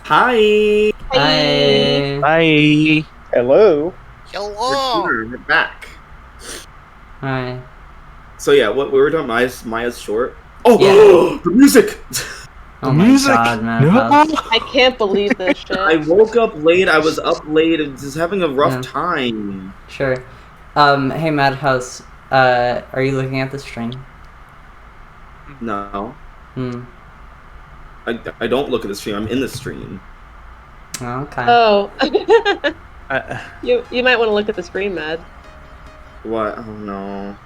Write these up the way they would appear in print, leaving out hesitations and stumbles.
Hi. Hi. Hi. Hello. Hello. We're back. Hi. So yeah, what we were talking Maya's short. Oh, Yeah. The music. Oh my god, man. I can't believe this shit. I woke up late. I was up late and just having a rough Yeah. time. Sure. Hey Madhouse, are you looking at the stream? No. I don't look at the stream. I'm in the stream. Okay. Oh. You might want to look at the screen, Mad. What? Oh no.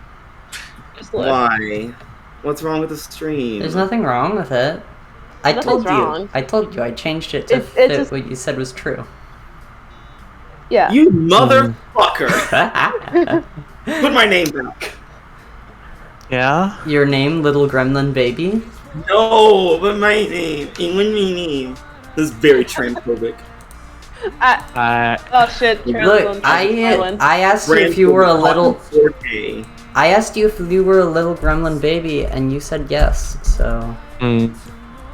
Just look. Why? What's wrong with the stream? There's nothing wrong with it. I told you. I changed it to fit just... what you said was true. Yeah. You motherfucker! Put my name back. Yeah? Your name, Little Gremlin Baby? No, but my name. This is very transphobic. Oh shit! Look, I asked you if you were a little. 4K. I asked you if you were a little gremlin baby, and you said yes. So. I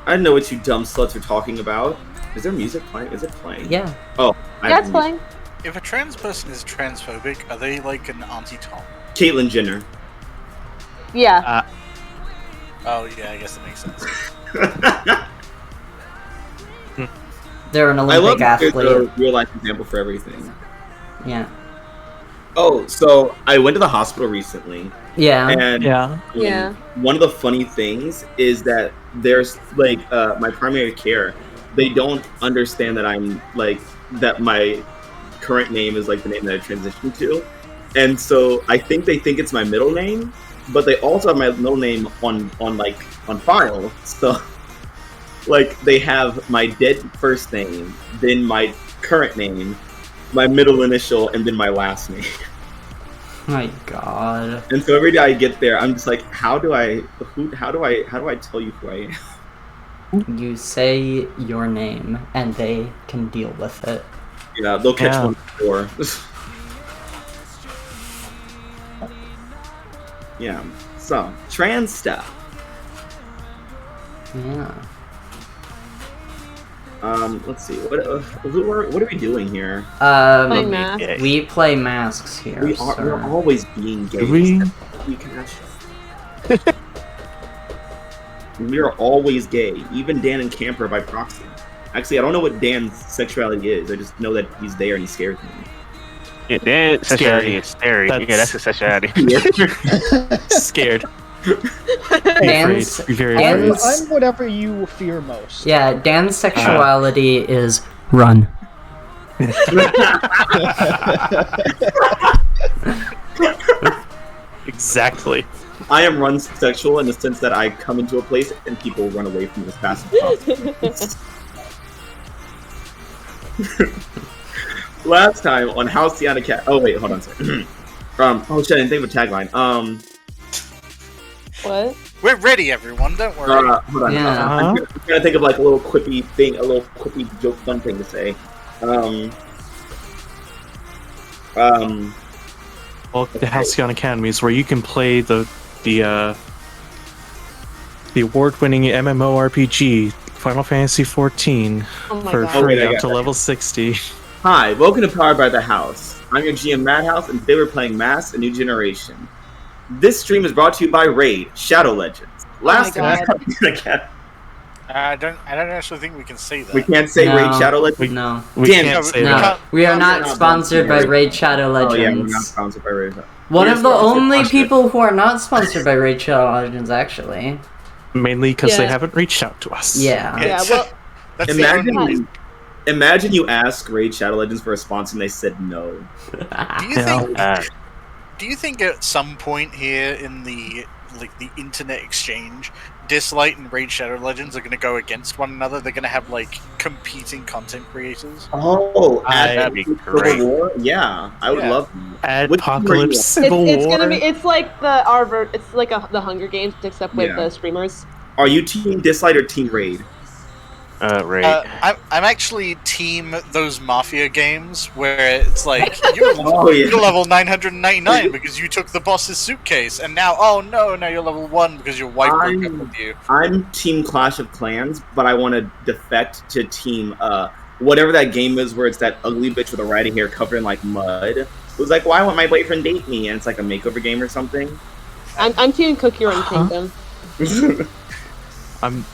don't know what you dumb sluts are talking about. Is there music playing? Is it playing? Yeah. Oh. Yeah, it's playing. If a trans person is transphobic, are they like an Auntie Tom? Caitlyn Jenner. Yeah. Oh yeah, I guess that makes sense. They're an Olympic athlete. I love a real life example for everything. Yeah. Oh, so I went to the hospital recently. Yeah. And one of the funny things is that there's like my primary care, they don't understand that I'm like that my current name is like the name that I transitioned to. And so I think they think it's my middle name, but they also have my middle name on file. So like they have my dead first name, then my current name, my middle initial, and then my last name. My god. And so every day I get there, I'm just like, how do I tell you who I am? You say your name, and they can deal with it. Yeah, they'll catch one before. Yeah. So trans stuff. Yeah. Let's see. What are we doing here? Playing masks. We play masks here. We're always being gay. We are always gay. Even Dan and Camper by proxy. Actually, I don't know what Dan's sexuality is. I just know that he's there and he scares me. Yeah, Dan's sexuality is scary. That's a sexuality. Scared. Dan's, I'm whatever you fear most. Yeah, Dan's sexuality is run. Exactly. I am run sexual in the sense that I come into a place and people run away from me as fast as possible. Last time on Halcyon Academies. Oh wait, hold on a second. Oh shit, I didn't think of a tagline. What? We're ready, everyone. Don't worry. Hold on. Yeah. I'm trying to think of like a little quippy thing, a little quippy joke, fun thing to say. Well, the Halcyon Academies, where you can play the award-winning MMORPG Final Fantasy XIV for free up to level 60. Hi, welcome to Powered by the House. I'm your GM Madhouse, and today we're playing Mass: A New Generation. This stream is brought to you by Raid: Shadow Legends. Last time, I don't actually think we can say that. We can't say Raid: Shadow Legends. No, we can't say that. We are not sponsored by Raid: Shadow Legends. Oh yeah, we're not sponsored by Raid. One of the only people who are not sponsored by Raid: Shadow Legends, actually. Mainly because they haven't reached out to us. Yeah. Yeah. Well, that's imagine you ask Raid: Shadow Legends for a sponsor and they said no. Do you think at some point here in the internet exchange, Dislight and Raid Shadow Legends are going to go against one another? They're going to have like competing content creators. Oh, that'd be great. Civil War? Yeah, I would love that. Apocalypse Civil War. It's gonna be. It's like it's like the Hunger Games, except with the streamers. Are you Team Dislight or Team Raid? Right. I'm actually team those mafia games where it's like you're level 999 because you took the boss's suitcase, and now now you're level 1 because your wife broke up with you. I'm team Clash of Clans, but I want to defect to team whatever that game is where it's that ugly bitch with a riding hair covered in like mud. It was like, why won't my boyfriend date me? And it's like a makeover game or something. I'm team Cookie Run Kingdom. I'm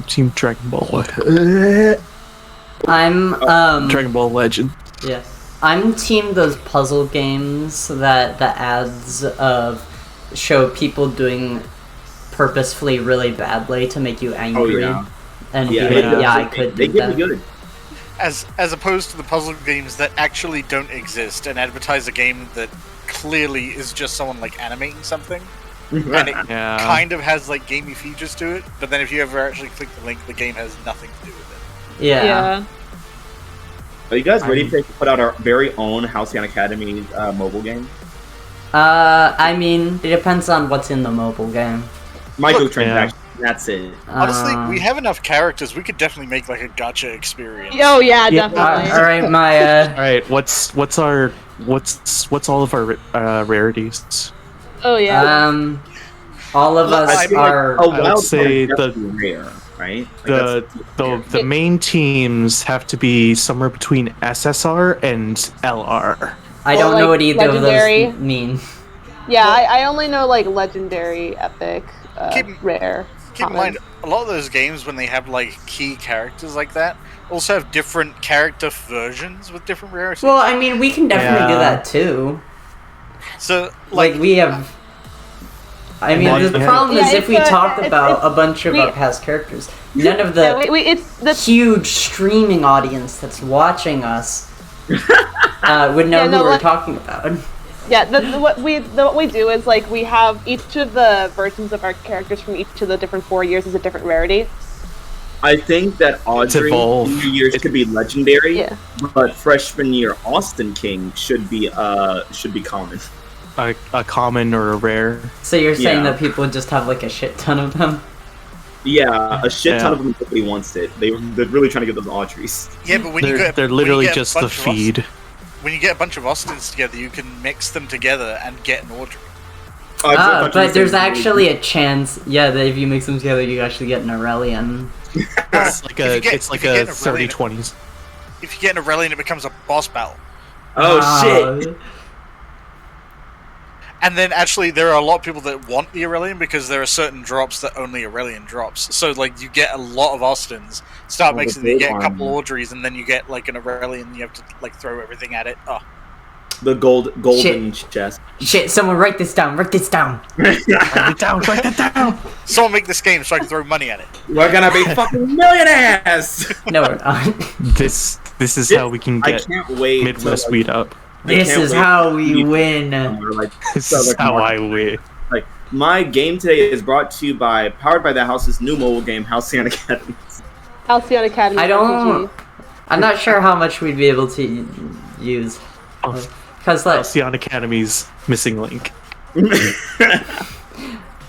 Team Dragon Ball. I'm Dragon Ball Legend. Yeah, I'm team those puzzle games that the ads show people doing purposefully really badly to make you angry. And I could do that. Good. As opposed to the puzzle games that actually don't exist and advertise a game that clearly is just someone like animating something. And it kind of has like gamey features to it, but then if you ever actually click the link, the game has nothing to do with it. Yeah. Are you guys ready to put out our very own Halcyon Academies mobile game? I mean, it depends on what's in the mobile game. Microtransactions, that's it. Honestly, we have enough characters. We could definitely make like a gacha experience. Oh yeah, definitely. All right, my. All right, what's all of our rarities? Oh yeah. All of us are. I would say the rare, right? Like the main teams have to be somewhere between SSR and LR. I don't know what either of those mean. Yeah, I only know like legendary, epic, rare. Keep in mind, a lot of those games when they have like key characters like that also have different character versions with different rarities. Well, I mean, we can definitely do that too. So, like we have. I mean, the problem is if we talk about a bunch of our past characters, none of the huge streaming audience that's watching us would know who we're talking about. Yeah, what we do is like we have each of the versions of our characters from each of the different 4 years is a different rarity. I think that Audrey junior years could be legendary, but freshman year Austin King should be common. A common or a rare. So you're saying that people just have like a shit ton of them? Yeah, a shit ton of them. Nobody wants it. They're really trying to get those Audreys. Yeah, but they're literally just the feed. When you get a bunch of Austins together, you can mix them together and get an Audrey. But there's actually a chance, that if you mix them together, you actually get an Aurelian. It's like a 30-20s. If you get an Aurelian, it becomes a boss battle. Oh shit! And then actually, there are a lot of people that want the Aurelian because there are certain drops that only Aurelian drops. So like, you get a lot of Austins. Start mixing, you get a couple Audreys, and then you get like an Aurelian. You have to like throw everything at it. Oh. The golden chest. Shit! Someone write this down. Write this down. Write it down. Someone make this game so I can throw money at it. We're gonna be fucking millionaires. No, we're not. This is how we can get Midwest Weed up. This is how we win. This is how I win. Like, my game today is brought to you by Powered by the House's new mobile game, Halcyon Academies. Halcyon Academies. I'm not sure how much we'd be able to use. Because Halcyon Academies missing link.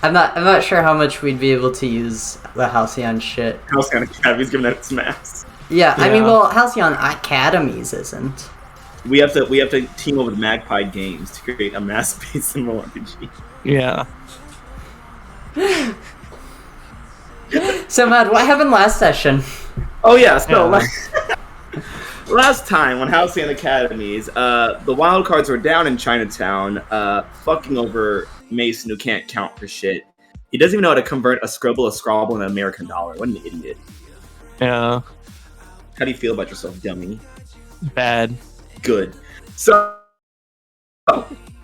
I'm not sure how much we'd be able to use the Halcyon shit. Halcyon Academies giving that its mass. Yeah, I mean, well, Halcyon Academies isn't. We have to team up with Magpie Games to create a mass-based MMORPG. Yeah. So, Matt, what happened last session? Oh yeah, so last time on Halcyon Academies, the Wildcards were down in Chinatown, fucking over Mason, who can't count for shit. He doesn't even know how to convert a scribble into an American dollar. What an idiot. Yeah. How do you feel about yourself, dummy? Bad. Good. So,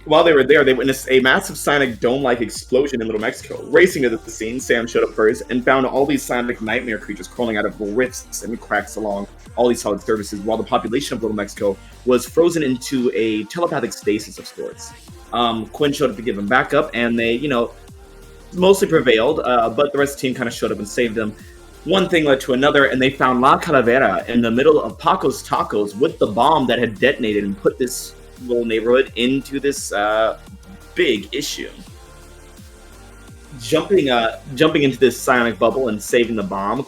while they were there, they witnessed a massive sonic dome-like explosion in Little Mexico. Racing to the scene, Sam showed up first and found all these sonic nightmare creatures crawling out of rifts and cracks along all these solid surfaces, while the population of Little Mexico was frozen into a telepathic stasis of sorts. Quinn showed up to give them backup, and they, mostly prevailed, but the rest of the team kind of showed up and saved them. One thing led to another, and they found La Calavera in the middle of Paco's Tacos with the bomb that had detonated and put this little neighborhood into this big issue. jumping into this psionic bubble and saving the bomb,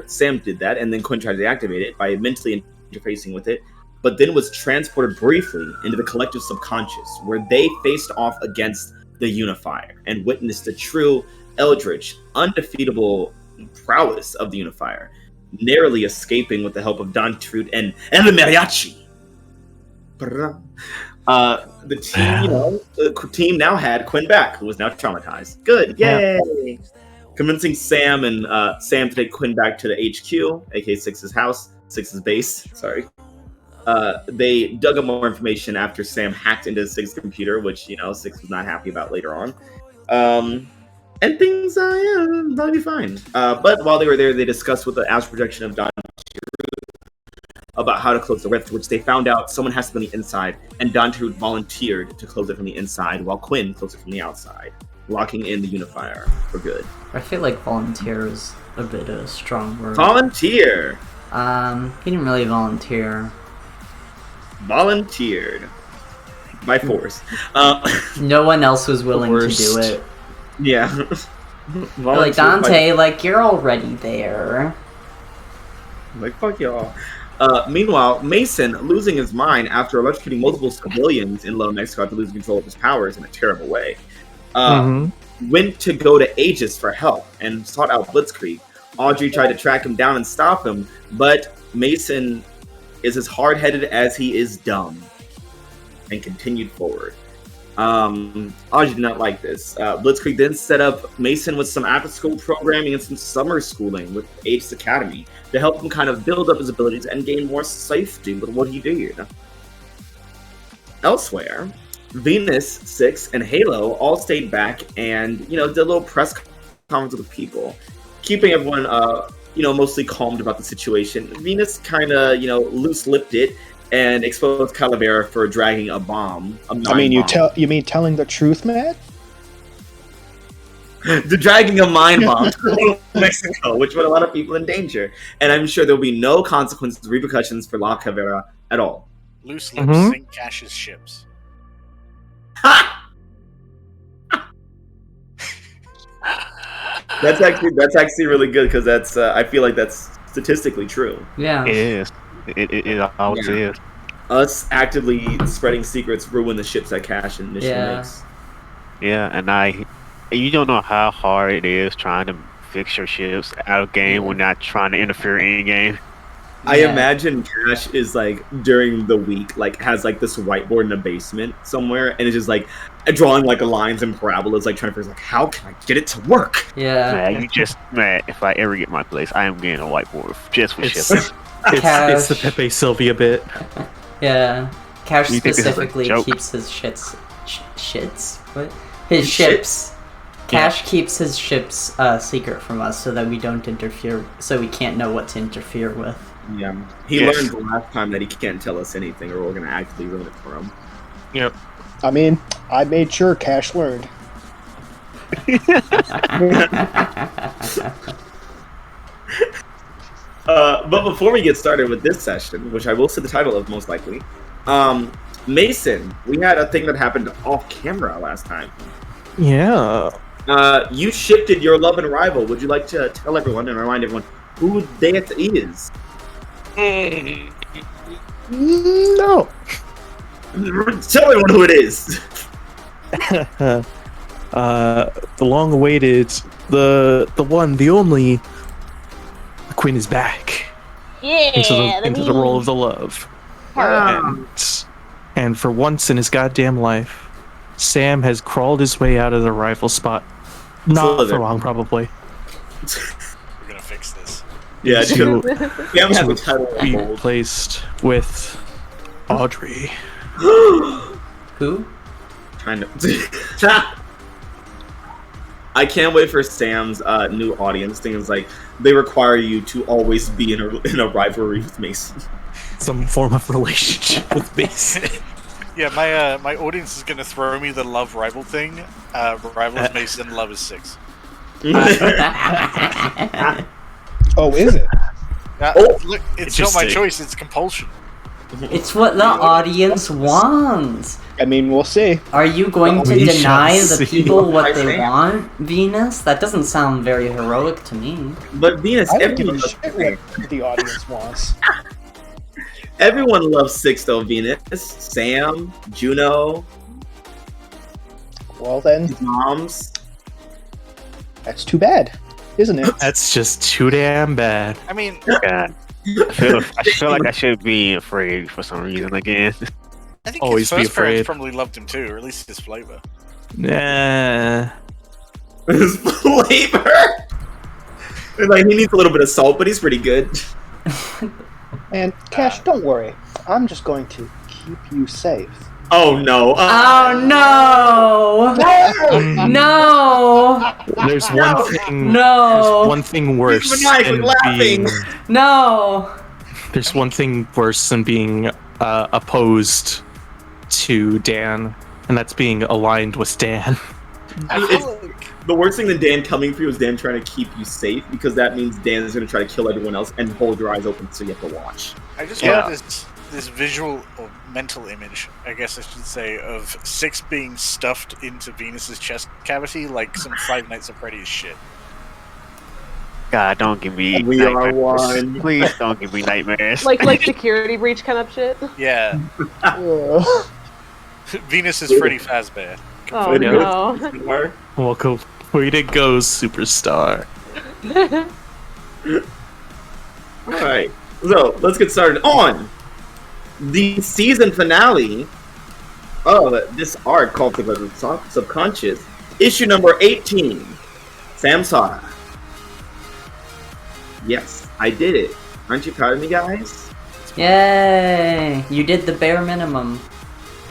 Sam did that, and then Quinn tried to deactivate it by mentally interfacing with it, but then was transported briefly into the collective subconscious, where they faced off against the Unifier and witnessed the true eldritch, undefeatable prowess of the Unifier, narrowly escaping with the help of Dante Root and the Mariachi. The team now had Quinn back, who was now traumatized. Good, yay! Yeah. Convincing Sam to take Quinn back to the HQ, aka Six's house, Six's base. Sorry. They dug up more information after Sam hacked into Six's computer, which Six was not happy about later on. And things they'll be fine. But while they were there, they discussed with the astral projection of Dante about how to close the rift, which they found out someone has to be on the inside, and Dante Root volunteered to close it from the inside, while Quinn closed it from the outside, locking in the Unifier for good. I feel like volunteer is a bit of a strong word. Volunteer! He didn't really volunteer. Volunteered. By force. No one else was willing to do it. Yeah. Like, Dante, you're already there. Like, fuck y'all. Meanwhile, Mason, losing his mind after electrocuting multiple civilians in Little Mexico after losing control of his powers in a terrible way, went to go to Aegis for help and sought out Blitzkrieg. Audrey tried to track him down and stop him, but Mason is as hard-headed as he is dumb and continued forward. Audrey did not like this. Blitzkrieg then set up Mason with some after-school programming and some summer schooling with Aegis Academy to help him kind of build up his abilities and gain more safety with what he did. Elsewhere, Venus, Six, and Halo all stayed back and, did a little press conference with the people, keeping everyone, mostly calmed about the situation. Venus kind of, loose-lipped it and exposed Calavera for dragging a bomb. You mean telling the truth, Matt? The dragging a mine bomb to Mexico, which put a lot of people in danger. And I'm sure there'll be no consequences, repercussions for La Calavera at all. Loose lips sink Cash's ships. Ha! That's actually really good because that's I feel like that's statistically true. Yeah, it is. It always is. Us actively spreading secrets ruin the ships that Cash initially makes. Yeah, and you don't know how hard it is trying to fix your ships out of game when not trying to interfere in game. I imagine Cash is during the week has this whiteboard in the basement somewhere and is just drawing lines and parabolas trying to figure how can I get it to work? Yeah. Man, if I ever get my place, I am getting a whiteboard just for ships. It's the Pepe Sylvia bit. Yeah. Cash specifically keeps his ships. Cash keeps his ships secret from us so that we don't interfere, so we can't know what to interfere with. Yeah. He learned the last time that he can't tell us anything or we're going to actively ruin it for him. Yep. I made sure Cash learned. But before we get started with this session, which I will say the title of most likely, Mason, we had a thing that happened off camera last time. Yeah. You shifted your love and rival. Would you like to tell everyone and remind everyone who that is? No. Tell everyone who it is. The long-awaited, the one, the only. Quinn is back. Yeah. Into the role of the love. And for once in his goddamn life, Sam has crawled his way out of the rival spot. Not for long, probably. We're gonna fix this. Yeah, to be replaced with Audrey. Who? Kind of. I can't wait for Sam's new audience thing. It's they require you to always be in a rivalry with Mason. Some form of relationship with Mason. Yeah, my audience is gonna throw me the love rival thing. Rival is Mason, love is Six. Oh, is it? Look, it's not my choice. It's compulsion. It's what the audience wants. I mean, we'll see. Are you going to We deny shall the see. people what they want, Venus? That doesn't sound very heroic to me. But Venus, I don't give everyone a shit what the audience wants. Everyone loves Sixto, Venus, Sam, Juno, Well then, moms. that's too bad, isn't it? That's just too damn bad. I mean, God. I feel like I should be afraid for some reason again. I think Always his be first parents afraid. probably loved him too, or at least his flavor. Nah. His flavor. Like he needs a little bit of salt, but he's pretty good. And Cash, don't worry. I'm just going to keep you safe. Oh no! Oh no! No! There's one thing. No! There's one thing worse He's maniacally than laughing. being. No! There's one thing worse than being opposed to Dan, and that's being aligned with Dan. The worst thing than Dan coming for you is Dan trying to keep you safe, because that means Dan is going to try to kill everyone else and hold your eyes open so you have to watch. I just Yeah. want this visual or mental image, I guess I should say, of Six being stuffed into Venus's chest cavity like some Five Nights at Freddy's shit. God, don't give me We are nightmares. one. Please don't give me nightmares. Like security breach kind of shit. Yeah, Ugh. Venus is Freddy Fazbear. Oh Way to no. go. Welcome. Way to go, superstar. Alright, so let's get started on the season finale of this arc called the Subconscious, issue number 18, Samsara. Yes, I did it. Aren't you proud of me, guys? Yay! You did the bare minimum.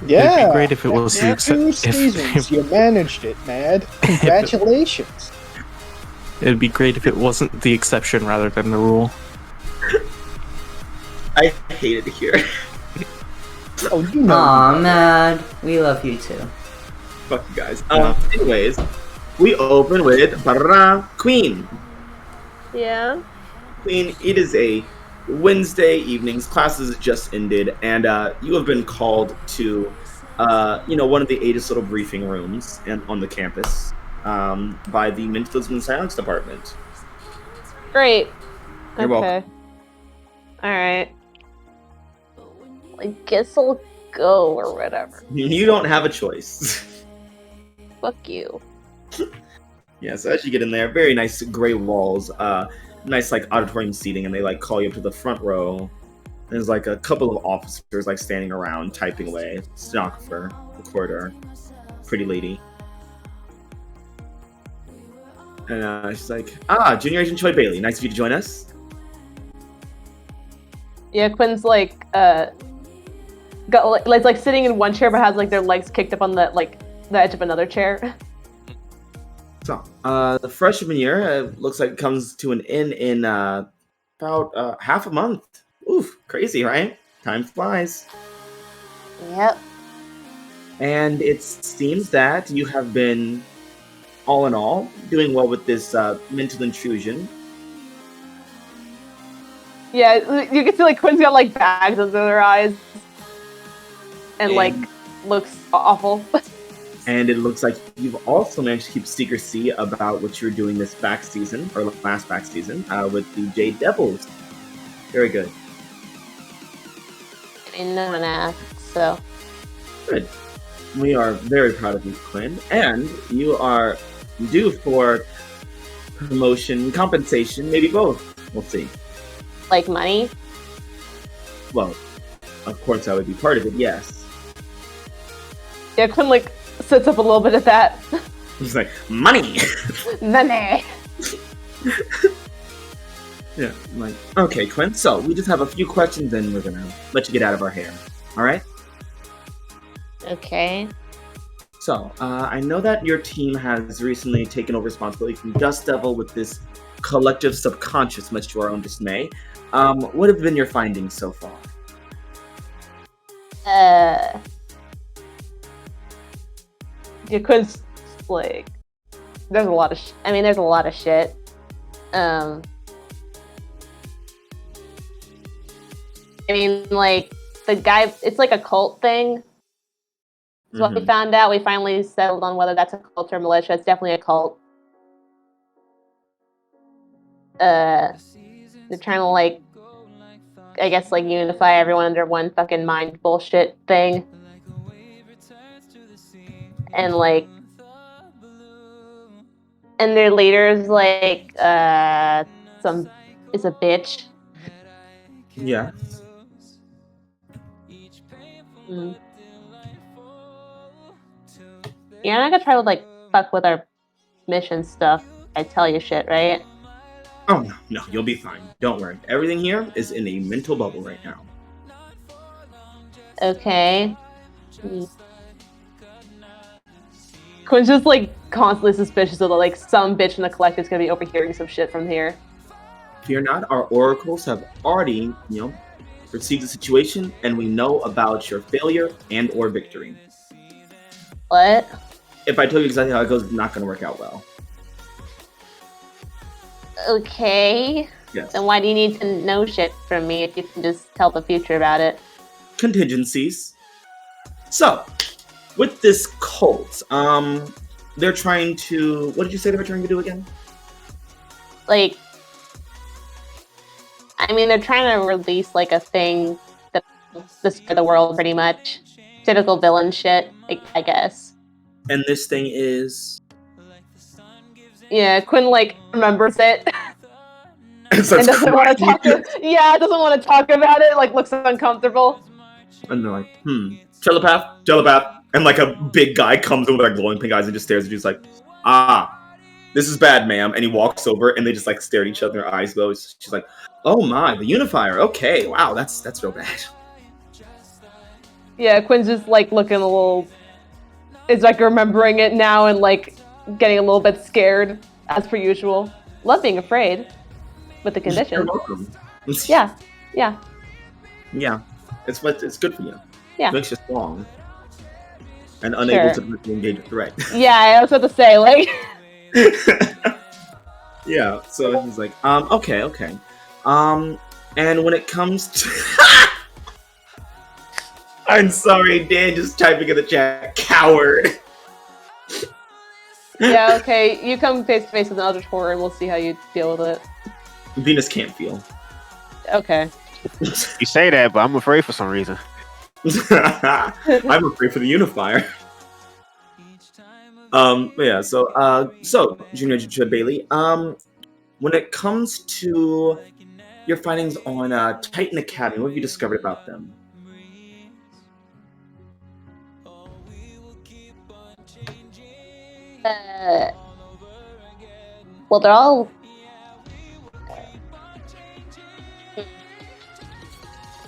Yeah. It'd be great if it was the Two seasons, you managed it, Mad. Congratulations. It'd be great if it wasn't the exception rather than the rule. I hated it here. Oh, you know. Aw, Mad. We love you too. Fuck you guys. Anyways, we open with Queen. Yeah. Queen, it is a Wednesday evenings. Classes just ended, and you have been called to, one of the 8 little briefing rooms on the campus by the Mentalism and Silence Department. Great. You're welcome. All right. I guess I'll go or whatever. You don't have a choice. Fuck you. Yeah, so as you get in there, very nice gray walls, nice like auditorium seating, and they like call you up to the front row. There's like a couple of officers like standing around typing away, stenographer, recorder, pretty lady. And she's like, Junior Agent Choi Bailey, nice of you to join us. Yeah, Quinn's like got like sitting in one chair but has like their legs kicked up on the edge of another chair. So, the freshman year looks like it comes to an end in about half a month. Oof, crazy, right? Time flies. Yep. And it seems that you have been, all in all, doing well with this mental intrusion. Yeah, you can see like Quinn's got like bags under their eyes and like looks awful. And it looks like you've also managed to keep secrecy about what you're doing this back season, or last back season, with the Jade Devils. Very good. I mean, no one asked, so. Good. We are very proud of you, Quinn. And you are due for promotion, compensation, maybe both. We'll see. Like money? Well, of course that would be part of it, yes. Yeah, Quinn like sits up a little bit at that. He's like, money! Money! Yeah, I'm like, okay, Quinn, so we just have a few questions and we're gonna let you get out of our hair. Alright? Okay. So, I know that your team has recently taken over responsibility from Dust Devil with this collective subconscious, much to our own dismay. What have been your findings so far? Yeah, Quinn's like, there's a lot of there's a lot of shit. I mean, like, the guy, it's like a cult thing. That's what we found out. We finally settled on whether that's a cult or militia. It's definitely a cult. They're trying to, like, I guess, like, unify everyone under one fucking mind bullshit thing. And, like, and their leader's, like, is a bitch. Yeah. You're not gonna try to, like, fuck with our mission stuff. I tell you shit, right? Oh, no, you'll be fine. Don't worry. Everything here is in a mental bubble right now. Okay. Quinn's just, like, constantly suspicious of, like, some bitch in the collective's gonna be overhearing some shit from here. Fear not, our oracles have already, perceived the situation, and we know about your failure and or victory. What? If I tell you exactly how it goes, it's not going to work out well. Okay. Yes. Then why do you need to know shit from me if you can just tell the future about it? Contingencies. So, with this cult, they're trying to... What did you say they were trying to do again? Like... I mean, they're trying to release, like, a thing that destroy the world, pretty much. Typical villain shit, I guess. And this thing is... Yeah, Quinn, like, remembers it. and doesn't want to talk doesn't want to talk about it, like, looks uncomfortable. And they're like, telepath. And, like, a big guy comes in with, like, glowing pink eyes and just stares at you. He's like, this is bad, ma'am. And he walks over, and they just, like, stare at each other. Their eyes glow. She's like, oh my, the Unifier. Okay, wow, that's real bad. Yeah, Quinn's just, like, looking a little... It's like remembering it now and, like, getting a little bit scared, as per usual. Love being afraid, with the conditions. You're welcome. Yeah. Yeah, it's good for you. Yeah. It makes you strong. And unable to engage a threat. Yeah, I was about to say, like... Yeah, so he's like, okay. And when it comes to... I'm sorry, Dan just typing in the chat, coward. Yeah, okay, you come face to face with an Eldritch Horror and we'll see how you deal with it. Venus can't feel. Okay. You say that, but I'm afraid for some reason. I'm afraid for the Unifier. Yeah, so Junior Bailey, when it comes to your findings on Titan Academy, what have you discovered about them? Well, they're all...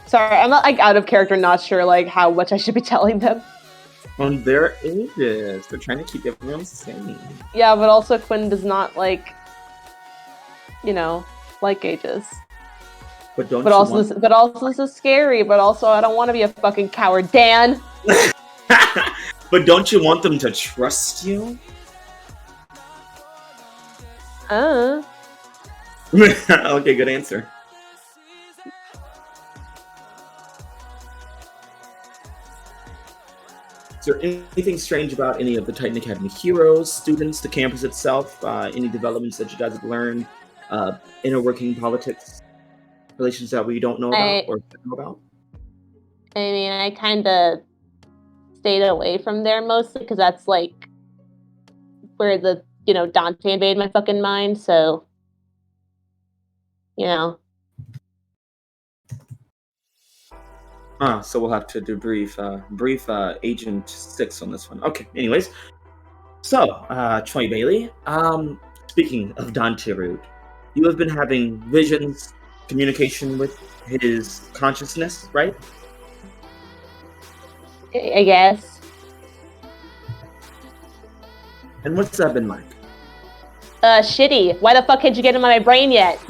Sorry, I'm not, like, out of character, not sure, like, how much I should be telling them. On their ages. They're trying to keep everyone sane. Yeah, but also Quinn does not, like, like ages. But also this is scary, but also I don't want to be a fucking coward, Dan! But don't you want them to trust you? Okay, good answer. Is there anything strange about any of the Titan Academy heroes, students, the campus itself? Any developments that you guys have learned? Inner working politics, relations that we don't know about or know about? I mean, I kind of stayed away from there mostly because that's, like, where the, Dante invaded my fucking mind, so, So we'll have to do brief Agent 6 on this one. Okay, anyways. So, Troy Bailey, speaking of Dante Root, you have been having visions, communication with his consciousness, right? I guess. And what's that been like? Shitty. Why the fuck can't you get him on my brain yet?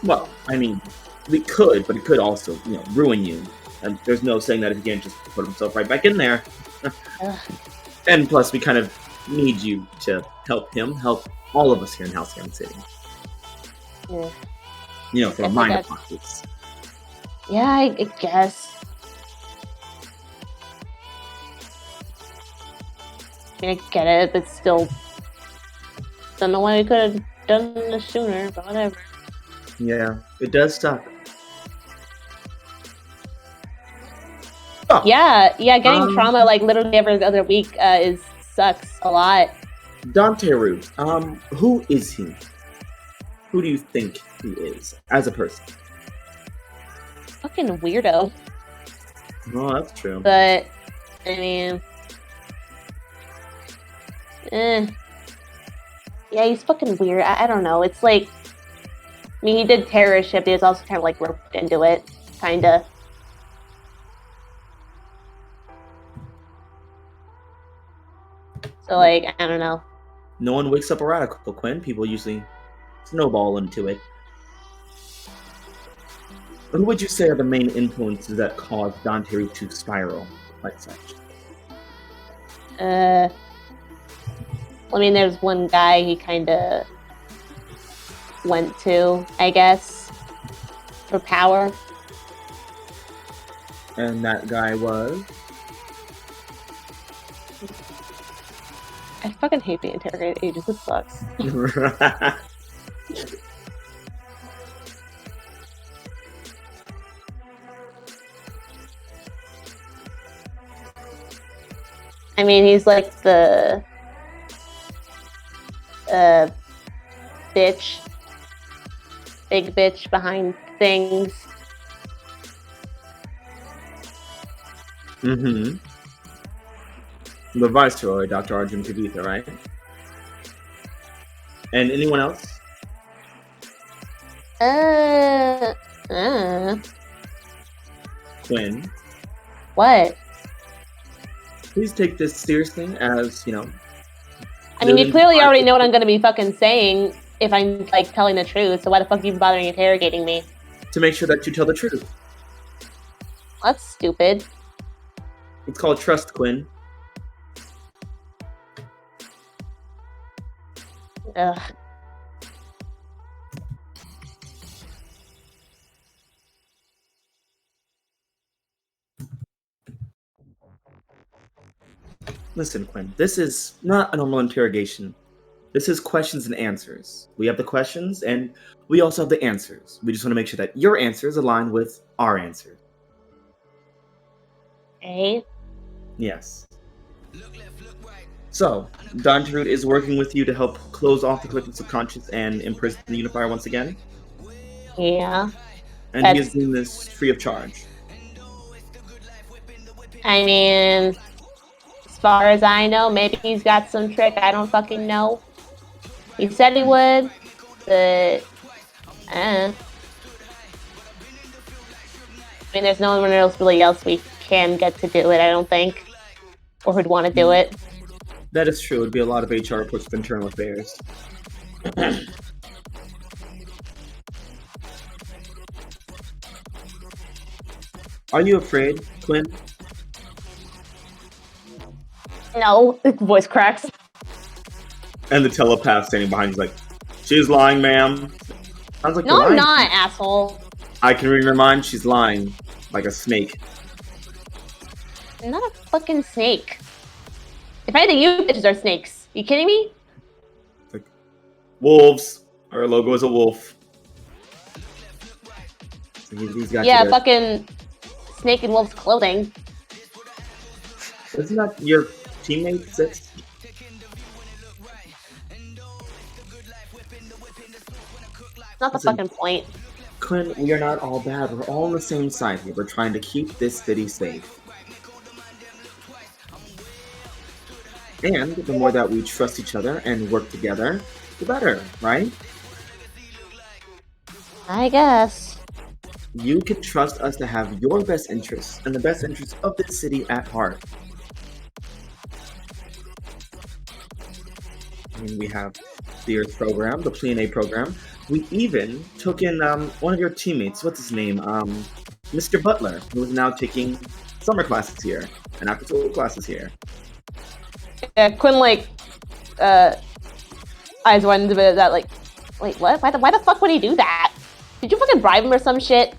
Well, I mean, we could, but it could also, ruin you. And there's no saying that if he can't just put himself right back in there. And plus, we kind of need you to help him, help all of us here in Halcyon City. Yeah. For minor pockets. Yeah, I guess. I get it, but still, don't know why we could have done this sooner, but whatever. Yeah, it does suck. Oh. Yeah, getting trauma like literally every other week sucks a lot. Dante Root, who is he? Who do you think he is as a person? Fucking weirdo. Oh, that's true. But I mean, yeah, he's fucking weird. I don't know. It's like, I mean, he did terrorist ship, but he was also kind of like roped into it, kinda. So like, I don't know. No one wakes up a radical, Quinn. People usually snowball into it. Who would you say are the main influences that caused Dante Root to spiral like such? I mean, there's one guy he kind of went to, I guess, for power. And that guy was? I fucking hate being interrogated ages. It sucks. I mean, he's like the big bitch behind things. Mm-hmm. The Viceroy, Dr. Arjun Kavitha, right? And anyone else? Quinn. What? Please take this seriously as, you know... I mean, you clearly already know what I'm going to be fucking saying if I'm, like, telling the truth, so why the fuck are you bothering interrogating me? To make sure that you tell the truth. That's stupid. It's called trust, Quinn. Ugh. Listen, Quinn, this is not a normal interrogation. This is questions and answers. We have the questions, and we also have the answers. We just want to make sure that your answers align with our answers. Okay. Yes. So, Dante Root is working with you to help close off the collective subconscious and imprison the Unifier once again? Yeah. And he is doing this free of charge. I mean, as far as I know, maybe he's got some trick. I don't fucking know. He said he would, but I mean, there's no one else really we can get to do it, I don't think. Or who'd want to do it. That is true. It would be a lot of HR reports of internal affairs. Are you afraid, Quinn? No, his voice cracks. And the telepath standing behind is like, she's lying, ma'am. Sounds like no, I'm not, asshole. I can read her mind. She's lying like a snake. I'm not a fucking snake. If anything, you bitches are snakes. You kidding me? Like, wolves. Our logo is a wolf. So he's got yeah, fucking snake and wolf's clothing. Isn't that your teammate, Six? Not the fucking point. Quinn, we are not all bad. We're all on the same side here. We're trying to keep this city safe. And the more that we trust each other and work together, the better, right? I guess. You can trust us to have your best interests and the best interests of this city at heart. I mean, we have the Earth program, the Plea program. We even took in one of your teammates. What's his name? Mr. Butler, who is now taking summer classes here and after-school classes here. Yeah, Quinn, like, eyes wide into that, like, wait, what? Why the fuck would he do that? Did you fucking bribe him or some shit?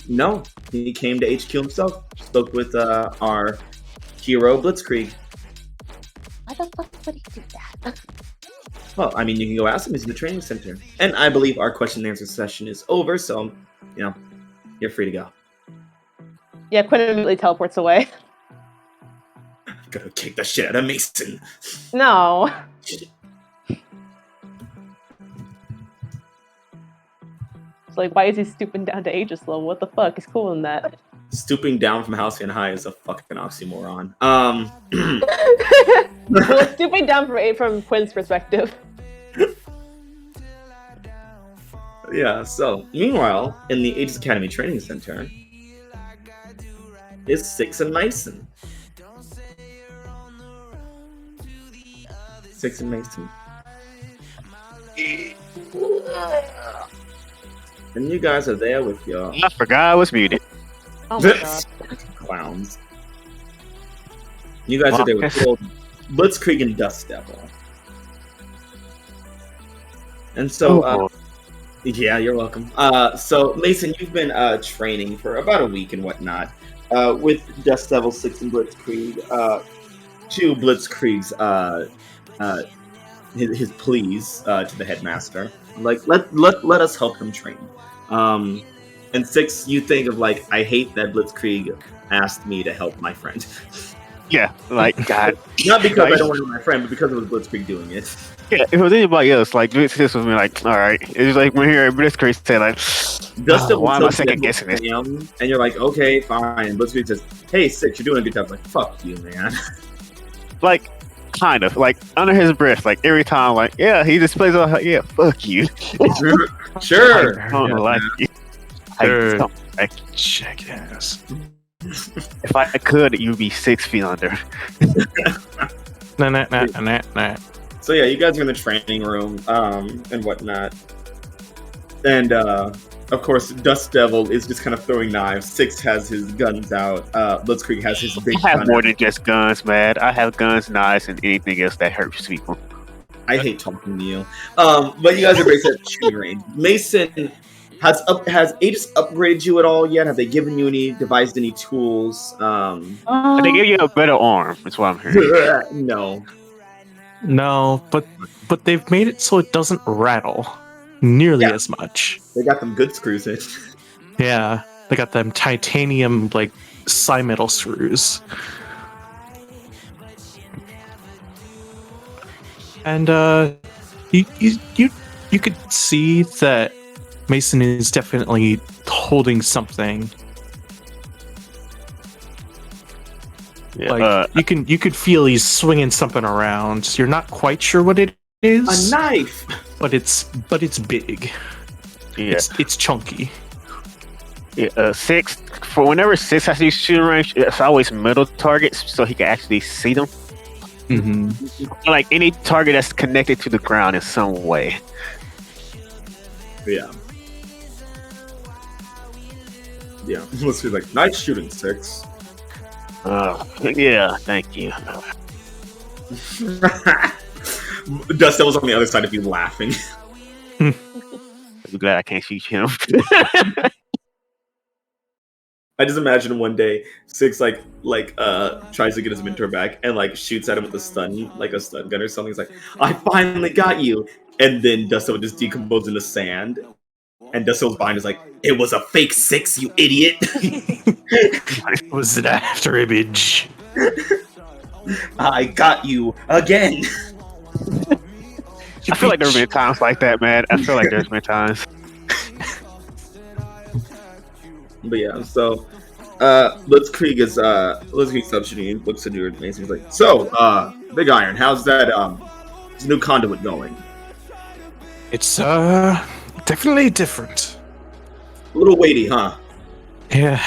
No. He came to HQ himself. Spoke with our hero, Blitzkrieg. Why the fuck would he do that? Well, I mean, you can go ask him. He's in the training center. And I believe our question and answer session is over, so, you're free to go. Yeah, Quinn immediately teleports away. I'm gonna kick the shit out of Mason. No. It's like, why is he stooping down to Aegis level? What the fuck? He's cooler than that. Stooping down from Halcyon High is a fucking oxymoron. Well, stooping down from Quinn's perspective. Yeah, so, meanwhile, in the Aegis Academy Training Center is Six and Mason. Six and Mason. And you guys are there with your... I forgot I was muted. Oh my god. Clowns. You guys are there with your Blitzkrieg and Dust Devil. And so, yeah, you're welcome. So, Mason, you've been training for about a week and whatnot with Dust Devil, Six, and Blitzkrieg. To Blitzkrieg's his pleas to the headmaster, like let us help him train. And Six, you think of like, I hate that Blitzkrieg asked me to help my friend. Yeah, like God. Not because I don't want to help my friend, but because it was Blitzkrieg doing it. Yeah, if it was anybody else, like this was me, like, all right. It was like when here Blitzkrieg said, like, why am I second guessing this? And you're like, okay, fine. And Blitzkrieg says, hey, Six, you're doing a good job. I'm like, fuck you, man. Like, kind of, like under his breath, like every time, like, yeah, he just plays like, yeah, fuck you. Sure. I don't like you. Sure. I don't like you. Jackass. If I could, you'd be 6 feet under. Nah. So yeah, you guys are in the training room and whatnot. And of course, Dust Devil is just kind of throwing knives. Six has his guns out. Blitzkrieg has his big gun. I have more than just guns, man. I have guns, knives, and anything else that hurts people. I hate talking to you. But you guys are basically at shooting range. Mason, has Aegis upgraded you at all yet? Have they devised any tools? They give you a better arm. That's what I'm hearing. No, but they've made it so it doesn't rattle nearly as much. They got them good screws in. Yeah, they got them titanium like metal screws. And you could see that Mason is definitely holding something. Yeah, like you could feel he's swinging something around. You're not quite sure what it is. A knife, but it's big. Yeah, it's chunky. Yeah, Six, for whenever Six has to use shooting range, it's always middle targets so he can actually see them. Mm-hmm. Like any target that's connected to the ground in some way. Yeah. Let's be like, nice shooting, Six. Yeah, thank you. Dust Devil's on the other side of you laughing. I'm glad I can't shoot him. I just imagine one day Six tries to get his mentor back and like shoots at him with a stun gun or something. He's like, I finally got you. And then Dust Devil just decomposes into sand. And Dust Devil's behind is like, it was a fake Six, you idiot. It was an after image. I got you again. I feel like there's been times like that, man. I feel like there's been times. But yeah, so Blitzkrieg substituting looks at you and he's like, so, Big Iron, how's that new conduit going? It's definitely different. A little weighty, huh? Yeah.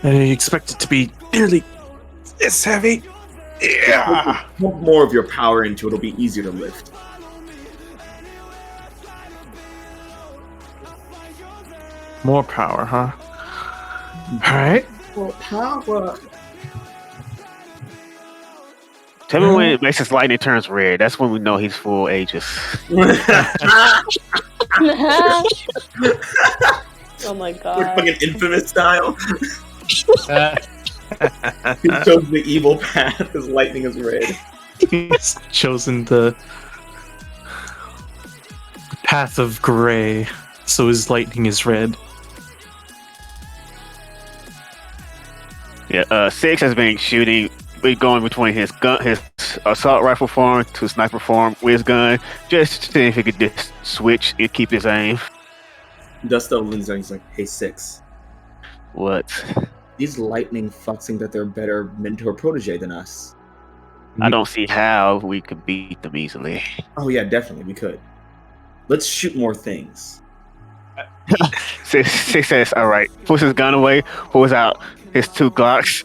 I expect it to be nearly this heavy. Yeah. Put more of your power into it, it'll be easier to lift. More power, huh? Alright. More power. Tell me when Mason's lightning turns red. That's when we know he's full Aegis. Oh my god. Like fucking Infamous style. He chose the evil path because lightning is red. He's chosen the path of gray, so his lightning is red. Yeah, 6 has been shooting. We're going between his gun, his assault rifle form to sniper form with his gun, just to see if he could just switch and keep his aim. Dusto leans down. He's like, "Hey, 6. What? These lightning fucks think that they're better mentor protege than us. I don't see how we could beat them easily. Oh yeah, definitely we could. Let's shoot more things." 6 says, "All right." Pulls his gun away. Pulls out his 2 Glocks.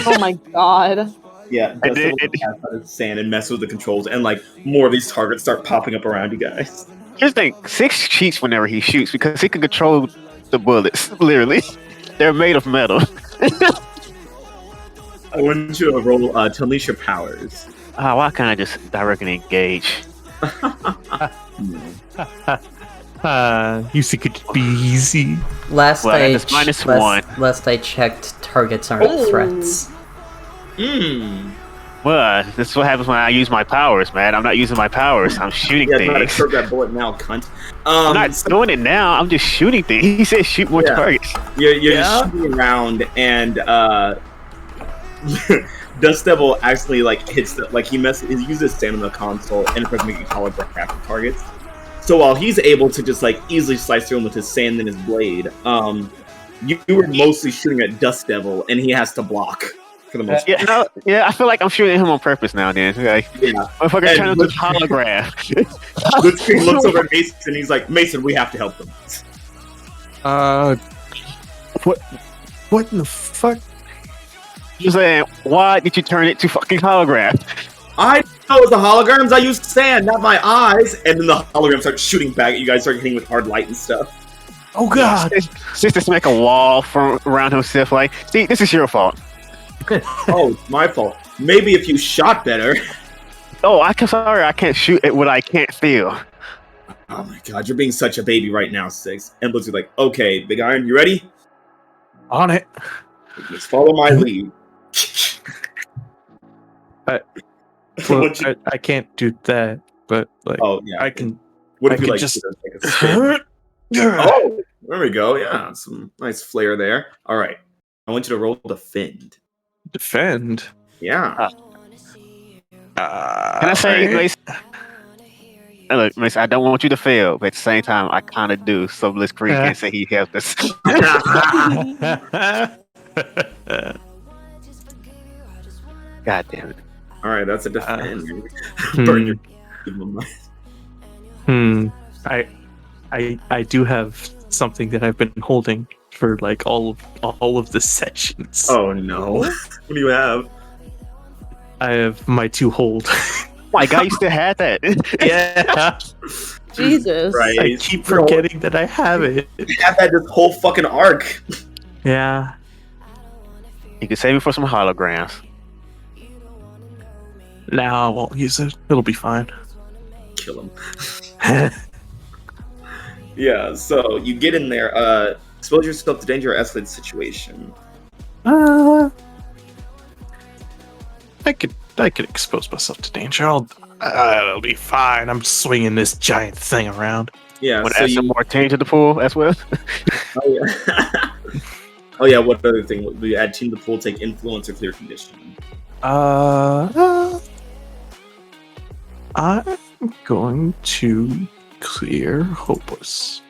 Oh my god. Yeah, Dusto sand and mess with the controls, and like more of these targets start popping up around you guys. Here's the thing: 6 cheats whenever he shoots because he can control the bullets. Literally, they're made of metal. I want you to roll Tamisha powers. Why can't I just directly engage? You think it'd be easy? Last I checked, targets aren't threats. Well, this is what happens when I use my powers, man. I'm not using my powers. I'm shooting things. Try to curve that bullet now, cunt. I'm not doing it now. I'm just shooting things. He said shoot more targets. You're just shooting around, and Dust Devil actually like hits the he uses sand on the console and it's making holographic targets. So while he's able to just like easily slice through him with his sand and his blade, you were mostly shooting at Dust Devil, and he has to block for the most part. I feel like I'm shooting him on purpose now. Then, motherfucker, turn into holograph. Blitzkrieg looks over at Mason, and he's like, "Mason, we have to help them." What in the fuck? You're saying, why did you turn it to fucking holograph? I know it was the holograms. I used sand, not my eyes. And then the holograms start shooting back at you guys, start hitting with hard light and stuff. Oh god! Just make a wall from around himself. Like, see, this is your fault. Oh, it's my fault. Maybe if you shot better. Oh, sorry, I can't shoot at what I can't feel. Oh my god, you're being such a baby right now, 6. And Blizzard's like, "Okay, Big Iron, you ready? On it. Just follow my lead." I can't do that, but like, I can. What if you like just take a spin? Oh, there we go. Yeah, some nice flair there. All right, I want you to roll defend. Defend. Yeah. Can I say, Mace? Look, Mace, I don't want you to fail, but at the same time, I kind of do. So Blitzkrieg can say he helped us. God damn it! All right, that's a defend. I do have something that I've been holding for like all of the sessions. Oh no! What do you have? I have my 2 hold. My God, you still had that? Yeah. Jesus! Right. I keep forgetting that I have it. You have that this whole fucking arc. Yeah. You can save me for some holograms. No, I won't use it. It'll be fine. Kill him. Yeah, so you get in there, expose yourself to danger or escalate the situation. I could expose myself to danger. It'll be fine. I'm swinging this giant thing around. Yeah, want to add some more team to the pool as well? Oh yeah. Oh yeah. What other thing? We add team to the pool, take influence or clear condition. I'm going to clear hopeless.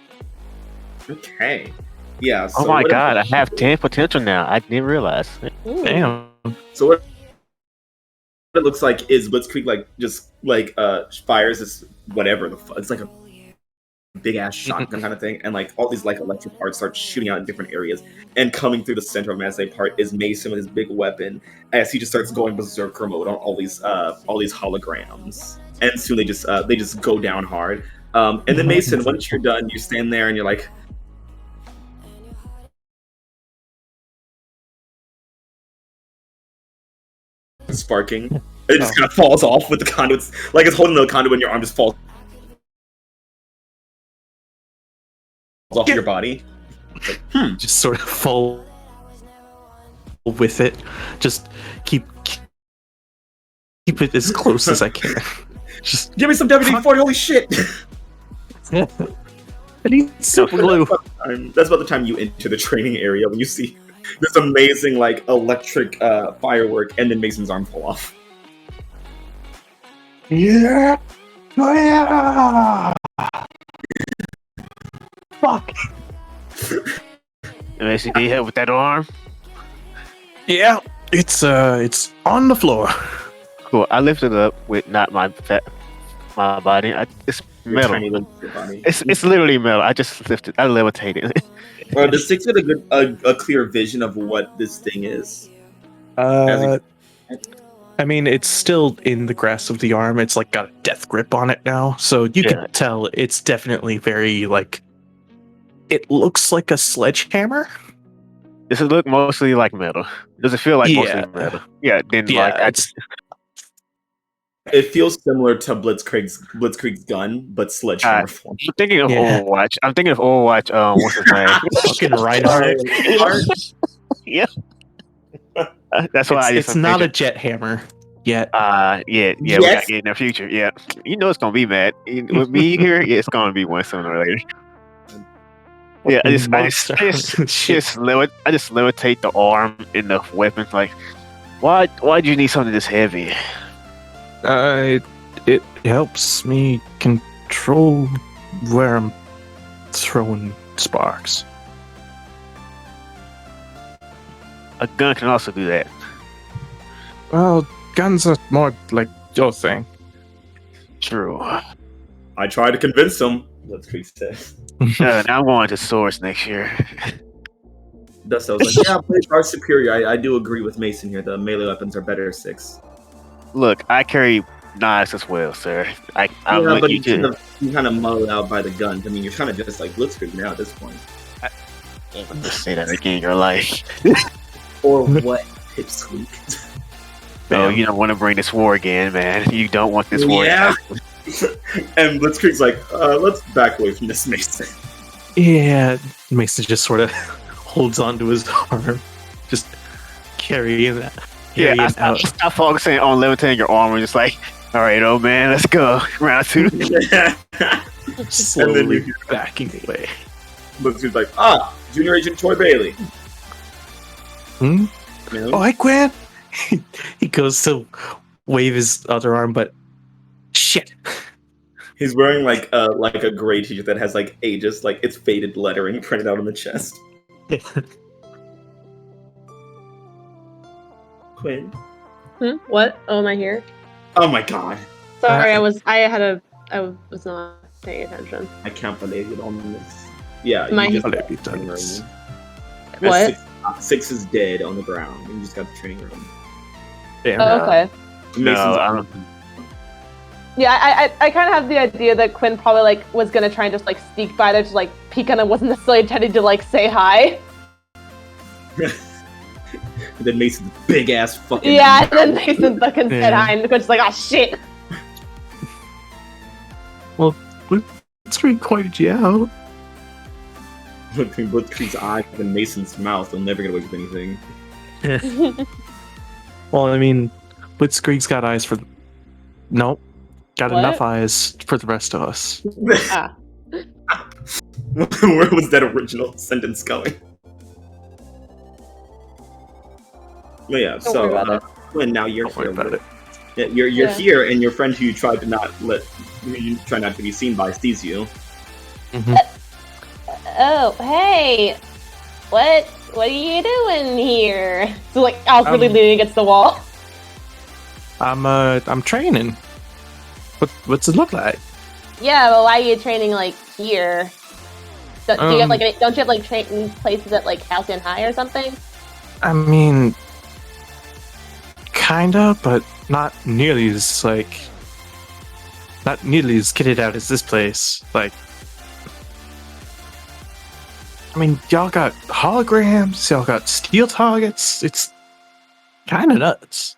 Okay. Yeah. So oh my God! I have 10 potential now. I didn't realize. Damn. So what it looks like is Blitzkrieg fires this whatever the fuck. It's like a big ass shotgun kind of thing, and like all these like electric parts start shooting out in different areas. And coming through the center of Massey part is Mason with his big weapon as he just starts going berserker mode on all these holograms. And soon they just go down hard. And then Mason, once you're done, you stand there and you're like, sparking. It just kind of falls off with the conduits. Like it's holding the conduit and your arm just falls off your body. Like, Just sort of fall with it. Just keep it as close as I can. Just give me some WD-40. Holy shit! I need super glue. That's about the time you enter the training area when you see this amazing like electric firework, and then Mason's arm fall off. Yeah. Fuck. Mason, need help with that arm? Yeah, it's on the floor. Cool. I lifted it up with not my body. It's metal. It's literally metal. I just lifted. I levitated. Well, does Six get a clear vision of what this thing is? I mean, it's still in the grasp of the arm. It's like got a death grip on it now, so you can tell it's definitely very like. It looks like a sledgehammer. Does it look mostly like metal? Does it feel like mostly metal? Yeah. Then it feels similar to Blitzkrieg's gun, but sledgehammer form. I'm thinking of Overwatch. What's his name? Fucking Reinhardt. Yeah. That's why it's not a jet hammer yet. We got in the future. Yeah, you know it's gonna be mad with me here. Yeah, it's gonna be one sooner or later. Yeah, I just levitate the arm in the weapon. Like, why do you need something this heavy? It helps me control where I'm throwing sparks. A gun can also do that. Well, guns are more like your thing. True. I tried to convince him. Blitzkrieg says. Now I'm going to swords next year. Dusto was like, yeah, blades are superior. I do agree with Mason here. The melee weapons are better 6. Look, I carry knives as well, sir. But you kind of muddled out by the guns. I mean, you're kind of just like Blitzkrieg now at this point. Just say that again in your life. Or what, Pipsqueak? No, you don't want to bring this war again, man. You don't want this war. Yeah. And Blitzkrieg's like, let's back away from this, Mason. Yeah, Mason just sort of holds onto his arm, just carrying that. I stop focusing on levitating your arm and just like, all right, old man, let's go. Round 2. Slowly backing away. Blitzkrieg's like, Junior Agent Troy Bailey. Oh, hi, Gwen. He goes to wave his other arm, but shit. He's wearing like a gray t-shirt that has like Aegis, like it's faded lettering printed out on the chest. Quinn? What? Oh, am I here? Oh my god. Sorry, I was not paying attention. I can't believe you don't miss. Yeah, What? Six is dead on the ground. You just got the training room. Damn. Oh, okay. No, Yeah, I kind of have the idea that Quinn probably like was gonna try and just like sneak by there to like peek on him, wasn't necessarily intending to like say hi. And then Mason's big ass fucking. Yeah, and then Mason fucking said hi, and Quinn's like, oh shit. Well, Blitzkrieg pointed you out. Between Blitzkrieg's eyes and Mason's mouth, he'll never get away with anything. Well, I mean, Blitzkrieg's got eyes for. Nope. Got enough eyes for the rest of us. Where was that original sentence going? Well, yeah, Quinn, now you're here. About it. Yeah, you're here, and your friend who you try not to be seen by sees you. Mm-hmm. Oh, hey, what are you doing here? So like, awkwardly leaning against the wall. I'm training. What's it look like? Yeah, but why are you training like here? Don't you have like training places at like Halcyon High or something? I mean, kinda, but not nearly as kitted out as this place. Like, I mean, y'all got holograms, y'all got steel targets. It's kind of nuts.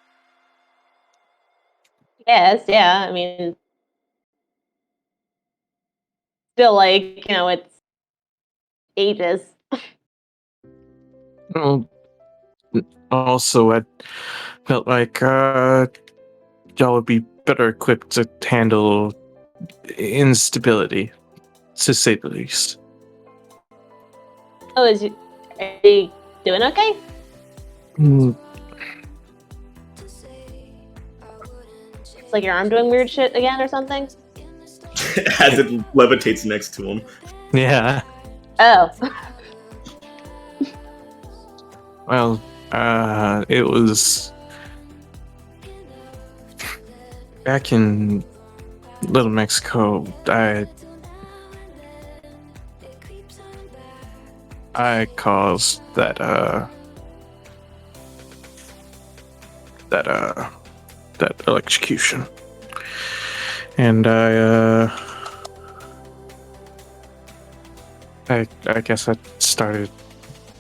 Yes, yeah. I mean, still, like, it's ages. Well, also, I felt like y'all would be better equipped to handle instability, to say the least. Oh, are you doing okay? It's like your arm doing weird shit again or something? As it levitates next to him. Yeah. Oh. Well, it was back in Little Mexico. I caused that electrocution, and I guess I started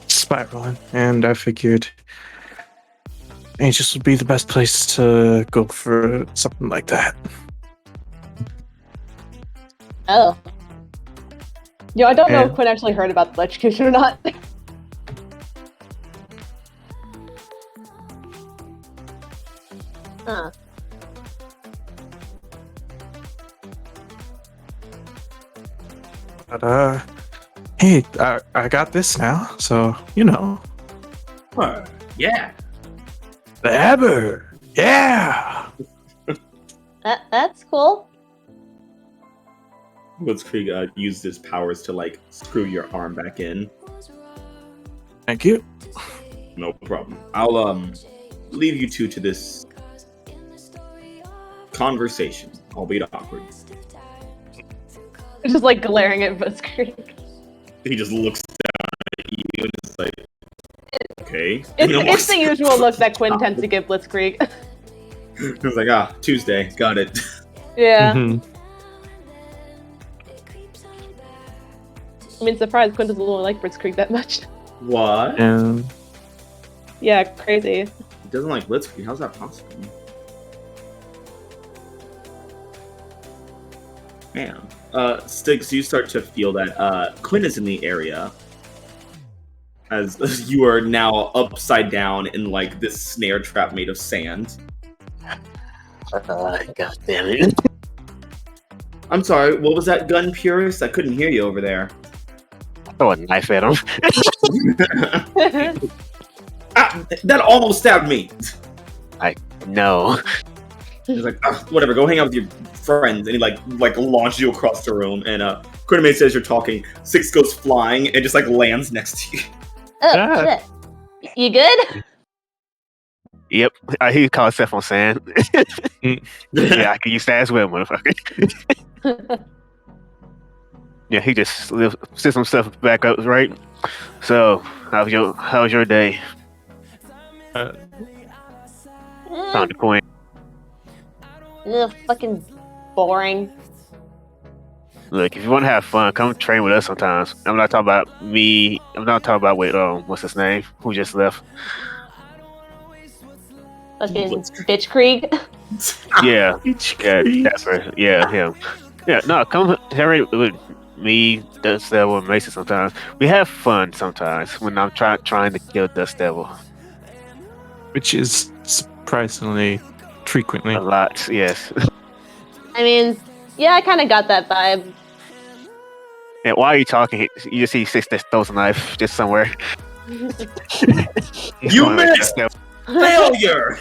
spiraling, and I figured Aegis would be the best place to go for something like that. Oh. I don't know if Quinn actually heard about the electrocution or not. Huh. But hey, I got this now, so you know. Yeah. The Eber! Yeah! That's cool. Blitzkrieg used his powers to, like, screw your arm back in. Thank you. No problem. I'll, leave you two to this conversation, albeit awkward. Just, like, glaring at Blitzkrieg. He just looks down at you and is like, okay. It's the usual look that Quinn tends to give Blitzkrieg. He's like, Tuesday, got it. Yeah. Mm-hmm. I mean, surprised Quinn doesn't really like Blitzkrieg that much. What? Yeah, crazy. He doesn't like Blitzkrieg? How's that possible? Man. Styx, you start to feel that Quinn is in the area. As you are now upside down in, like, this snare trap made of sand. God damn it. I'm sorry, what was that, gun purist? I couldn't hear you over there. Throw a knife at him. That almost stabbed me! No. He's like, whatever, go hang out with your friends. And he, like launches you across the room. And Quiname says you're talking. Six goes flying and just, like, lands next to you. Oh, shit. You good? Yep. He called himself on sand. Yeah, I can use that as well, motherfucker. Yeah, he just sits himself back up, right? So, how's your day? Found the coin. Fucking boring. Look, if you want to have fun, come train with us sometimes. I'm not talking about me. I'm not talking about what's his name? Who just left? Fucking Bitchkrieg. Yeah, that's right. Yeah, him. Yeah, no, come train with me, Dust Devil, and Mason sometimes. We have fun sometimes when I'm trying to kill Dust Devil. Which is surprisingly frequently. A lot, yes. I mean, yeah, I kind of got that vibe. And while you're talking, you just see Six that throws a knife just somewhere. You missed! Failure!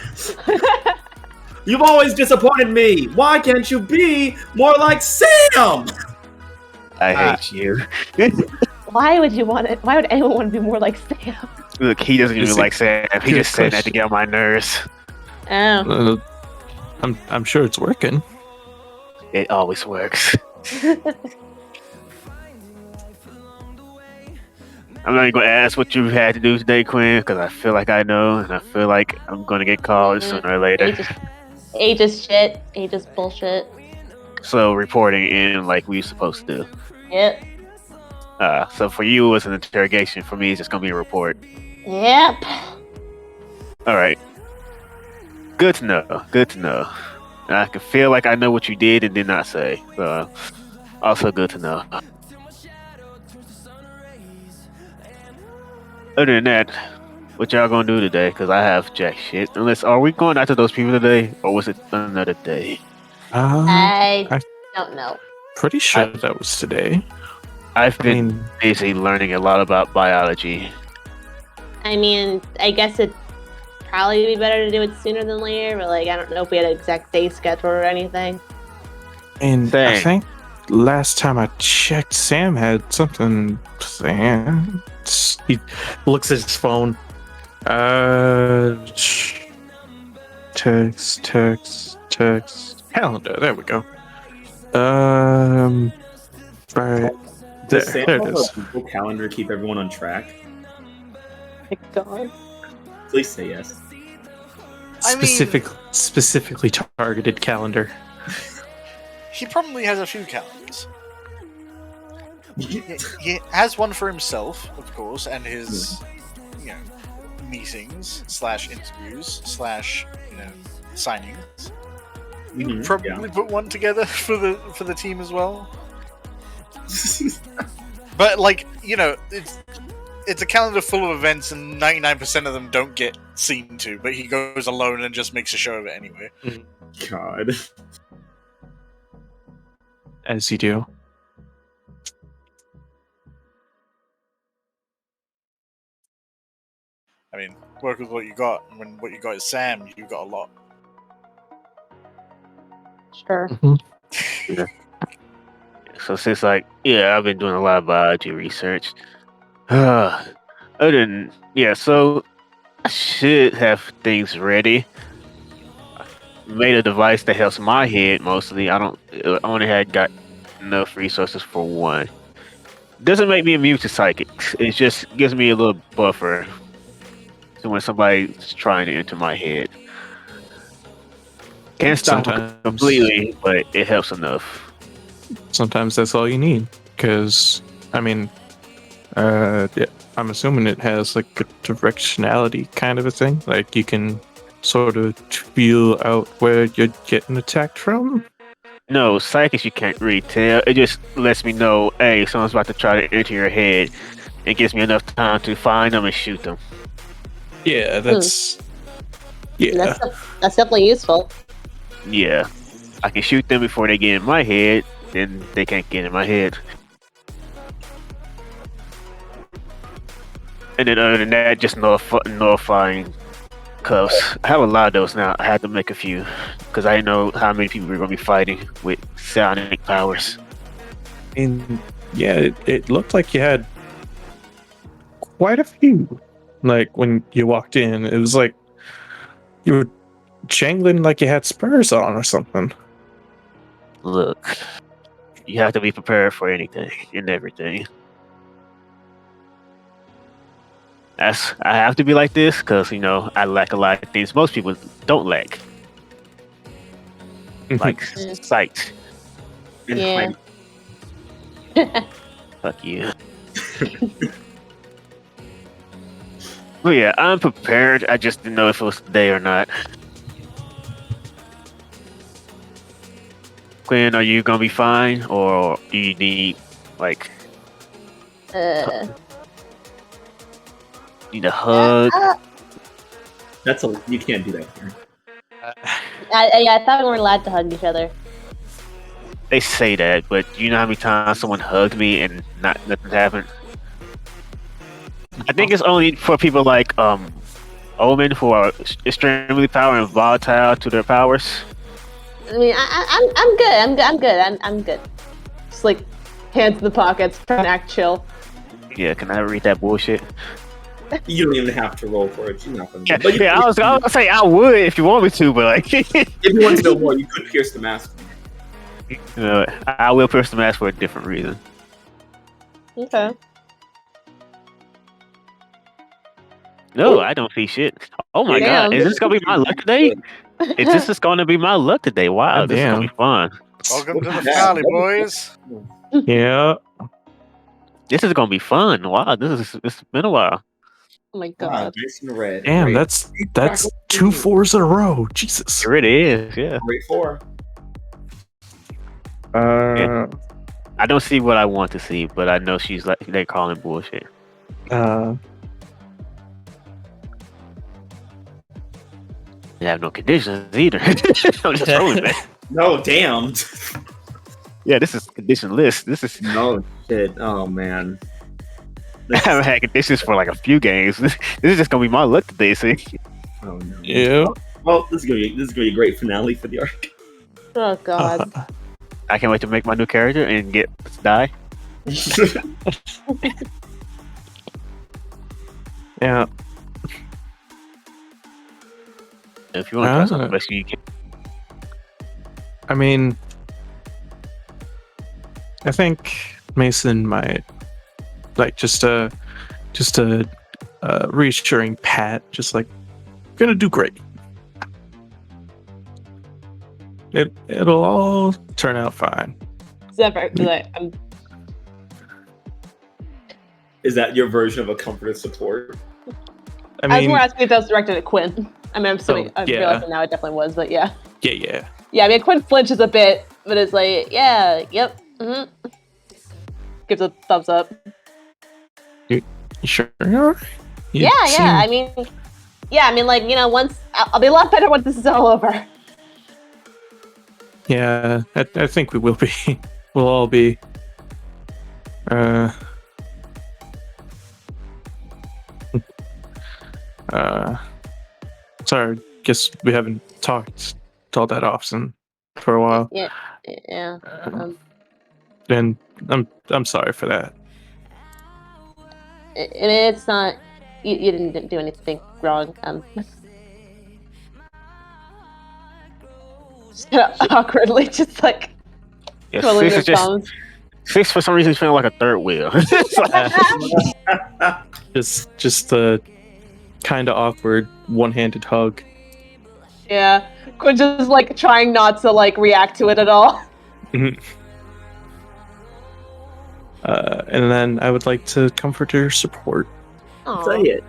You've always disappointed me! Why can't you be more like Sam? I hate you. Why would anyone want to be more like Sam? Look, he doesn't even like Sam. He just said that to get on my nerves. Oh. I'm sure it's working. It always works. I'm not even going to ask what you had to do today, Quinn, because I feel like I know, and I feel like I'm going to get called sooner or later. Aegis shit. Aegis bullshit. So reporting in like we supposed to do. Yep. So for you, it's an interrogation. For me, it's just going to be a report. Yep. All right. Good to know. Good to know. I can feel like I know what you did and did not say. So, also good to know. Other than that, What y'all gonna do today? Because I have jack shit. Unless, are we going after those people today, or was it another day? I don't know. Pretty sure that was today. I've been busy learning a lot about biology. I mean, I guess it'd probably be better to do it sooner than later, but like, I don't know if we had an exact day schedule or anything. And I think last time I checked, Sam had something planned. He looks at his phone. Text. Calendar. There we go. Right. Does Sam there have it is. a Google calendar keep everyone on track? My God. Please say yes. Specifically targeted calendar. He probably has a few calendars. He has one for himself, of course, and his, meetings / interviews / signings. You probably put one together for the team as well. But it's a calendar full of events, and 99% of them don't get seen to. But he goes alone and just makes a show of it anyway. God. As you do. I mean, work with what you got. And when what you got is Sam, you got a lot. Sure. Yeah. So since I've been doing a lot of biology research. So I should have things ready. Made a device that helps my head mostly. I only had got enough resources for one. Doesn't make me immune to psychics. It just gives me a little buffer to when somebody's trying to enter my head. Can't stop it completely, but it helps enough. Sometimes that's all you need, because I'm assuming it has like a directionality kind of a thing. Like you can sort of feel out where you're getting attacked from. No, psychics you can't really tell. It just lets me know, hey, someone's about to try to enter your head. It gives me enough time to find them and shoot them. Yeah, that's definitely useful. Yeah, I can shoot them before they get in my head, then they can't get in my head. And then other than that, just nullifying cuffs. I have a lot of those now. I had to make a few because I didn't know how many people were going to be fighting with psionic powers. And yeah, it looked like you had quite a few. Like when you walked in, it was like you were jangling like you had spurs on or something. Look, you have to be prepared for anything and everything. I have to be like this because, I lack a lot of things most people don't lack. Like sight. Yeah. Fuck you. Well, yeah, I'm prepared. I just didn't know if it was today or not. Quinn, are you gonna be fine, or do you need need a hug? You can't do that here. I thought we weren't allowed to hug each other. They say that, but you know how many times someone hugged me and nothing happened? I think it's only for people like Omen who are extremely power and volatile to their powers. I mean, I'm good. I'm good. Just like hands in the pockets, trying to act chill. Yeah, can I read that bullshit? You don't even have to roll for it. You're not gonna. I was gonna say I would if you want me to, but like, if you want to know more, you could pierce the mask. I will pierce the mask for a different reason. Okay. No, I don't see shit. Oh my god, is this gonna be my luck today? Is this gonna be my luck today? Wow, this is gonna be fun. Welcome to the finale, boys. Yeah. This is gonna be fun. Wow, it's been a while. Oh my god. Nice and red. Damn, that's 2 4s in a row. Jesus. It really is, yeah. Great 4. Yeah. I don't see what I want to see, but I know they're calling bullshit. They have no conditions either. I'm just rolling that. No, damn. Yeah, this is condition list. This is no shit. Oh man. I haven't had conditions for like a few games. This is just gonna be my luck today, see? Oh no. Yeah. Well, this is gonna be a great finale for the arc. Oh god. I can't wait to make my new character and get die. Yeah. If you want to try something special, you can. I mean, I think Mason might like just a reassuring pat, just like gonna do great. It'll all turn out fine. Is that your version of a comfort and support? I was more asking if that was directed at Quinn. I mean, I'm assuming, I'm realizing now it definitely was, but yeah. Yeah. Yeah, I mean, Quinn flinches a bit, but it's like, yeah, yep, gives a thumbs up. You sure? Yeah. I mean, like, you know, once I'll be a lot better once this is all over. Yeah, I think we will be. We'll all be. Sorry, guess we haven't talked all that often for a while. Yeah. And I'm sorry for that. It's not. You didn't do anything wrong. Just awkwardly, just like twirling their thumbs. Six for some reason is feeling like a third wheel. just a kind of awkward one-handed hug. Yeah, Quinn just like trying not to like react to it at all. And then I would like to comfort your support. Say it.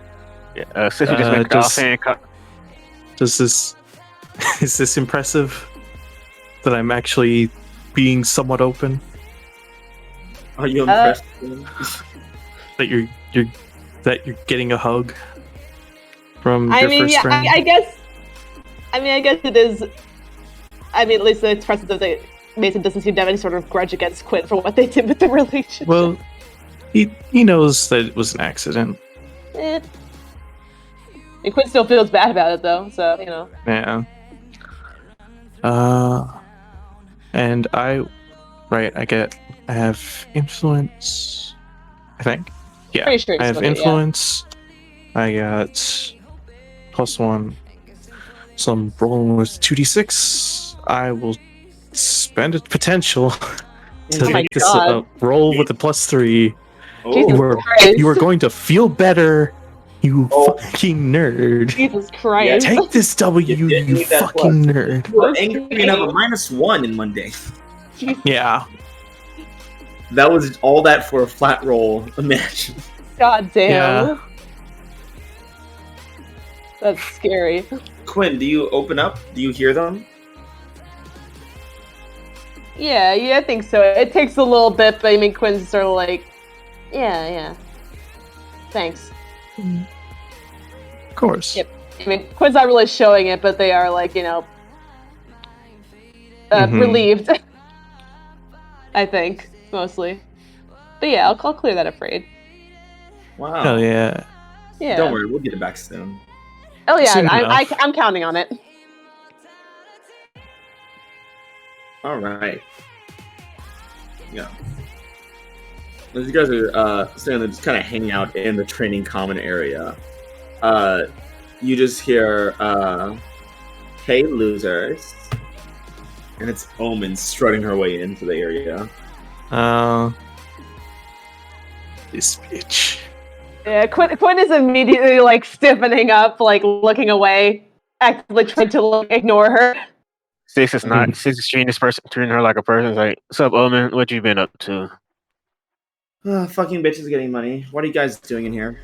Yeah, since we just make offhand. Is this impressive? That I'm actually being somewhat open. Are you impressed? That you're getting a hug from your first friend? I guess it is. I mean, at least it's impressive that Mason doesn't seem to have any sort of grudge against Quinn for what they did with the relationship. Well, he knows that it was an accident. And Quinn still feels bad about it, though. So you know. Yeah. And I have influence. I think. Yeah. Pretty sure I have influence. Yeah. I got +1. So I'm rolling with 2d6. I will spend a potential to make this roll with a +3. Oh. You are going to feel better, you fucking nerd. Jesus Christ. Take this W, you fucking nerd. You were angry and have a -1 in Monday. Yeah. That was all that for a flat roll. Imagine. God damn. Yeah. That's scary. Quinn, do you open up? Do you hear them? Yeah, I think so. It takes a little bit, but I mean, Quinn's sort of like, yeah. Thanks. Of course. Yep. I mean, Quinn's not really showing it, but they are like, you know, relieved. I think, mostly. But yeah, I'll clear that afraid. Wow. Hell yeah. Yeah. Don't worry, we'll get it back soon. Oh yeah, I'm counting on it. All right. Yeah. As you guys are sitting there just kind of hanging out in the training common area, you just hear, "Hey, losers." And it's Omen strutting her way into the area. This bitch. Yeah, Quinn is immediately like stiffening up, like looking away, actively trying to like, ignore her. Six is treating this person, treating her like a person. It's like, "What's up, Omen? What you been up to?" Fucking bitches getting money. What are you guys doing in here?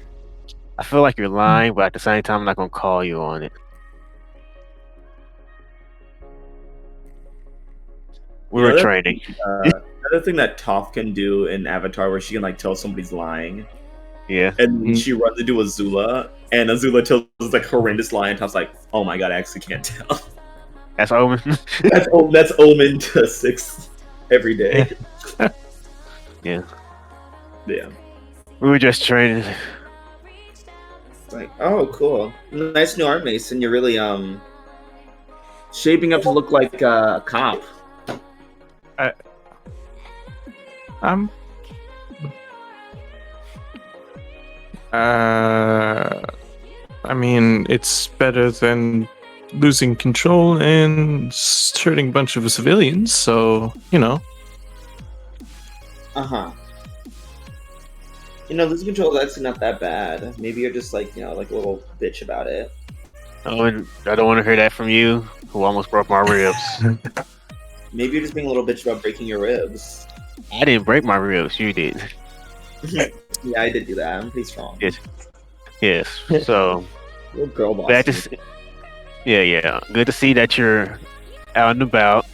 I feel like you're lying, but at the same time, I'm not gonna call you on it. We were training. Another thing that Toph can do in Avatar, where she can like tell somebody's lying, Yeah. And she runs into Azula, and Azula tells this like horrendous lie, and Top's like, "Oh my god, I actually can't tell." That's Omen. that's Omen to 6 every day. Yeah. Yeah. We were just training. It's like, oh, cool, nice new arm, Mason. You're really shaping up to look like a cop. I mean, it's better than losing control and hurting a bunch of civilians, so, you know. Losing control is actually not that bad. Maybe you're just like, like a little bitch about it. Oh, and I don't want to hear that from you, who almost broke my ribs. Maybe you're just being a little bitch about breaking your ribs. I didn't break my ribs, you did. Yeah, I did do that. I'm pretty strong. Yes. So, little girl boss. Yeah. Good to see that you're out and about.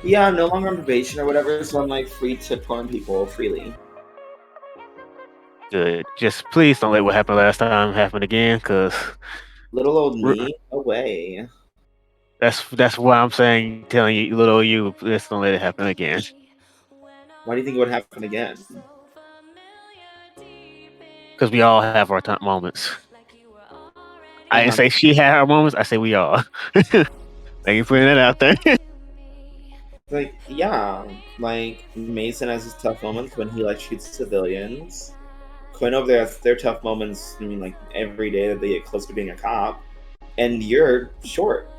Yeah, I'm no longer on probation or whatever, so I'm like free to porn people freely. Good. Just please don't let what happened last time happen again, cause little old me, away. That's why I'm saying, telling you, little you, please don't let it happen again. Why do you think it would happen again? Because we all have our moments. I didn't say she had her moments. I say we all. Thank you for putting that out there. Like, yeah, like Mason has his tough moments when he like shoots civilians. Quinn over there has their tough moments. I mean, like every day that they get close to being a cop, and you're short.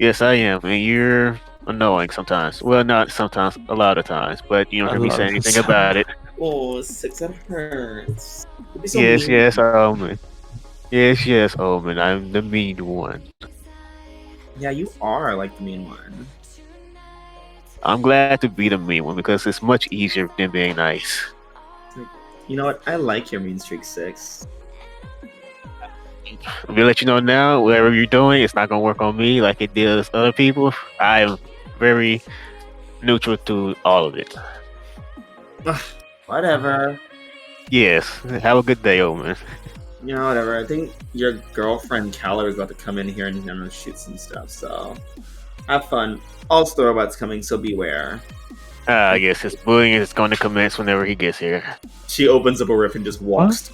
Yes, I am, and you're annoying sometimes. Well, not sometimes, a lot of times, but you don't hear me say anything about it. Oh, 6, that hurts. So yes, Omen. Yes, Omen. I'm the mean one. Yeah, you are like the mean one. I'm glad to be the mean one because it's much easier than being nice. You know what? I like your mean streak, 6. I'm gonna let you know now, whatever you're doing, it's not gonna work on me like it does other people. I'm very neutral to all of it. Whatever. Yes. Have a good day, Omen. Whatever. I think your girlfriend Kaller is about to come in here and he's gonna shoot some stuff, so have fun. Also, the robot's coming, so beware. I guess his bullying is going to commence whenever he gets here. She opens up a rift and just walks.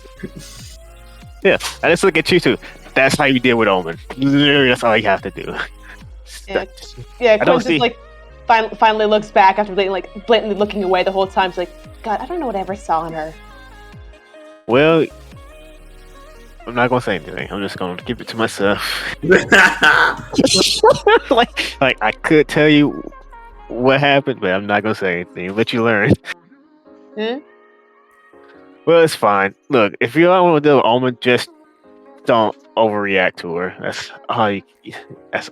Yeah, and let's look at you too. That's how you deal with Omen. Literally, that's all you have to do. Yeah. Quinn just like finally looks back after blatantly looking away the whole time. She's like, God, I don't know what I ever saw in her. Well, I'm not gonna say anything. I'm just gonna keep it to myself. like I could tell you what happened, but I'm not gonna say anything. Let you learn. Well, it's fine. Look, if you don't want to do Omen, just don't overreact to her. That's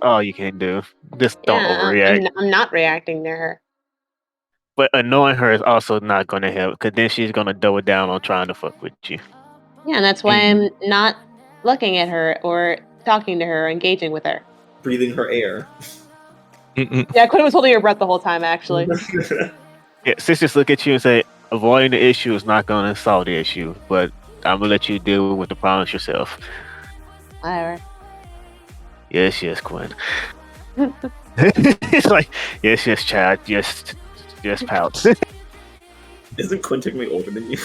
all you can do. Just don't overreact. I'm not reacting to her. But annoying her is also not gonna help, because then she's gonna double down on trying to fuck with you. Yeah, and that's why I'm not looking at her or talking to her or engaging with her. Breathing her air. Yeah, Quinn was holding her breath the whole time, actually. Yeah, sis just look at you and say, avoiding the issue is not going to solve the issue, but I'm going to let you deal with the problems yourself. Whatever. Yes, Quinn. It's like, yes, child, just pout. Isn't Quinn technically older than you?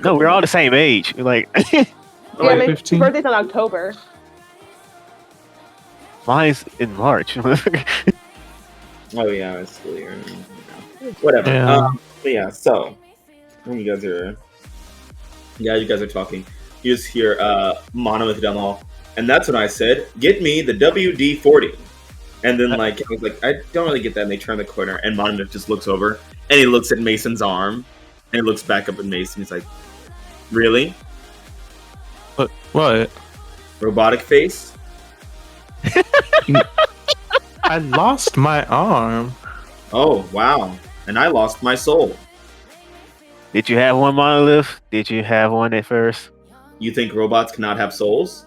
No, we're all the same age. Like, yeah, my birthday's in October. Mine's in March. Oh yeah, it's school year. Whatever. Yeah. But yeah, so when you guys are talking, you just hear Monolith down the hall, and that's when I said, "Get me the WD-40." And then I was like, I don't really get that. And they turn the corner, and Monolith just looks over, and he looks at Mason's arm, and he looks back up at Mason. He's like, "Really? What? Robotic face?" I lost my arm. Oh, wow. And I lost my soul. Did you have one, Monolith? Did you have one at first? You think robots cannot have souls?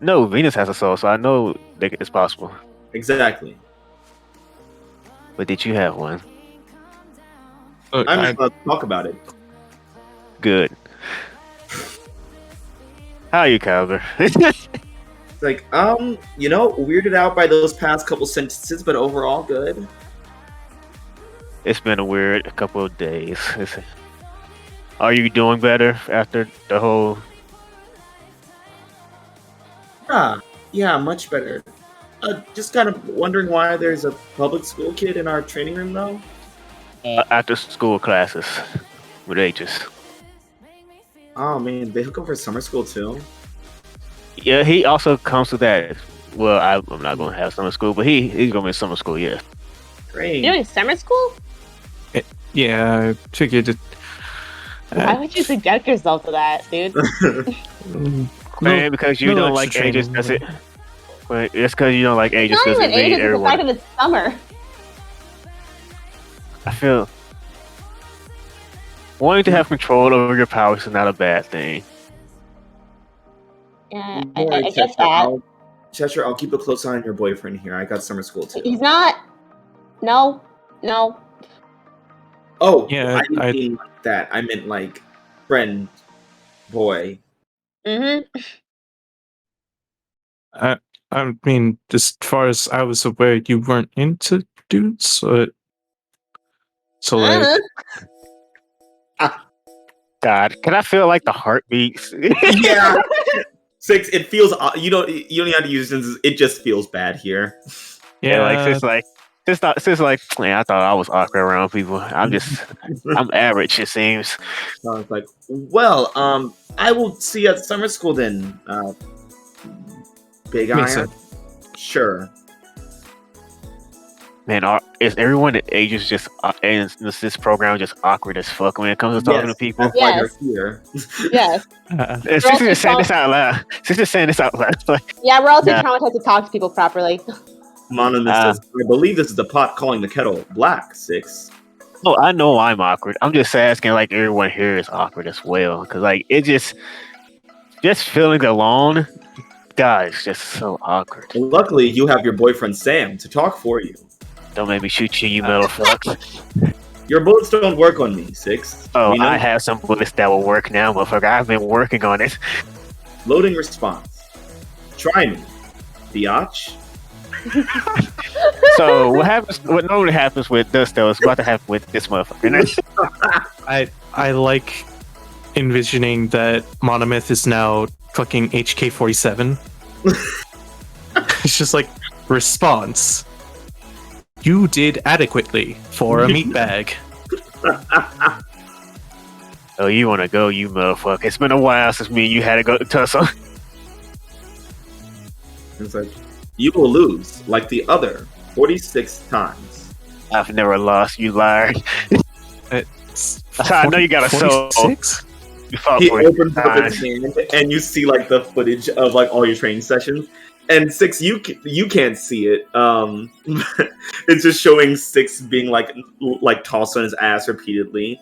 No, Venus has a soul, so I know it's possible. Exactly. But did you have one? I'm not allowed to talk about it. Good. How are you, Calder? It's like, weirded out by those past couple sentences, but overall good. It's been a couple of days. Are you doing better after the whole... Yeah, much better. Just kind of wondering why there's a public school kid in our training room, though. After school classes with ages. Oh man, they hook up for summer school too. Yeah, he also comes to that. Well, I'm not going to have summer school, but he's going to be in summer school. Yeah. Great. You're doing summer school? Yeah, I figured it. Why would you subject yourself to that, dude? Man, because you don't like ages, does it? But it's because you don't like ages. It's not even ages, it's the fact that it's summer. I feel wanting to have control over your powers is not a bad thing. Yeah, I guess that. Cheshire, I'll keep a close eye on your boyfriend here. I got summer school too. He's not. No. Oh, yeah. I didn't mean like that. I meant like friend, boy. Mm-hmm. I mean, as far as I was aware, you weren't into dudes, so like. God, can I feel like the heartbeats? Yeah. 6. It feels you don't have to use sentences. It just feels bad here. Yeah, it's like man, I thought I was awkward around people. I'm average. It seems. So it's like, well, I will see you at summer school then. Big Iron. Sure. Man, is everyone at ages just in this program just awkward as fuck when it comes to talking to people? That's why they're here. Yes. She's just saying this out loud. She's just saying this out loud. Yeah, we're all too traumatized to talk to people properly. Monolith says, I believe this is the pot calling the kettle black, 6. Oh, I know I'm awkward. I'm just asking like everyone here is awkward as well. Because like it just feeling alone, guys, just so awkward. Well, luckily, you have your boyfriend Sam to talk for you. Don't make me shoot you, you metal fucks. Your bullets don't work on me, 6. Oh, I have some bullets that will work now, motherfucker. I've been working on it. Loading response. Try me, biatch. So what normally happens with this though is about to happen with this motherfucker. I like envisioning that Monomyth is now fucking HK-47. It's just like, response. You did adequately for a meat bag. Oh, you want to go, you motherfucker. It's been a while since me and you had to go to tussle. It's like, you will lose, like the other 46 times. I've never lost, you liar. I know you got a soul. He opens up his hand, and you see like the footage of like all your training sessions. And 6, you can't see it. It's just showing 6 being like tossed on his ass repeatedly.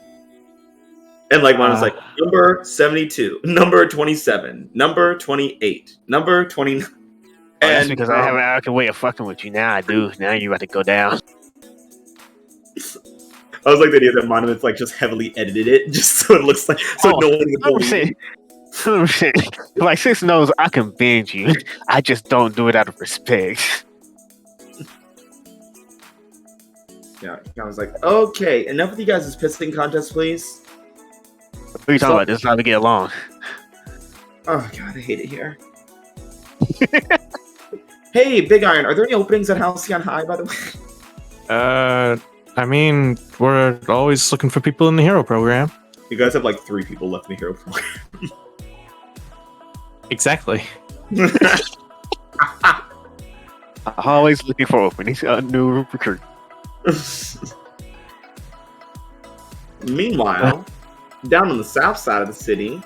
And like one was like number 72, number 27, number 28, number 29. And that's because I have an adequate way of fucking with you. Now I do. Now you have to go down. I was like the idea that Monolith like just heavily edited it just so it looks like no one would believe. Like 6 knows I can bend you. I just don't do it out of respect. Yeah, I was like, okay, enough with you guys' pissing contest, please. What are you talking about? This is how we get along. Oh god, I hate it here. Hey, Big Iron, are there any openings at Halcyon High, by the way? I mean, we're always looking for people in the hero program. You guys have like 3 people left in the hero program. Exactly. Always looking for openings. A new recruit. Meanwhile, down on the south side of the city,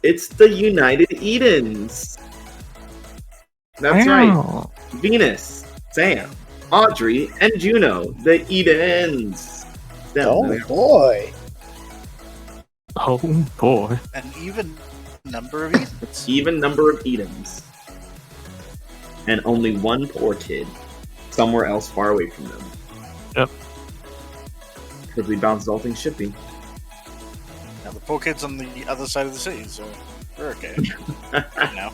it's the United Edens. That's right. Venus, Sam, Audrey, and Juno, the Edens. Oh boy. Oh boy. An even number of Edens. Even number of Edens. And only one poor kid somewhere else far away from them. Yep. perfectly balanced as all things should be. Now the poor kid's on the other side of the city, so we're okay. Now.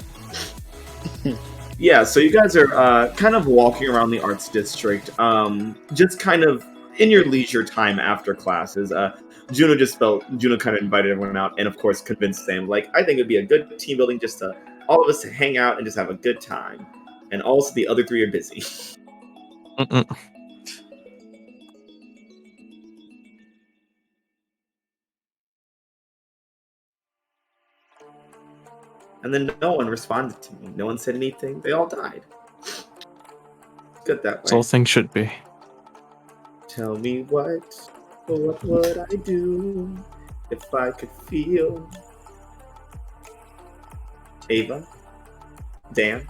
Yeah, so you guys are kind of walking around the arts district, just kind of in your leisure time after classes. Juno kind of invited everyone out, and of course convinced Sam, like, I think it'd be a good team building just to all of us to hang out and just have a good time. And also the other three are busy. And then no one responded to me. No one said anything. They all died. Good that way. That's all things should be. Tell me what would I do if I could feel? Ava? Dan?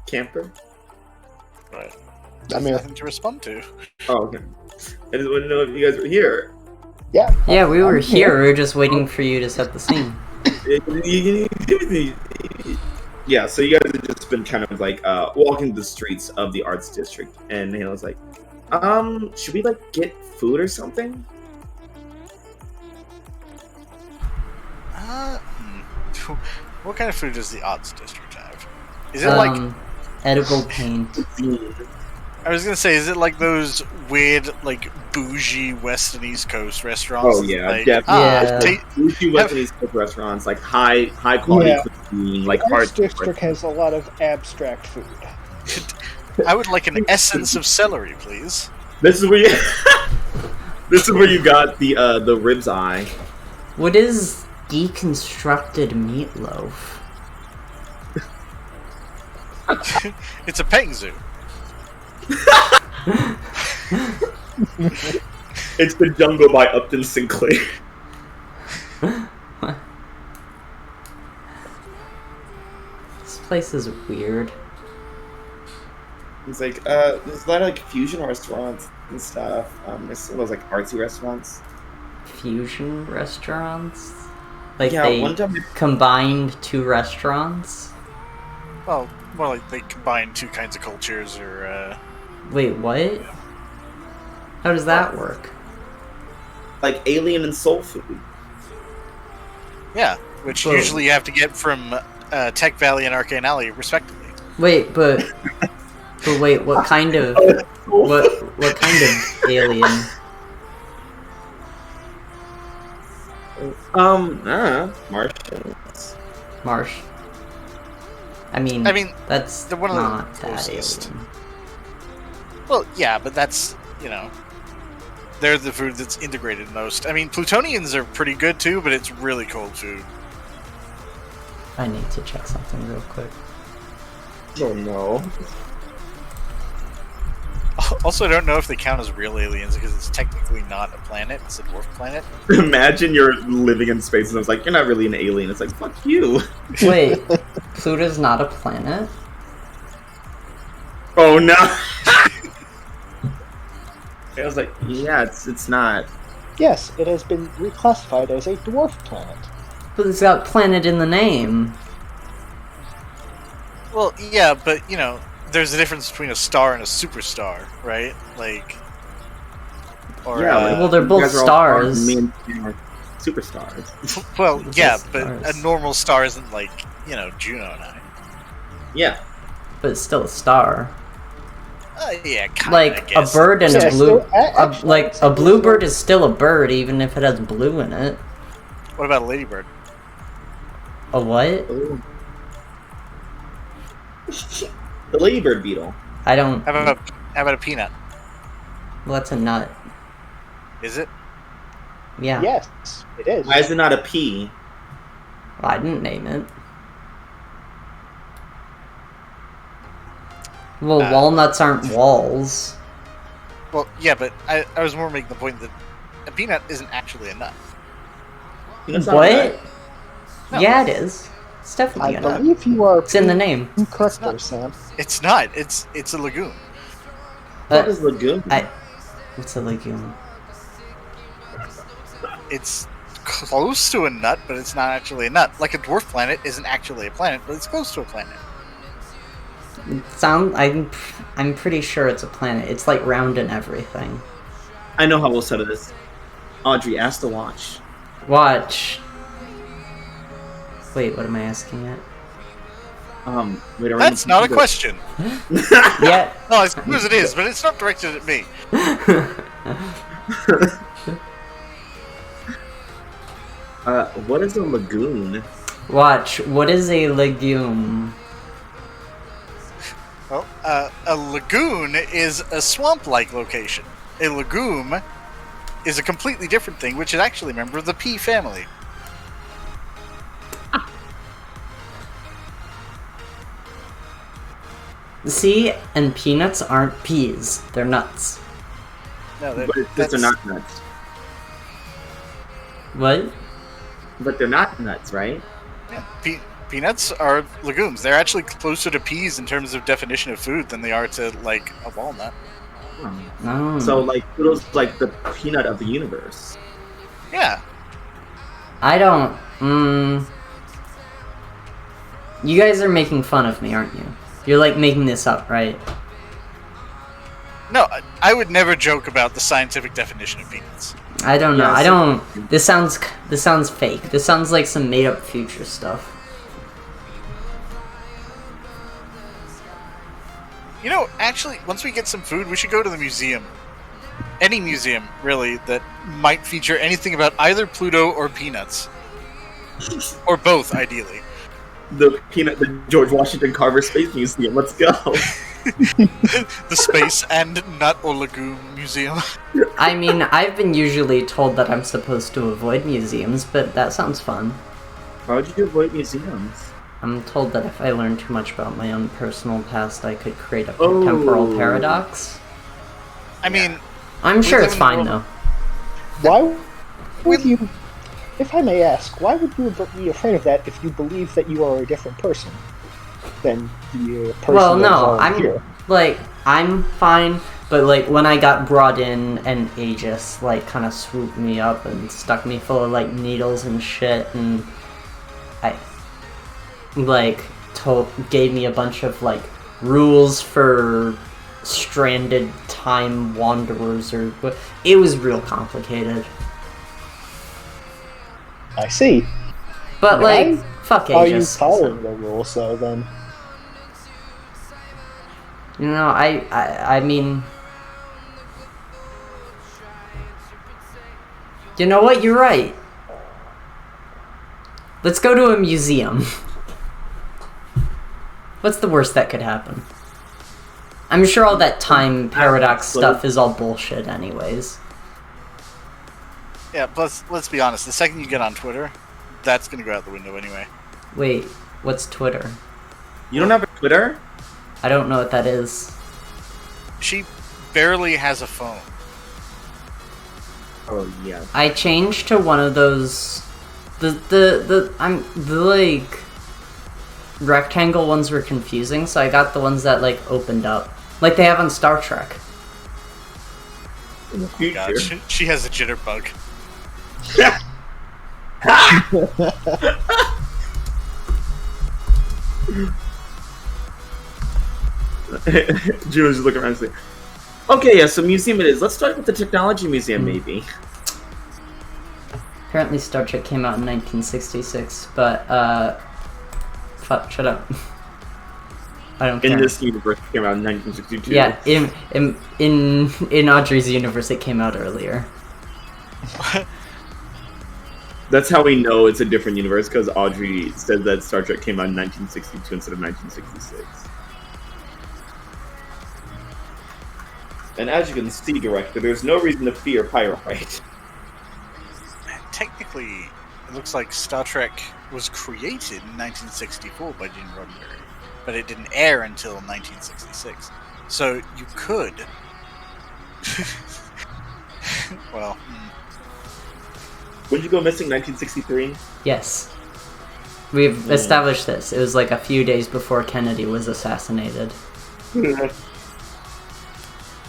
Camper? Right. I'm here. Nothing to respond to. Oh, okay. I just wanted to know if you guys were here. Yeah. Yeah, we were here. We were just waiting for you to set the scene. Yeah, so you guys have just been kind of like walking the streets of the arts district, and Halo's like, should we like get food or something? What kind of food does the arts district have? Is it like edible paint? I was gonna say, is it like those weird, like bougie West and East Coast restaurants? Oh yeah, like, definitely. Bougie West and East Coast restaurants, like high quality cuisine, like the arts art district has a lot of abstract food. I would like an essence of celery, please. This is where you. This is where you got the ribs eye. What is deconstructed meatloaf? It's a petting zoo. It's the Jungle by Upton Sinclair. This place is weird. It's like there's a lot of like fusion restaurants and stuff. There's some of those like artsy restaurants. Fusion restaurants? Like yeah, they one time combined two restaurants? Well, more like they combine two kinds of cultures, or Wait, what? How does that work? like alien and soul food. yeah, which usually you have to get from Tech Valley and Arcane Alley, respectively. Wait, but wait, what kind of what kind of alien? Martians. Marsh. I mean, that's they're one of not the that closest. alien. Well, yeah, but that's, you know, they're the food that's integrated most. I mean, Plutonians are pretty good too, but it's really cold food. I need to check something real quick. Oh no. Also, I don't know if they count as real aliens because it's technically not a planet; it's a dwarf planet. Imagine you're living in space and it's like, you're not really an alien. It's like, fuck you. Wait, Pluto's not a planet? Oh no. I was like, yeah, it's not. Yes, it has been reclassified as a dwarf planet. But it's got planet in the name. Well, yeah, but you know, there's a difference between a star and a superstar, right? Like, or well, they're both stars. Me and are superstars. Well, yeah, Stars. but a normal star isn't like, you know, Juno and I. Yeah. But it's still a star. Yeah, kinda, Like I a guess. bird and a Yes, blue. actually, Like a bluebird is still a bird, even if it has blue in it. What about a ladybird? A what? Ooh. The ladybird beetle. I don't. How about a peanut? Well, that's a nut. Is it? Yeah. Yes, it is. Why is it not a pea? Well, I didn't name it. Well, walnuts aren't walls. Well, yeah, but I was more making the point that a peanut isn't actually a nut. Peanut's not What? a nut. No. Yeah, it is. It's definitely I a nut. believe you are It's in the name. correct there, Sam. It's not. It's a lagoon. What is Lagoon? What's a legume? It's close to a nut, but it's not actually a nut. Like a dwarf planet isn't actually a planet, but it's close to a planet. I'm pretty sure it's a planet. It's like round and everything. I know how we'll settle this. Audrey, ask to watch. Watch. Wait, what am I asking it? Wait, that's not a question. Yeah. No, I suppose it is, but it's not directed at me. What is a lagoon? Watch. What is a legume? Well, a lagoon is a swamp-like location. A legume is a completely different thing, which is actually a member of the pea family. See, and peanuts aren't peas. They're nuts. No, But they're not nuts. What? But they're not nuts, right? Yeah, peanuts are legumes. They're actually closer to peas in terms of definition of food than they are to, like, a walnut. Oh. So, like, Pluto's like the peanut of the universe. Yeah. I don't... You guys are making fun of me, aren't you? You're, like, making this up, right? No, I would never joke about the scientific definition of peanuts. I don't know. Yeah, I don't... This sounds fake. This sounds like some made-up future stuff. You know, actually, once we get some food, we should go to the museum. Any museum, really, that might feature anything about either Pluto or peanuts. Or both, ideally. The George Washington Carver Space Museum. Let's go. The Space and Nut or Lagoon Museum. I mean, I've been usually told that I'm supposed to avoid museums, but that sounds fun. How would you avoid museums? I'm told that if I learn too much about my own personal past, I could create a temporal paradox. I mean... I'm sure it's fine, though. Why would you... If I may ask, why would you be afraid of that if you believe that you are a different person than the person Well, no, that's here? I'm fine, but, like, when I got brought in and Aegis, like, kind of swooped me up and stuck me full of, like, needles and shit, and I, like, gave me a bunch of, like, rules for stranded time wanderers, but it was real complicated. I see. But, like, fuck Are you Aegis. following the rules, though, then? You know, I mean... You know what? You're right. Let's go to a museum. What's the worst that could happen? I'm sure all that time paradox stuff is all bullshit anyways. Yeah, plus, let's be honest, the second you get on Twitter, that's gonna go out the window anyway. Wait, what's Twitter? You don't have a Twitter? I don't know what that is. She barely has a phone. Oh, yeah. I changed to one of those... The like... rectangle ones were confusing, so I got the ones that, like, opened up. Like they have on Star Trek. In the future. God, she has a jitterbug. Jules just looking around and saying, okay, yeah, so museum it is. Let's start with the technology museum, maybe. Apparently Star Trek came out in 1966, but, fuck, shut up. I don't care. In this universe, it came out in 1962. Yeah, in Audrey's universe, it came out earlier. That's how we know it's a different universe, because Audrey said that Star Trek came out in 1962 instead of 1966. And as you can see, Director, there's no reason to fear Pyrite. Technically, it looks like Star Trek was created in 1964 by Gene Roddenberry, but it didn't air until 1966. So you could... well... Would you go missing 1963? Yes. We've established this. It was like a few days before Kennedy was assassinated. I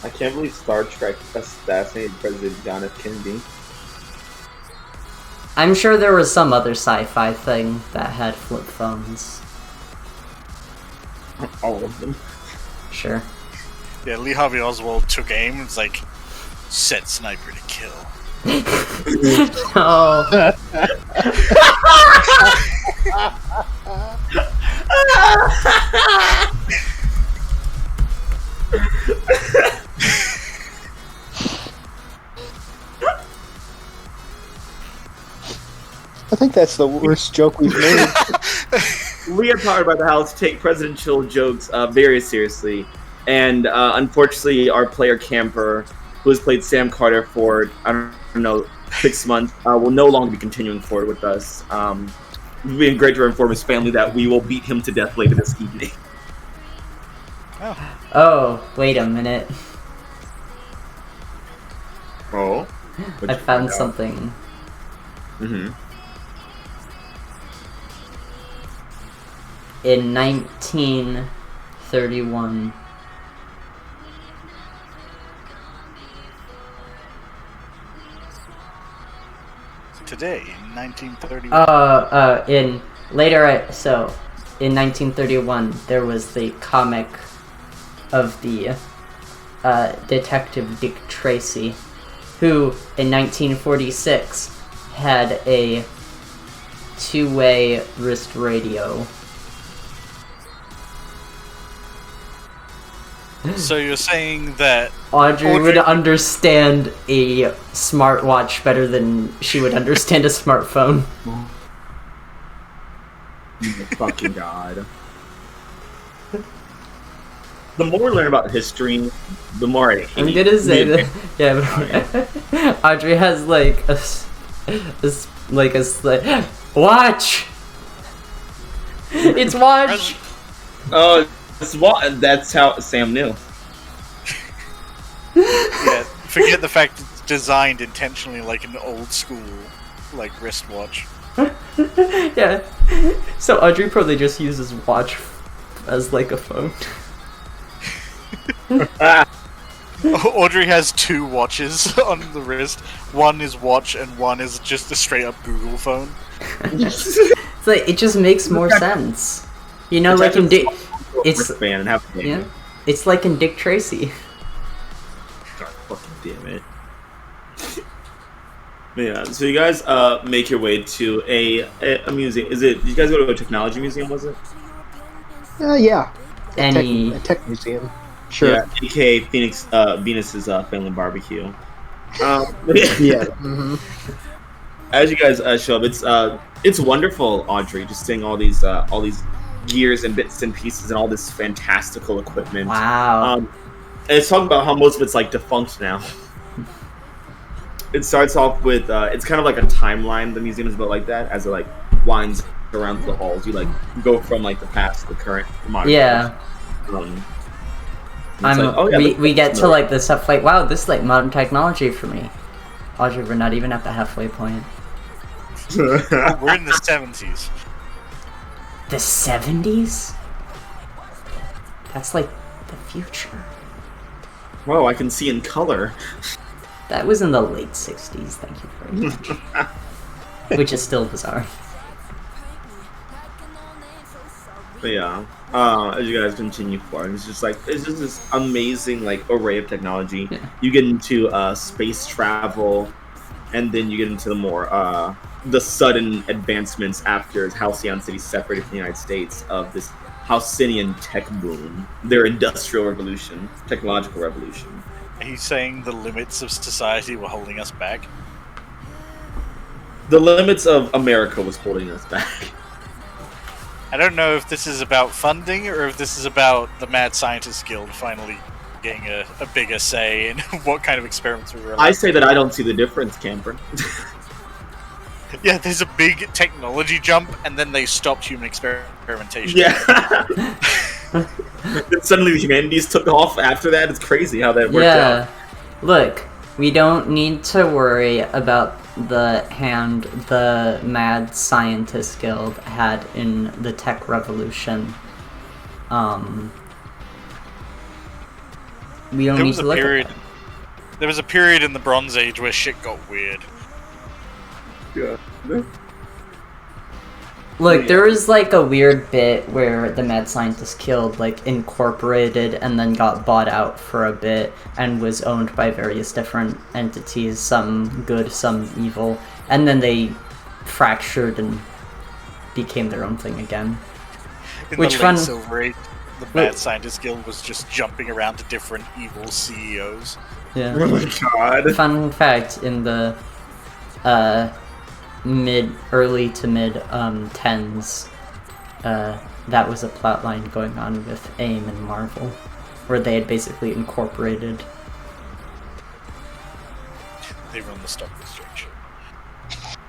can't believe Star Trek assassinated President John F. Kennedy. I'm sure there was some other sci-fi thing that had flip phones. All of them. Sure. Yeah, Lee Harvey Oswald took aim and was like, set sniper to kill. Oh. I think that's the worst joke we've made. We are powered by the house. Take presidential jokes very seriously, and unfortunately, our player Camper, who has played Sam Carter for I don't know 6 months, will no longer be continuing forward with us. We've been great to inform his family that we will beat him to death later this evening. Oh, wait a minute. Oh, I found something. Mm-hmm. In 1931. Today, in 1931. In 1931, there was the comic of the Detective Dick Tracy, who in 1946 had a two-way wrist radio. So you're saying that Audrey would understand a smartwatch better than she would understand a smartphone. Oh fucking god. The more we learn about history, the more I hate I'm gonna say that, yeah, but Audrey has like a watch! It's watch! Oh, that's how Sam knew. Yeah, forget the fact it's designed intentionally like an old school, like, wristwatch. Yeah. So Audrey probably just uses watch as like a phone. Audrey has two watches on the wrist. One is watch and one is just a straight up Google phone. It's like, it just makes more sense. You know, like in it's like in Dick Tracy. God fucking damn it. Yeah, so you guys make your way to a museum. Is it? Did you guys go to a technology museum? Was it? Yeah. Any a tech museum. Sure. Yeah, aka Venus's Family Barbecue. Yeah. Mm-hmm. As you guys show up, it's wonderful, Audrey, just seeing all these gears and bits and pieces and all this fantastical equipment. Wow. And it's talking about how most of it's like defunct now. It starts off with it's kind of like a timeline. The museum is built like that, as it like winds around the halls. You like go from like the past to the current, modern. Yeah. We get to like the stuff like, wow, this is like modern technology for me. Audrey, we're not even at the halfway point. We're in the 70s. The 70s? That's like the future. Whoa, I can see in color. That was in the late 60s, thank you very much. Which is still bizarre. But yeah, as you guys continue forward, it's just this amazing like array of technology. Yeah. You get into space travel, and then you get into the more the sudden advancements after Halcyon City separated from the United States of this Halcyonian tech boom, their industrial revolution, technological revolution. Are you saying the limits of society were holding us back? The limits of America was holding us back. I don't know if this is about funding or if this is about the Mad Scientist Guild finally getting a bigger say in what kind of experiments we were allowed. I say that I don't see the difference, Camper. Yeah, there's a big technology jump, and then they stopped human experimentation. Yeah. Then suddenly the humanities took off after that. It's crazy how that worked out. Look, we don't need to worry about the hand the Mad Scientist Guild had in the tech revolution. We don't need to look at that. There was a period in the Bronze Age where shit got weird. Yeah. Look, there was like a weird bit where the mad scientist killed, like, incorporated and then got bought out for a bit and was owned by various different entities, some good, some evil, and then they fractured and became their own thing again. In the late Silver Age, the Mad Scientist Guild was just jumping around to different evil CEOs. Yeah. Oh my god. Fun fact, in the early to mid 10s, that was a plotline going on with AIM and Marvel, where they had basically incorporated. They run the stock exchange.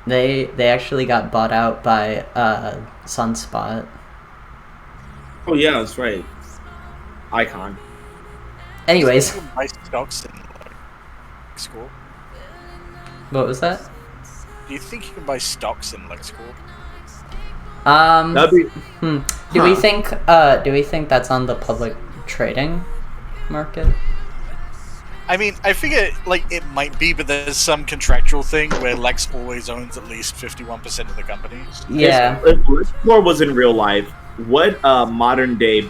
They actually got bought out by Sunspot. Oh yeah, that's right. Icon. Anyways. You can buy stocks in LexCorp. What was that? Do you think you can buy stocks in LexCorp? Do we think that's on the public trading market? I mean, I figure like it might be, but there's some contractual thing where Lex always owns at least 51% of the company. Yeah. If LexCorp was in real life, what modern day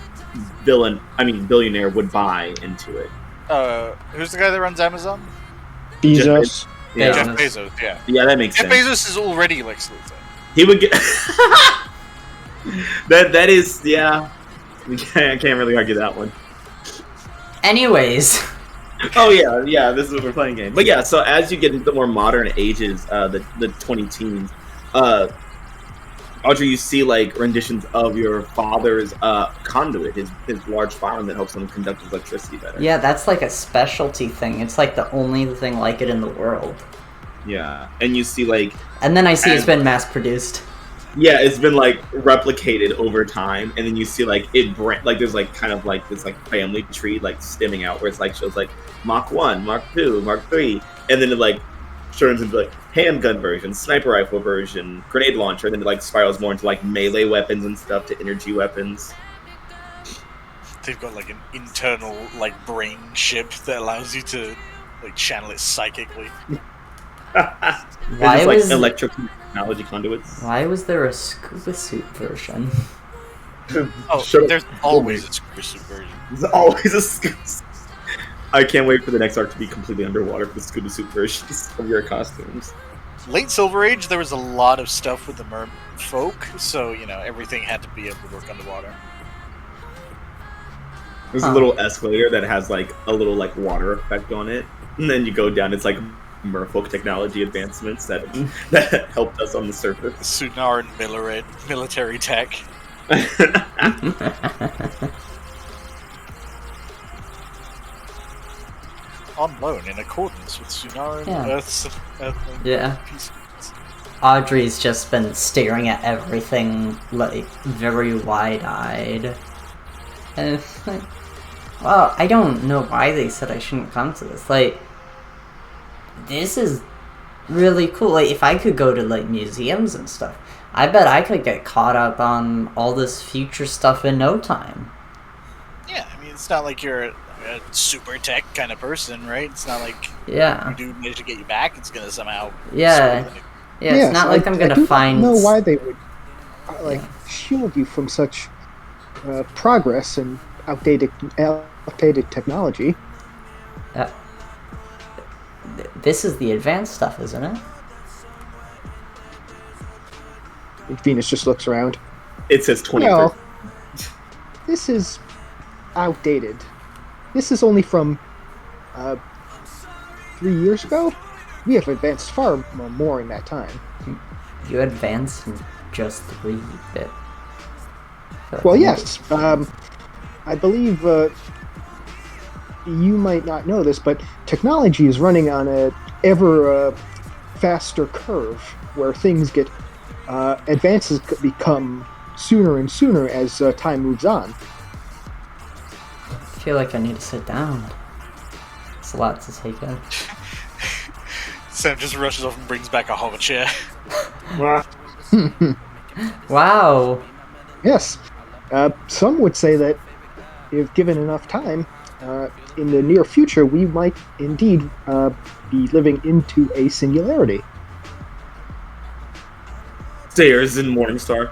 billionaire would buy into it? Who's the guy that runs Amazon? Bezos. Yeah. Jeff Bezos, yeah. Yeah, that makes Jeff sense. Bezos is already Lex Luthor. He would get that is, yeah. I can't really argue that one. Anyways. Oh yeah, this is what we're playing game. But yeah, so as you get into the more modern ages, the 20-teens, Audrey, you see like renditions of your father's conduit, his large farm that helps him conduct his electricity better. Yeah, that's like a specialty thing. It's like the only thing like it in the world. Yeah, and you see like... And then I see it's been mass-produced. Yeah, it's been like replicated over time, and then you see like there's like kind of like this like family tree like stemming out where it's like shows like Mach 1, Mach 2, Mach 3, and then it like turns into like handgun version, sniper rifle version, grenade launcher, and then it like spirals more into like melee weapons and stuff to energy weapons. They've got like an internal like brain chip that allows you to like channel it psychically. Why like was electric technology conduits? Why was there a scuba suit version? There's always a scuba suit version. There's always a scuba suit. I can't wait for the next arc to be completely underwater for the scuba suit versions of your costumes. Late Silver Age, there was a lot of stuff with the merfolk, so everything had to be able to work underwater. There's a little escalator that has like a little like water effect on it, and then you go down. It's like merfolk technology advancements that helped us on the surface. Sunaran military tech. On loan in accordance with Sunaran Earth's peace. Audrey's just been staring at everything like very wide-eyed. And it's like, well, I don't know why they said I shouldn't come to this. Like, this is really cool. Like, if I could go to like museums and stuff, I bet I could get caught up on all this future stuff in no time. Yeah, I mean, it's not like you're a super tech kind of person, right? It's not like you do manage to get you back, it's gonna somehow... It's not like I'm gonna find... I don't know why they would shield you from such progress and outdated technology. This is the advanced stuff, isn't it? Venus just looks around. It says 20. Well, this is outdated. This is only from 3 years ago. We have advanced far more in that time. You advanced in just 3 bit. Well, yes. I believe you might not know this, but technology is running on a ever faster curve where things get advances become sooner and sooner as time moves on. I feel like I need to sit down. It's a lot to take in. Sam just rushes off and brings back a hover chair. Wow. Yes. Some would say that if given enough time, in the near future, we might indeed be living into a singularity. stairs in Morningstar.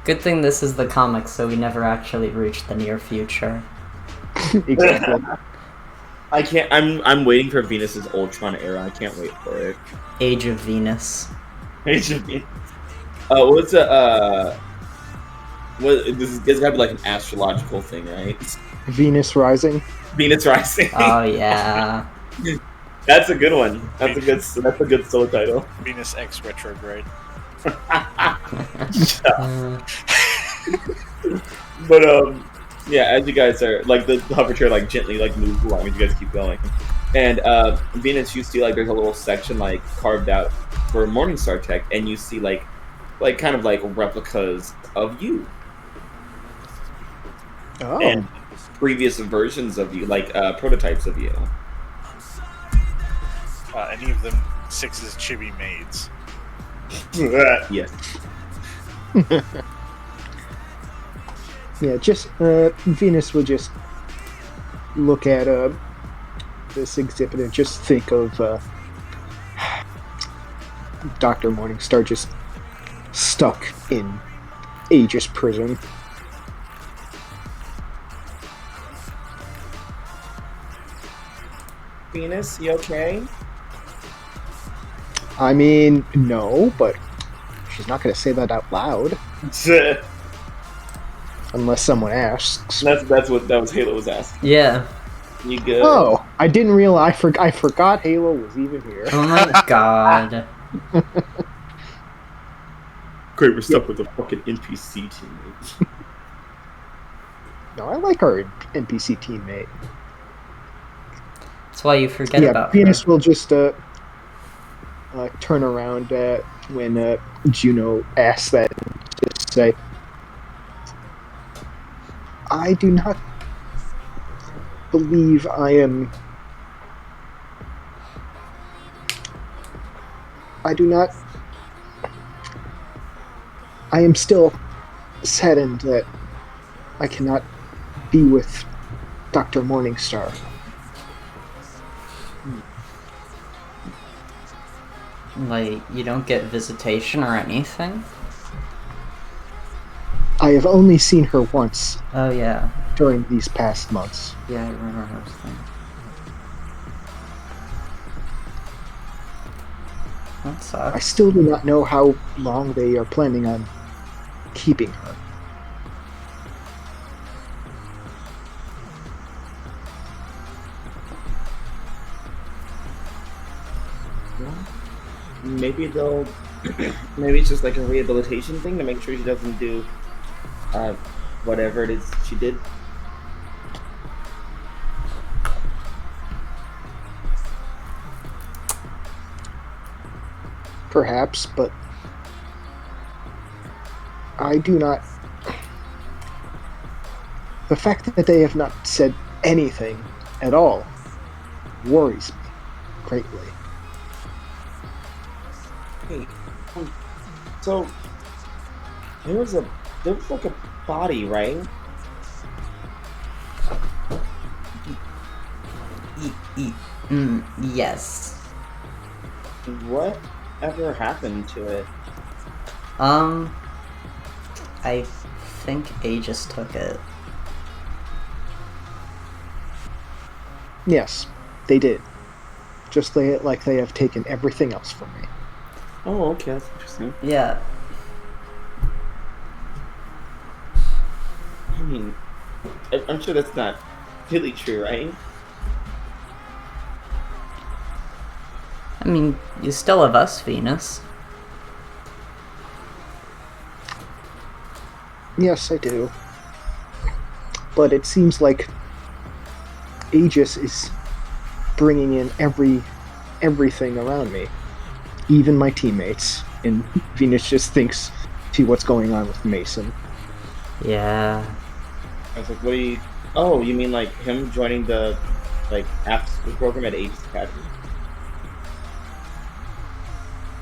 Good thing this is the comics, so we never actually reach the near future. Exactly. I can't. I'm waiting for Venus's Ultron era. I can't wait for it. Age of Venus. Age of Venus. What's a this has got to be like an astrological thing, right? Venus Rising. Venus Rising. Oh yeah. That's a good one. That's a good solo title. Venus X retrograde. But yeah, as you guys are like the hover chair like gently like moves along as you guys keep going, and Venus, you see like there's a little section like carved out for Morningstar tech, and you see like kind of like replicas of you. Oh. And previous versions of you, like prototypes of you. Any of them Six's chibi maids. Yes. Yeah, just Venus will just look at this exhibit and just think of Dr. Morningstar just stuck in Aegis prison. Venus, you okay? I mean, no, but she's not going to say that out loud. Unless someone asks. That was Halo was asking. Yeah. You good? Oh, I didn't realize. I forgot Halo was even here. Oh my god. Great, we're stuck with a fucking NPC teammate. No, I like our NPC teammate. That's why you forget about Venus her. will just turn around when Juno asks that and just say, I do not believe I am... I am still saddened that I cannot be with Dr. Morningstar. Like, you don't get visitation or anything? I have only seen her once. Oh yeah. During these past months. Yeah, I remember those things. That sucks. I still do not know how long they are planning on keeping her. Maybe they'll. Maybe it's just like a rehabilitation thing to make sure she doesn't do whatever it is she did. Perhaps, but I do not. The fact that they have not said anything at all worries me greatly. Hey, so there was like a body, right? Yes. What ever happened to it? I think Aegis took it. Yes, they did. Just like they have taken everything else from me. Oh, okay, that's interesting. Yeah. I mean, I'm sure that's not really true, right? I mean, you still have us, Venus. Yes, I do. But it seems like Aegis is bringing in everything around me. Even my teammates. And Venus just thinks, see what's going on with Mason. Yeah. I was like, what do you... Oh, you mean like him joining the after-school program at Halcyon Academies?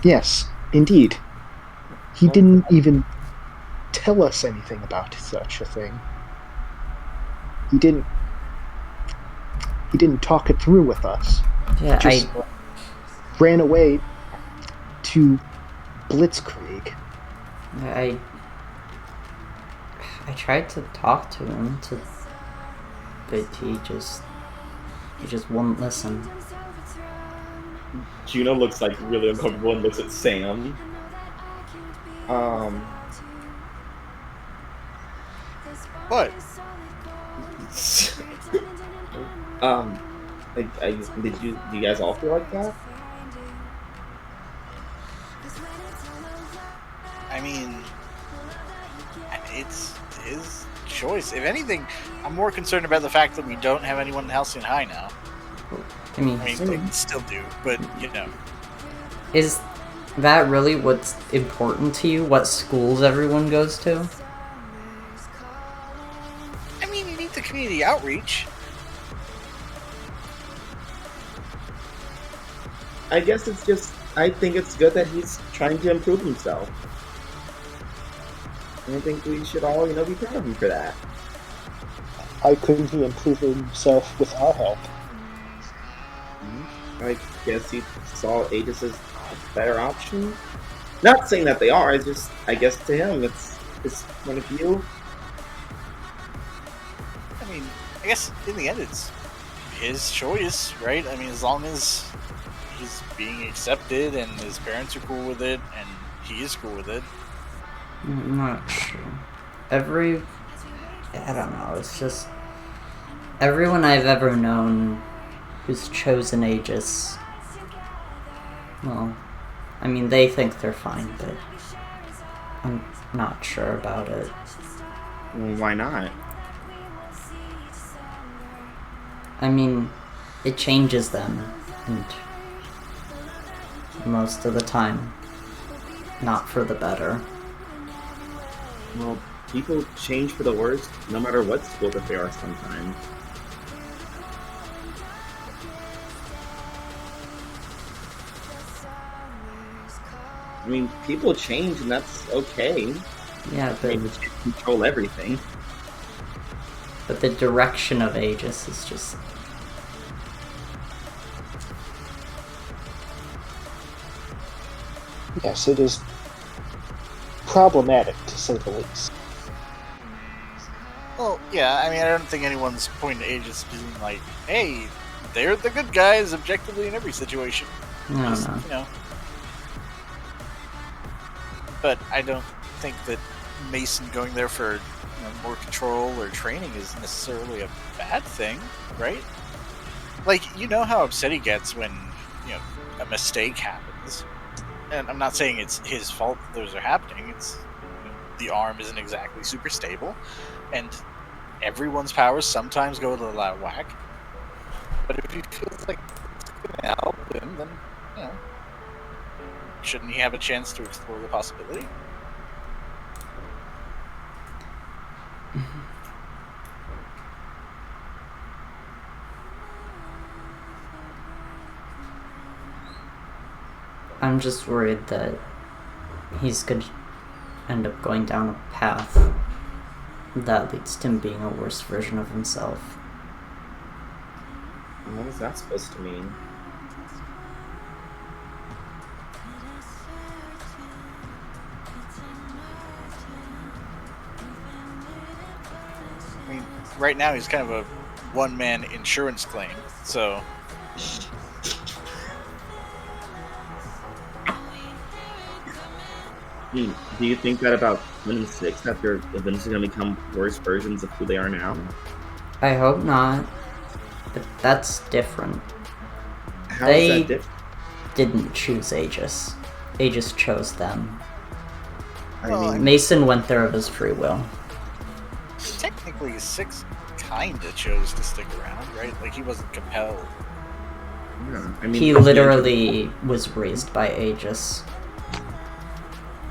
Yes, indeed. He didn't even tell us anything about such a thing. He didn't talk it through with us. Yeah, Just ran away to Blitzkrieg. I tried to talk to him, but he just wouldn't listen. Juno looks like really uncomfortable and looks at Sam. What? Do you guys all feel like that? I mean, it's his choice. If anything, I'm more concerned about the fact that we don't have anyone in Halcyon High now. I mean, they still do, but Is that really what's important to you? What schools everyone goes to? I mean, you need the community outreach. I guess it's just, I think it's good that he's trying to improve himself. And I think we should all, be proud of him for that. How couldn't he improve himself with our help? I guess he saw Aegis as a better option. Not saying that they are, it's just, I guess to him, it's his point of view. I mean, I guess in the end it's his choice, right? I mean, as long as he's being accepted and his parents are cool with it and he is cool with it. I'm not sure. I don't know, it's just everyone I've ever known who's chosen Aegis, well, I mean, they think they're fine, but I'm not sure about it. Well, why not? I mean, it changes them, and most of the time, not for the better. Well, people change for the worst, no matter what school that they are sometimes. I mean, people change, and that's okay. Yeah, but... we can't control everything. But the direction of Aegis is just... Yes, it is problematic, to say the least. Well, yeah, I mean, I don't think anyone's pointing to Aegis being like, hey, they're the good guys objectively in every situation. No. But I don't think that Mason going there for more control or training is necessarily a bad thing, right? Like, how upset he gets when, a mistake happens. And I'm not saying it's his fault that those are happening. It's the arm isn't exactly super stable, and everyone's powers sometimes go a little out of whack. But if he feels like it's going to help him, then shouldn't he have a chance to explore the possibility? I'm just worried that he's going to end up going down a path that leads to him being a worse version of himself. What is that supposed to mean? I mean, right now he's kind of a one-man insurance claim, so... Do you think that about 26, that they're eventually going to become worse versions of who they are now? I hope not, but that's different. How is that different? Didn't choose Aegis. Aegis chose them. I mean, Mason went there of his free will. Technically, 6 kinda chose to stick around, right? Like, he wasn't compelled. Yeah, I mean, he literally was raised by Aegis.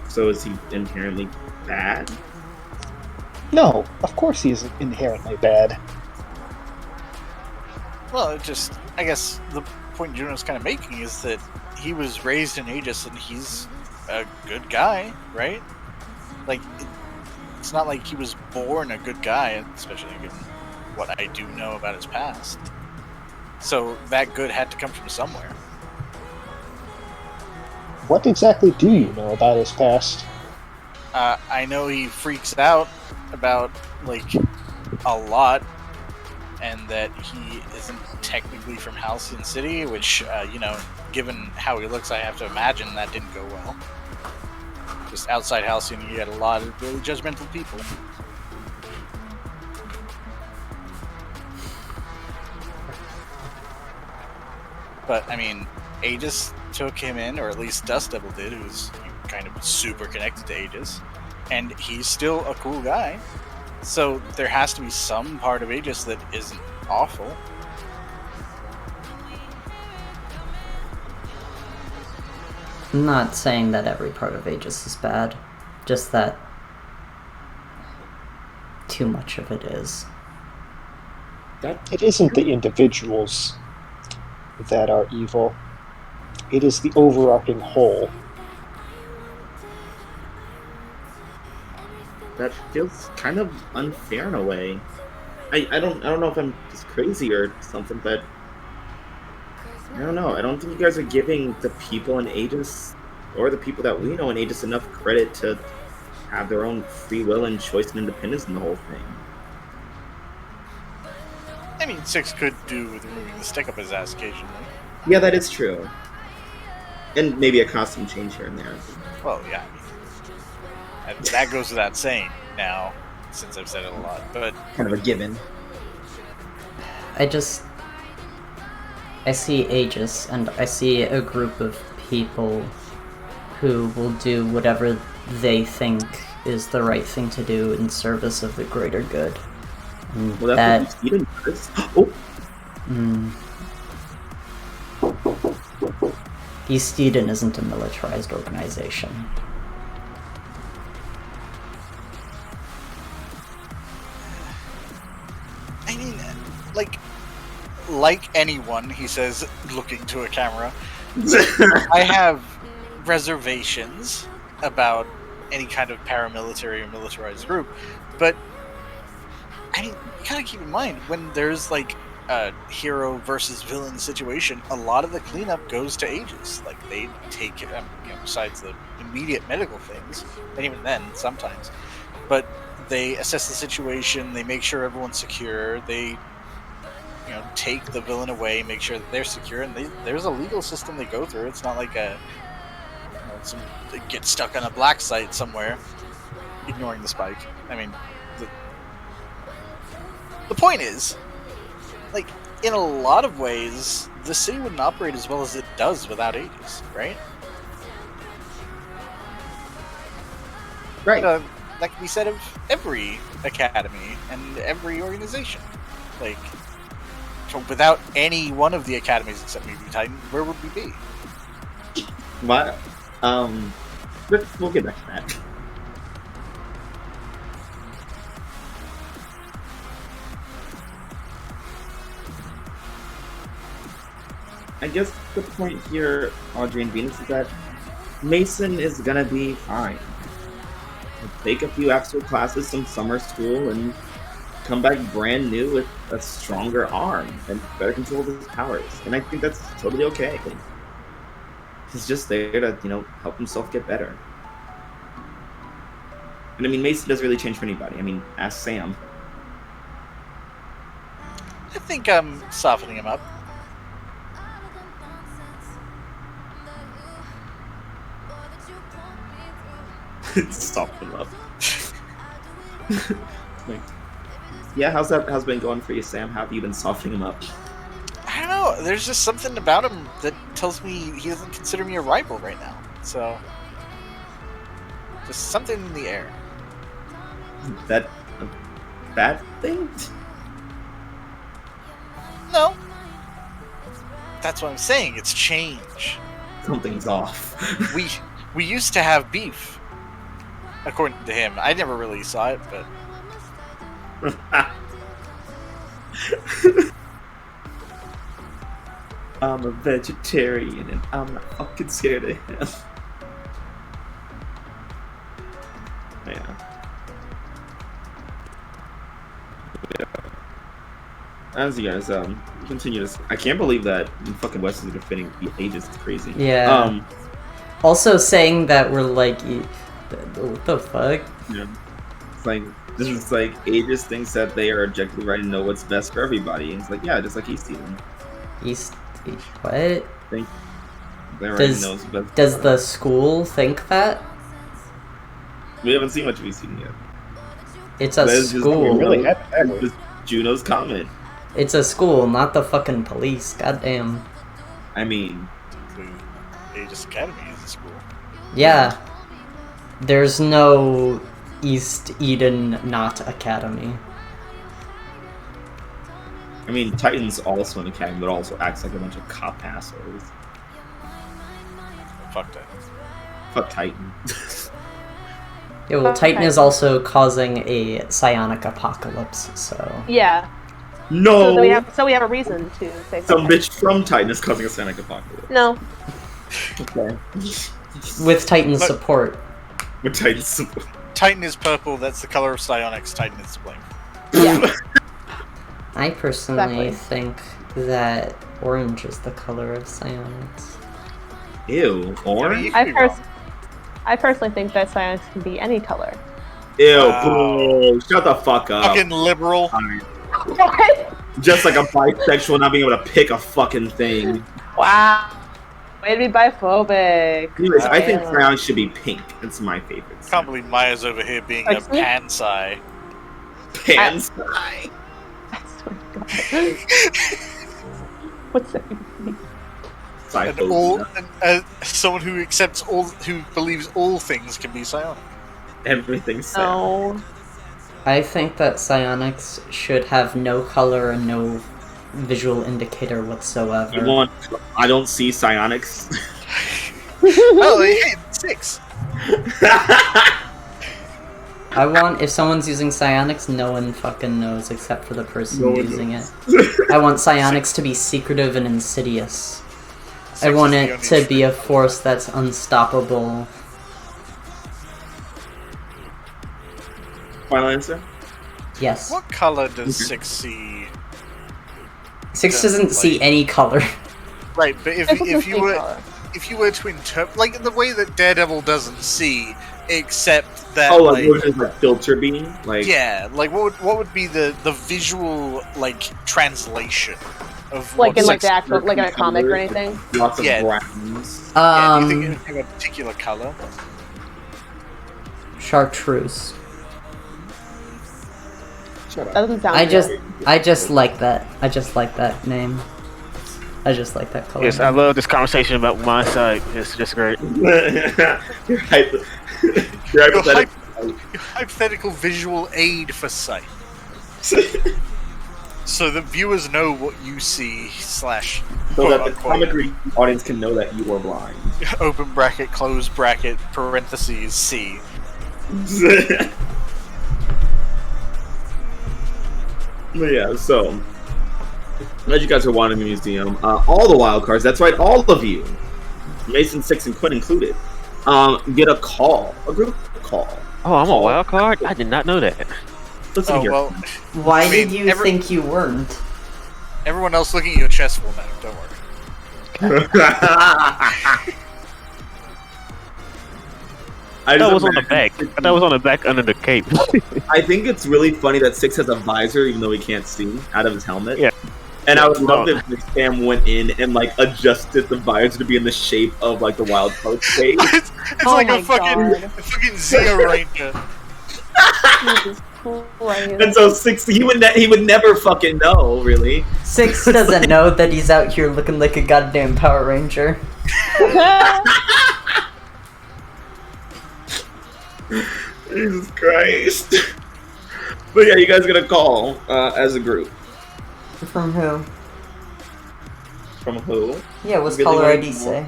So is he inherently bad? No, of course he isn't inherently bad. Well, I guess the point Juno's kind of making is that he was raised in Aegis and he's a good guy, right? Like, it's not like he was born a good guy, especially given what I do know about his past. So that good had to come from somewhere. What exactly do you know about his past? I know he freaks out about, like, a lot, and that he isn't technically from Halcyon City, which, given how he looks, I have to imagine that didn't go well. Just outside Halcyon, you had a lot of really judgmental people. But, I mean, Aegis took him in, or at least Dust Devil did, who's kind of super connected to Aegis, and he's still a cool guy. So there has to be some part of Aegis that isn't awful. I'm not saying that every part of Aegis is bad, just that too much of it is. It isn't the individuals that are evil. It is the overarching whole. That feels kind of unfair in a way. I don't know if I'm just crazy or something, but I don't know. I don't think you guys are giving the people in Aegis, or the people that we know in Aegis, enough credit to have their own free will and choice and independence in the whole thing. I mean, Six could do with removing the stick up his ass occasionally. Yeah, that is true. And maybe a costume change here and there. Well, yeah. I mean, that goes without saying now, since I've said it a lot, but... Kind of a given. I see Aegis, and I see a group of people who will do whatever they think is the right thing to do in service of the greater good. And well, that's what Eden does. Oh! East Eden isn't a militarized organization. I mean, like anyone, he says, looking to a camera, I have reservations about any kind of paramilitary or militarized group, but I mean, you gotta keep in mind, when there's like a hero versus villain situation, a lot of the cleanup goes to Aegis. Like, they take, besides the immediate medical things, and even then, sometimes, but they assess the situation, they make sure everyone's secure, they take the villain away, make sure that they're secure, and there's a legal system they go through. It's not like they get stuck on a black site somewhere, ignoring the spike. I mean, the point is, like, in a lot of ways, the city wouldn't operate as well as it does without Aegis, right? Right. That can be said of every academy and every organization. Like, so without any one of the academies except maybe Titan, where would we be? What? We'll get back to that. I guess the point here, Audrey and Venus, is that Mason is gonna be fine. He'll take a few extra classes, some summer school, and come back brand new with a stronger arm and better control of his powers. And I think that's totally okay. He's just there to, help himself get better. And I mean, Mason doesn't really change for anybody. I mean, ask Sam. I think I'm softening him up. Soften him up. Yeah, how's been going for you, Sam? How have you been softening him up? I don't know. There's just something about him that tells me he doesn't consider me a rival right now. So, just something in the air. Is that a bad thing? No. That's what I'm saying. It's change. Something's off. We used to have beef. According to him. I never really saw it, but... I'm a vegetarian and I'm not fucking scared of him. Yeah. As you guys continue this, I can't believe that fucking West is defending Aegis. It's crazy. Yeah. Also saying that we're like, what the fuck? Yeah. It's like, this is like, Aegis thinks that they are objectively right and know what's best for everybody. And it's like, yeah, just like East Eden. What? Does the school think that? We haven't seen much of East Eden yet. It's a school. Really just Juno's comment. It's a school, not the fucking police. Goddamn. I mean, the Aegis Academy is a school. Yeah. There's no East Eden not academy. I mean, Titan's also an academy, but also acts like a bunch of cop assholes. Fuck Titan. Fuck Titan. Yeah, well, Titan is also causing a psionic apocalypse, so... Yeah. No! So we have a reason to say some bitch from Titan is causing a psionic apocalypse. No. Okay. With Titan's support. With Titan's support. Titan is purple, that's the color of psionics, Titan is to blame. Yeah. I personally think that orange is the color of psionics. Ew, orange? I personally think that psionics can be any color. Ew, bro, shut the fuck up. Fucking liberal. What? Just like a bisexual not being able to pick a fucking thing. Wow. Way to be biphobic. Anyways, I think psionics should be pink. It's my favorite. Can't believe Maya's over here being a pan-psi. Pan-psi? What's that mean? And someone who accepts all, who believes all things can be psionic. Everything's sad. No. I think that psionics should have no color and no visual indicator whatsoever. I don't see psionics. Oh, they hit 6. I want, if someone's using psionics, no one fucking knows except for the person using it. I want psionics to be secretive and insidious. I want it to be a force that's unstoppable. Final answer? Yes. What color does 6 see? 6 doesn't see any color. Right, but if you were to interpret, like the way that Daredevil doesn't see, except that like filter beam, like like what would be the visual like translation of like in like the actual like in a comic or anything? Lots of browns. Do you think it would have a particular color? Chartreuse. That doesn't sound I just like that. I just like that name. I just like that color. Yes, I love this conversation about my side. It's just great. Your hypothetical visual aid for sight. So the viewers know what you see / so that the comic reading audience can know that you are blind. Open bracket, close bracket, parentheses, see. Yeah, so as you guys are wandering the museum, all the Wildcards, that's right, all of you, Mason, Six, and Quinn included, get a call, a group call. Oh, I'm a Wildcard? I did not know that. Listen here. Well, why did you think you weren't? Everyone else looking at your chest will know, don't worry. That was on the back. That was on the back under the cape. I think it's really funny that Six has a visor, even though he can't see out of his helmet. Yeah. And I would love if Sam went in and like adjusted the visor to be in the shape of like the Wildcard shape. It's like a fucking Zeo Ranger. Jesus Christ. And so Six, he would never fucking know, really. Six doesn't know that he's out here looking like a goddamn Power Ranger. Jesus Christ. But yeah, you guys get a call as a group. From who? From who? Yeah, what's caller ID say?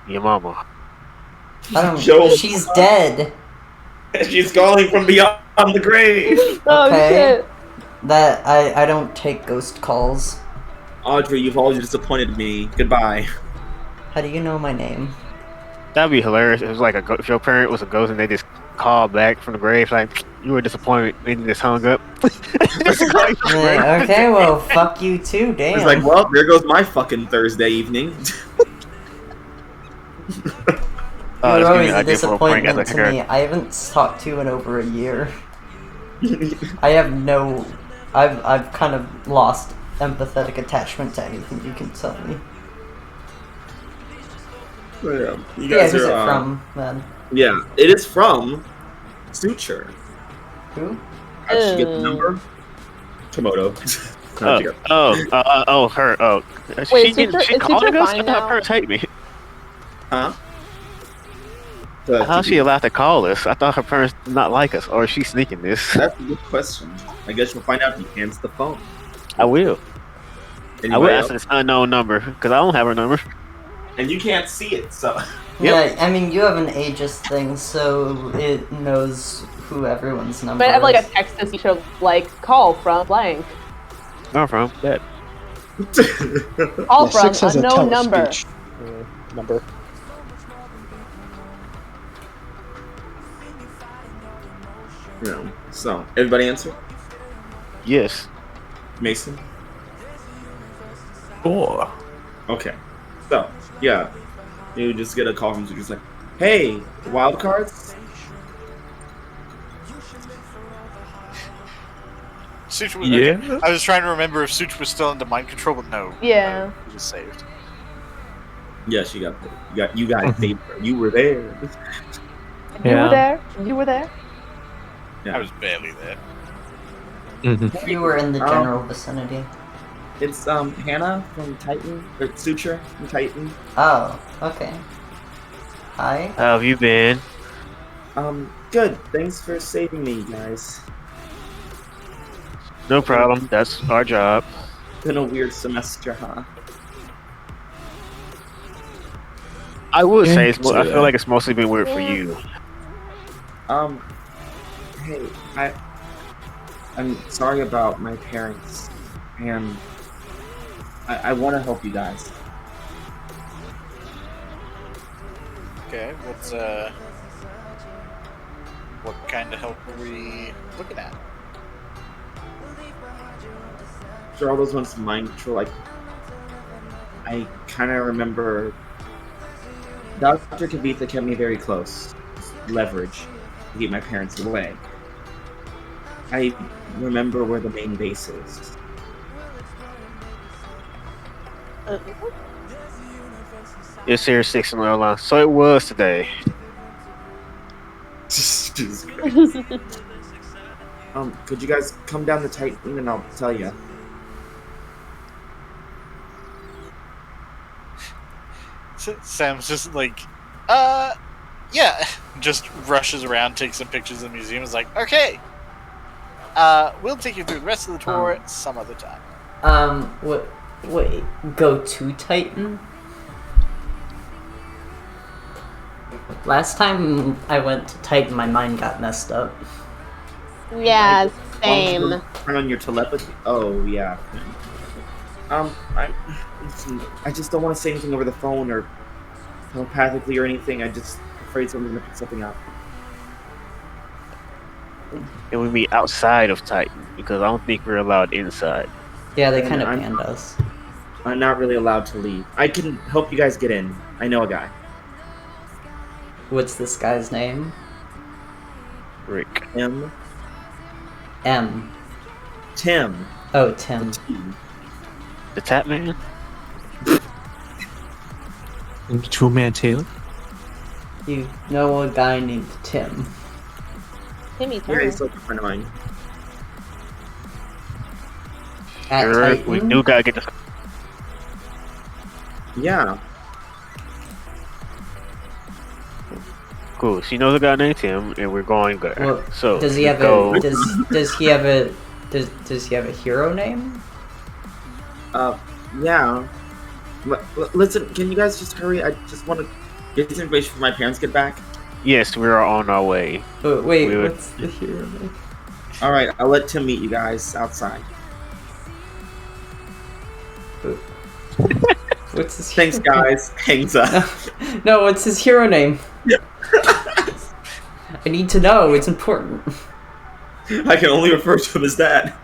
Your mama. I don't. She's dead. She's calling from beyond the grave. Okay. Shit. That I don't take ghost calls. Audrey, you've always disappointed me. Goodbye. How do you know my name? That'd be hilarious. It was like if your parent was a ghost and they just called back from the grave, like you were disappointed and just hung up. Okay, well, fuck you too. Damn. It's like, well, there goes my fucking Thursday evening. You're always a disappointment to me. I haven't talked to you in over a year. I've kind of lost empathetic attachment to anything you can tell me. Yeah, you guys who's are, it from, then? Yeah, it is from Suture. Who? How'd she get the number? Komodo. Her. Oh, wait, she calling us? I thought her hate me. Huh? How's she allowed to call us? I thought her parents did not like us, or is she sneaking this? That's a good question. I guess you'll find out if you answer the phone. I will. Anyway, I will answer this unknown number, because I don't have her number. And you can't see it, so... Yeah, I mean, you have an ageist thing, so it knows who everyone's number But I have like a is. text message of like, call from blank. Where from? That. Call from 6 has a unknown number. telespeech, number. No. So, everybody answer? Yes. Mason? 4. Okay. So, yeah. You just get a call from Suture. It's like, hey, Wildcards? Suture was, Yeah? okay. I was trying to remember if Suture was still under mind control, but no. Yeah. He was saved. Yes, you got saved. You were there. You were there. You were there. Yeah. I was barely there. You were in the general vicinity. It's Hannah from Titan, or Suture from Titan. Oh, okay. Hi. How have you been? Good. Thanks for saving me, guys. No problem. That's our job. Been a weird semester, huh? I would say I feel like it's mostly been weird for you. Hey, I'm sorry about my parents, and I want to help you guys. Okay, what kind of help are we looking at? After all those months of mind control, I kind of remember Dr. Kavitha kept me very close. Leverage to keep my parents away. I remember where the main base is. It's here 6 in line. So it was today. Jesus Christ. Could you guys come down to Titan and I'll tell you. Sam's just like, yeah. Just rushes around, takes some pictures of the museum. Is like, okay. We'll take you through the rest of the tour some other time. Wait, go to Titan? Last time I went to Titan, my mind got messed up. Yeah, same. Turn on your telepathy. Oh, yeah. I just don't want to say anything over the phone or telepathically or anything. I'm just afraid someone's gonna pick something up. And we meet outside of Titan because I don't think we're allowed inside. Yeah, they kind of banned us. I'm not really allowed to leave. I can help you guys get in. I know a guy. What's this guy's name? Rick. M. Tim. Oh, Tim. The Tap Man? Two-man Taylor? You know a guy named Tim. Timmy Yeah, he's like a friend of mine. At Titan? We do gotta get the... Yeah. Cool. She knows a guy named Tim, and we're going there. Well, so does he have go... does he have a hero name? Yeah. Listen, can you guys just hurry? I just want to get this information before my parents get back. Yes, we are on our way. Oh, wait, what's the hero name? Alright, I'll let Tim meet you guys outside. What's his Thanks, hero guys. Hangs up. No, what's his hero name? I need to know. It's important. I can only refer to him as that.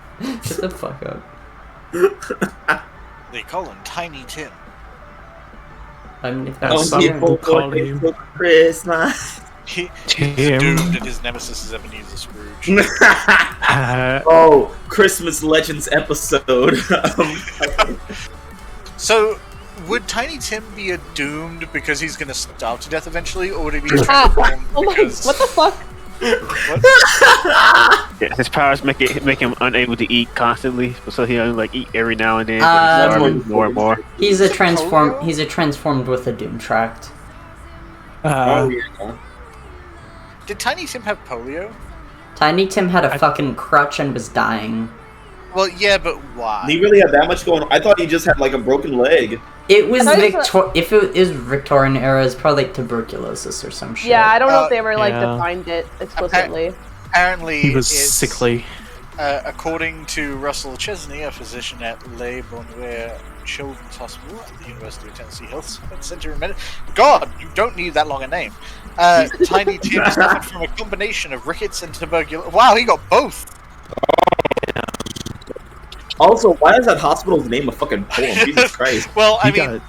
Shut the fuck up. They call him Tiny Tim. I mean, if That's that's people call him for Christmas. He's Tim. doomed that his nemesis is Ebenezer Scrooge. Oh, Christmas Legends episode. So, would Tiny Tim be doomed because he's going to starve to death eventually, or would he be transformed? Oh my! What the fuck? Yeah, his powers make him unable to eat constantly, so he only eat every now and then. But he's starving more and more. He's a transformed with a Doom tract. Oh yeah. Did Tiny Tim have polio? Tiny Tim had a fucking crutch and was dying. Well, yeah, but why? He really had that much going on. I thought he just had a broken leg. It was if it is Victorian era, it's probably tuberculosis or some shit. Yeah, I don't know if they ever defined it explicitly. Apparently, he was sickly. According to Russell Chesney, a physician at Le Bonheur Children's Hospital at the University of Tennessee Health Center in Medicine. God, you don't need that long a name. Tiny Tim suffered from a combination of rickets and tuberculosis. Wow, he got both. Also, why is that hospital's name a fucking poem? Jesus Christ. Well, I He mean,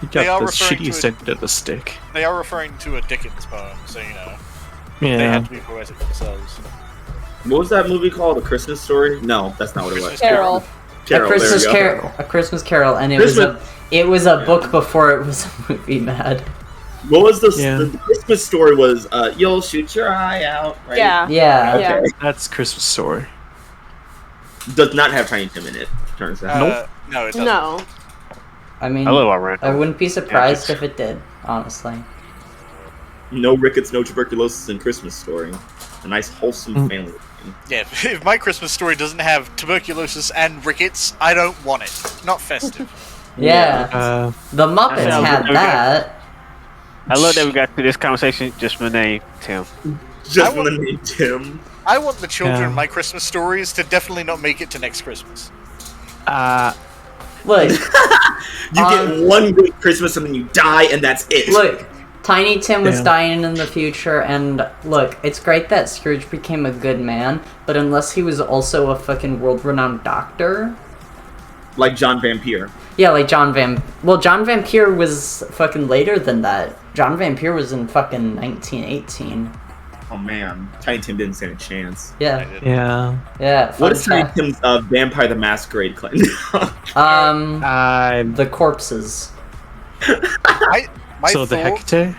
got the shittiest end of the stick. they are referring to a Dickens poem, so you know Yeah. they have to be poetic themselves. What was that movie called? A Christmas Story? No, that's not what it was. Carol. Carol, A Christmas Carol, and it was a book before it was a movie. Mad. What was the Christmas Story? Was you'll shoot your eye out? Right? Yeah. Yeah. Okay. That's Christmas Story. Does not have Tiny Tim in it. Turns out. No, it doesn't. No. I mean, I wouldn't be surprised if it did, honestly. No rickets, no tuberculosis in Christmas Story. A nice wholesome family. Yeah, if my Christmas Story doesn't have tuberculosis and rickets, I don't want it. Not festive. Yeah. The Muppets had that. I love that we got to this conversation just for the name Tim. Just for the name Tim. I want the children in my Christmas stories to definitely not make it to next Christmas. Look. You get one good Christmas and then you die and that's it. Look, Tiny Tim was dying in the future, and look, it's great that Scrooge became a good man, but unless he was also a fucking world-renowned doctor... Like John Vampire. Yeah, like John Vampire was fucking later than that. John Vampire was in fucking 1918. Oh man, Tiny Tim didn't stand a chance. Yeah. Yeah. What is Tiny Tim's Vampire the Masquerade claim? The corpses. My so the Hecate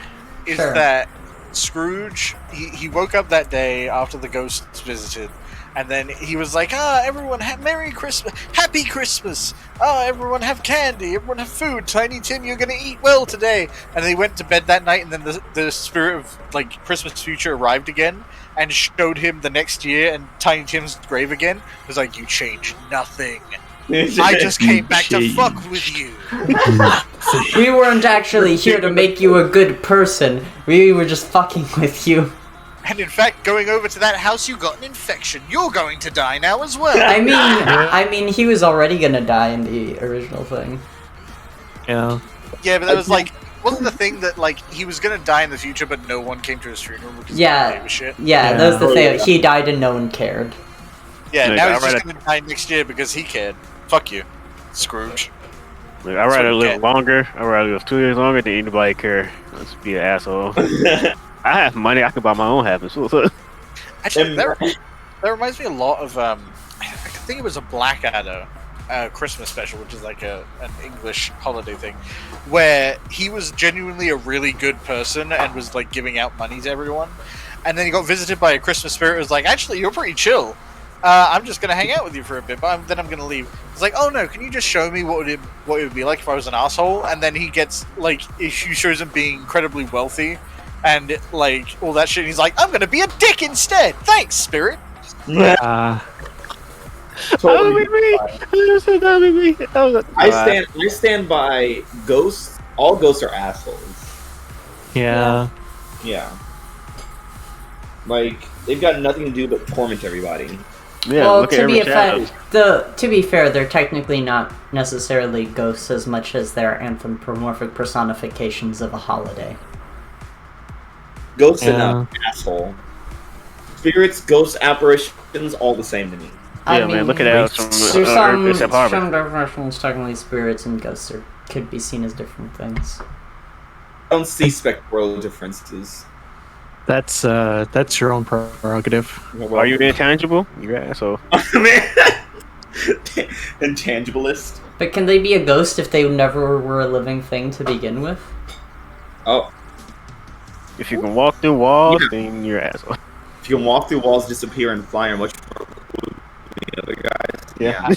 is that Scrooge, he woke up that day after the ghosts visited, and then he was like, everyone have Merry Christmas, Happy Christmas, everyone have candy, everyone have food, Tiny Tim, you're gonna eat well today. And then he went to bed that night, and then the spirit of Christmas future arrived again and showed him the next year and Tiny Tim's grave again. It was like, you changed nothing. I just came back to fuck with you. We weren't actually here to make you a good person. We were just fucking with you. And in fact, going over to that house, you got an infection. You're going to die now as well. I mean, he was already gonna die in the original thing. Yeah. Yeah, but that was wasn't the thing that he was gonna die in the future, but no one came to his funeral because no one gave a shit? Yeah, that was the thing. He died and no one cared. Yeah, now he's just gonna die next year because he cared. Fuck you, Scrooge. I'd rather live longer. I'd rather live 2 years longer than anybody care. Let's be an asshole. I have money. I can buy my own happiness. Actually, that reminds me a lot of I think it was a Blackadder Christmas special, which is an English holiday thing, where he was genuinely a really good person and was giving out money to everyone, and then he got visited by a Christmas spirit who was like, actually, you're pretty chill. I'm just gonna hang out with you for a bit, but then I'm gonna leave. It's like, oh no, can you just show me what it would be like if I was an asshole? And then he gets she shows him being incredibly wealthy, and all that shit. And he's like, I'm gonna be a dick instead. Thanks, spirit. Totally. I stand by ghosts. All ghosts are assholes. Yeah. Yeah. They've got nothing to do but torment everybody. Yeah, well, to be fair, they're technically not necessarily ghosts as much as they're anthropomorphic personifications of a holiday. Ghosts and asshole. Spirits, ghosts, apparitions, all the same to me. Yeah, man, look at that. There's some definitions, technically spirits and ghosts are could be seen as different things. I don't see spectral differences. That's your own prerogative. Are you intangible? You asshole. Intangibilist. But can they be a ghost if they never were a living thing to begin with? Oh. If you can walk through walls, then you're asshole. If you can walk through walls, disappear, and fly, and much more the other guys. Yeah.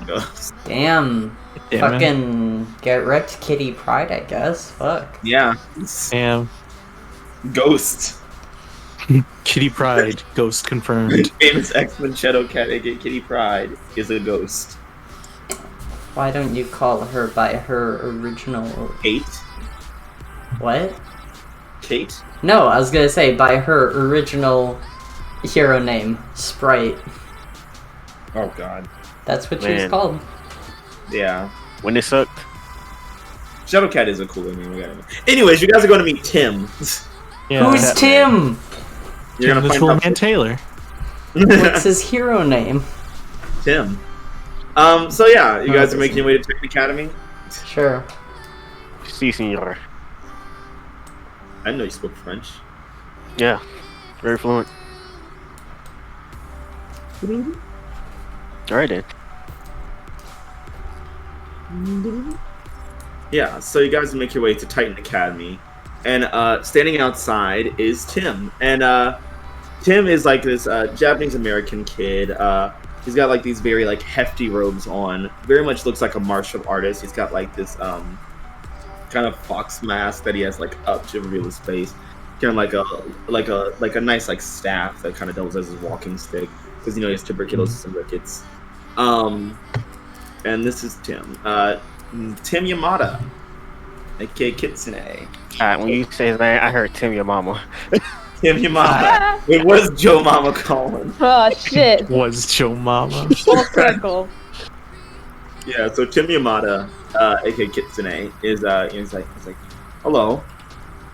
Ghosts. Damn. Fucking get wrecked, Kitty Pride, I guess. Fuck. Yeah. Damn. Ghost. Kitty Pride, ghost confirmed. Famous X-Men Shadow Cat, aka Kitty Pride, is a ghost. Why don't you call her by her original... Kate? What? Kate? No, I was gonna say by her original hero name, Sprite. Oh god. That's what she was called. Yeah. When it sucked. Shadowcat is a cooler name. Anyways, you guys are going to meet Tim. Yeah, who's Tim? You're Tim going to the find out Man Taylor. What's his hero name? Tim. So yeah, you guys are making your way to Titan Academy? Sure. Si, senor. I didn't know you spoke French. Yeah. Very fluent. Alright then. Yeah, so you guys make your way to Titan Academy, and standing outside is Tim, and Tim is like this Japanese American kid. He's got like these very like hefty robes on. Very much looks like a martial artist. He's got like this kind of fox mask that he has like up to reveal his face. Kind of like a nice like staff that kind of doubles as his walking stick because he has tuberculosis and rickets. And this is Tim. Tim Yamada, aka Kitsune. When you say his name, I heard Tim your mama. Tim Yamada. It was Joe Mama calling. Oh shit. Was Joe Mama. Full circle. Yeah, so Tim Yamada, aka Kitsune, is he's like, hello.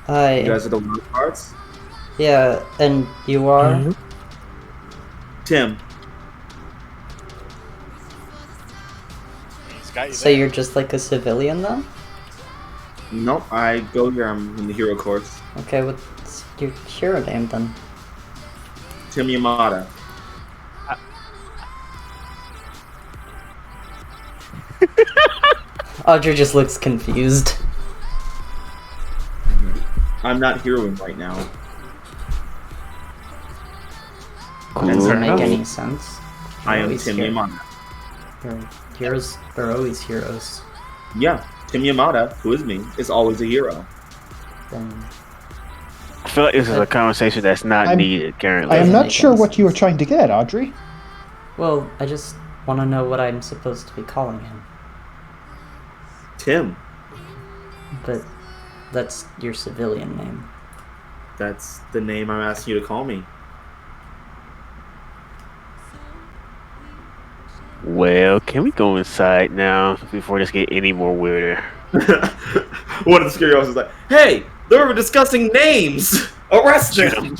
Hi. You guys are the Wildcards? Yeah, and you are? Mm-hmm. Tim. So you're just like a civilian then? Nope, I go here. I'm in the hero course. Okay, what's your hero name then? Tim Yamada. Audrey just looks confused. I'm not heroing right now. Doesn't make any sense. I am Tim Yamada. Heroes are always heroes. Yeah, Tim Yamada, who is me, is always a hero. I feel like this is a conversation that's not needed currently. I am not sure what you were trying to get at, Audrey. Well, I just want to know what I'm supposed to be calling him. Tim. But that's your civilian name. That's the name I'm asking you to call me. Well, can we go inside now before this get any more weirder? One of the scary officers is like, hey, they were discussing names! Arrest them!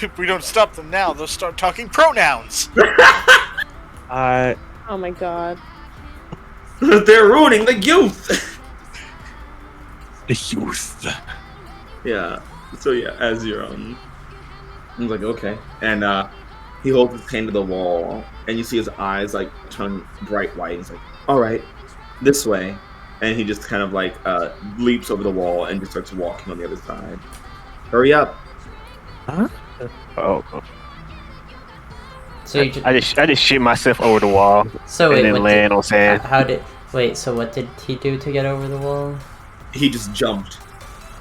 If we don't stop them now, they'll start talking pronouns! Oh my god. They're ruining the youth! The youth. Yeah, so yeah, as you're I was like, okay. And he holds his hand to the wall, and you see his eyes like turn bright white. He's like, alright, this way. And he just kind of like leaps over the wall and just starts walking on the other side. Hurry up. Huh? Oh. So you I just shit myself over the wall. So and then land on sand. So what did he do to get over the wall? He just jumped.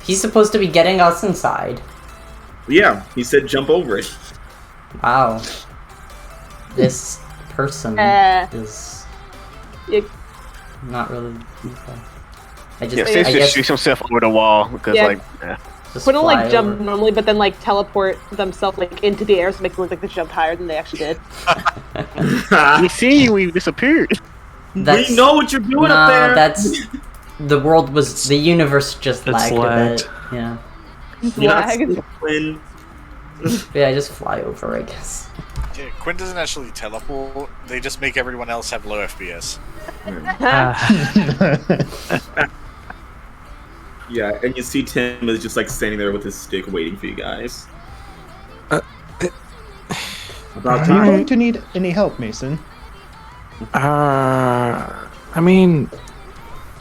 He's supposed to be getting us inside. Yeah, he said jump over it. Wow. This person is not really evil. I just shoots himself over the wall because Wouldn't like jump normally, but then like teleport themselves like into the air, so make it look like they jumped higher than they actually did. We see you. We disappeared. We know what you're doing up there. That's the universe just lagged a bit. Yeah. Yeah, just fly over, I guess. Yeah, Quinn doesn't actually teleport. They just make everyone else have low FPS. Yeah, and you see Tim is just like standing there with his stick waiting for you guys. Are you going to need any help, Mason? I mean,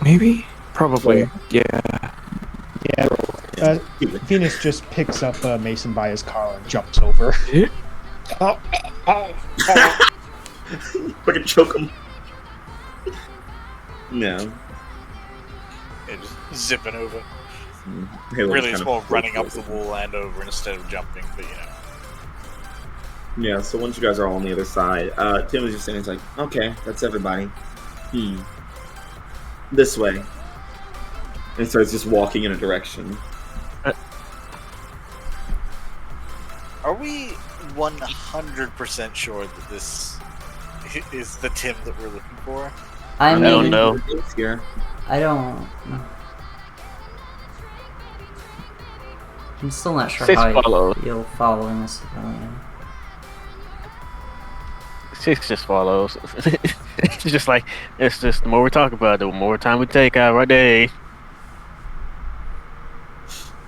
maybe? Probably, yeah. Yeah. Venus just picks up Mason by his collar and jumps over. Fucking choke him. No. Yeah, just zipping over. Halo's Really, it's kind more of running up the wall and over instead of jumping, but you know. Yeah, so once you guys are all on the other side, Tim is just saying, it's like, okay, that's everybody. This way. And starts just walking in a direction. Are we 100% sure that this is the Tim that we're looking for? I don't know. I don't know. I'm still not sure how you feel following this civilian. 6 just follows. It's just like, it's just the more we talk about it, the more time we take out right there.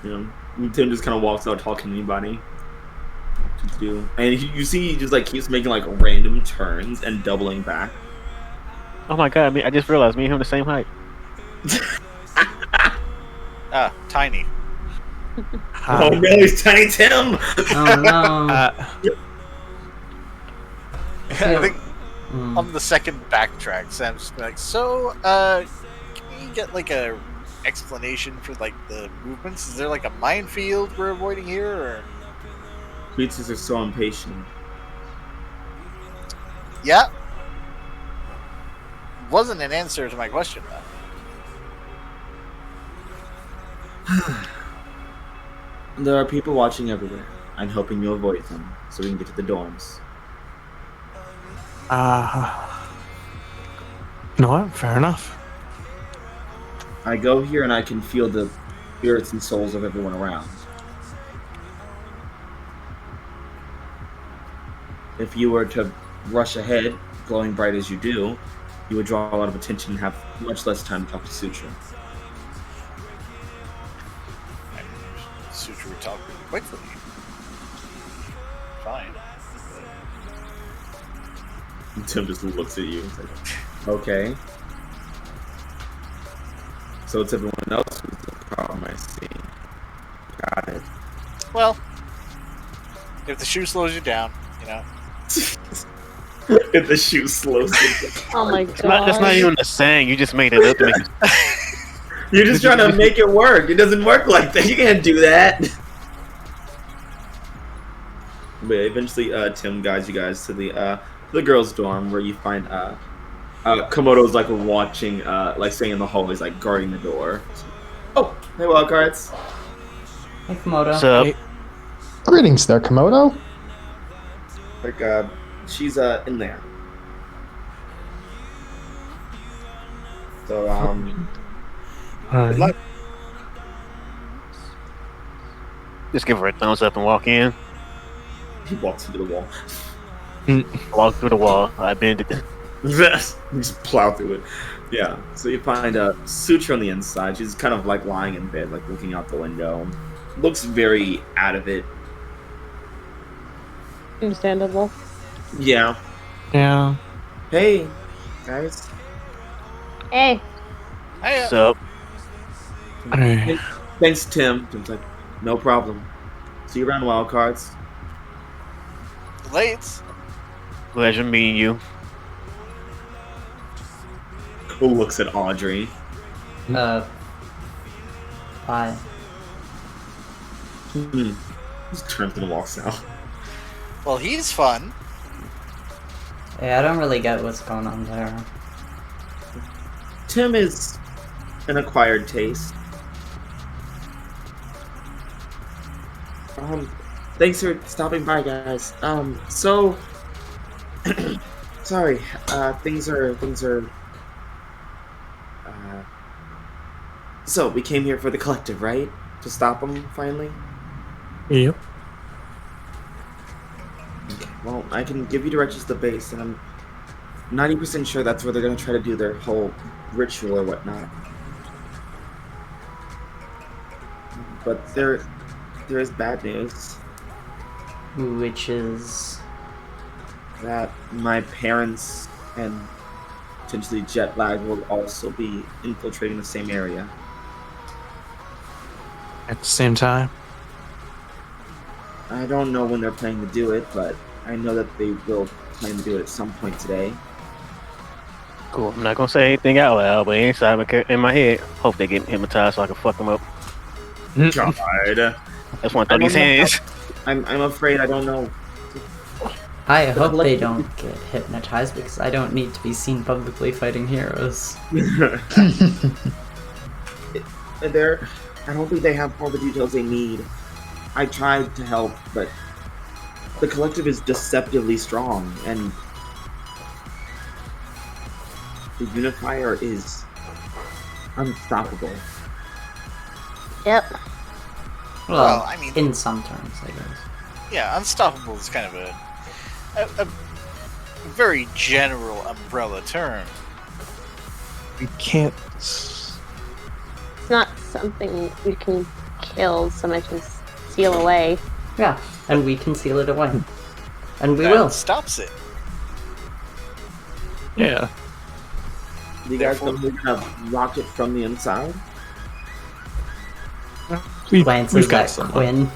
You know, Tim just kind of walks out talking to anybody. And you see he just like keeps making like random turns and doubling back. Oh my god, I just realized me and him the same height. Tiny. Oh no, he's Tiny Tim! Oh no. I think on the second backtrack, Sam's like, so, can we get like a explanation for like the movements? Is there like a minefield we're avoiding here, or? Creatures are so impatient. Yeah. Wasn't an answer to my question, though. There are people watching everywhere. I'm hoping you avoid them so we can get to the dorms. You know what? Fair enough. I go here and I can feel the spirits and souls of everyone around. If you were to rush ahead, glowing bright as you do, you would draw a lot of attention and have much less time to talk to Sutra. Sutra would talk really quickly. Fine. And Tim just looks at you and says, okay. So it's everyone else who's the problem, I see. Got it. Well, if the shoe slows you down, you know. If the shoe slows you down. Oh my god. That's not even a saying, you just made it up to make it. You're just trying to make it work. It doesn't work like that. You can't do that. But eventually, Tim guides you guys to the girls' dorm, where you find Komodo's like watching, like staying in the hallways, like guarding the door. Oh, hey, Wildcards. Hey, Komodo. So, Greetings there, Komodo. Like, she's in there. So, good luck. just give her a thumbs up and walk in. He walks into the wall. Walk through the wall. I bend it. You just plow through it. Yeah. So you find Sutra on the inside. She's kind of like lying in bed, like looking out the window. Looks very out of it. Understandable. Yeah. Yeah. Hey, guys. Hey. Hey, So, Hey. Thanks, Tim. Tim's like, no problem. See you around, Wildcards. late. pleasure meeting you. Who looks at Audrey? Bye. Just turns and walks out. Well, he's fun. Yeah, I don't really get what's going on there. Tim is an acquired taste. Thanks for stopping by, guys. So sorry. Things are. So we came here for the collective, right? To stop them finally. Yep. Okay, well, I can give you directions to the base, and 90% sure that's where they're gonna try to do their whole ritual or whatnot. But there is bad news. Which is that my parents and potentially Jetlag will also be infiltrating the same area. At the same time? I don't know when they're planning to do it, but I know that they will plan to do it at some point today. Cool. I'm not gonna say anything out loud, but inside in my head, hope they get hypnotized so I can fuck them up. God. I just want to throw these hands. I'm afraid I don't know. I hope they don't get hypnotized because I don't need to be seen publicly fighting heroes. I don't think they have all the details they need. I tried to help, but the collective is deceptively strong, and the Unifier is unstoppable. Yep. Well, I mean, in some terms, I guess. Yeah, unstoppable is kind of a very general umbrella term. We can't. It's not something we can kill so much as seal away. Yeah, and we can seal it away. And we that will. Stops it. Yeah. You guys know we're gonna rock it from the inside? Glances at Quinn.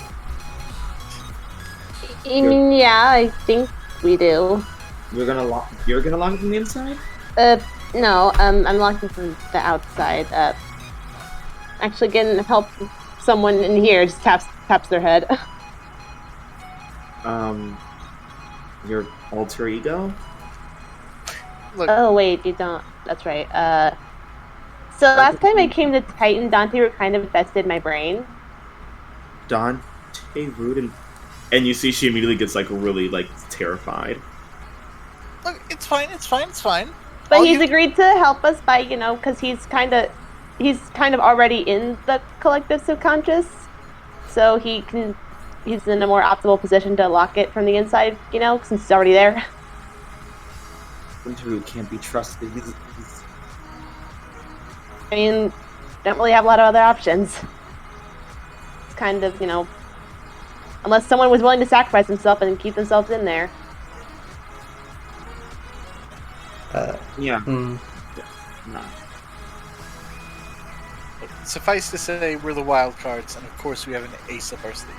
I mean, yeah, I think we do. You're gonna lock it from the inside? No, I'm locking from the outside. Actually getting help from someone in here just taps their head. Your alter ego? Look. Oh wait, you don't. That's right. So last time I came to Titan, Dante Root kind of infested my brain. Dante Root, and you see she immediately gets really terrified. Look, it's fine. But he's agreed to help us by, because he's kind of already in the collective subconscious, so he's in a more optimal position to lock it from the inside, since he's already there. Dante Root can't be trusted. I mean, don't really have a lot of other options. It's kind of, unless someone was willing to sacrifice himself and keep themselves in there. Yeah. Hmm. No. Suffice to say, we're the Wildcards, and of course we have an ace up our sleeve.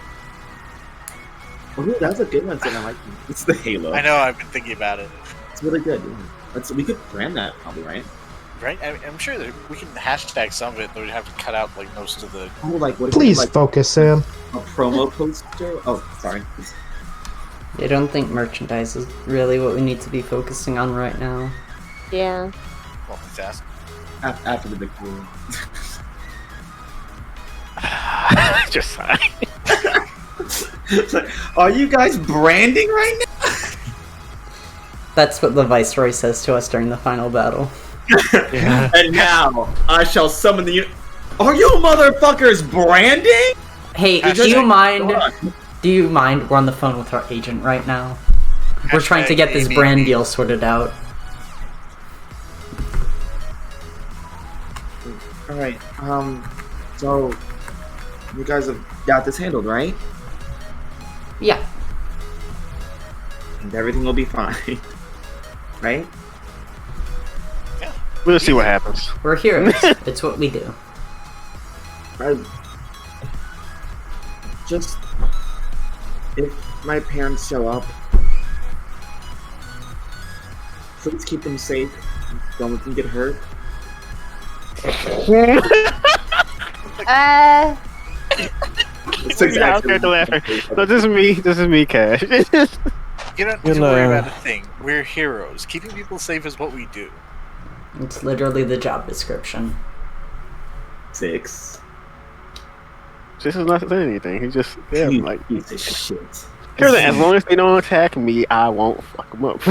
Oh, that's a good one, I like it. It's the Halo. I know, I've been thinking about it. It's really good. Yeah. We could brand that, probably, right? Right? I'm sure that we can hashtag some of it, but we'd have to cut out most of the... Oh, what Please focus, Sam. A promo poster? Oh, sorry. I don't think merchandise is really what we need to be focusing on right now. Yeah. Well, let's ask. After the victory. Just sigh. Are you guys branding right now? That's what the Viceroy says to us during the final battle. Yeah. And now, I shall summon the... Are you motherfuckers branding? Hey, do you mind? We're on the phone with our agent right now. We're trying to get this brand deal sorted out. Alright, so... You guys have got this handled, right? Yeah. And everything will be fine. Right? Yeah. We'll see what happens. We're heroes. It's what we do. Just... If my parents show up, please keep them safe. Don't let them get hurt. It's exactly the laughter. No, this is me, Cash. You don't need to worry about a thing. We're heroes. Keeping people safe is what we do. It's literally the job description. 6. This is not saying anything. He just piece of shit. As long as they don't attack me, I won't fuck them up.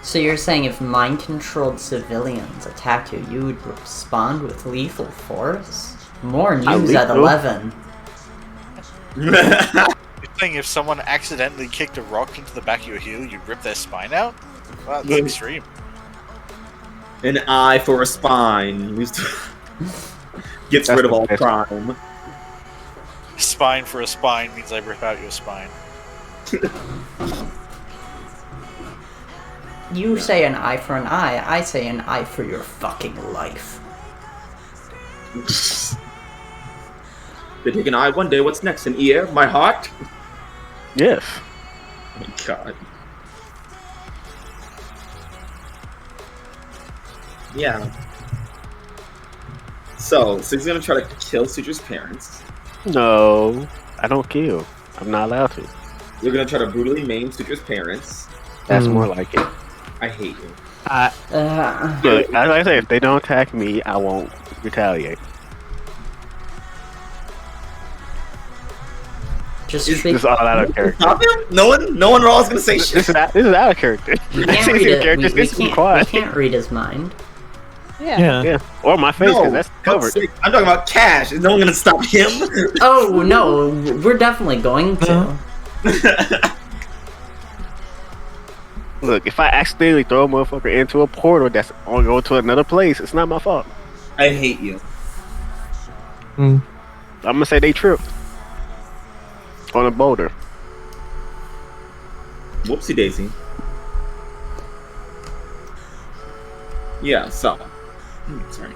So you're saying if mind-controlled civilians attacked you, you would respond with lethal force? More news at 11. You're saying if someone accidentally kicked a rock into the back of your heel, you'd rip their spine out? Wow, that's extreme. An eye for a spine. Gets rid of all crime. Spine for a spine means I rip out your spine. You say an eye for an eye, I say an eye for your fucking life. They take an eye one day, what's next? An ear? My heart? Yes. Oh my god. Yeah. So he's gonna try to kill Sutra's parents. No, I don't kill. I'm not allowed to. You're gonna try to brutally maim Sutra's parents. That's more like it. I hate you. Look, as I say, if they don't attack me, I won't retaliate. Just this is all out of character. Stop him? No one at all is gonna say shit. This is out of character. We can't read his mind. Yeah. Or my face, because that's covered. I'm talking about Cash. Is no one gonna stop him? Oh no, we're definitely going to. Look, if I accidentally throw a motherfucker into a portal that's on go to another place, it's not my fault. I hate you. I'm gonna say they tripped on a boulder. Whoopsie daisy. Yeah, so. Sorry.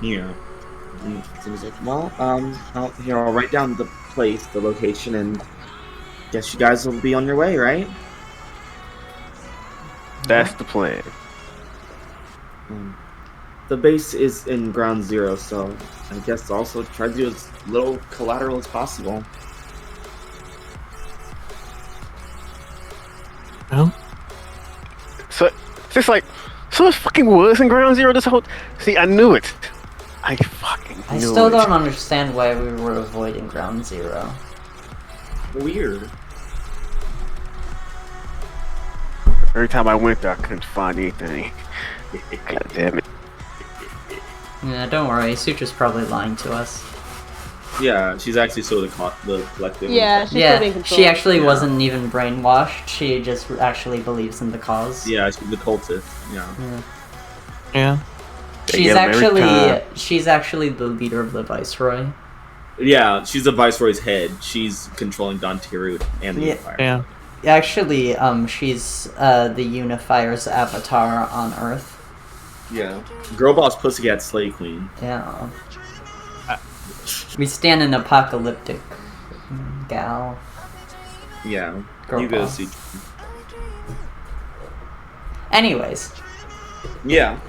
Yeah. Well, I'll write down the place, the location, and guess you guys will be on your way, right? That's the plan. The base is in ground zero, so I guess also try to do as little collateral as possible. Well, so just like it fucking was in ground zero this whole. See, I knew it. I fucking knew it. I still don't understand why we were avoiding ground zero. Weird. Every time I went there, I couldn't find anything. God damn it. Yeah, don't worry. Sutra's probably lying to us. Yeah, she's actually so the collective. Yeah, she's still being controlled. She actually wasn't even brainwashed. She just actually believes in the cause. Yeah, she's the cultist. Yeah. She's actually the leader of the Viceroy. Yeah, she's the Viceroy's head. She's controlling Dante Root and the Unifier. Yeah. Actually, she's the Unifier's avatar on Earth. Yeah. Girl boss pussycat slay queen. Yeah. We stand an apocalyptic gal. Yeah. Girl you go boss. see. Anyways. Yeah.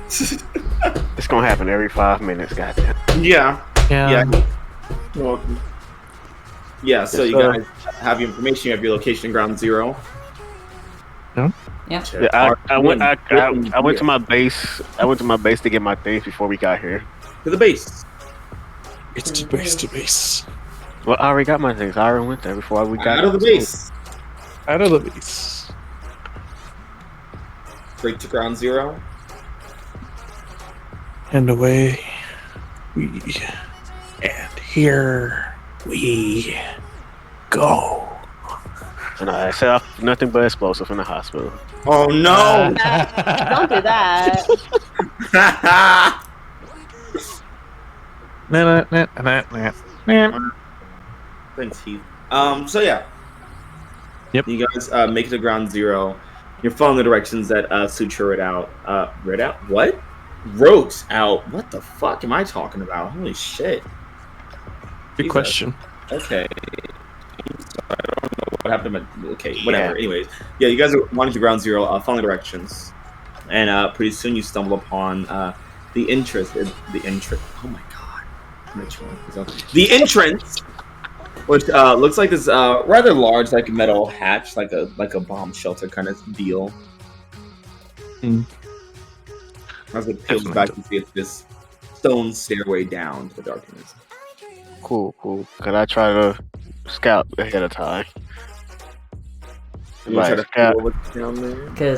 It's gonna happen every 5 minutes, goddamn. Yeah. Yeah. Well, yeah, so you guys have your information, you have your location in ground zero. Yeah. I went to my base. I went to my base to get my things before we got here. To the base. It's to base. Well, I already got my things. I already went there before we got out of the base. Out of the base. Straight to ground zero. And away and here we go. And I set off nothing but explosive in the hospital. Oh no! Don't do that. Thanks, Heath. So yeah. Yep. You guys make it to ground zero. You're following the directions that Sutra read out. Read out? What? Wrote out. What the fuck am I talking about? Holy shit. Good question. Okay. So I don't know what happened. Okay, whatever. Yeah. Anyways, yeah, you guys are wanting to ground zero, following directions, and pretty soon you stumble upon the entrance. Oh my god, the entrance, which looks like this rather large, like metal hatch, like a bomb shelter kind of deal. As it peels back, you see it's this stone stairway down to the darkness. Cool. Could I try to scout ahead of time? Because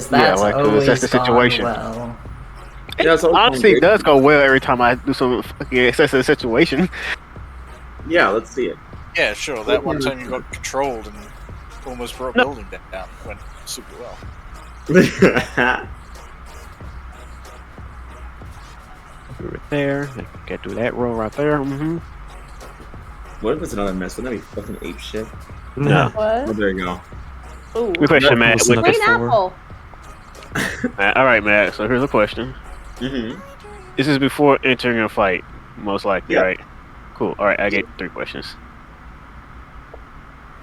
that's always that's the situation. Well. Honestly, it does go well every time I do some assess the situation. Yeah, let's see it. Yeah, sure. That one time you got controlled and almost brought a building down. It went super well. Right there. Get through that row right there. Mm-hmm. What if it's another mess? Wouldn't that be fucking ape shit? No. What? Oh, there you go. Ooh. Good question, Matt. Green apple. All right, Matt. So here's a question. Mm-hmm. This is before entering a fight, most likely, Yeah. right? Cool. All right, I get 3 questions.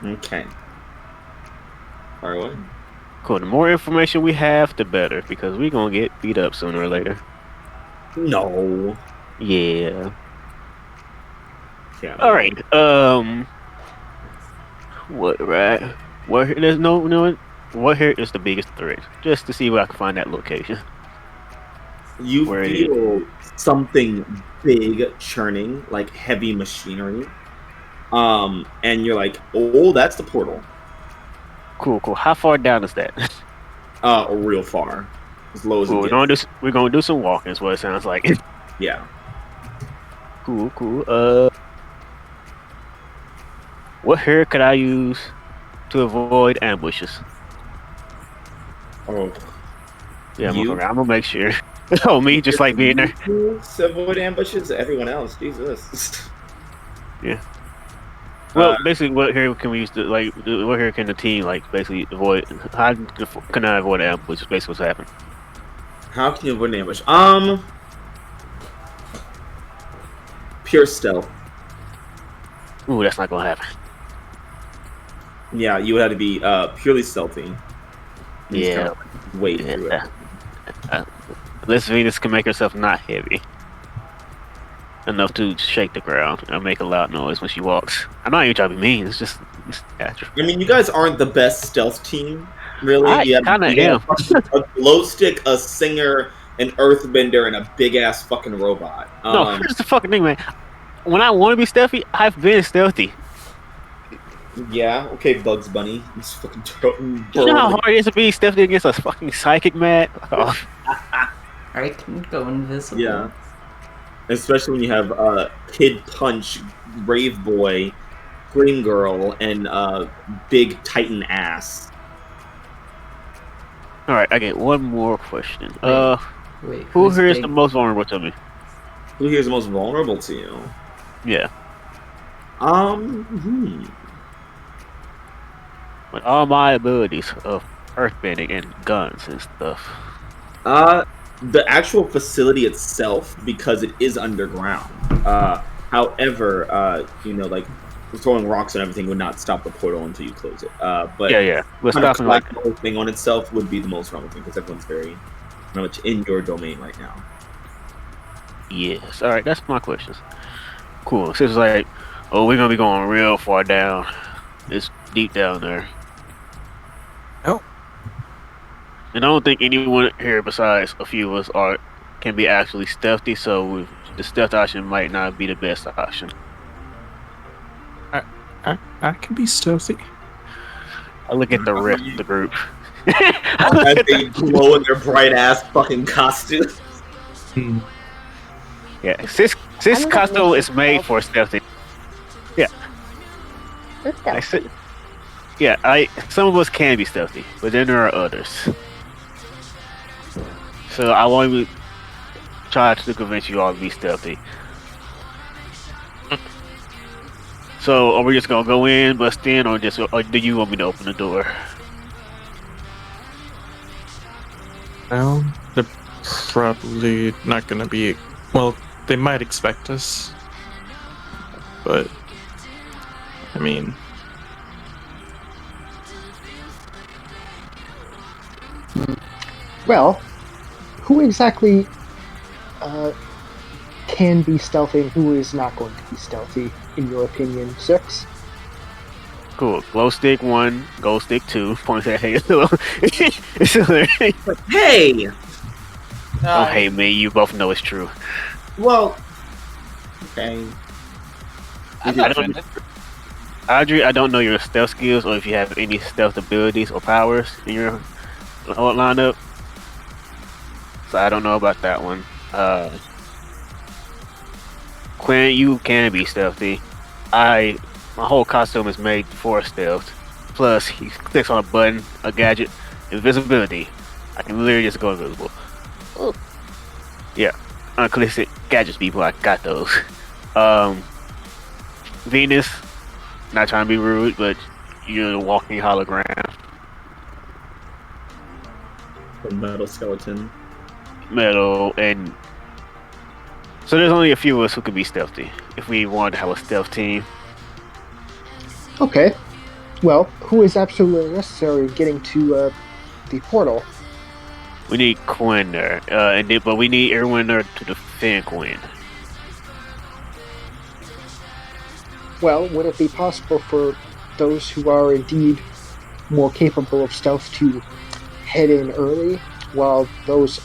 Okay. Fire away. Cool. The more information we have, the better, because we're gonna get beat up sooner or later. No. Yeah. Yeah. All right. What? Right. What? There's no. What here is the biggest threat? Just to see where I can find that location. You Where it feel something big churning, like heavy machinery. And you're like, oh, that's the portal. Cool. How far down is that? Real far. As low as Cool. it gets. We're gonna do some walking. Is what it sounds like. Yeah. Cool. What hair could I use to avoid ambushes? Oh. Yeah, You? I'm gonna make sure. Oh, me, just like being there. To avoid ambushes, everyone else. Jesus. Yeah. Well, basically, what hair can we use to what hair can the team basically avoid? How can I avoid ambush? Is basically what's happening. How can you avoid an ambush? Pure stealth. Ooh, that's not gonna happen. Yeah, you would have to be purely stealthy. Yeah. Wait through it. Unless Venus can make herself not heavy enough to shake the ground and make a loud noise when she walks. I'm not even trying to be mean. It's natural. I mean, you guys aren't the best stealth team, really. I kind of am. A glow stick, a singer, an earthbender, and a big ass fucking robot. No, here's the fucking thing, man. When I want to be stealthy, I've been stealthy. Yeah, okay, Bugs Bunny. It's fucking you know how hard it is to be stealthy against a fucking psychic, man? Oh. I can go invisible. Yeah. Especially when you have Kid Punch, Brave Boy, Green Girl, and Big Titan Ass. Alright, I get one more question. Wait, who here is the most vulnerable to me? Who here is the most vulnerable to you? Yeah. With all my abilities of earthbending and guns and stuff. The actual facility itself, because it is underground. However, throwing rocks and everything would not stop the portal until you close it. But yeah. We're stopping the whole thing on itself would be the most relevant thing because everyone's very much in your domain right now. Yes. All right, that's my questions. Cool. So it's like, oh, we're gonna be going real far down. It's deep down there. Oh. And I don't think anyone here besides a few of us can be actually stealthy, so the stealth option might not be the best option. I can be stealthy. I look at the rest of the group. As they glow in their bright ass fucking costumes. Yeah, this costume is made for stealthy. Yeah. Some of us can be stealthy, but then there are others. So I won't even try to convince you all to be stealthy. So are we just gonna go in, bust in, or do you want me to open the door? Well, they're probably not gonna be. Well, they might expect us, but I mean. Well, who exactly can be stealthy and who is not going to be stealthy, in your opinion, Six? Cool. Glow stick 1, gold stick 2. Points at Halo. Hey! Don't hate me. You both know it's true. Well, okay. Audrey, I don't know your stealth skills or if you have any stealth abilities or powers in your lineup. So I don't know about that one. Quinn, you can be stealthy. My whole costume is made for stealth. Plus, he clicks on a button, a gadget, invisibility. I can literally just go invisible. Ooh. Yeah, unclick gadgets, people. I got those. Venus, not trying to be rude, but you're a walking hologram. The metal skeleton. Metal, and so there's only a few of us who could be stealthy if we wanted to have a stealth team. Okay. Well, who is absolutely necessary in getting to the portal? We need Quinn there, but we need everyone there to defend Quinn. Well, would it be possible for those who are indeed more capable of stealth to head in early, while those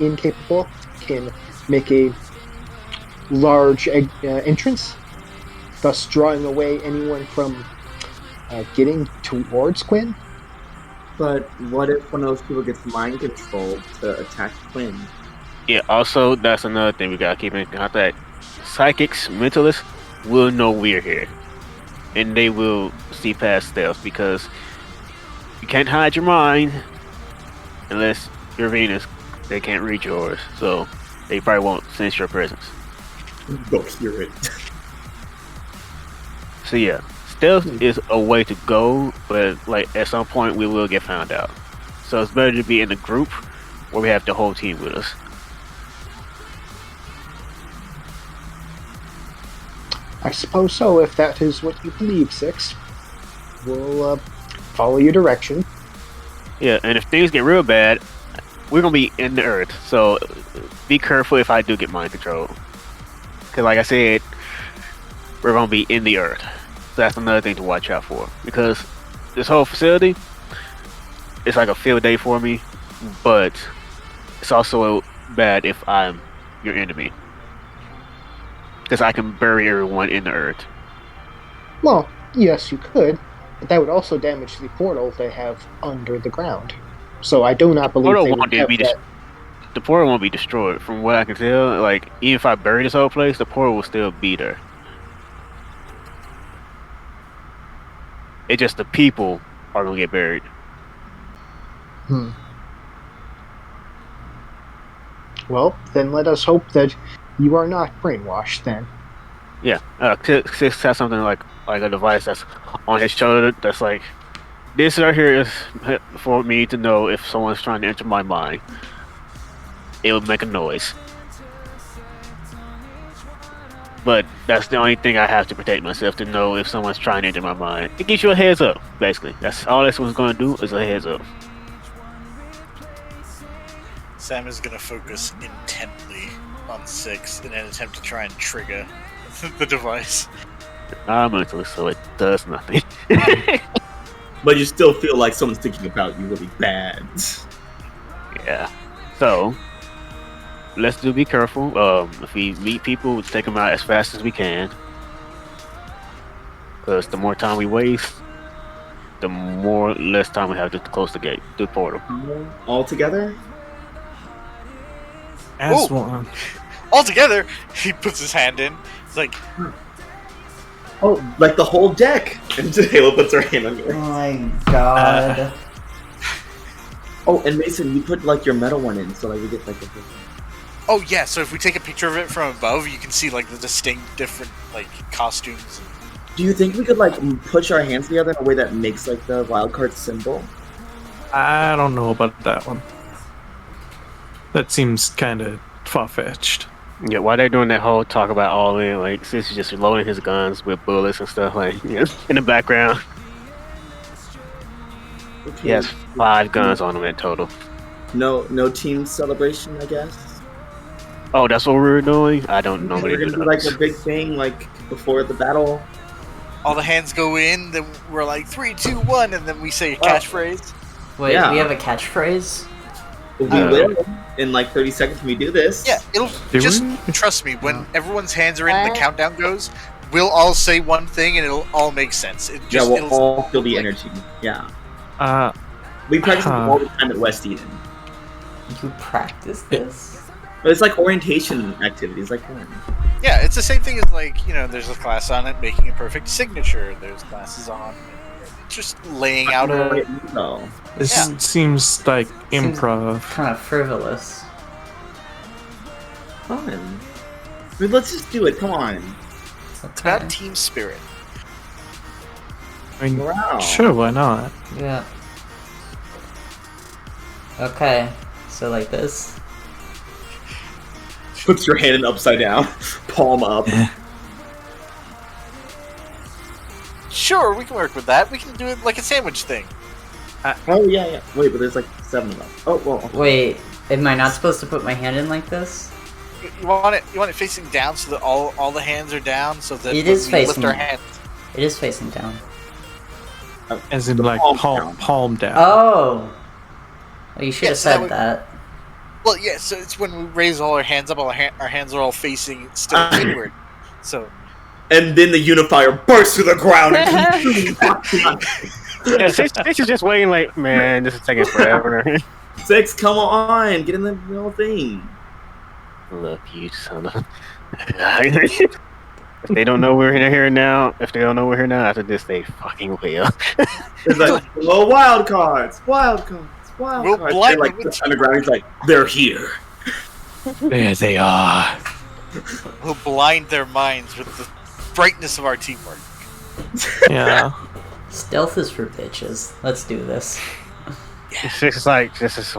incapable can make a large entrance, thus drawing away anyone from getting towards Quinn? But what if one of those people gets mind controlled to attack Quinn? Yeah, also, that's another thing we gotta keep in contact. Psychics, mentalists will know we're here. And they will see past stealth because you can't hide your mind unless you're Venus. They can't read yours, so they probably won't sense your presence. Go hear it. So yeah, stealth is a way to go, but like at some point we will get found out. So it's better to be in a group where we have the whole team with us. I suppose so, if that is what you believe, Six. We'll follow your direction. Yeah, and if things get real bad, we're gonna be in the earth, so be careful if I do get mind control. Because like I said, we're gonna be in the earth. So that's another thing to watch out for. Because this whole facility, it's like a field day for me, but it's also bad if I'm your enemy. Because I can bury everyone in the earth. Well, yes, you could, but that would also damage the portal they have under the ground. So I do not believe they would have that. The portal won't be destroyed. From what I can tell, like, even if I bury this whole place, the portal will still be there. It's just the people are going to get buried. Well, then let us hope that you are not brainwashed then. Yeah, Six has something like a device that's on his shoulder that's like, this right here is for me to know if someone's trying to enter my mind. It would make a noise. But that's the only thing I have to protect myself, to know if someone's trying to enter my mind. It gives you a heads up, basically. That's all this one's going to do, is a heads up. Sam is going to focus intently on 6 in an attempt to try and trigger the device. I'm mentally, so it does nothing. But you still feel like someone's thinking about you really bad. Yeah. So, let's be careful. If we meet people, we'll take them out as fast as we can. Because the more time we waste, the less time we have to close the gate, the portal. All together? As one. All together, he puts his hand in. It's like, oh, like the whole deck. And Halo puts her hand on yours. Oh my god. Oh, and Mason, you put like your metal one in, so like we get like a. oh yeah. So if we take a picture of it from above, you can see like the distinct different like costumes. Do you think we could like push our hands together in a way that makes like the wildcard symbol? I don't know about that one. That seems kind of far-fetched. Yeah, while they're doing that whole talk about all in, like, Sis is just loading his guns with bullets and stuff, like, you know, in the background. Okay. He has 5 guns on him in total. No team celebration, I guess. Oh, that's what we were doing? I don't know. We're gonna do like a big thing, like before the battle. All the hands go in, then we're like 3, 2, 1, and then we say a catchphrase. Wait, Yeah. we have a catchphrase? We will in like 30 seconds when we do this. Yeah, it'll just trust me. When everyone's hands are in, and the countdown goes, we'll all say one thing, and it'll all make sense. It just, we'll all feel the energy. Yeah. We practice all the time at West Eden. You practice this? But it's like orientation activities, like yeah, it's the same thing as like, you know, there's a class on it, making a perfect signature. There's classes on just laying out a. This seems like improv. Kind of frivolous. Fun. Let's just do it. Come on. It's about team spirit. I mean, sure, why not? Yeah. Okay, so like this. Puts your hand in upside down, palm up. Sure, we can work with that. We can do it like a sandwich thing. Oh yeah. Wait, but there's like 7 of them. Oh well. Wait, am I not supposed to put my hand in like this? You want it facing down so that all the hands are down, so that it is facing lift our hands. It is facing down. As in, like, palm down. Oh! Well, you should have said that. Well, yeah, so it's when we raise all our hands up, our hands are all facing still inward. So. And then the Unifier bursts through the ground. Yeah, Six is just waiting like, man, this is taking forever. 6, come on, get in the real thing. Look, you son of... If they don't know we're here now, after this, they fucking will. It's like, oh, wildcards. We'll They're like underground. He's like, they're here. There they are. We'll blind their minds with the brightness of our teamwork. Yeah. Stealth is for bitches. Let's do this. This is why. This is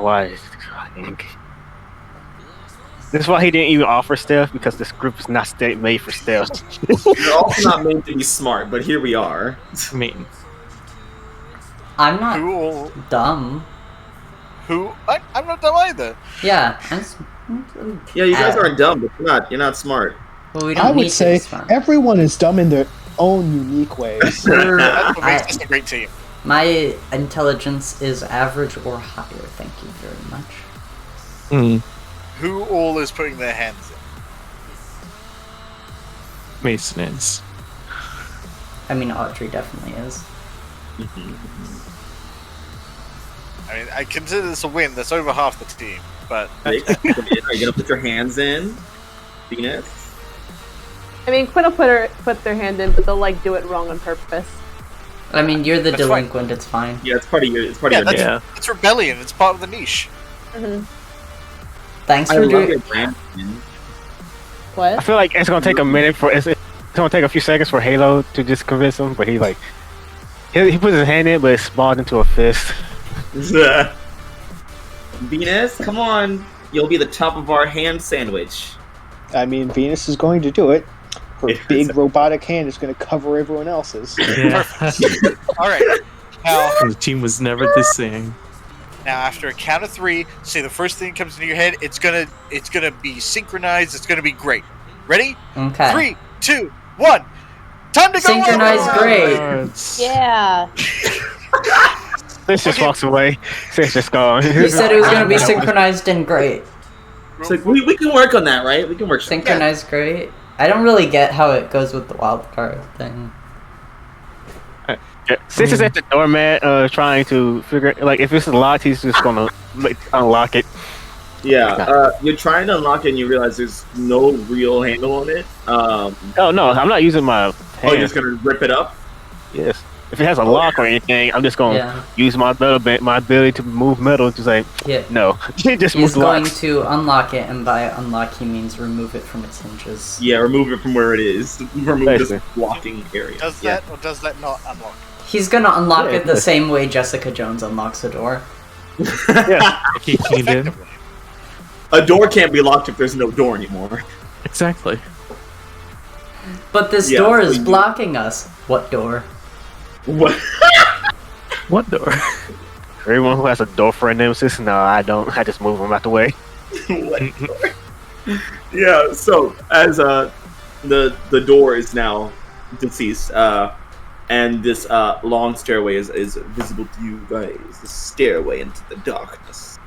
why he didn't even offer stealth, because this group is not made for stealth. You're also not made to be smart, but here we are. I mean, I'm not dumb. I'm not dumb either. Yeah, yeah, you guys aren't dumb, but you're not smart. Well, we don't I would say everyone is dumb in their own unique ways. That's a great team. My intelligence is average or higher. Thank you very much. Who all is putting their hands in? Mason is. I mean, Audrey definitely is. I mean, I consider this a win. That's over half the team, but... Are you gonna put your hands in, Venus? I mean, Quinn will put their hand in, but they'll, like, do it wrong on purpose. I mean, you're the delinquent, it's fine. Yeah, it's part of your... It's rebellion. It's part of the niche. Thanks for doing... What? I feel like it's gonna take a minute it's gonna take a few seconds for Halo to just convince him, but he puts his hand in, but it's balled into a fist. Venus, come on. You'll be the top of our hand sandwich. I mean, Venus is going to do it. Her big robotic hand is going to cover everyone else's. Yeah. All right. Now, the team was never the same. Now, after a count of 3, say the first thing that comes into your head. It's gonna be synchronized. It's gonna be great. Ready? Okay. 3, 2, 1. Time to go. Synchronized great. Yeah. Sis just walks away. Sis just gone. He said it was gonna be synchronized and great. It's like we can work on that, right? We can work. Synchronized great. I don't really get how it goes with the wild card thing. Sis is at the doormat, trying to figure if it's locked, he's just gonna unlock it. Yeah, you're trying to unlock it and you realize there's no real handle on it. Oh no, I'm not using my hand. Oh, you're just gonna rip it up? Yes. If it has a lock or anything, I'm just gonna use my ability to move metal to say no. He's going to unlock it, and by unlock he means remove it from its hinges. Yeah, remove it from where it is. Remove this blocking area. Does that or does that not unlock? He's gonna unlock it the same way Jessica Jones unlocks a door. Kicking it in. A door can't be locked if there's no door anymore. Exactly. But this door is blocking us. What door? What? What door? Everyone who has a door for a nemesis? No, I don't. I just move them out the way. What door? Yeah. So as the door is now deceased, and this long stairway is visible to you guys. The stairway into the darkness.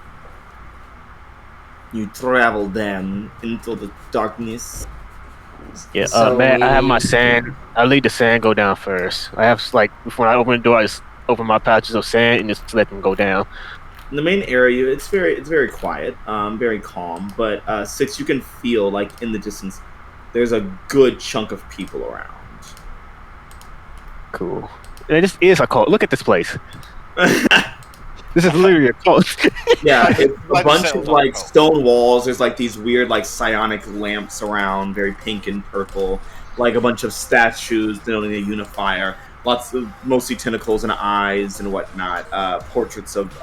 You travel then into the darkness. Yeah, man, I have my sand. I leave the sand go down first. I have before I open the door, I just open my pouches of sand and just let them go down. In the main area, it's very quiet, very calm. But 6, you can feel in the distance, there's a good chunk of people around. Cool. This is a cult. Look at this place. This is literally a cult. Yeah, it's a bunch of like stone walls. There's like these weird like psionic lamps around, very pink and purple. Like a bunch of statues denoting a unifier. Lots of mostly tentacles and eyes and whatnot. Portraits of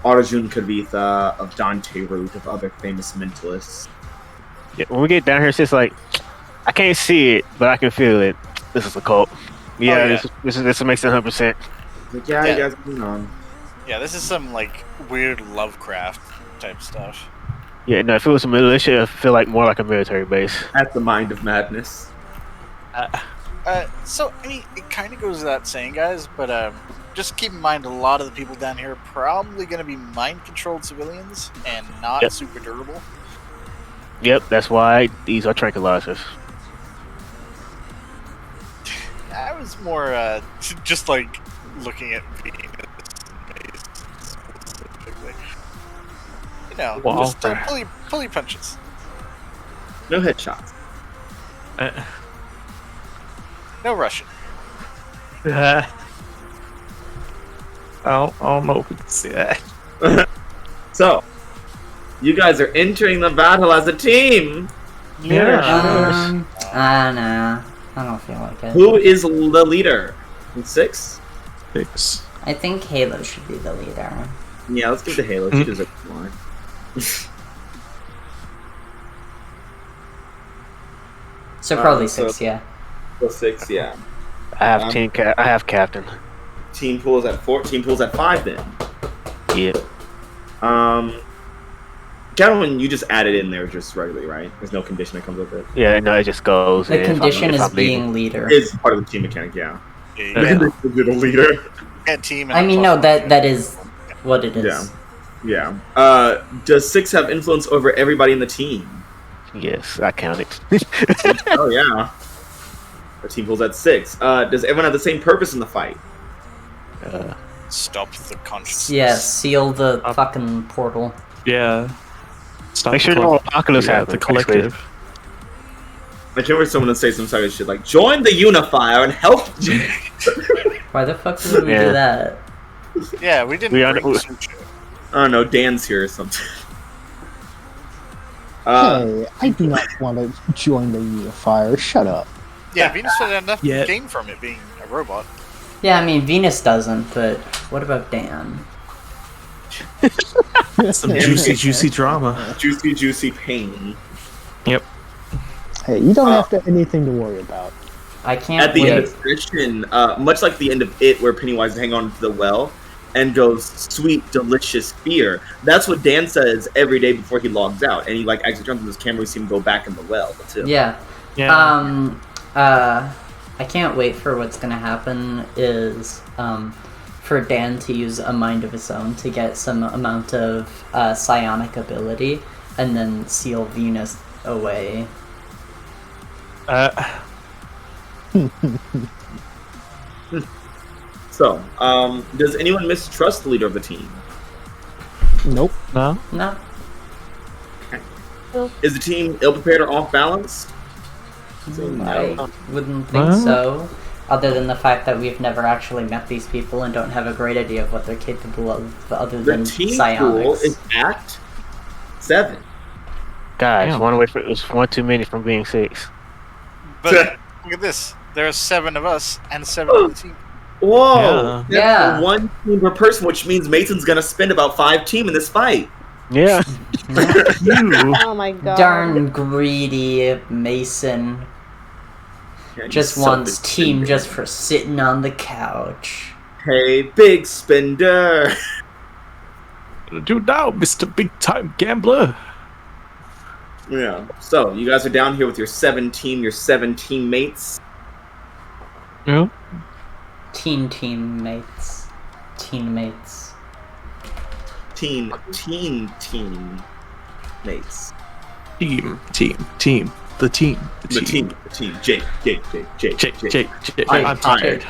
Arjun Kavitha, of Dante Root, of other famous mentalists. Yeah, when we get down here, it's just like I can't see it, but I can feel it. This is a cult. Yeah, this makes it 100%. Like, you guys are going on. Yeah, this is some like weird Lovecraft type stuff. Yeah, no, if it was a militia, I feel like more like a military base. At the mind of madness. So I mean, it kind of goes without saying, guys, but just keep in mind a lot of the people down here are probably going to be mind-controlled civilians and not super durable. Yep, that's why these are tranquilizers. I was more just like looking at Venus specifically. You know, just pull your punches. No headshots. No Russian. I don't know if we can see that. So, you guys are entering the battle as a team. Yeah. Nah. I don't feel like it. Who is the leader? 6? 6. I think Halo should be the leader. Yeah, let's give it to Halo. She deserves more. So probably 6, yeah. So 6, yeah. I have I have captain. Team pool is at 4. Team pool's at 5 then. Yeah. Gentlemen, you just added in there just regularly, right? There's no condition that comes with it. Yeah, no, it just goes. The condition is being leader. It's part of the team mechanic, yeah. Yeah. You're the leader. Team. I mean, no, that is what it is. Yeah. Does 6 have influence over everybody in the team? Yes, I counted. Oh yeah. The team pool's at 6. Does everyone have the same purpose in the fight? Stop the consciousness. Yeah, seal the fucking portal. Yeah. Stop Make sure no apocalypse happens. The collective. I can't remember someone to say some sort of shit like, join the Unifier and help. Why the fuck would we do that? Yeah, we didn't. I don't know, Dan's here or something. Hey, I do not want to join the Unifier. Shut up. Yeah, Venus would have enough gain from it being a robot. Yeah, I mean, Venus doesn't, but what about Dan? Some juicy drama. Juicy pain. Yep. Hey, you don't have anything to worry about. I can't At the end of the mission, much like the end of It, where Pennywise is hanging on to the well and goes, sweet, delicious fear. That's what Dan says every day before he logs out. And he like actually turns on his camera, we see him go back in the well. Too. Yeah. I can't wait for what's gonna happen is for Dan to use a mind of his own to get some amount of psionic ability and then seal Venus away. So, does anyone mistrust the leader of the team? Nope. No? No. Okay. Is the team ill-prepared or off-balance? I wouldn't think so. Other than the fact that we've never actually met these people and don't have a great idea of what they're capable of other than team psionics. Pool is at 7. Guys, one too many from being 6. But look at this. There are 7 of us and 7 of the team. Whoa! Yeah. That's 1 team per person, which means Mason's gonna spend about 5 team in this fight. Yeah. Oh my god. Darn greedy Mason. Yeah, just wants team just for sitting on the couch. Hey, big spender. What do you do now, Mr. Big Time Gambler? Yeah. So, you guys are down here with your 7 teammates. Yeah. Teammates. Teammates. Team. The team. Jake. I'm tired.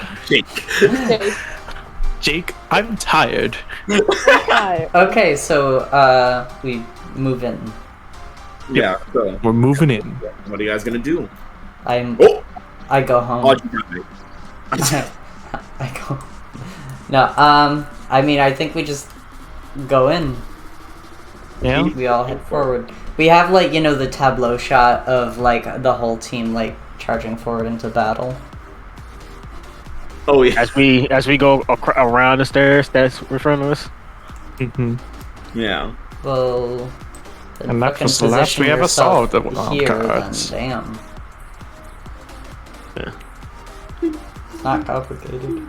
Jake, I'm tired. Okay, so we move in. Yeah, so we're moving in. What are you guys gonna do? I go home. Oh, No, I mean, I think we just go in. Yeah. We all head forward. We have, like, you know, the tableau shot of, like, the whole team, like, charging forward into battle. Oh yeah. As we go around the stairs that's in front of us. Yeah. Well, and that was the last we ever saw of the Wildcards. Damn. Yeah. It's not complicated.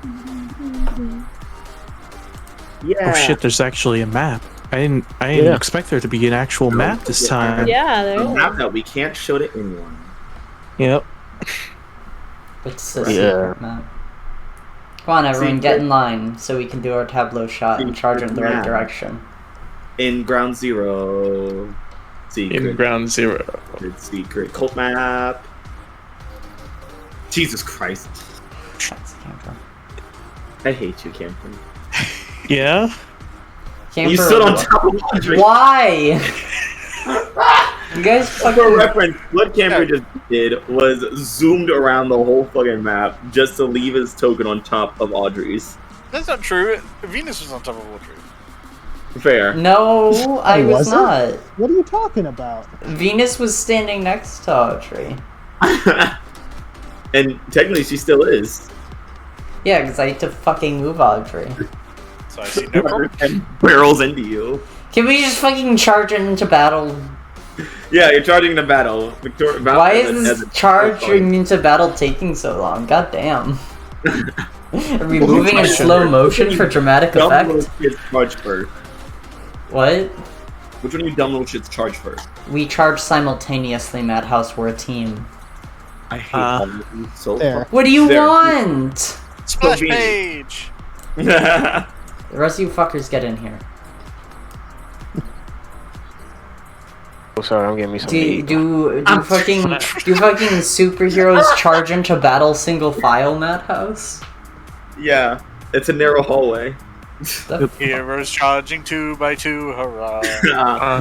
Yeah. Oh shit! There's actually a map. I didn't expect there to be an actual map this time. Yeah, there is. A map that we can't show to anyone. Yep. It's a secret map. Come on, everyone, get in line so we can do our tableau shot and charge in the right direction. In Ground Zero. Secret. In Ground Zero. Secret cult map. Jesus Christ. I hate you, Camper. Yeah? Camper, you stood on top of Audrey. Why? You guys fucking... For reference, what Camper just did was zoomed around the whole fucking map just to leave his token on top of Audrey's. That's not true. Venus was on top of Audrey. Fair. No, I was not. What are you talking about? Venus was standing next to Audrey. And technically she still is. Yeah, because I had to fucking move Audrey. So I see no problem. And barrels into you. Can we just fucking charge into battle? Yeah, you're charging the battle. Why is this charging into battle taking so long? God damn. Are we moving in slow motion for dramatic effect? Dumb little shits charge first. What? Which one of you dumb little shits charge first? We charge simultaneously, Madhouse. We're a team. I hate all of you so there. fucking. What do you want? Splash page! The rest of you fuckers get in here. Oh, sorry, I'm getting me some Do fucking superheroes charge into battle single file, Madhouse? Yeah, it's a narrow hallway. Heroes charging 2 by 2, hurrah!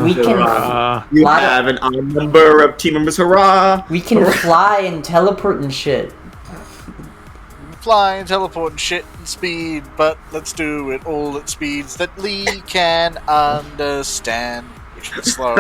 We can. You have an odd number of team members, hurrah! We can fly and teleport and shit. Fly and teleport and shit and speed, but let's do it all at speeds that Lee can understand, which is slow.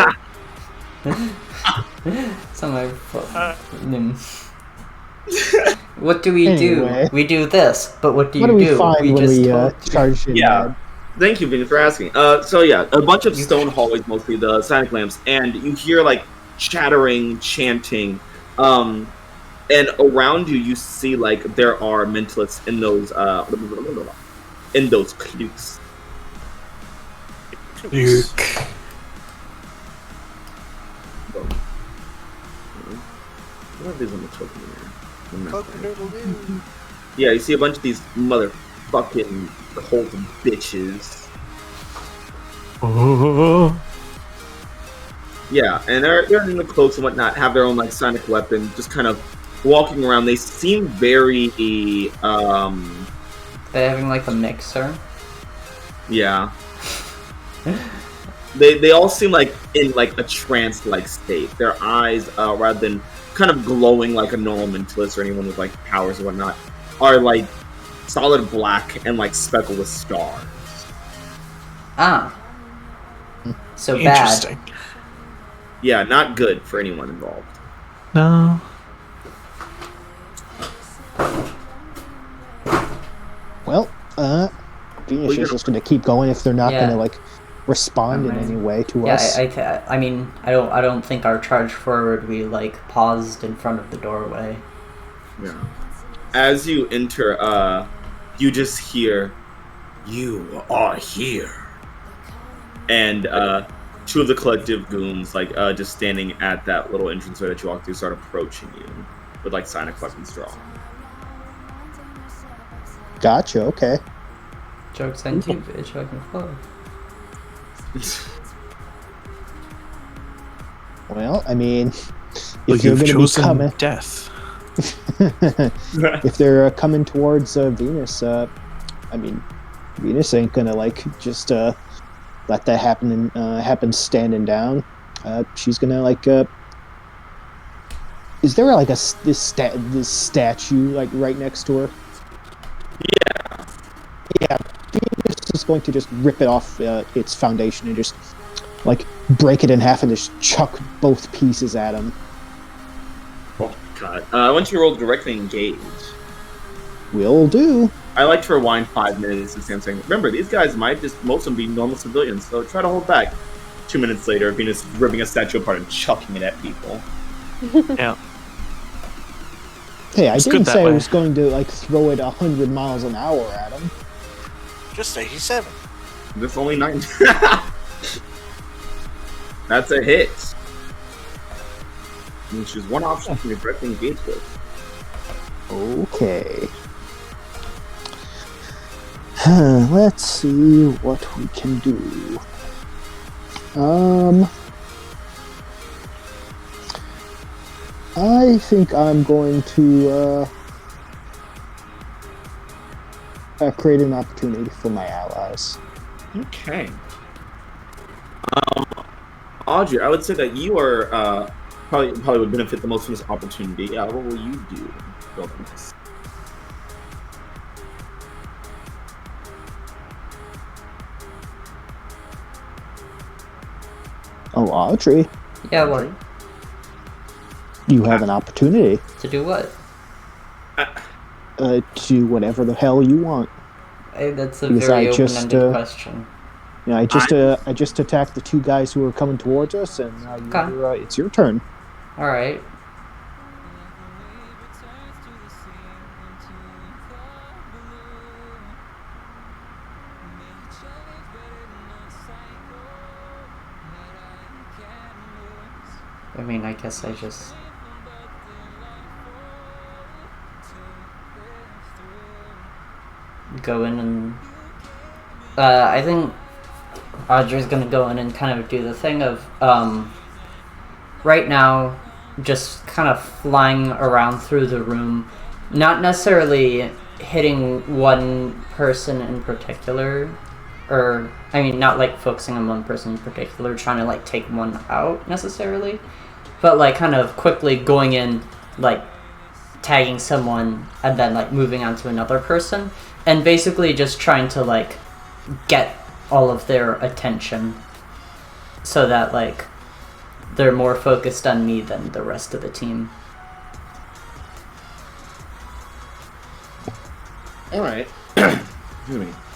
What do we do? We do this, but what do you do? We find when we charge in? Yeah. Thank you, Vinny, for asking. So yeah, a bunch of stone hallways, mostly the sonic lamps, and you hear like chattering, chanting, and around you, you see like there are mentalists in those clues. What is on the token here? Yeah, you see a bunch of these motherfucking holes of bitches. Oh. Yeah, and they're in the cloaks and whatnot, have their own like sonic weapon, just kind of walking around. They seem very They're having like a mixer. Yeah. They all seem like in like a trance-like state. Their eyes, rather than kind of glowing like a normal mentalist or anyone with like powers and whatnot, are like solid black and like speckled with stars. Ah. So interesting. Bad. Yeah, not good for anyone involved. No. Well, Venus is just going to keep going if they're not going to like respond in any way to us. I mean, I don't think our charge forward, we like paused in front of the doorway. Yeah. As you enter, you just hear, "You are here," and two of the collective goons, like just standing at that little entranceway that you walk through, start approaching you with like sonic weapons drawn. Gotcha. Okay. Joke's on you, bitch. I can follow. Well, I mean, if you're going to be coming, death. if they're coming towards Venus, I mean, Venus ain't gonna like just let that happen and happen standing down. She's gonna like. Is there like this statue like right next to her? Yeah. Yeah. going to just rip it off its foundation and just like break it in half and just chuck both pieces at him. Oh god! I want you to roll directly engage. Will do. I like to rewind 5 minutes and stand saying, remember, these guys might just most of them be normal civilians, so try to hold back. 2 minutes later, Venus ripping a statue apart and chucking it at people. Yeah. Hey, I didn't say I was going to like throw it 100 miles an hour at him. Just 87. That's only 9. That's a hit. Which is one option for your directly engage with. Okay. Let's see what we can do. I think I'm going to create an opportunity for my allies. Okay. Audrey, I would say that you are probably would benefit the most from this opportunity. What will you do building this? Oh, Audrey. Yeah, what? You have an opportunity. To do what? To whatever the hell you want. That's a very open-ended question. Yeah, I just attacked the 2 guys who were coming towards us, and now it's your turn. All right. I mean, I guess I just... go in and... I think Audrey's gonna go in and kind of do the thing of, right now, just kind of flying around through the room, not necessarily hitting one person in particular, or, I mean, not, like, focusing on one person in particular, trying to, like, take one out, necessarily, but, like, kind of quickly going in, like, tagging someone, and then, like, moving on to another person, and basically just trying to, like, get all of their attention, so that, like, they're more focused on me than the rest of the team. Alright.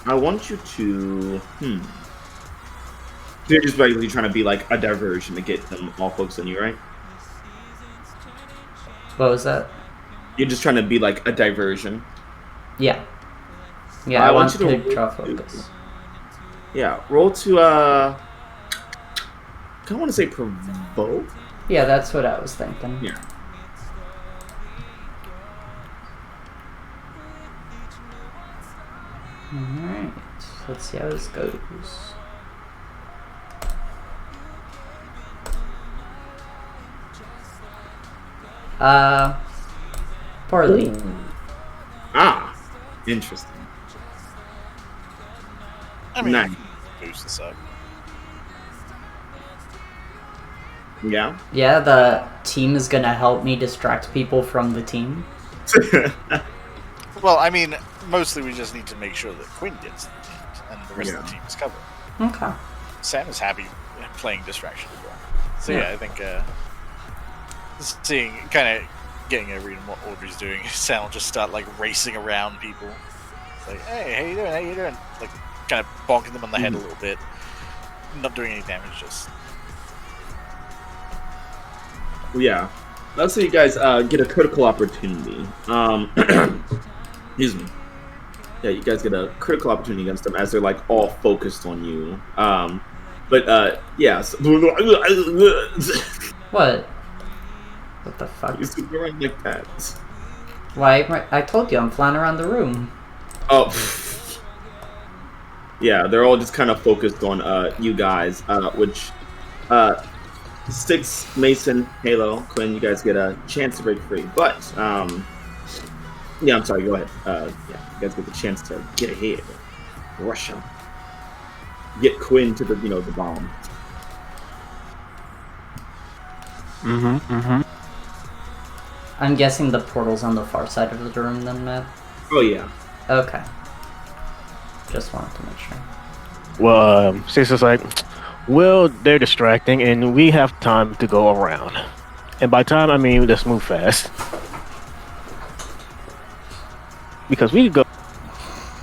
I want you to... You're just basically trying to be like a diversion to get them all focused on you, right? What was that? You're just trying to be like a diversion. Yeah. Yeah, I want to draw focus. Yeah, roll to, I kind of want to say provoke? Yeah, that's what I was thinking. Yeah. Alright, let's see how this goes. Poorly. Ooh. Ah, interesting. I mean, nice. Boost this up. Yeah? Yeah, the team is gonna help me distract people from the team. Well, I mean, mostly we just need to make sure that Quinn gets the team, and the rest of the team is covered. Okay. Sam is happy playing distraction as well. So yeah, I think seeing, kind of getting a read on what Audrey's doing, Sam will just start like racing around people. It's like, hey, how you doing? How you doing? Like, kind of bonking them on the head a little bit. Not doing any damage, just... Yeah. Let's say you guys get a critical opportunity. Excuse me. Yeah, you guys get a critical opportunity against them as they're like all focused on you. Yeah. So What? What the fuck? You super around like that. Why? I told you I'm flying around the room. Oh. Yeah, they're all just kind of focused on you guys, which Styx, Mason, Halo, Quinn, you guys get a chance to break free. But yeah, I'm sorry, go ahead. Yeah, you guys get the chance to get ahead. Russia. Get Quinn to the the bomb. I'm guessing the portal's on the far side of the room then, Matt? Oh yeah. Okay. Just wanted to make sure. Well, Sister's like, well, they're distracting, and we have time to go around. And by time, I mean let's move fast. Because we go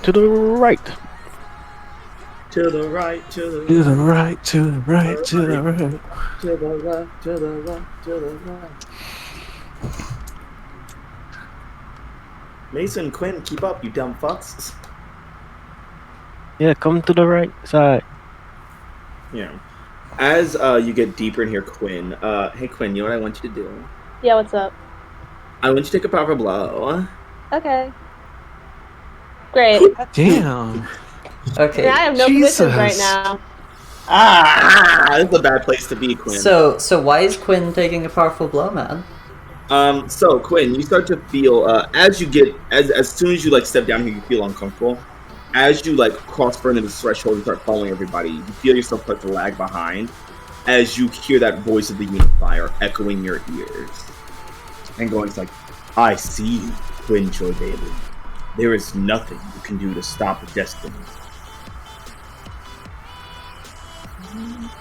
to the right. To the right, to the To the right, to the right, to the right. To the left, to the left, to the right. Mason, Quinn, keep up, you dumb fucks. Yeah, come to the right side. Yeah. As you get deeper in here, Quinn, hey Quinn, you know what I want you to do? Yeah, what's up? I want you to take a powerful blow. Okay. Great. Damn. Okay. I have no positions right now. This is a bad place to be, Quinn. So why is Quinn taking a powerful blow, man? So Quinn, you start to feel as soon as you like step down here, you feel uncomfortable. As you like cross further this threshold and start following everybody, you feel yourself start to lag behind as you hear that voice of the Unifier echoing your ears and going, it's like, I see you, Quinn Joy Bailey. There is nothing you can do to stop destiny.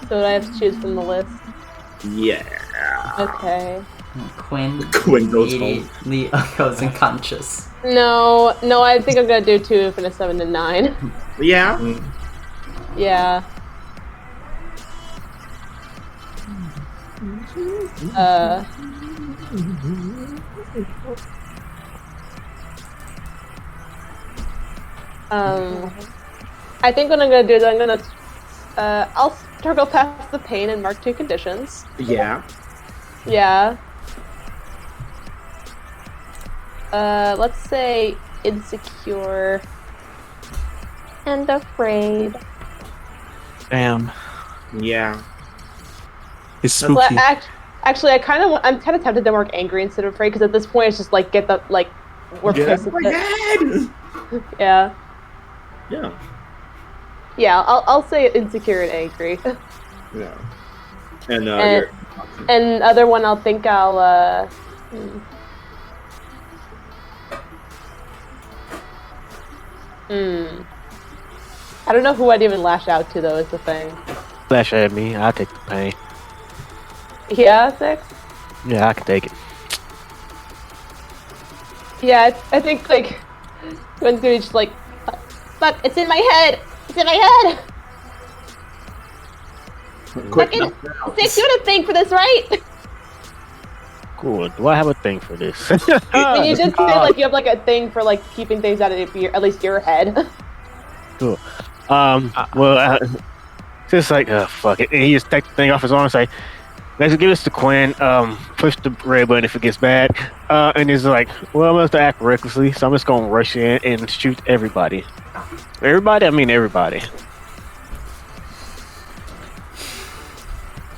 So do I have to choose from the list? Yeah. Okay. Quinn goes home. Goes unconscious. No, I think I'm gonna do 2 from a 7 to 9. Yeah? Yeah. I think what I'm gonna do is I'll struggle past the pain and mark 2 conditions. Yeah. Yeah. Let's say insecure and afraid. Damn. Yeah. It's spooky. Actually, I'm kind of tempted to mark angry instead of afraid, because at this point it's just like we're pissed at it. Yeah. Yeah. Yeah, I'll say insecure and angry. Yeah. And and other one I don't know who I'd even lash out to, though, is the thing. Lash at me, I'll take the pain. Yeah, 6? Yeah, I can take it. Yeah, I think, like, Gwen's gonna be just like, fuck, it's in my head! It's in my head! Fucking 6, you had a thing for this, right? Cool, do I have a thing for this? And you just feel like you have, like, a thing for, like, keeping things out of at least your head. Cool. Just like, fuck it. And he just take the thing off his arm and say, let's give this to Quinn, push the red button if it gets bad. And he's like, well, I'm going to act recklessly, so I'm just going to rush in and shoot everybody. Everybody? I mean everybody.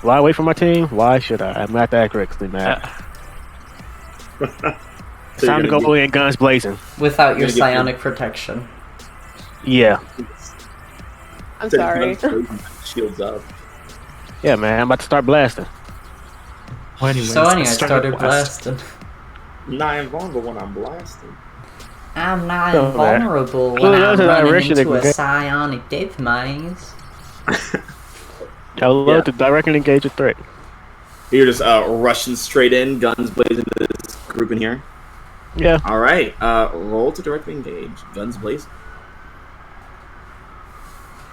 Why wait for my team? Why should I? I'm going to have to act recklessly, man. It's time to go in, guns blazing. Without your psionic protection. Yeah. I'm sorry. Shields up. Yeah, man, I'm about to start blasting. Well, anyways, I started blasting. Not invulnerable when I'm blasting. I'm not invulnerable when I'm running into a psionic death maze. Hello to directly engage a threat. You're just rushing straight in, guns blazing to this group in here? Yeah. Alright, roll to directly engage. Guns blazing.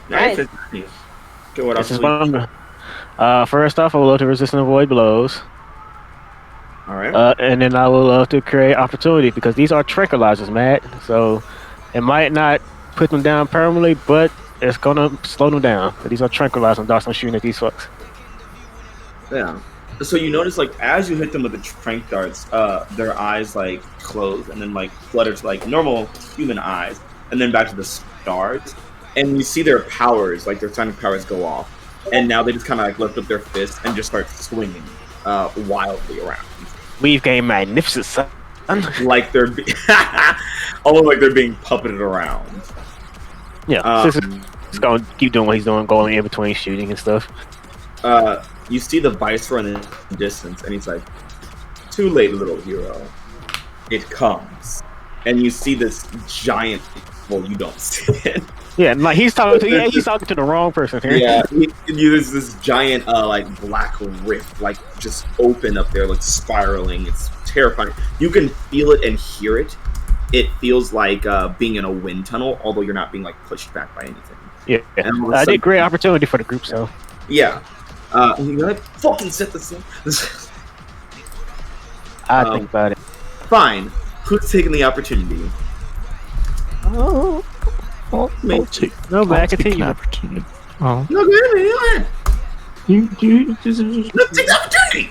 Nice. Okay, what else? First off, I would love to resist and avoid blows. Alright. And then I would love to create opportunity, because these are tranquilizers, Matt. So it might not put them down permanently, but it's gonna slow them down. These are tranquilizers, and I'm shooting at these fucks. Yeah. So you notice, like, as you hit them with the tranq darts, their eyes like close and then like flutter to like normal human eyes, and then back to the stars. And you see their powers, like their psionic powers, go off, and now they just kind of like lift up their fists and just start swinging wildly around. We've gained magnificent, son. Like they're almost like they're being puppeted around. Yeah, he's gonna keep doing what he's doing, going in between shooting and stuff. You see the Viceroy in the distance, and he's like, "Too late, little hero. It comes." And you see this giant. Well, you don't see it. Yeah, like he's talking to the wrong person here. Yeah, there's this giant like black rift like just open up there, like spiraling. It's terrifying. You can feel it and hear it. It feels like being in a wind tunnel, although you're not being like pushed back by anything. Yeah, I did great opportunity for the group, so yeah. You gotta fucking set this up. I think about it. Fine. Who's taking the opportunity? I'll take continue. opportunity. Oh. No, go ahead. You Let's take the opportunity.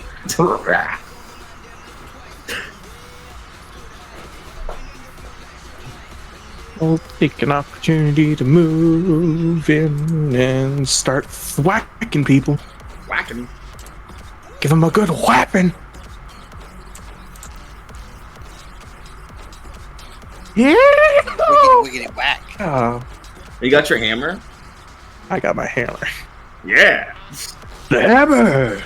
I'll take an opportunity to move in and start whacking people. Whacking. Give them a good whapping. Yeah. Wiggity whack. Oh, You got your hammer? I got my hammer. Yeah. The hammer.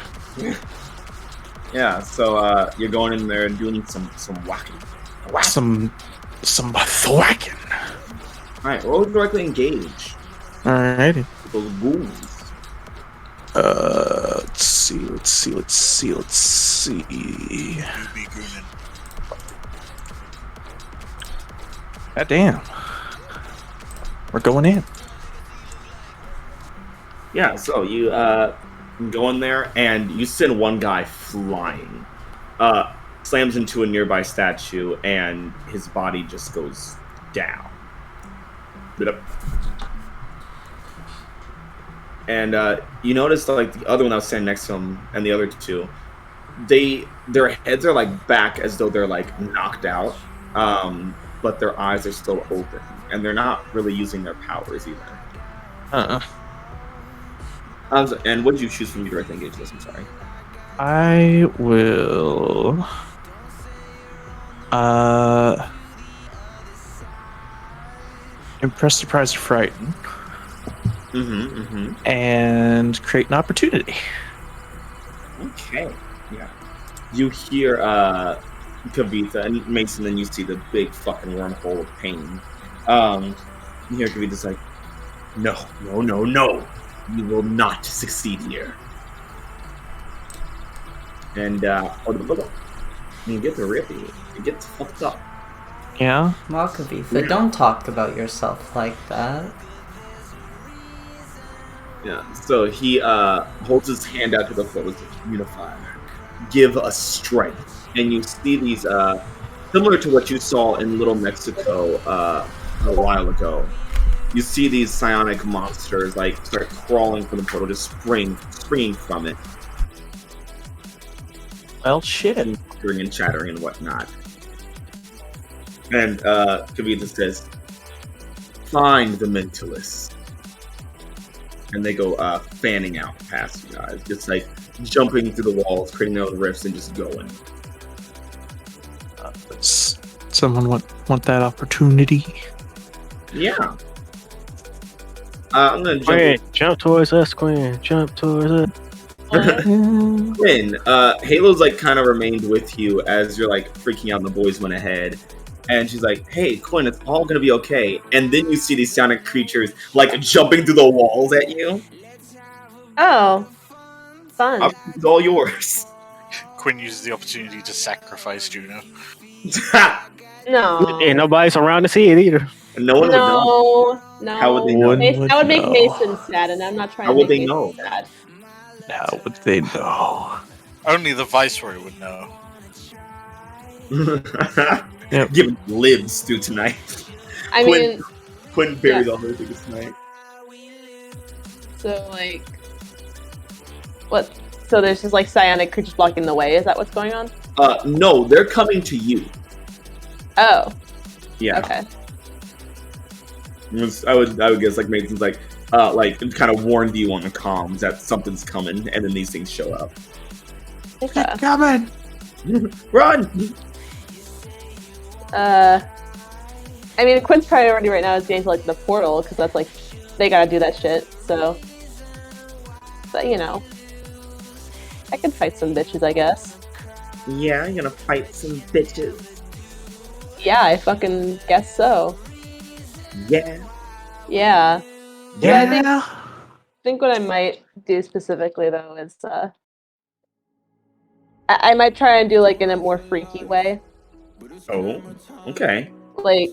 Yeah. So you're going in there and doing some whacking. Some thwacking. All right. Roll directly engage. Alrighty. Those goons. Let's see. You be gooning. God damn. We're going in. Yeah. So you go in there and you send one guy flying. Slams into a nearby statue and his body just goes down. And you notice like the other one that was standing next to him and the other two, their heads are like back as though they're like knocked out, but their eyes are still open and they're not really using their powers either. And what did you choose from your direct engage list? I'm sorry. I will. Impress, surprise, frighten. And create an opportunity. Okay. Yeah. You hear Kavitha and Mason, then you see the big fucking wormhole of pain. You hear Kavitha's like, no. You will not succeed here. And you get the rippy. It gets fucked up. Yeah? Well, Kavitha, don't talk about yourself like that. Yeah, so he holds his hand out to the photos of Unifier. Give us strength. And you see these, similar to what you saw in Little Mexico a while ago. You see these psionic monsters like start crawling from the portal, just springing from it. Well, shit. And chattering and whatnot. And Kavitha says, find the Mentalist. And they go fanning out past you guys, just like jumping through the walls, creating their own rifts, and just going. Someone want that opportunity? Yeah. I'm gonna jump towards us, Quinn. Jump towards us. Quinn, Halo's like kind of remained with you as you're like freaking out and the boys went ahead. And she's like, hey, Quinn, it's all gonna be okay. And then you see these sonic creatures like jumping through the walls at you. Oh, fun. It's all yours. Quinn uses the opportunity to sacrifice Juno. No. And nobody's around to see it either. No one would know. No. How would they know? That would make Mason sad, and I'm not trying to make Mason sad. How would they know? Only the Viceroy would know. Yep. Giving libs through tonight. Quinn buried all her things tonight. So, like, what? So there's just like psionic creatures blocking the way. Is that what's going on? No, they're coming to you. Oh. Yeah. Okay. I would guess like Mason's like kind of warned you on the comms that something's coming, and then these things show up. Okay. It's coming! Run! I mean, Quinn's priority right now is getting to like the portal because that's like they gotta do that shit. So, but you know, I could fight some bitches, I guess. Yeah, you're gonna fight some bitches. Yeah, I fucking guess so. Yeah. Yeah. I think what I might do specifically though is I might try and do like in a more freaky way. Oh, okay. Like,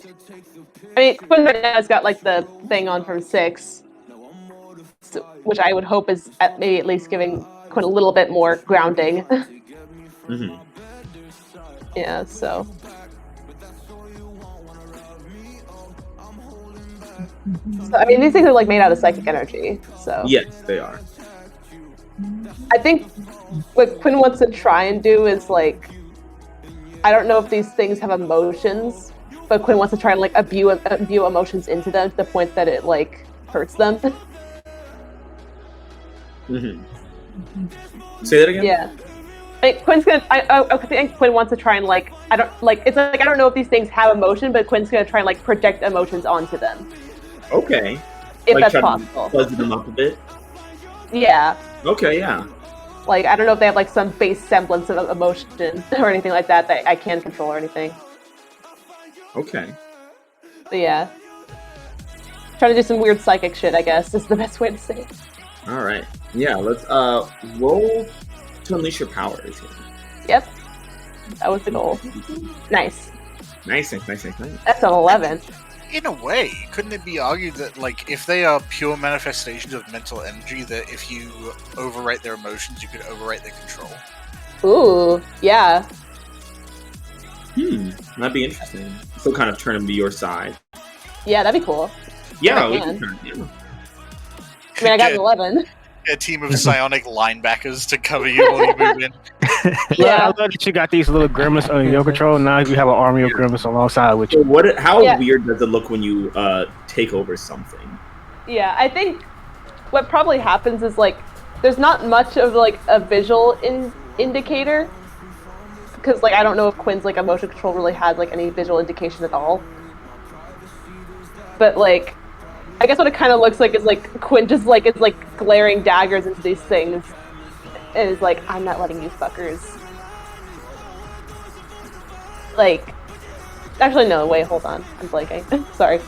I mean, Quinn right now has got like the thing on from 6, so, which I would hope is maybe at least giving Quinn a little bit more grounding. Mm-hmm. Yeah, so. I mean, these things are like made out of psychic energy, so. Yes, they are. I think what Quinn wants to try and do is like, I don't know if these things have emotions, but Quinn wants to try and like imbue emotions into them to the point that it like hurts them. Mm-hmm. Say that again. Yeah. Quinn's gonna. I think Quinn wants to try and like. It's like I don't know if these things have emotion, but Quinn's gonna try and like project emotions onto them. Okay. If like, that's possible. Fuzz them up a bit. Yeah. Okay. Yeah. Like I don't know if they have like some base semblance of emotion or anything like that I can control or anything. Okay. But yeah. Trying to do some weird psychic shit, I guess, is the best way to say it. All right. Yeah. Let's roll to unleash your powers. Yep. That was the goal. Nice. Nice. That's an 11. In a way, couldn't it be argued that, like, if they are pure manifestations of mental energy, that if you overwrite their emotions, you could overwrite their control? Ooh, yeah. That'd be interesting. So kind of turn them to your side. Yeah, that'd be cool. Yeah, we can turn. Yeah. I mean, I got an 11. A team of psionic linebackers to cover you while you move in. Yeah, I love that you got these little grimace under your control. Now you have an army of grimace alongside with you. So how weird does it look when you take over something? Yeah, I think what probably happens is like there's not much of like a visual indicator because like I don't know if Quinn's like emotion control really has like any visual indication at all. But like I guess what it kind of looks like is like Quinn just like is like glaring daggers into these things, and is like, I'm not letting you fuckers. Like, actually no, wait, hold on, I'm blanking. Sorry.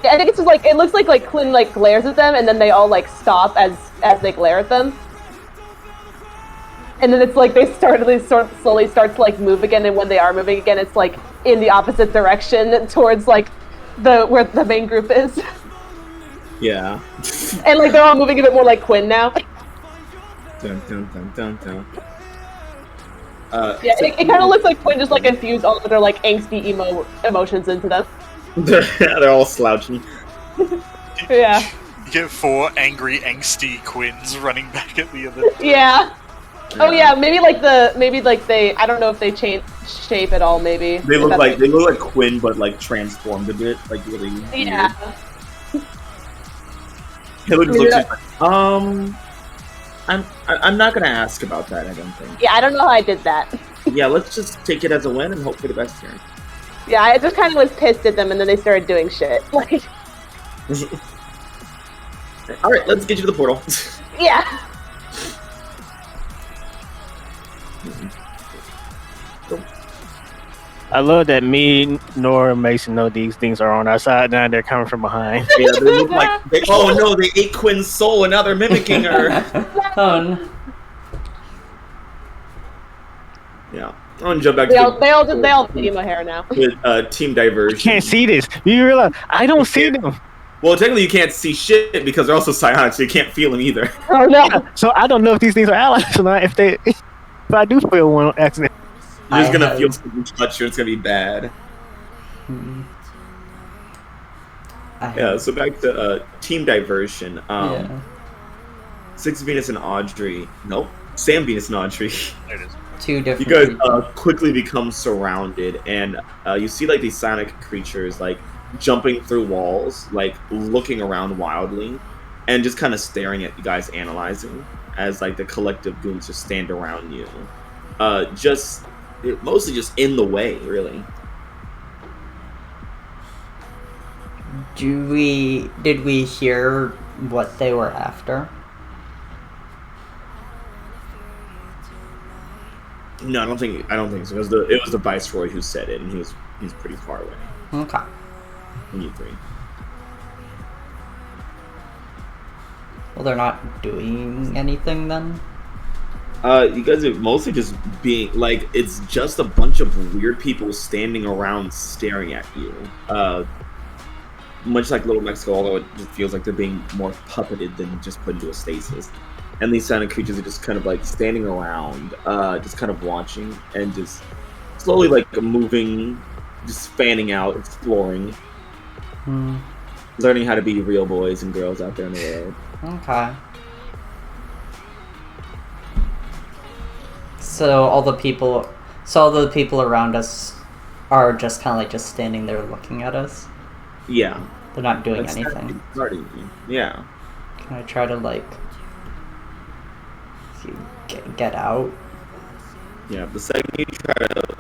Yeah, I think it's just like it looks like Quinn like glares at them, and then they all like stop as they glare at them, and then it's like they slowly start to like move again, and when they are moving again, it's like in the opposite direction towards like where the main group is. Yeah. And like they're all moving a bit more like Quinn now. Dun, dun, dun, dun, dun. Yeah, it kind of looks like Quinn just like infused all of their like angsty emotions into them. They're all slouching. Yeah. You get 4 angry, angsty Quinns running back at the other. Yeah. Oh yeah, maybe they. I don't know if they change shape at all. Maybe they look like Quinn, but like transformed a bit, like really. Yeah. Hillary looks like, I'm not gonna ask about that. I don't think. Yeah, I don't know how I did that. Yeah, let's just take it as a win and hope for the best here. Yeah, I just kind of was pissed at them, and then they started doing shit. Like. All right, let's get you to the portal. Yeah. I love that me, Nora, and Mason know these things are on our side now. They're coming from behind. Yeah, they look like oh no, they ate Quinn's soul and now they're mimicking her. Oh no. Yeah, I'm gonna jump back. They all see my hair now. With team diversion. You can't see this. You realize I don't see them. Well, technically you can't see shit because they're also psionic, so you can't feel them either. Oh no! Yeah, so I don't know if these things are allies or not. If I do feel one on accident. You're just gonna feel something touch you, it's gonna be bad. Yeah, so back to team diversion. Six Venus and Audrey. Nope. Sam, Venus, and Audrey. There it is. Two different. You guys quickly become surrounded, and you see like these psionic creatures like jumping through walls, like looking around wildly, and just kind of staring at you guys, analyzing as like the collective goons just stand around you. Mostly just in the way, really. Did we hear what they were after? No, I don't think so. It was the Viceroy who said it, and he's pretty far away. Okay. You 3. Well, they're not doing anything then? You guys are mostly just being like, it's just a bunch of weird people standing around staring at you. Much like Little Mexico, although it just feels like they're being more puppeted than just put into a stasis. And these silent creatures are just kind of like standing around, just kind of watching and just slowly like moving, just fanning out, exploring, learning how to be real boys and girls out there in the world. Okay. So all the people around us are just kind of like just standing there looking at us? Yeah. They're not doing anything. Yeah. Can I try to like get out? Yeah, the second you try to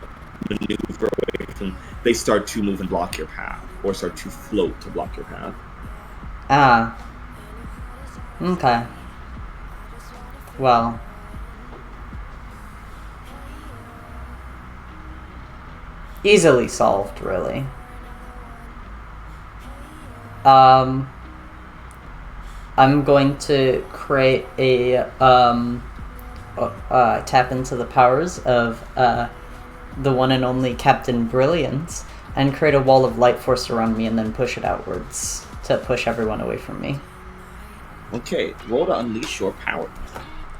maneuver away from, they start to move and block your path, or start to float to block your path. Ah. Okay. Well. Easily solved, really. I'm going to create a tap into the powers of the one and only Captain Brilliance and create a wall of light force around me and then push it outwards to push everyone away from me. Okay, roll to unleash your power.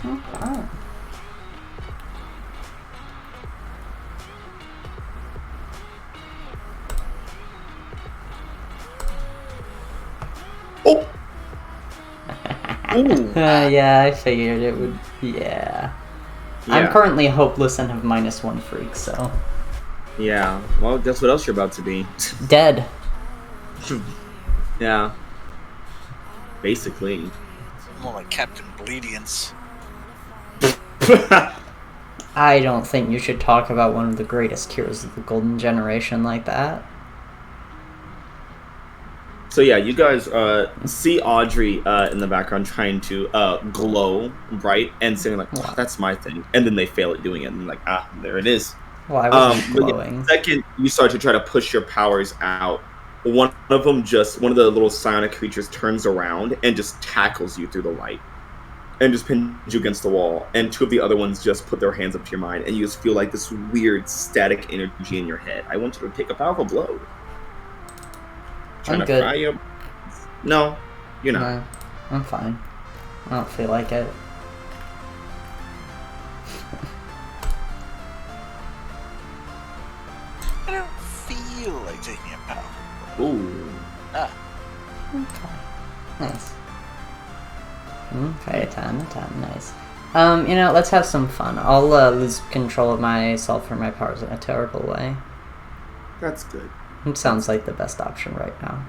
Okay. Oh! Yeah, I figured it would. Yeah. I'm currently hopeless and have -1 freak, so. Yeah. Well, guess what else you're about to be? Dead. Yeah. Basically. More like Captain Bleedience. I don't think you should talk about one of the greatest heroes of the Golden Generation like that. So yeah, you guys see Audrey in the background trying to glow bright and saying like, oh, "That's my thing," and then they fail at doing it, and like, there it is. Well, I wasn't glowing. Yeah, the second you start to try to push your powers out, one of the little psionic creatures turns around and just tackles you through the light, and just pins you against the wall. And 2 of the other ones just put their hands up to your mind, and you just feel like this weird static energy in your head. I want you to take a powerful blow. I'm good. No, you're not. No, I'm fine. I don't feel like it. I don't feel like taking a power. Ooh. Okay. Nice. Okay, a 10, nice. Let's have some fun. I'll lose control of myself or my powers in a terrible way. That's good. It sounds like the best option right now.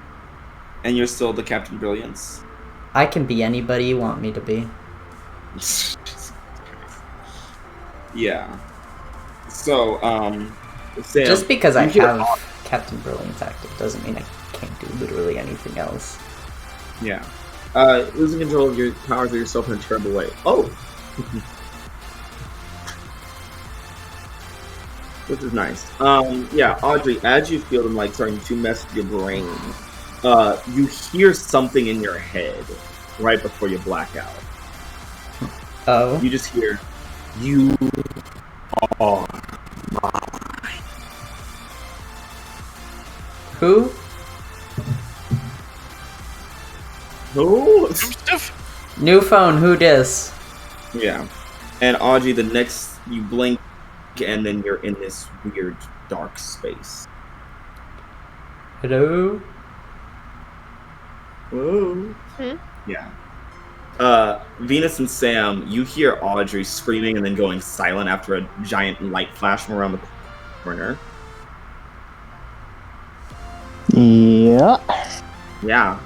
And you're still the Captain Brilliance? I can be anybody you want me to be. Yeah. So, Sam, just because I have Captain Brilliance active doesn't mean I can't do literally anything else. Yeah. Losing control of your powers of yourself in a terrible way. Oh! This is nice. Yeah, Audrey, as you feel them like starting to mess with your brain, you hear something in your head right before you black out. Oh. You just hear, "You are mine." Who? Who? New phone, who dis? Yeah. And Audrey, the next you blink, and then you're in this weird dark space. Hello? Whoa. Yeah. Venus and Sam, you hear Audrey screaming and then going silent after a giant light flash from around the corner. Yeah. Yeah.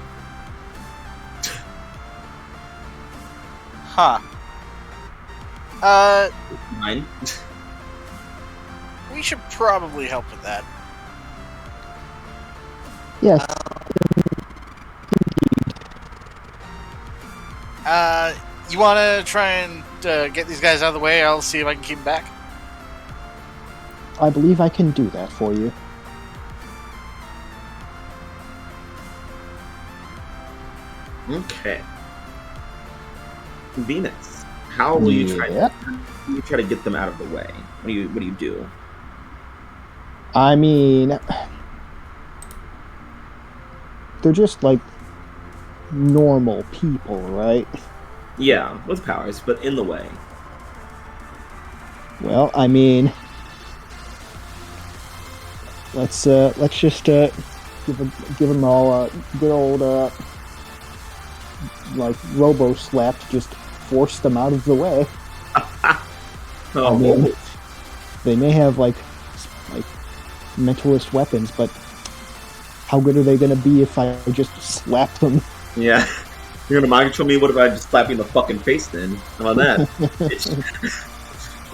Huh. Mine. We should probably help with that. Yes. You want to try and get these guys out of the way? I'll see if I can keep them back. I believe I can do that for you. Okay. Venus, how will you try to get them out of the way? What do you do? I mean, they're just like normal people, right? Yeah, with powers, but in the way. Well, I mean, let's just give them all a good old like robo slap to just force them out of the way. I mean, they may have like mentalist weapons, but how good are they going to be if I just slap them? Yeah, you're gonna mind control me. What if I just slap you in the fucking face? Then how about that?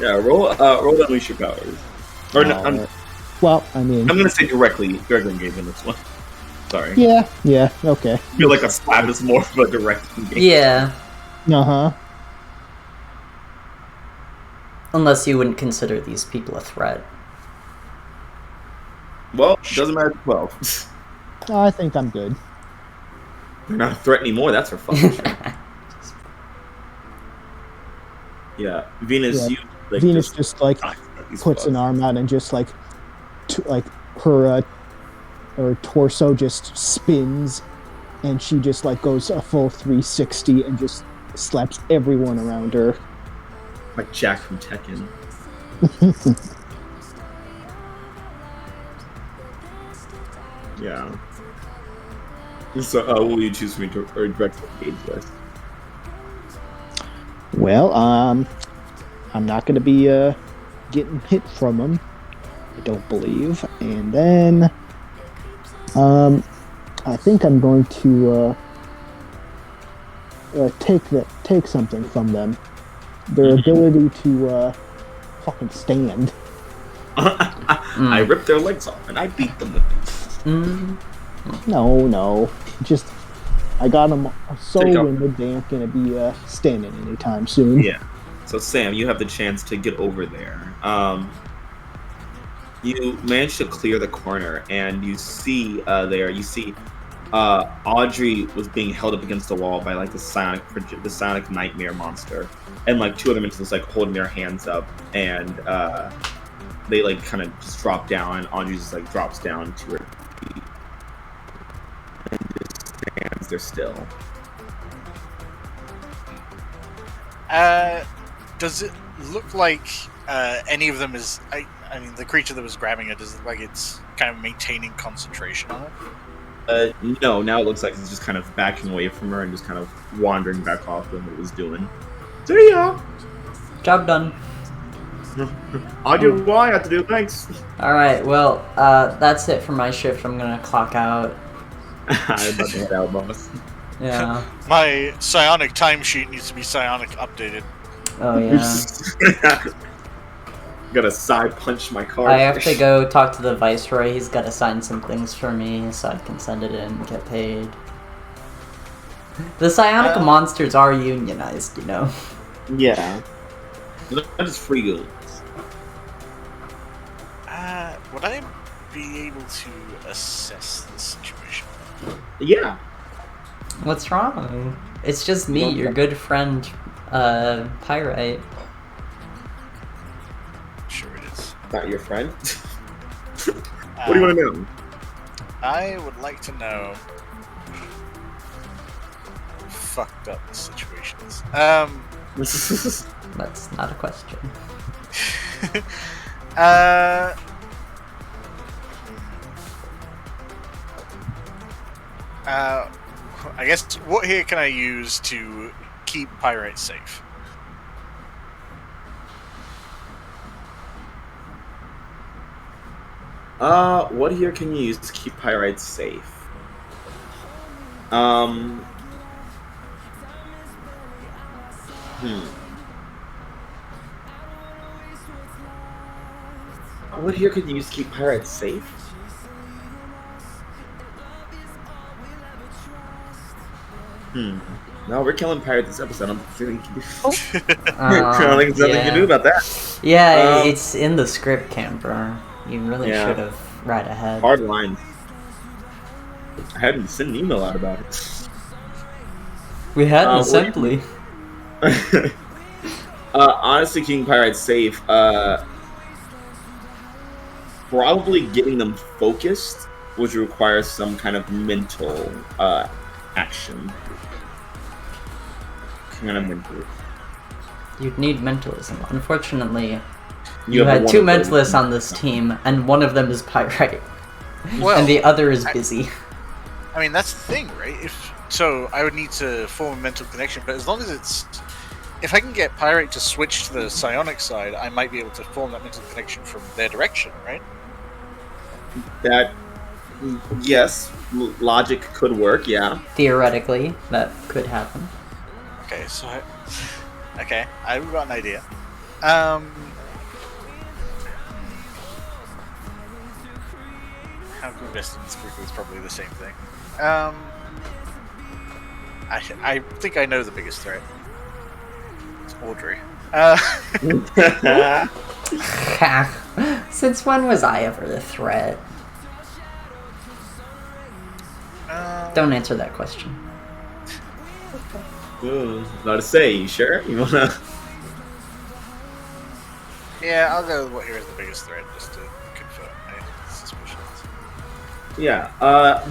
Yeah, roll unleash your powers. Or no, well, I mean, I'm gonna say directly engage in this one. Sorry. Yeah, okay. I feel like a slap is more of a direct engagement. Yeah. Uh-huh. Unless you wouldn't consider these people a threat. Well, it doesn't matter. 12. I think I'm good. They're not a threat anymore. That's for fucking sure. Yeah, Venus. Yeah. You. Like, Venus just like puts an arm out and just like her torso just spins, and she just like goes a full 360 and just slaps everyone around her. Like Jack from Tekken. Yeah. So, what will you choose for me to direct engage with? Well, I'm not going to be getting hit from them, I don't believe. And then, I think I'm going to take something from them. Their ability to fucking stand. I ripped their legs off and I beat them with them. No. Just, I got them so winded they aren't going to be standing anytime soon. Yeah. So Sam, you have the chance to get over there. You manage to clear the corner, and you see Audrey was being held up against the wall by like the psionic nightmare monster, and like two other mentalists like holding their hands up, and they like kind of just drop down, and Audrey just like drops down to her feet and just stands there still. Does it look like any of them is? I mean, the creature that was grabbing it, does it look like it's kind of maintaining concentration on it? No, now it looks like it's just kind of backing away from her and just kind of wandering back off doing what it was doing. See ya! Job done. I do what I have to do, thanks. Alright, well, that's it for my shift. I'm gonna clock out. I'm about to head out, boss. Yeah. My psionic timesheet needs to be psionic updated. Oh, yeah. Gotta side punch my card. I have to go talk to the Viceroy. He's gotta sign some things for me so I can send it in and get paid. The psionic monsters are unionized, you know? Yeah. Not just free goons. Would I be able to assess the situation? Yeah. What's wrong? It's just me, your good friend, Pyrite. Sure it is. Not your friend? What do you want to know? I would like to know how fucked up the situation is. That's not a question. I guess, what here can I use to keep Pyrite safe? What here can you use to keep Pyrite safe? What here could you use to keep Pyrite safe? No, we're killing pirates this episode. I'm sure you can do. I don't think there's nothing you can do about that. Yeah, it's in the script, Camper. You really should have read ahead. Hard line. I hadn't sent an email out about it. We had an assembly. Honestly, keeping pirates safe, probably getting them focused, which requires some kind of mental action. Kind of mental. You'd need mentalism. Unfortunately, you had 2 mentalists on this team, and one of them is Pyrite. Well, and the other is busy. I mean, that's the thing, right? So I would need to form a mental connection, but as long as it's... If I can get Pyrite to switch to the psionic side, I might be able to form that mental connection from their direction, right? Yes, logic could work, yeah. Theoretically, that could happen. Okay, so I've got an idea. How good best and quickly is probably the same thing. I think I know the biggest threat. It's Audrey. Since when was I ever the threat? Don't answer that question. Ooh, not to say, you sure? You wanna... Yeah, I'll go with what here is the biggest threat, just to confirm my suspicions. Yeah,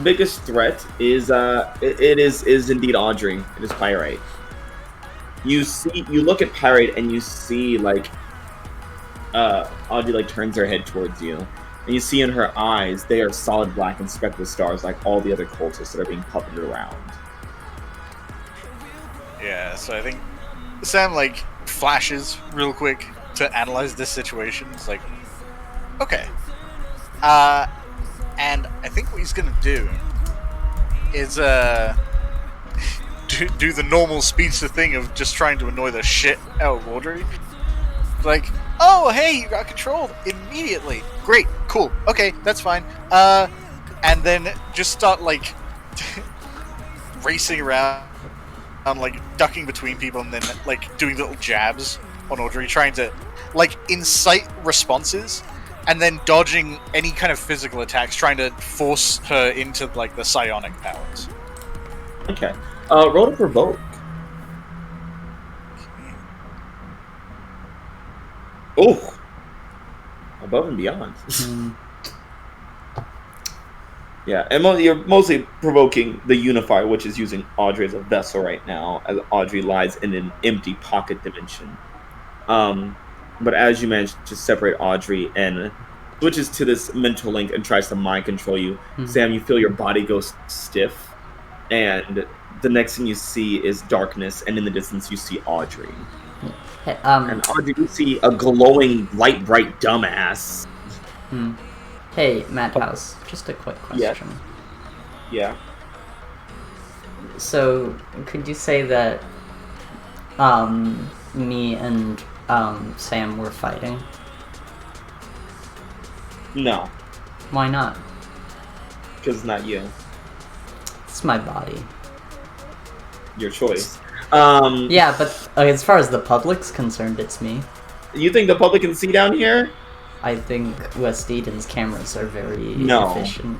biggest threat is it is indeed Audrey. It is Pyrite. You look at Pyrite and you see like Audrey like turns her head towards you, and you see in her eyes they are solid black and specked with stars like all the other cultists that are being puppeted around. Yeah, so I think Sam like flashes real quick to analyze this situation. It's like, okay, and I think what he's gonna do is do the normal speedster thing of just trying to annoy the shit out of Audrey. Like, oh hey, you got controlled immediately. Great, cool, okay, that's fine. And then just start like racing around. Like ducking between people and then like doing little jabs on Audrey, trying to like incite responses and then dodging any kind of physical attacks, trying to force her into like the psionic powers. Okay. Roll to provoke. Oh, above and beyond. Yeah, and you're mostly provoking the Unifier, which is using Audrey as a vessel right now, as Audrey lies in an empty pocket dimension. But as you manage to separate Audrey and switches to this mental link and tries to mind control you, Sam, you feel your body go stiff, and the next thing you see is darkness, and in the distance you see Audrey. And Audrey, you see a glowing, light, bright dumbass. Hey, Madhouse, just a quick question. Yeah. So, could you say that me and Sam were fighting? No. Why not? Because it's not you. It's my body. Your choice. Yeah, but as far as the public's concerned, it's me. You think the public can see down here? I think West Eden's cameras are very efficient.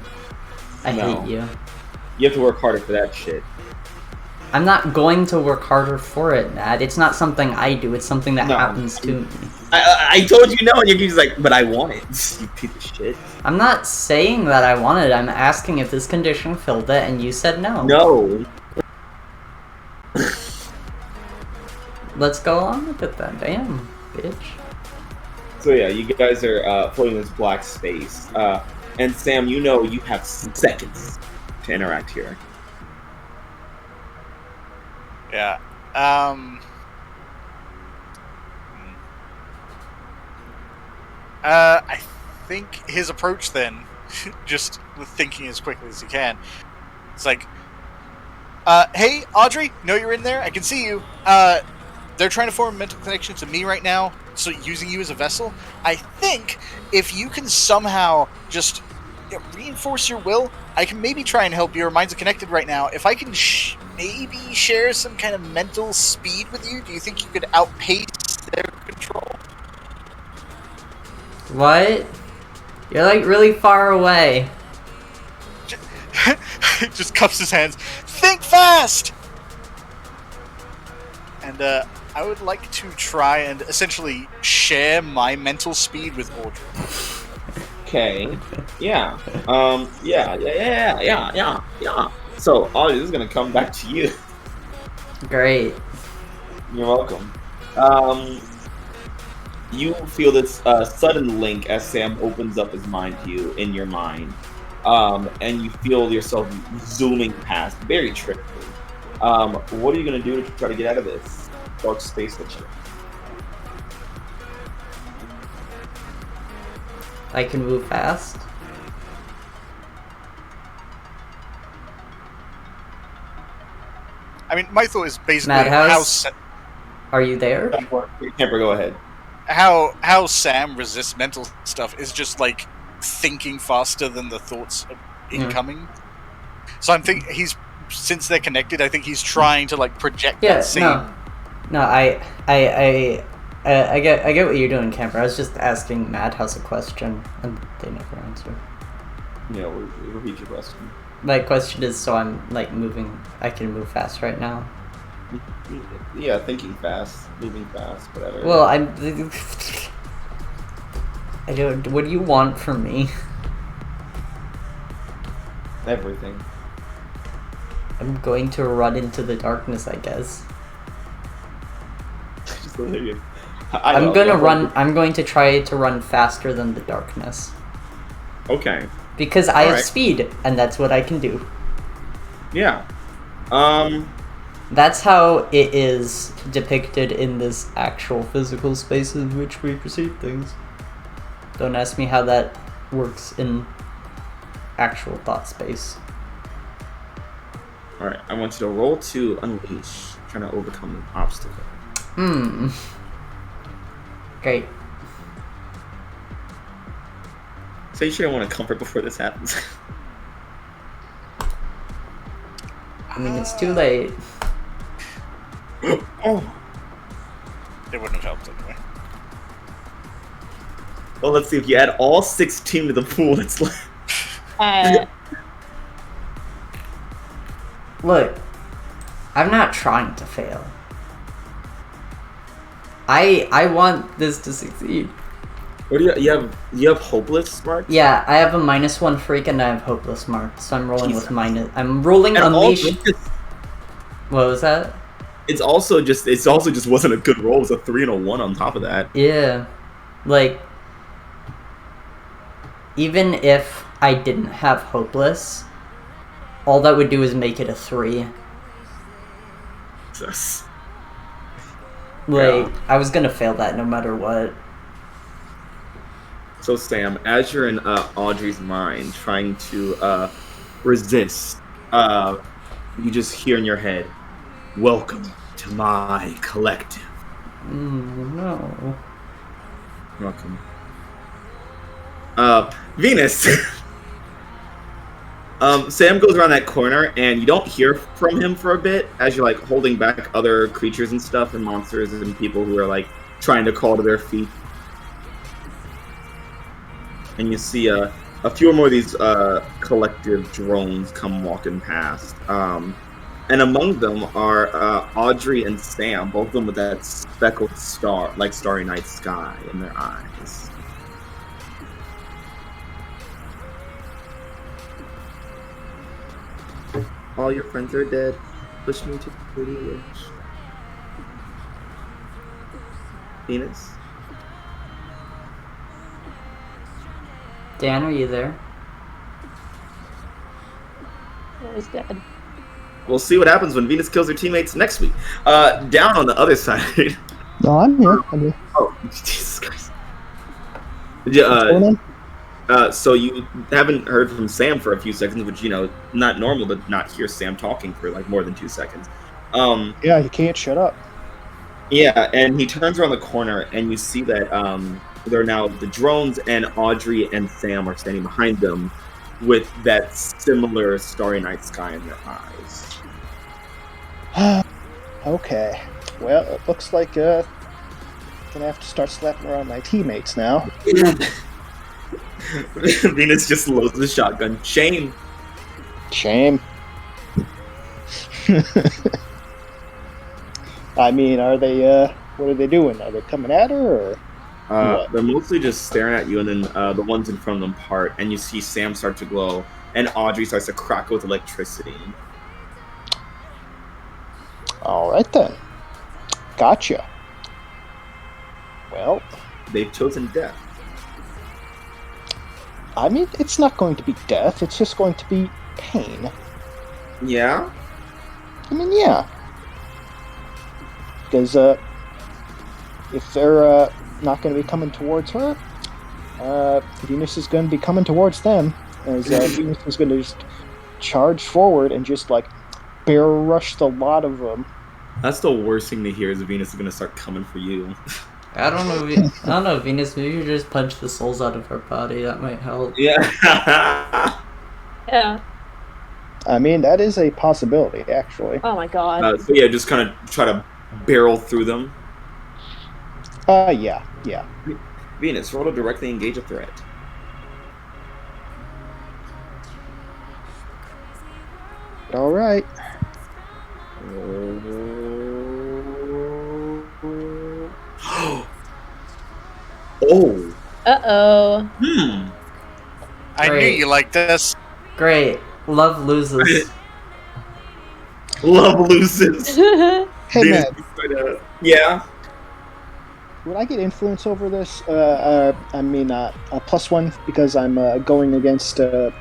I hate you. You have to work harder for that shit. I'm not going to work harder for it, Matt. It's not something I do. It's something that happens to me. I told you no, and you're just like, but I want it. You piece of shit. I'm not saying that I want it. I'm asking if this condition filled it, and you said no. No. Let's go on with it then. Damn, bitch. So yeah, you guys are floating in this black space. And Sam, you know you have seconds to interact here. Yeah. I think his approach then, just thinking as quickly as he can, it's like, hey, Audrey, know you're in there? I can see you. They're trying to form a mental connection to me right now, so using you as a vessel. I think if you can somehow just reinforce your will, I can maybe try and help you. Your minds are connected right now. If I can maybe share some kind of mental speed with you, do you think you could outpace their control? What? You're like really far away. Just cups his hands. Think fast! and I would like to try and essentially share my mental speed with Audrey. Okay. Yeah. Yeah. So, Audrey, this is gonna come back to you. Great. You're welcome. You feel this sudden link as Sam opens up his mind to you in your mind. And you feel yourself zooming past very trickily. What are you going to do to try to get out of this dark space that you're in? I can move fast. I mean, my thought is basically Madhouse, are you there? Camper, go ahead. How Sam resists mental stuff is just like thinking faster than the thoughts incoming. So I'm thinking since they're connected, I think he's trying to like project that scene. No, I get what you're doing, Camper. I was just asking Madhouse a question, and they never answer. Yeah, repeat your question. My question is, so I'm like moving. I can move fast right now. Yeah, thinking fast, moving fast, whatever. Well, I don't. What do you want from me? Everything. I'm going to run into the darkness, I guess. I'm going to try to run faster than the darkness. Okay. Because I have speed, and that's what I can do. Yeah. That's how it is depicted in this actual physical space in which we perceive things. Don't ask me how that works in actual thought space. Alright, I want you to roll to unleash, trying to overcome an obstacle. Great. So you sure don't want to comfort before this happens? I mean, it's too late. Oh. It wouldn't have helped anyway. Well, let's see, if you add all 16 to the pool, it's like... Look, I'm not trying to fail. I want this to succeed. What do you have hopeless marks? Yeah, I have a -1 freak and I have hopeless marks, so I'm rolling with minus. I'm rolling unleash. What was that? It also just wasn't a good roll. It was a 3 and a 1 on top of that. Yeah, like even if I didn't have hopeless, all that would do is make it a 3. Jesus. Like, yeah. I was gonna fail that no matter what. So Sam, as you're in Audrey's mind, trying to resist, you just hear in your head, "Welcome to my collective." No. Welcome. Venus. Sam goes around that corner, and you don't hear from him for a bit as you're like holding back other creatures and stuff, and monsters and people who are like trying to crawl to their feet. And you see a few more of these collective drones come walking past. And among them are Audrey and Sam, both of them with that speckled star, like starry night sky in their eyes. All your friends are dead. Push me to the pretty edge. Venus? Dan, are you there? I was dead. We'll see what happens when Venus kills her teammates next week. Down on the other side. No, I'm here. Oh, Jesus Christ. So you haven't heard from Sam for a few seconds, which, not normal to not hear Sam talking for like more than 2 seconds. Yeah, he can't shut up. Yeah, and he turns around the corner, and you see that they're now the drones, and Audrey and Sam are standing behind them with that similar starry night sky in their eyes. Okay. Well, it looks like I'm gonna have to start slapping around my teammates now. Venus just loads the shotgun. Shame. I mean, are they? What are they doing? Are they coming at her, or? They're mostly just staring at you, and then the ones in front of them part, and you see Sam start to glow, and Audrey starts to crackle with electricity. All right then, gotcha. Well, they've chosen death. I mean, it's not going to be death. It's just going to be pain. Yeah? I mean, yeah. Because if they're not going to be coming towards her, Venus is going to be coming towards them. As Venus is going to just charge forward and just, like, barrel rush the lot of them. That's the worst thing to hear, is Venus is going to start coming for you. I don't know, Venus. Maybe you just punch the souls out of her body. That might help. Yeah. Yeah. I mean, that is a possibility, actually. Oh my god. So yeah, just kind of try to barrel through them. Yeah. Venus, roll to directly engage a threat. All right. Oh. Uh-oh. I knew you liked this. Great. Love loses. Love loses. Hey, man. Yeah. Would I get influence over this? I mean, a +1 because I'm going against 2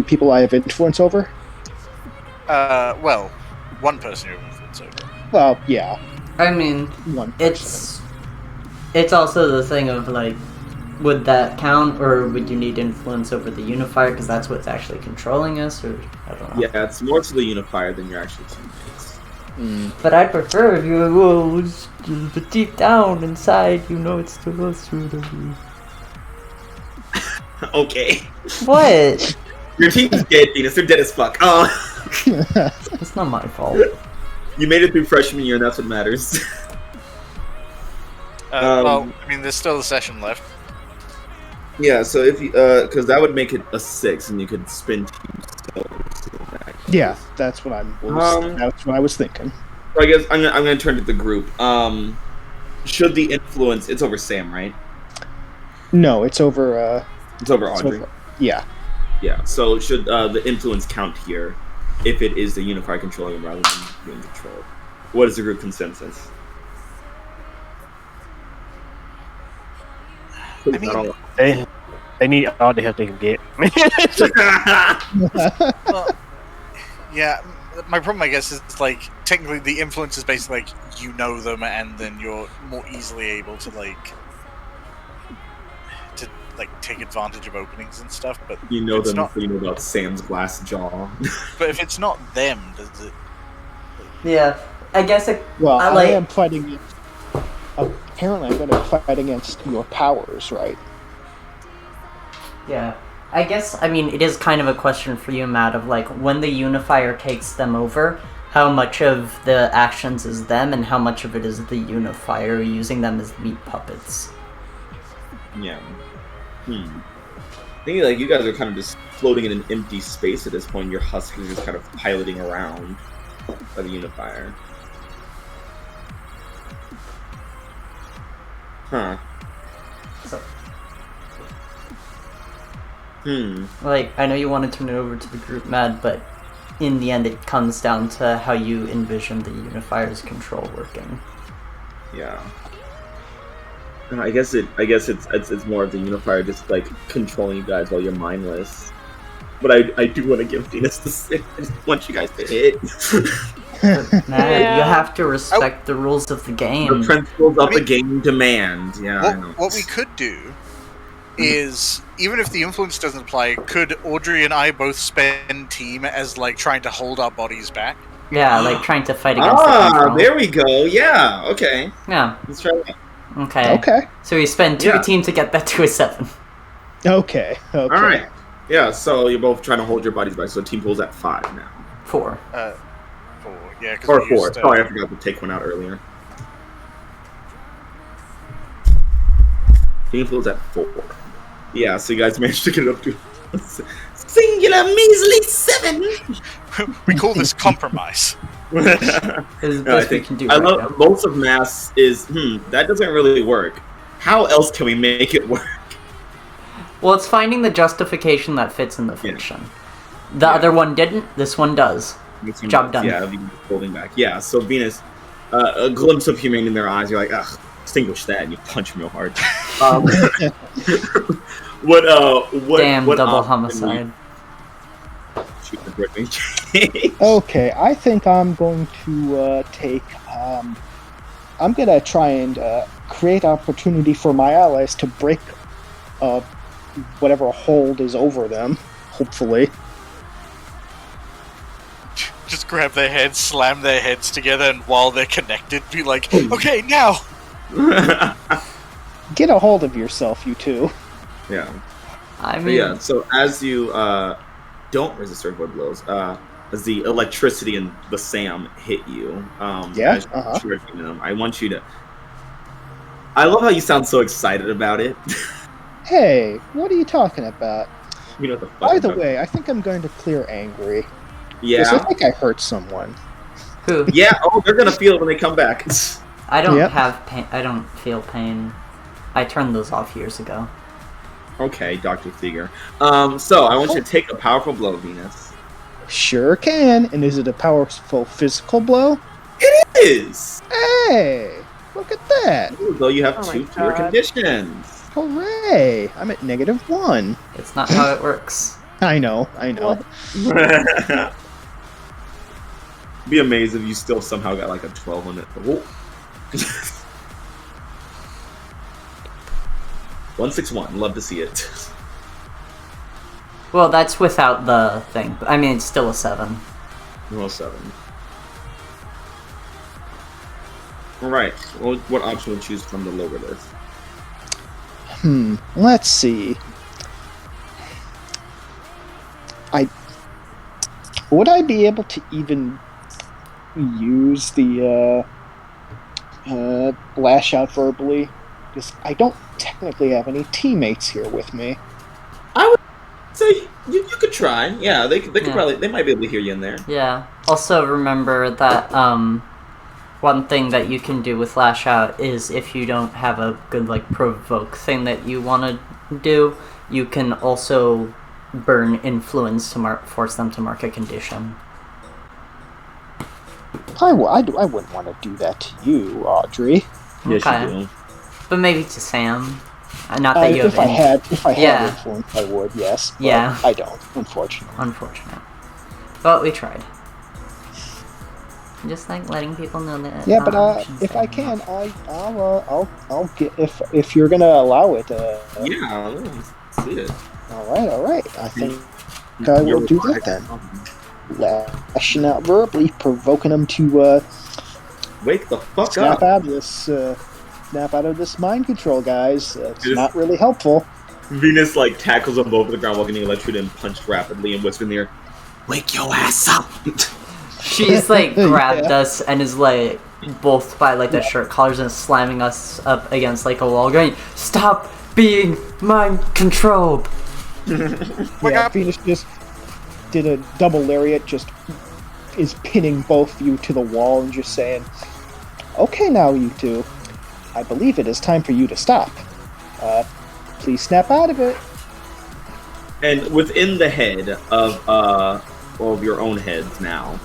people I have influence over? Well, one person you have influence over. Well, yeah. I mean, one person. It's also the thing of, like, would that count, or would you need influence over the Unifier, because that's what's actually controlling us, or I don't know. Yeah, it's more to the Unifier than your actual teammates. But I prefer if you but deep down inside, you know it's still us through the Okay. What? Your team's dead, Venus. They're dead as fuck. It's not my fault. You made it through freshman year, and that's what matters. Well, I mean, there's still a session left. Yeah, so if you, because that would make it a 6, and you could spin 2 souls. Yeah, that's what that's what I was thinking. So I guess I'm gonna turn to the group. Should the influence? It's over Sam, right? No, it's over. It's over Audrey. Yeah. Yeah. So should the influence count here, if it is the Unifier controlling him rather than being controlled? What is the group consensus? I mean, they need all the help they can get. Well, yeah, my problem, I guess, is like technically the influence is basically like you know them, and then you're more easily able to take advantage of openings and stuff. But you know them, so you know about Sam's glass jaw. But if it's not them, does it? Yeah, I guess it. Well, I am fighting. Apparently, I'm going to fight against your powers, right? Yeah. I guess, I mean, it is kind of a question for you, Matt, of, like, when the Unifier takes them over, how much of the actions is them, and how much of it is the Unifier using them as meat puppets? Yeah. I think, like, you guys are kind of just floating in an empty space at this point. Your husk is just kind of piloting around by the Unifier. Huh. So, Like, I know you want to turn it over to the group, Mad, but in the end it comes down to how you envision the Unifier's control working. Yeah. I guess it's more of the Unifier just, like, controlling you guys while you're mindless. But I do want to give Venus the 6. I just want you guys to hit. You have to respect the rules of the game. The principles of the game demand. Yeah. What we could do is, even if the influence doesn't apply, could Audrey and I both spend team as like trying to hold our bodies back? Yeah, like trying to fight against the control. There we go. Yeah. Okay. Yeah. Let's try that. Okay. So we spend 2 team to get that to a 7. Okay. All right. Yeah. So you're both trying to hold your bodies back. So team pool's at 5 now. 4. 4. Yeah. Or 4. Sorry, I forgot to take one out earlier. Team pool's at 4. Yeah. So you guys managed to get it up to singular measly 7. We call this compromise. I love most of mass is that doesn't really work. How else can we make it work? Well, it's finding the justification that fits in the fiction. Yeah. The other one didn't. This one does. Job done. Yeah, holding back. Yeah. So Venus, a glimpse of humanity in their eyes. You're like, ugh, extinguish that, and you punch him real hard. What? Damn, double homicide. Okay, I think I'm going to take. I'm gonna try and create opportunity for my allies to break whatever hold is over them. Hopefully. Just grab their heads, slam their heads together, and while they're connected, be like, "Okay, now." Get a hold of yourself, you two. Yeah. I mean, so as you don't resist or avoid blows, as the electricity and the SAM hit you, I want you to. I love how you sound so excited about it. Hey, what are you talking about? You know what the fuck. By the way, I think I'm going to clear angry. Yeah. Because I think I hurt someone. Who? Yeah. Oh, they're gonna feel it when they come back. I don't have pain. I don't feel pain. I turned those off years ago. Okay, Dr. Thieger. So I want you to take a powerful blow, Venus. Sure can. And is it a powerful physical blow? It is! Hey! Look at that! Though you have 2 cure conditions. Hooray! I'm at -1. It's not how it works. I know. Be amazed if you still somehow got like a 12 on it. Oh. 161. Love to see it. Well, that's without the thing. I mean, it's still a 7. Well, 7. Alright. Well, what option would you choose from the lower list? Let's see. Would I be able to even use the lash out verbally? Because I don't technically have any teammates here with me. I would say you could try. Yeah, they could probably, they might be able to hear you in there. Yeah. Also remember that one thing that you can do with lash out is if you don't have a good like provoke thing that you want to do, you can also burn influence to force them to mark a condition. I wouldn't want to do that to you, Audrey. Yes, you do. But maybe to Sam. Not that you have. If I had influence, I would. Yes. But yeah. I don't, unfortunately. Unfortunate. But we tried. Just like letting people know that. Yeah, but if I can, I'll get if you're gonna allow it. Yeah, let's see it. All right. I think I will do that then. Lashing out verbally, provoking them to wake the fuck snap up. Snap out of this mind control, guys. It's not really helpful. Venus like tackles them both to the ground, walking the electrode and punched rapidly and whispers in the ear, "Wake your ass up." She's like grabbed us and is like both by like the shirt collars and slamming us up against like a wall, going, "Stop being mind controlled." Venus just did a double lariat, just is pinning both of you to the wall and just saying, "Okay, now you two, I believe it is time for you to stop. Please snap out of it." And within the head of your own heads now,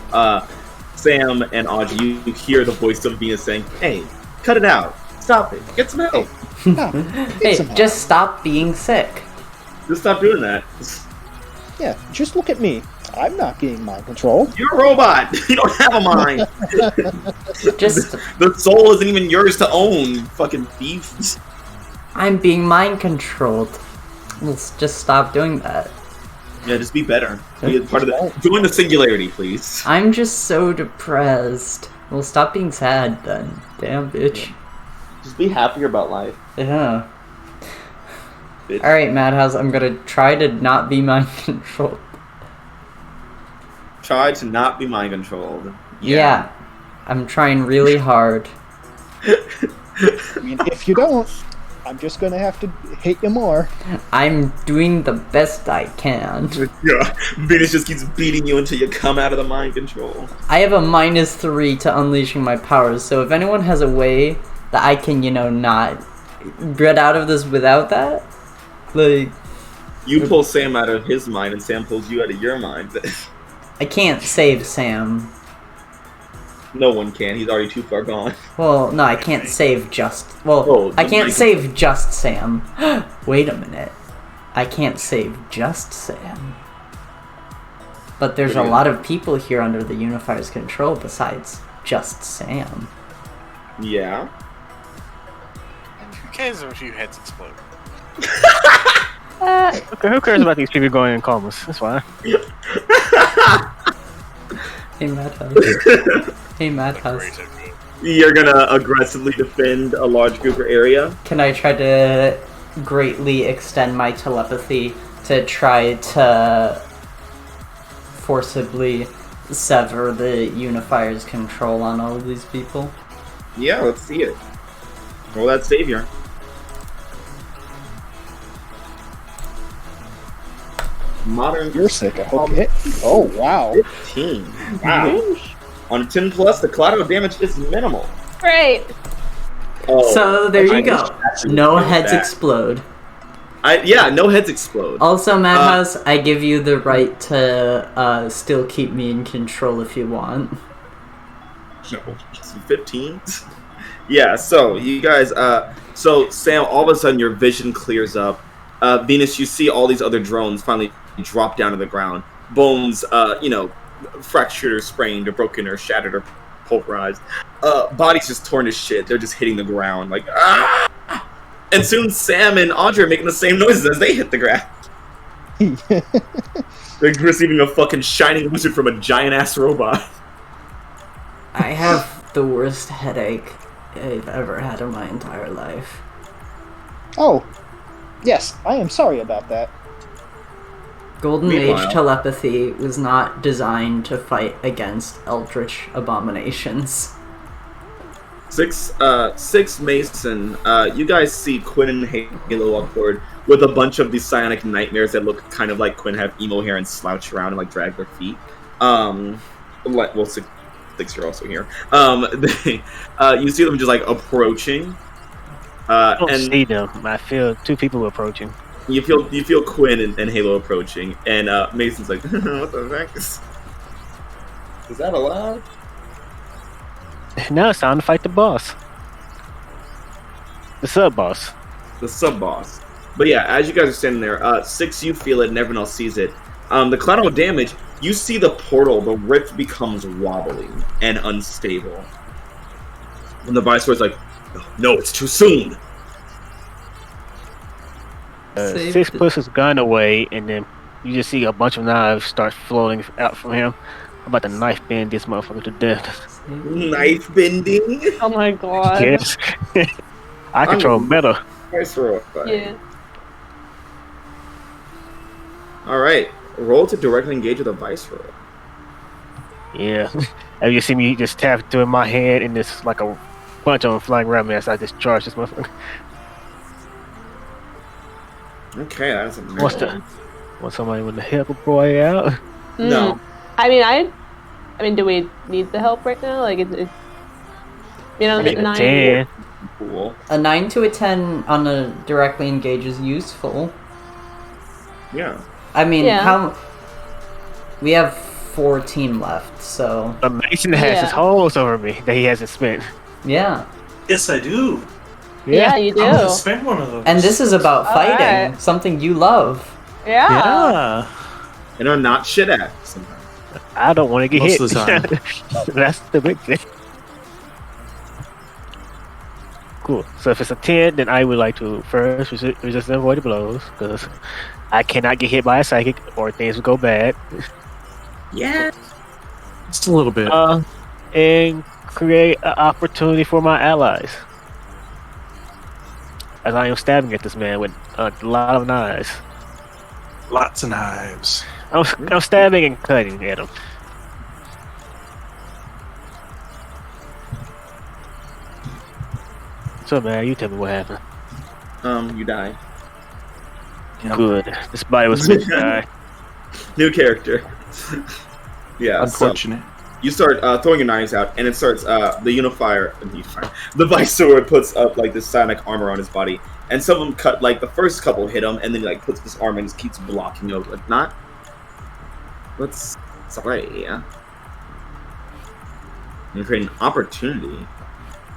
Sam and Audrey, you hear the voice of Venus saying, "Hey, cut it out. Stop it. Get some help. Just stop being sick. Just stop doing that." Yeah, just look at me. I'm not being mind controlled. You're a robot. You don't have a mind. Just the soul isn't even yours to own. Fucking thief. I'm being mind controlled. Let's just stop doing that. Yeah, just be better. Be part of the. Join the singularity, please. I'm just so depressed. Well, stop being sad then. Damn, bitch. Just be happier about life. Yeah. Alright, Madhouse, I'm gonna try to not be mind controlled. Try to not be mind controlled. Yeah. I'm trying really hard. I mean, if you don't, I'm just gonna have to hit you more. I'm doing the best I can. Yeah, Venus just keeps beating you until you come out of the mind control. I have a -3 to unleashing my powers, so if anyone has a way that I can, not get out of this without that, like... You pull Sam out of his mind, and Sam pulls you out of your mind. I can't save Sam. No one can. He's already too far gone. Well, no, I can't save just... Well, I can't save just Sam. Wait a minute. I can't save just Sam. But there's a lot of people here under the Unifier's control besides just Sam. Yeah? And who cares if a few heads explode? Okay, who cares about these people going in comas? That's fine. Hey, Madhouse. Hey, Madhouse. You're gonna aggressively defend a large group or area? Can I try to greatly extend my telepathy to try to forcibly sever the Unifier's control on all of these people? Yeah, let's see it. Roll that savior. Modern. You're sick. I hope you hit. Oh, wow. 15. Wow. On 10 plus, the collateral damage is minimal. Great. Oh, so there you go. No heads explode. No heads explode. Also, Madhouse, I give you the right to still keep me in control if you want. No, 15. Yeah. So you guys. So Sam, all of a sudden your vision clears up. Venus, you see all these other drones finally drop down to the ground. Bones, fractured or sprained or broken or shattered or pulverized. Bodies just torn to shit. They're just hitting the ground like ah! And soon Sam and Audrey are making the same noises as they hit the ground. They're receiving a fucking shining wizard from a giant ass robot. I have the worst headache I've ever had in my entire life. Oh, yes, I am sorry about that. Golden Age telepathy was not designed to fight against eldritch abominations. Six Mason, you guys see Quinn and Halo upward with a bunch of these psionic nightmares that look kind of like Quinn, have emo hair and slouch around and like drag their feet. Six are also here. You see them just like approaching. I don't see them. I feel two people approaching. You feel Quinn and Halo approaching, and Mason's like, what the heck is that allowed? Now it's time to fight the boss. The sub-boss. The sub-boss. But yeah, as you guys are standing there, Six, you feel it and everyone else sees it. The collateral damage, you see the portal, the rift becomes wobbly and unstable. And the Viceroy's like, no, it's too soon. Six puts his gun away, and then you just see a bunch of knives start floating out from him. I'm about to knife bend this motherfucker to death. Knife bending? Oh my god. Yes. I control metal. Viceroy. Yeah. Alright. Roll to directly engage with a Viceroy. Yeah. Have you seen me just tap into my hand and this like a bunch of them flying around me as I just charge this motherfucker? Okay, that's amazing. Want somebody with the help a boy out? No. I mean, do we need the help right now? Like, it's 10. Cool. A 9 to a 10 on a directly engage is useful. Yeah. I mean, we have 14 left, so... But Mason has his holes over me that he hasn't spent. Yeah. Yes, I do. Yeah, you do. I'm gonna spend one of those. And this is about fighting, something you love. Yeah. And are not shit at sometimes. I don't want to get hit. Most of the time. That's the big thing. Cool. So if it's a 10, then I would like to first resist and avoid the blows, because I cannot get hit by a psychic or things will go bad. Yeah. Just a little bit. And create an opportunity for my allies. As I am stabbing at this man with a lot of knives. Lots of knives. I'm stabbing and cutting at him. So man, you tell me what happened. You die. Good. This body was meant to die. New character. Yeah. Unfortunate. So you start throwing your knives out, and it starts the Unifier. The Viceroy puts up like this psionic armor on his body, and some of them cut like the first couple hit him, and then he like puts this armor and just keeps blocking over. Like not. Sorry. Yeah. You create an opportunity.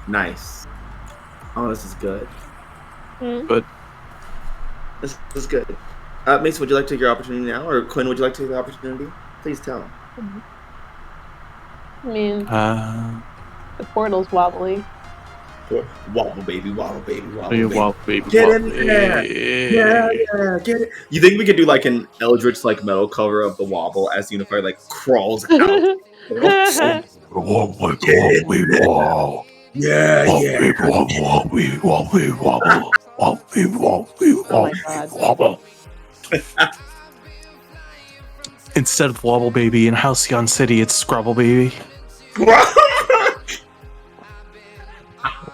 Nice. Oh, this is good. Good. This is good. Mason, would you like to take your opportunity now, or Quinn, would you like to take the opportunity? Please tell. I mean, the portal's wobbly. Wobble, baby, wobble, baby, wobble, Baby, baby. wobble, baby, Get wobble. in there! Yeah, get it. You think we could do like an Eldritch like metal cover of the wobble as Unifier like crawls out? Wobble, Yeah. Oh my god. Instead of Wobble Baby in Halcyon City, it's Scrabble Baby.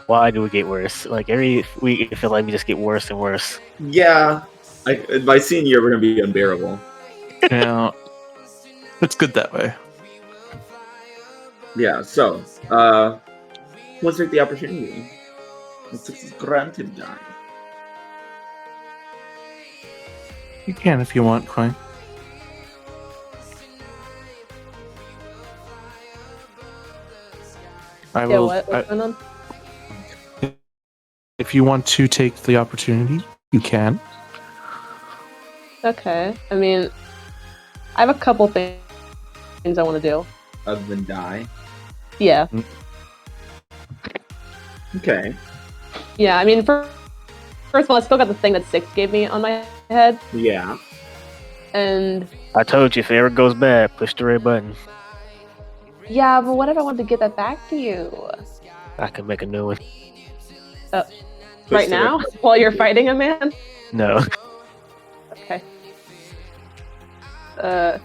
Why do we get worse? Like every week, I feel like we just get worse and worse. Yeah. By senior year, we're gonna be unbearable. Yeah, it's good that way. Yeah. So, let's take the opportunity. It's granted, guys. You can if you want, Quinn. I Yeah, will. what's going on? If you want to take the opportunity, you can. Okay. I mean, I have a couple things I want to do. Other than die. Yeah. Okay. Yeah, I mean, first of all, I still got the thing that Six gave me on my head. Yeah. And I told you, if it ever goes bad, push the red button. yeah, but what if I wanted to get that back to you? I can make a new one. Right now? While you're fighting a man? No. Okay. I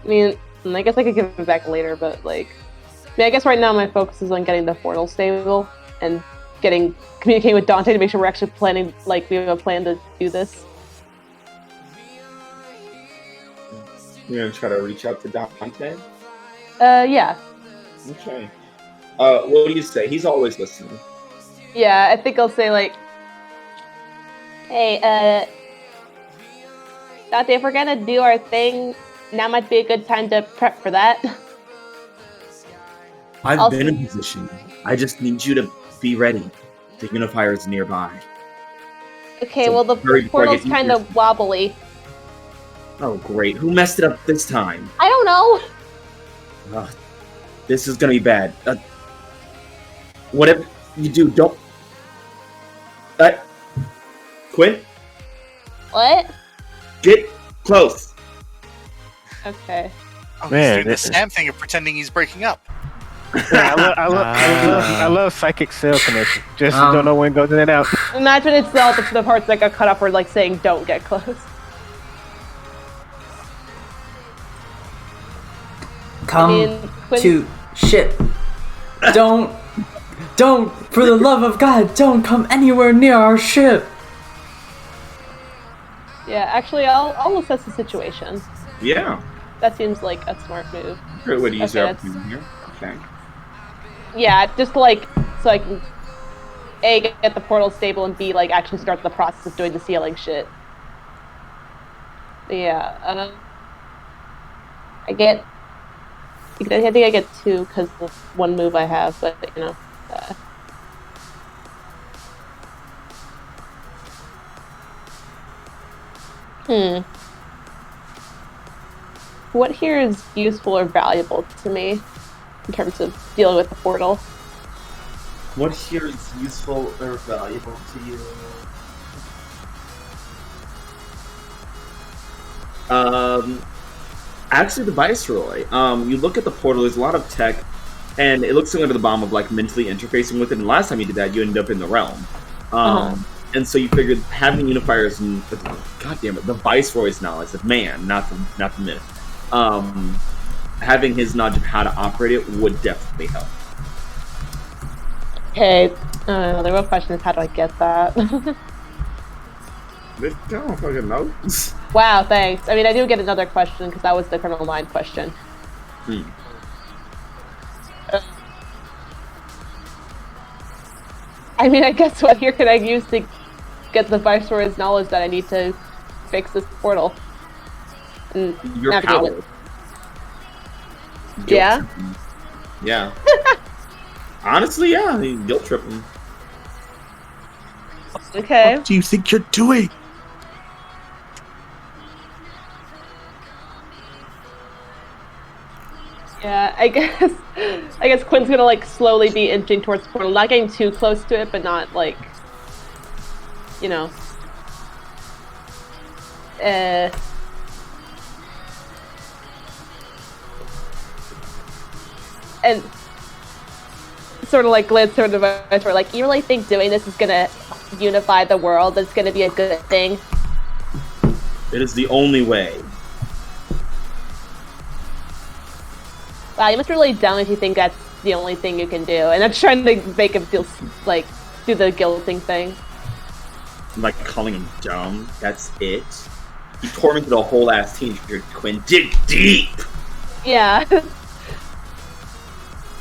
mean, I guess I could give it back later, but like, I mean, I guess right now my focus is on getting the portal stable and communicating with Dante to make sure we're actually planning, like, we have a plan to do this. You're gonna try to reach out to Dante? Yeah. Okay. What do you say? He's always listening. Yeah, I think I'll say, like, hey, Dante, if we're gonna do our thing, now might be a good time to prep for that. I've been in position. I just need you to be ready. The Unifier is nearby. Okay, So well, the portal's kind of wobbly. Oh, great. Who messed it up this time? I don't know. This is gonna be bad. Whatever you do, don't... Quinn? What? Get close. Okay. Oh, Man, he's doing the Sam thing of pretending he's breaking up. Yeah, I love psychic cell connection. Just don't know when it goes in and out. Imagine it's the parts that got cut off were like saying don't get close. Come to ship. Don't, for the love of God, don't come anywhere near our ship. Yeah, actually, I'll assess the situation. Yeah. That seems like a smart move. Great way to use Okay, your that's- opportunity here. Okay. Yeah, just like so I can A, get the portal stable, and B, like actually start the process of doing the sealing shit. Yeah, I think I get 2 because of one move I have, but you know. What here is useful or valuable to me in terms of dealing with the portal? What here is useful or valuable to you? Actually, the Viceroy. You look at the portal. There's a lot of tech, and it looks similar to the bomb of like mentally interfacing with it. And last time you did that, you ended up in the realm. And so you figured having Unifier's, God damn it, the Viceroy's knowledge of man, not the myth. Having his knowledge of how to operate it would definitely help. Okay, The real question is, how do I get that? I don't fucking know. Wow, thanks. I mean, I do get another question because that was the Criminal Mind question. I mean, I guess what here can I use to get the Viceroy's knowledge that I need to fix this portal? And your power. Yeah? Yeah. Honestly, yeah. Guilt trip him. Okay. What do you think you're doing? Yeah, I guess Quinn's gonna like slowly be inching towards the portal, not getting too close to it, but not like, you know. And sort of like glance over the Viceroy, like, you really think doing this is gonna unify the world? That's gonna be a good thing? It is the only way. Wow, you must be really dumb if you think that's the only thing you can do. And I'm trying to make him feel like do the guilting thing. Like calling him dumb. That's it. He tormented a whole ass teenager, Quinn. Dig deep. Yeah.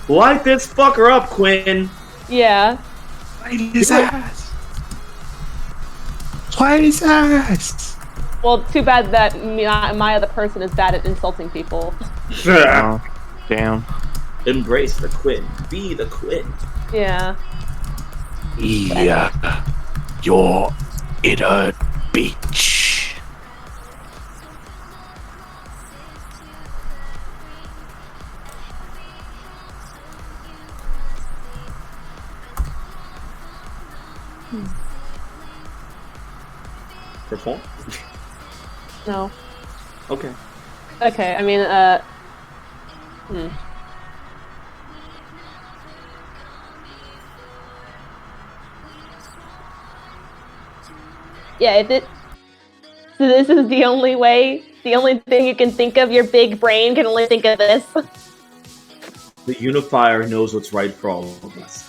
Light this fucker up, Quinn. Yeah. Light his ass. Light his ass. Well, too bad that my other person is bad at insulting people. Oh, damn. Embrace the Quinn. Be the Quinn. Yeah. Yeah. You're in a beach. Perform? No. Okay. Okay, I mean, Yeah, if it... So this is the only way? The only thing you can think of? Your big brain can only think of this? The Unifier knows what's right for all of us.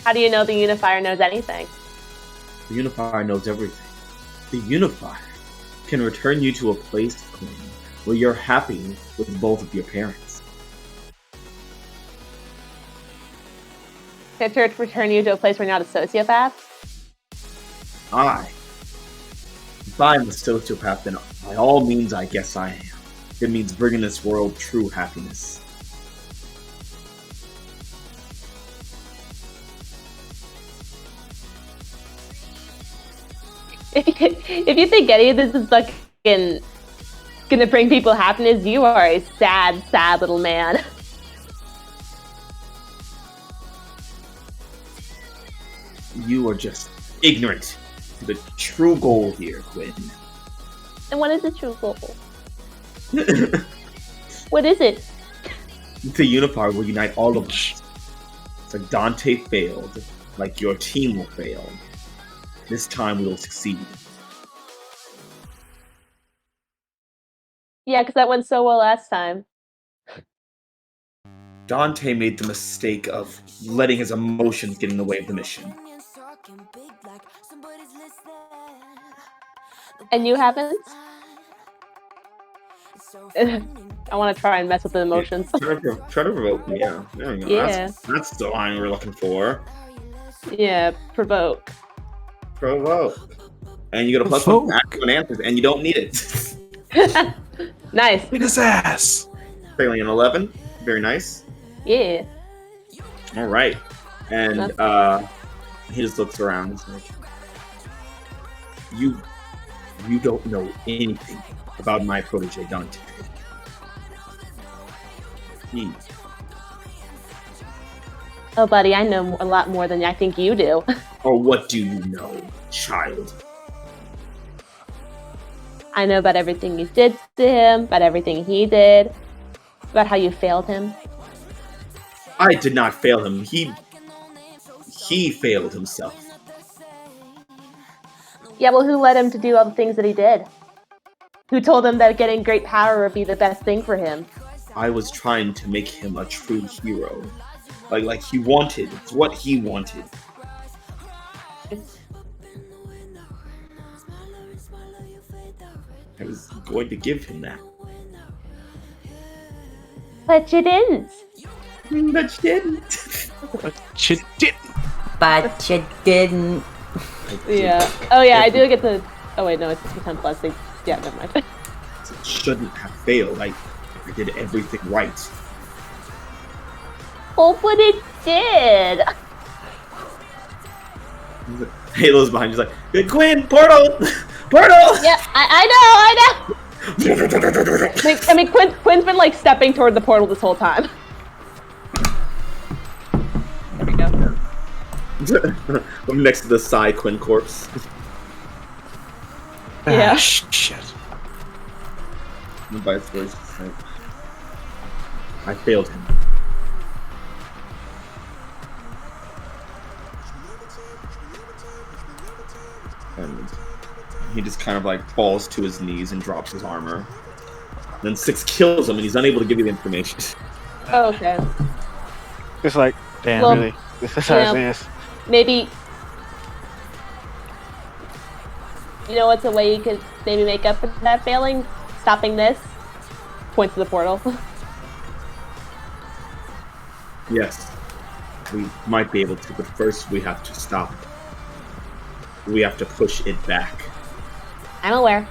How do you know the Unifier knows anything? The Unifier knows everything. The Unifier can return you to a place, Quinn, where you're happy with both of your parents. Can it return you to a place where you're not a sociopath? If I'm a sociopath, then by all means I guess I am. It means bringing this world true happiness. If you think any of this is fucking gonna bring people happiness, you are a sad, sad little man. You are just ignorant to the true goal here, Quinn. And what is the true goal? What is it? The Unifier will unite all of us. It's like Dante failed, like your team will fail. This time we will succeed. Yeah, because that went so well last time. Dante made the mistake of letting his emotions get in the way of the mission. And you haven't? I want to try and mess with the emotions. Try to provoke me, yeah. There we go. Yeah. That's the line we're looking for. Yeah, provoke. Provoke. And you get a plus one for answers, and you don't need it. Nice. In his ass. Failing an 11. Very nice. Yeah. All right. And he just looks around. He's like, you don't know anything about my protege, Dante. Oh, buddy, I know a lot more than I think you do. Or what do you know, child? I know about everything you did to him, about everything he did, about how you failed him. I did not fail him. He failed himself. Yeah, well, who led him to do all the things that he did? who told him that getting great power would be the best thing for him. I was trying to make him a true hero. Like he wanted. It's what he wanted. I was going to give him that. But you didn't. But you didn't. But you didn't. But you didn't. Yeah. Oh yeah, I do get the. Oh wait, no, it's 10 plus. Yeah, never mind. It shouldn't have failed. I did everything right. Oh, but it did. Halo's behind you, like, good Quinn, portal, portal. Yeah, I know. I mean, Quinn's been like stepping toward the portal this whole time. There we go. I'm next to the Psy Quinn corpse. Yeah. Shit. The Viceroy is just like, I failed him. And he just kind of like falls to his knees and drops his armor. Then Six kills him and he's unable to give you the information. Oh, okay. It's like, damn, Well, really? This is how it is. Maybe. You know what's a way you could maybe make up for that failing? Stopping this? Point to the portal. Yes, we might be able to, but first we have to stop it. We have to push it back. I'm aware.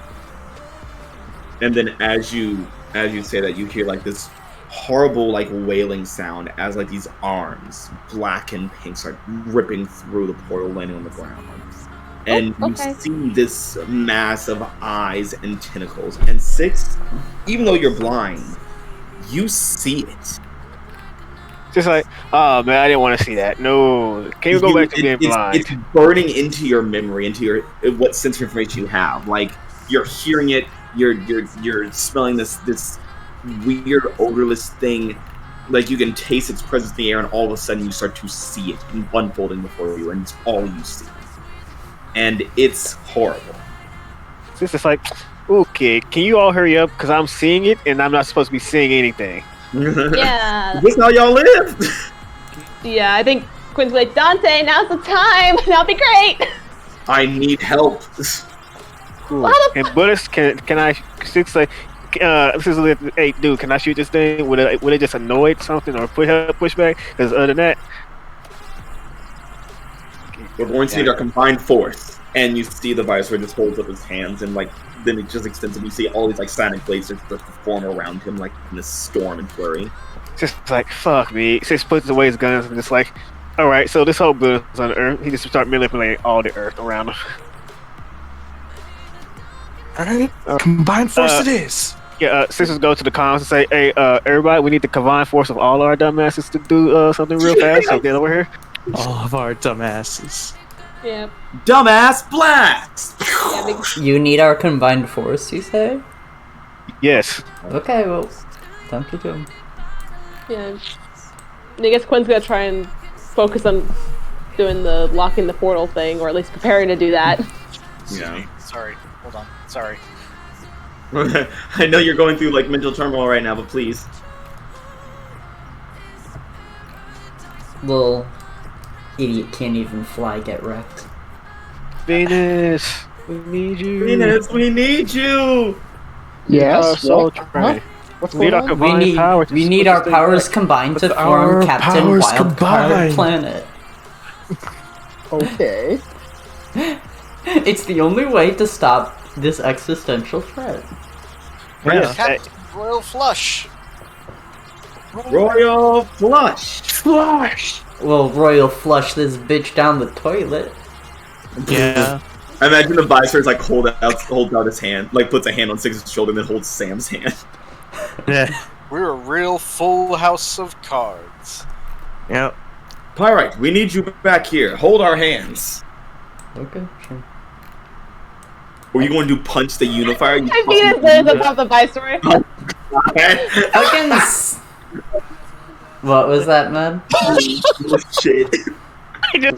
And then as you say that, you hear like this horrible like wailing sound as like these arms, black and pink, start ripping through the portal, landing on the ground. And you see this mass of eyes and tentacles. And Six, even though you're blind, you see it. Just like, oh man, I didn't want to see that. No, can you go back to being blind? It's burning into your memory, into your what sense of information you have. Like you're hearing it, you're smelling this weird odorless thing. Like you can taste its presence in the air, and all of a sudden you start to see it unfolding before you, and it's all you see. And it's horrible. It's just like, okay, can you all hurry up? Because I'm seeing it, and I'm not supposed to be seeing anything. Yeah. This is how y'all live. Yeah, I think Quinn's like, Dante, now's the time. That'll be great. I need help. Cool. And Buddhist, can I? Six like, hey, dude, can I shoot this thing? Would it just annoy it something or push back? Because other than that, we're going to need our combined force. And you see the Viceroy just holds up his hands, and like then it just extends, and you see all these like silent blades just form around him, like in this storm and flurry. Just like fuck me. Six puts away his guns and just like, all right. So this whole building is on Earth. He just start manipulating all the Earth around him. All right, combined force it is. Yeah, sisters go to the comms and say, hey, everybody, we need the combined force of all our dumbasses to do something real fast. So get over here. All of our dumbasses. Yep. Dumbass blast! Yeah, You need our combined force, you say? Yes. Okay, well, time to do. Yeah. I guess Quinn's gonna try and focus on doing the locking the portal thing, or at least preparing to do that. Yeah. Sorry. Hold on. Sorry. I know you're going through like mental turmoil right now, but please. Little idiot can't even fly, get wrecked. Venus, we need you. Venus, we need you! Yes? So Huh? What's we need our going on? combined powers. We need our powers combined to form Captain Wildcard Planet. Okay. It's the only way to stop this existential threat. Yeah. Captain Royal Flush. Royal Flush! Flush! Well, Royal flush this bitch down the toilet. Yeah. I imagine the Viceroy like holds out his hand, like puts a hand on Six's shoulder and then holds Sam's hand. Yeah. We're a real full house of cards. Yep. Pyrite, we need you back here. Hold our hands. Okay, sure. Were you going to punch the Unifier? I mean, it lives above the Viceroy. What was that, man? Shit.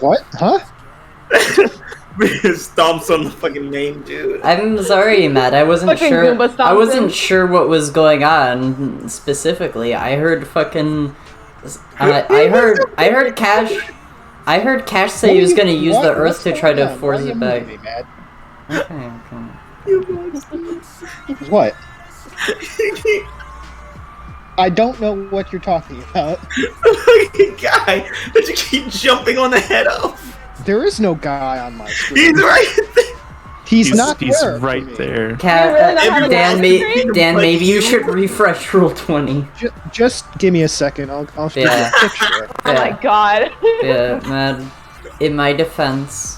What? Huh? Stomps on the fucking name, dude. I'm sorry, Matt. I wasn't sure. I wasn't sure what was going on specifically. I heard fucking. I heard Cash. I heard Cash say he was gonna use the Earth to try to force it back. Okay. What? I don't know what you're talking about. The fucking guy that you keep jumping on the head of. There is no guy on my screen. He's right there. He's not He's there right there. Dan, maybe you should refresh Rule 20. Just give me a second. I'll show you a picture. Oh my god. Yeah, man. In my defense,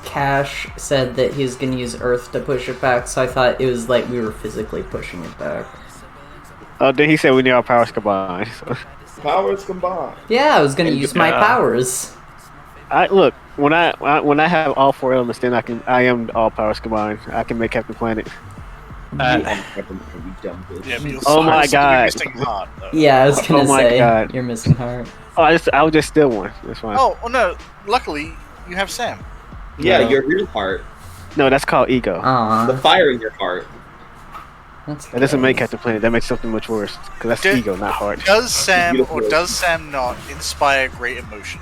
Cash said that he was gonna use Earth to push it back, so I thought it was like we were physically pushing it back. Oh, then he said we need our powers combined. So. Powers combined. Yeah, I was gonna use my powers. Look, when I have all 4 elements, then I am all powers combined. I can make Captain Planet. Oh my god. Yeah, I was gonna say god. You're missing heart. Oh, I was just still one. That's fine. Oh no! Luckily, you have Sam. Yeah, your real heart. No, that's called ego. The fire in your heart. That doesn't make Captain Planet. That makes something much worse. Because that's ego, not heart. Does Sam or does Sam not inspire great emotion?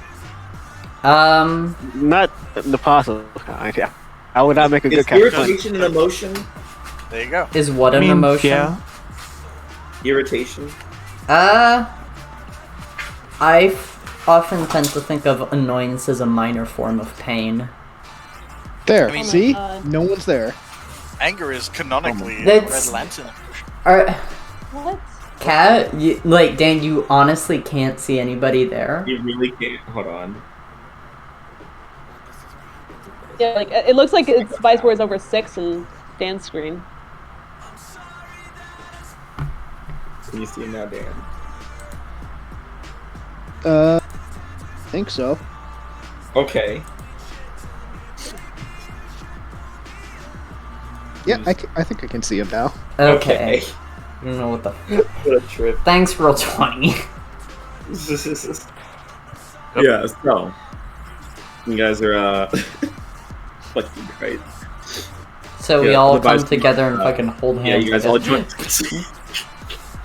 Not the positive kind. Yeah. I would not make a good Captain Planet. Irritation and emotion. There you go. Is what an emotion? Yeah. Irritation. I often tend to think of annoyance as a minor form of pain. There, see? No one's there. Anger is canonically a Red Lantern. What? Cat, Dan, you honestly can't see anybody there? You really can't. Hold on. Yeah, like it looks like it's Viceroy's over 6 in Dan's screen. Can you see him now, Dan? I think so. Okay. Yeah, I think I can see him now. Okay. I don't know what the... What a trip. Thanks, Roll 20. Yeah, so... You guys are, fucking great. So we all come together and fucking hold hands. Yeah, you guys all join.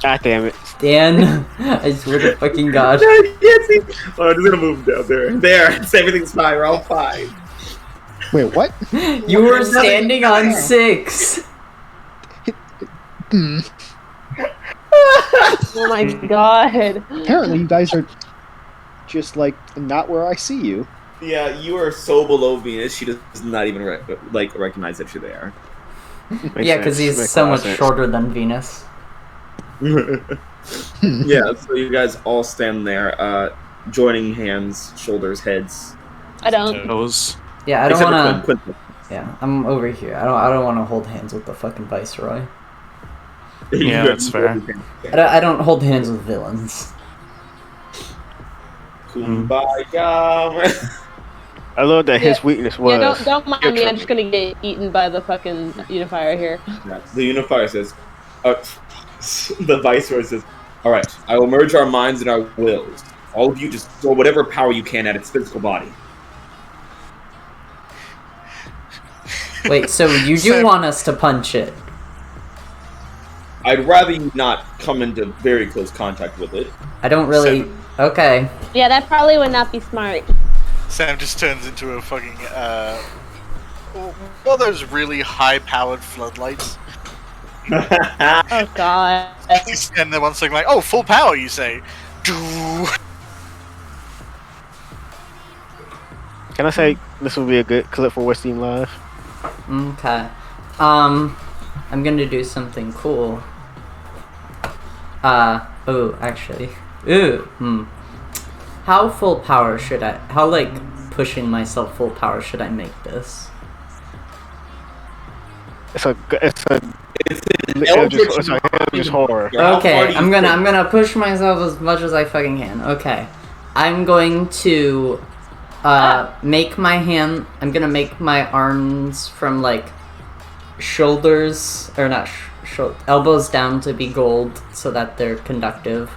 God damn it. Dan, I swear to fucking God. I can't see. Oh, I'm just gonna move down there. There, everything's fine. We're all fine. Wait, what? You were standing on 6. Oh my god. Apparently you guys are just, like, not where I see you. Yeah, you are so below Venus, she does not even recognize that you're there. Yeah, because he's so much shorter than Venus. Yeah, so you guys all stand there, joining hands, shoulders, heads. I don't. Toes. Yeah, I don't want to. Quinn. Yeah, I'm over here. I don't want to hold hands with the fucking Viceroy. Yeah, that's fair. I don't hold hands with villains. Kumbaya. I love that his weakness was. Yeah, don't mind me. I'm just gonna get eaten by the fucking Unifier here. Yeah, the Unifier says, the Viceroy says, "All right, I will merge our minds and our wills. All of you just throw whatever power you can at its physical body." Wait, so you do want us to punch it? I'd rather you not come into very close contact with it. I don't really. Okay. Yeah, that probably would not be smart. Sam just turns into a fucking one of those really high-powered floodlights. Oh god. And then one second, like, oh, full power, you say? Can I say this would be a good clip for West Team Live? Okay. I'm gonna do something cool. Oh, actually. How full power should I... How, like, pushing myself full power should I make this? It's an eldritch horror. Okay, I'm gonna push myself as much as I fucking can. Okay. I'm going to... make my hand... I'm gonna make my arms from, like, shoulders... Or not elbows down to be gold so that they're conductive.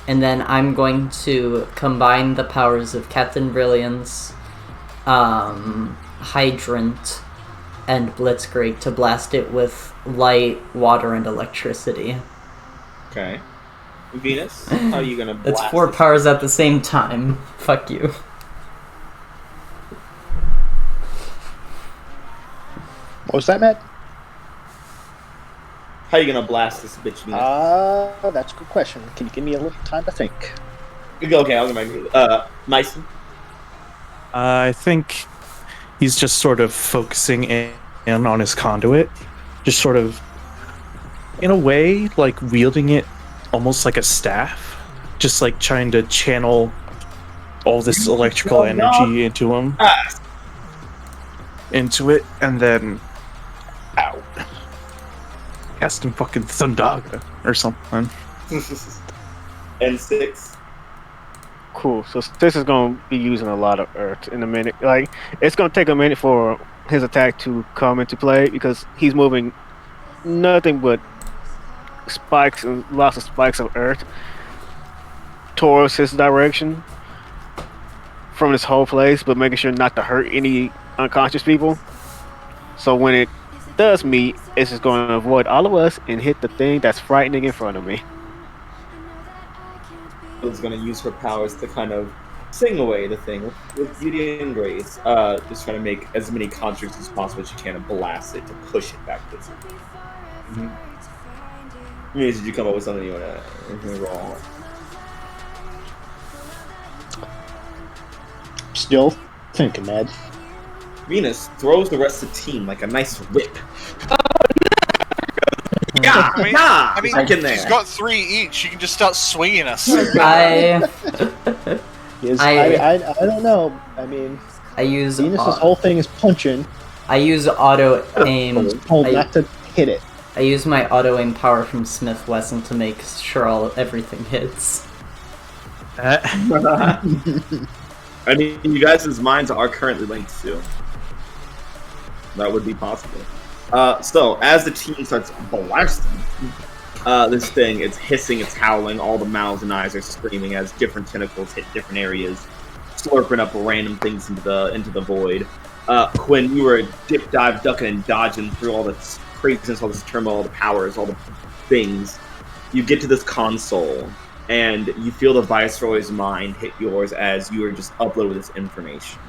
And then I'm going to combine the powers of Captain Brilliance Hydrant and Blitzkrieg to blast it with light, water, and electricity. Okay. Venus, how are you gonna blast It's 4 powers at the same time. Fuck you. What was that, Matt? How are you gonna blast this bitch, Venus? That's a good question. Can you give me a little time to think? Okay, I'll get my Mason. I think he's just sort of focusing in on his conduit, just sort of, in a way, like wielding it almost like a staff, just like trying to channel all this electrical energy into him, into it, and then out. Casting fucking Thundaga or something. And 6. Cool. So this is going to be using a lot of Earth in a minute. Like, it's going to take a minute for his attack to come into play because he's moving nothing but spikes and lots of spikes of Earth towards his direction from this whole place, but making sure not to hurt any unconscious people. So when it does meet, it's just going to avoid all of us and hit the thing that's frightening in front of me. Is going to use her powers to kind of sing away the thing with beauty and grace. Just trying to make as many constructs as possible as she can and blast it to push it back this way. Did you come up with something you want to roll? Still thinking, Ned. Venus throws the rest of the team like a nice whip. Yeah, I mean she's got 3 each. You can just start swinging us. I don't know. I mean, I use Venus's whole thing is punching. I use auto aim. Told not to hit it. I use my auto aim power from Smith Wesson to make sure everything hits. I mean, you guys' minds are currently linked too. That would be possible. So, as the team starts blasting this thing, it's hissing, it's howling, all the mouths and eyes are screaming as different tentacles hit different areas, slurping up random things into the void. Quinn, you were dip, dive, ducking, and dodging through all this craziness, all this turmoil, all the powers, all the things. You get to this console, and you feel the Viceroy's mind hit yours as you are just uploaded with this information.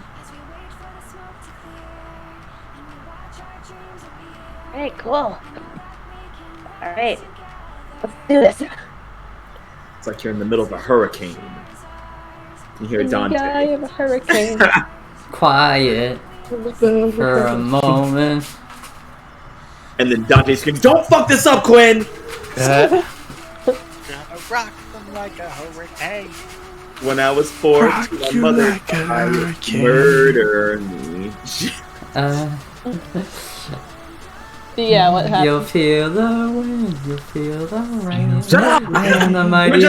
Alright, cool. Alright. Let's do this. It's like you're in the middle of a hurricane. You hear Dante. I have a hurricane. Quiet for a moment. And then Dante's screaming, "Don't fuck this up, Quinn!" Gonna rock them like a hurricane. When I was 4, my mother like murder me. Yeah, what happened? You'll feel the wind, you'll feel the rain. I am the mighty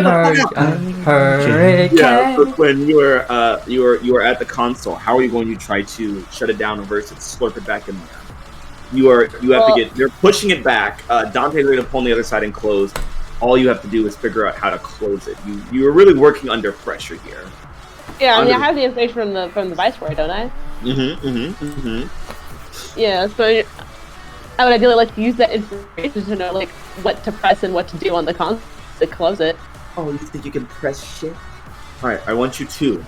hurricane. Yeah, so when you were at the console, how are you going to try to shut it down and versus slurp it back in there? You're pushing it back. Dante's going to pull on the other side and close. All you have to do is figure out how to close it. You are really working under pressure here. Yeah, I mean, I have the information from the Viceroy, don't I? Yeah, so I would ideally like to use that information to know like what to press and what to do on the console to close it. Oh, you think you can press shit? Alright, I want you to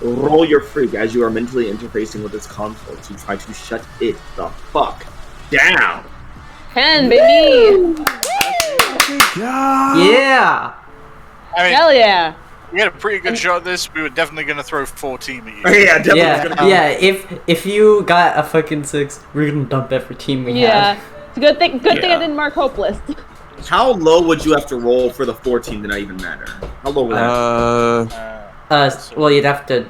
roll your freak as you are mentally interfacing with this console to try to shut it the fuck down. 10, baby! Yeah! I mean, Hell yeah! we had a pretty good shot at this. We were definitely going to throw 4 team at you. Yeah, definitely. Yeah, if you got a fucking 6, we're gonna dump every team we have. It's a good thing I didn't mark hopeless. How low would you have to roll for the 14 to not even matter? How low would that well, you'd have to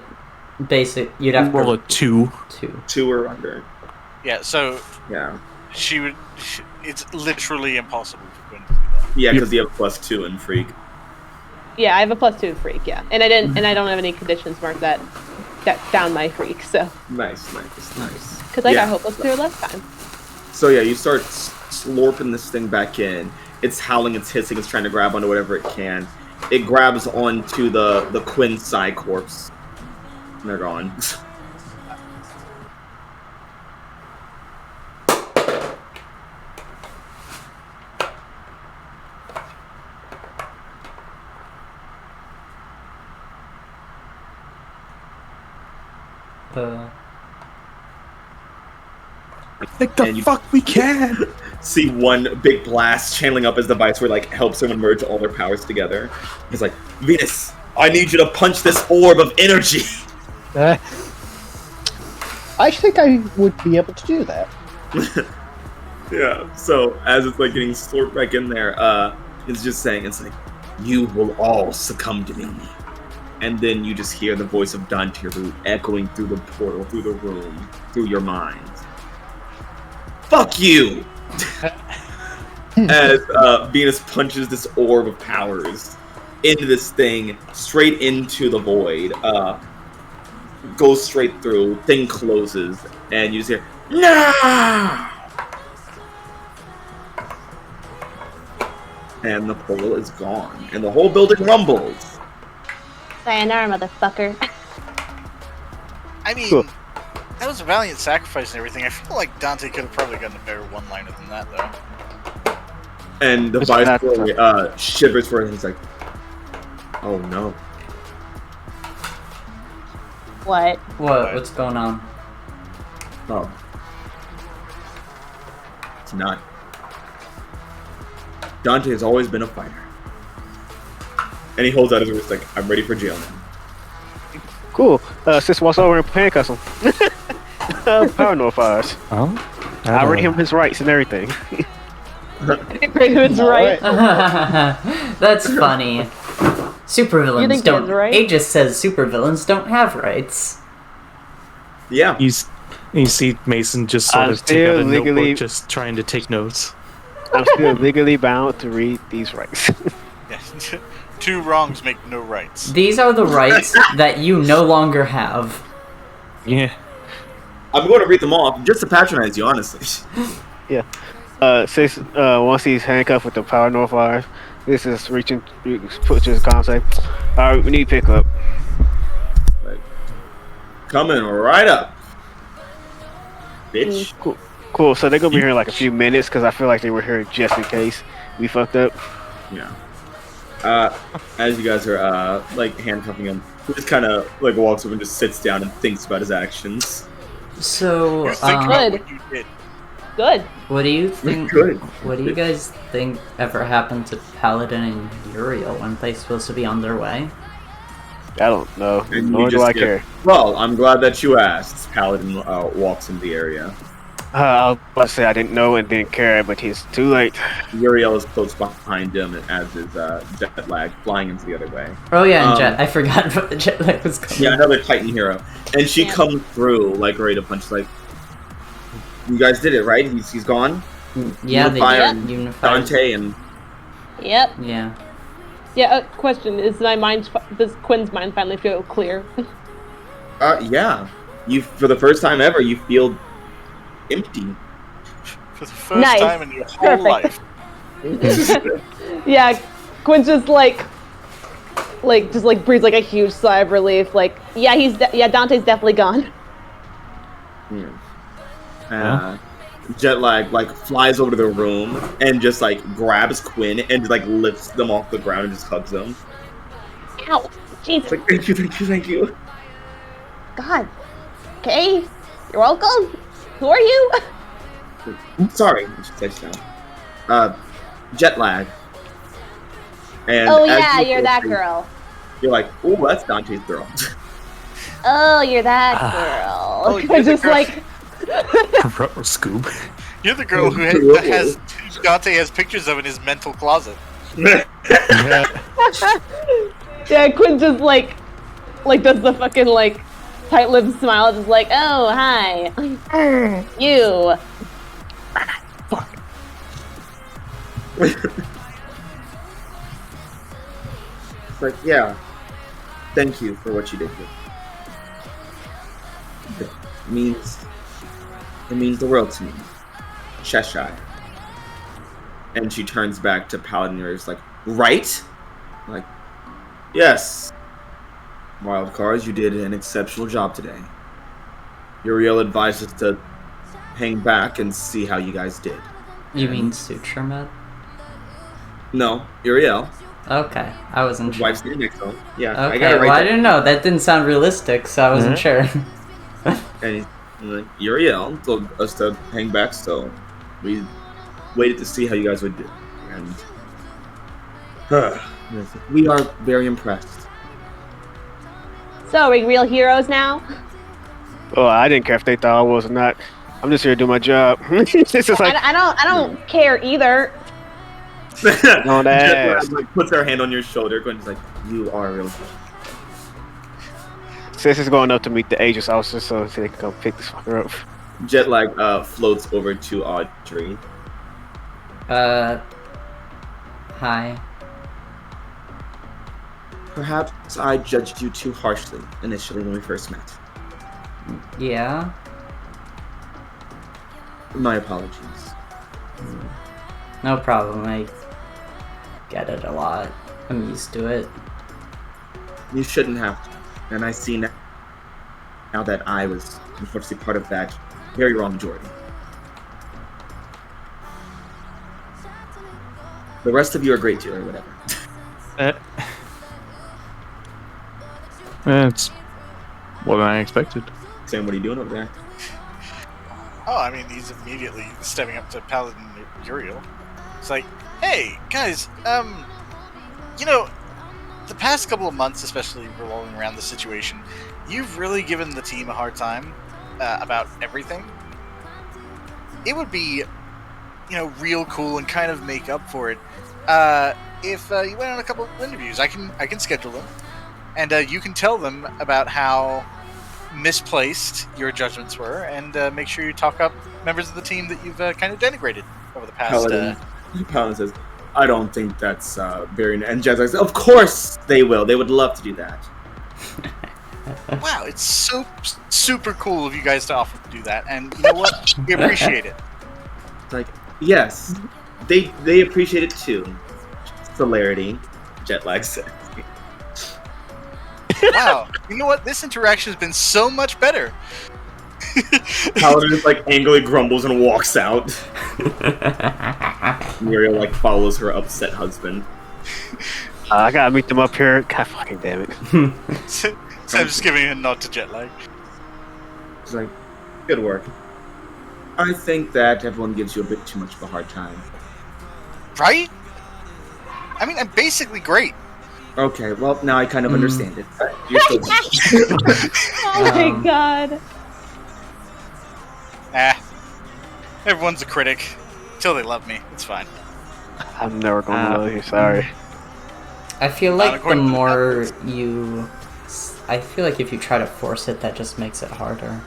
roll a 2. 2 or under. Yeah, so yeah, it's literally impossible for Quinn to do that. Yeah, because you have +2 in freak. Yeah, I have a +2 in freak. Yeah, and I don't have any conditions marked that down my freak. So nice. Because I got hopeless through last time. So yeah, you start slurping this thing back in. It's howling, it's hissing, it's trying to grab onto whatever it can. It grabs onto the Quinn Psy corpse. And they're gone. Like the fuck we can! See one big blast channeling up as the Viceroy like helps him merge all their powers together. He's like, Venus, I need you to punch this orb of energy. I think I would be able to do that. Yeah, so as it's like getting slurped back in there, it's just saying, it's like, you will all succumb to me. And then you just hear the voice of Dante Root echoing through the portal, through the room, through your mind. Fuck you! As Venus punches this orb of powers into this thing, straight into the void, goes straight through, thing closes, and you just hear, no! And the portal is gone, and the whole building rumbles. Sayonara, motherfucker. I mean, that was a valiant sacrifice and everything. I feel like Dante could have probably gotten a better one-liner than that, though. And the Viceroy shivers for it, and he's like, oh no. What? What's going on? Oh. It's not. Dante has always been a fighter. And he holds out his wrist like, I'm ready for jail now. Cool. Sis walks over and handcuffs him. Power Unifiers. Oh? I read him his rights and everything. Who's right? That's funny. Supervillains don't. Right? Aegis says supervillains don't have rights. Yeah. You see Mason just sort of take out a notebook, just trying to take notes. I'm still legally bound to read these rights. Yeah. Two wrongs make no rights. These are the rights that you no longer have. Yeah. I'm going to read them off just to patronize you, honestly. Yeah. Once he's handcuffed with the Power Unifiers, this is puts his concept. Alright, we need pickup. Like, coming right up. Bitch. Cool. So they're gonna be here in like a few minutes because I feel like they were here just in case we fucked up. Yeah. As you guys are like handcuffing him, he just kind of like walks up and just sits down and thinks about his actions. So, You think about what you did. Good. what do you think? Good. What do you guys think ever happened to Paladin and Uriel? Weren't they supposed to be on their way? I don't know. And Nor do I care. Well, I'm glad that you asked. Paladin walks into the area. I was about to say I didn't know and didn't care, but he's too late. Uriel is close behind him as is jet lag flying into the other way. Oh yeah, and Jet. I forgot about the jet lag was coming. Yeah, another Titan hero. And she comes through like ready to punch. Like, you guys did it, right? He's gone? Yeah, Unifier, they Unifier. Dante and... Yep. Yeah. Yeah, question. Does Quinn's mind finally feel clear? Yeah. For the first time ever, you feel empty. For the first time in your whole life. Yeah, Quinn's just like breathes like a huge sigh of relief. Like, yeah, Dante's definitely gone. Yeah. Jet lag like flies over to the room and just like grabs Quinn and just like lifts them off the ground and just hugs them. Ow! Jesus. Like, thank you. God. Okay. You're welcome. Who are you? Sorry, she says now. Jet lag. And oh yeah, you're that girl. You're like, oh, that's Dante's girl. Oh, you're that girl. Oh, you're just girl. like. Scoop. You're the girl who has Dante has pictures of in his mental closet. Yeah, Quinn just like does the fucking like tight-lipped smile, just like, oh hi, you. Fuck. It's like, yeah, thank you for what you did here. It means the world to me. Cheshire. And she turns back to Paladin and is like, right? Like, yes. Wildcards, you did an exceptional job today. Uriel advised us to hang back and see how you guys did. You mean Suture Med? No, Uriel. Okay, I wasn't sure. Wife's name next to him. Yeah, Okay, I got it right well, I there. didn't know. That didn't sound realistic, so I wasn't sure. And he's like, Uriel told us to hang back, so we waited to see how you guys would do. And we are very impressed. So, are we real heroes now? Oh, I didn't care if they thought I was or not. I'm just here to do my job. It's just like, I don't care either. Don't ask. Like, puts her hand on your shoulder, and is like, "You are a real hero." Sis is going up to meet the Aegis officer so they can come pick this fucker up. Jet floats over to Audrey. Hi. Perhaps I judged you too harshly initially when we first met. Yeah? My apologies. No problem, I get it a lot. I'm used to it. You shouldn't have to. And I see now that I was unfortunately part of that very wrong majority. The rest of you are great too, or whatever. That's what I expected. Sam, what are you doing over there? Oh, I mean, he's immediately stepping up to Paladin Uriel. It's like, hey, guys, you know, the past couple of months, especially revolving around the situation, you've really given the team a hard time about everything. It would be, you know, real cool and kind of make up for it if you went on a couple of interviews. I can schedule them, and you can tell them about how misplaced your judgments were, and make sure you talk up members of the team that you've kind of denigrated over the past. Paladin says, I don't think that's very... And Jazz says, of course they will. They would love to do that. Wow, it's so super cool of you guys to offer to do that, and you know what? We appreciate it. It's like, yes, they appreciate it too. Celerity, Jetlag says. Wow, you know what? This interaction has been so much better. Paladin just like angrily grumbles and walks out. Muriel like follows her upset husband. I gotta meet them up here. God fucking damn it. So I'm just giving a nod to Jetlag. She's like, good work. I think that everyone gives you a bit too much of a hard time. Right? I mean, I'm basically great. Okay, well, now I kind of understand it. But you're still Oh my god. Everyone's a critic. Till they love me. It's fine. I'm never gonna love you, sorry. I feel like the more you... I feel like if you try to force it, that just makes it harder.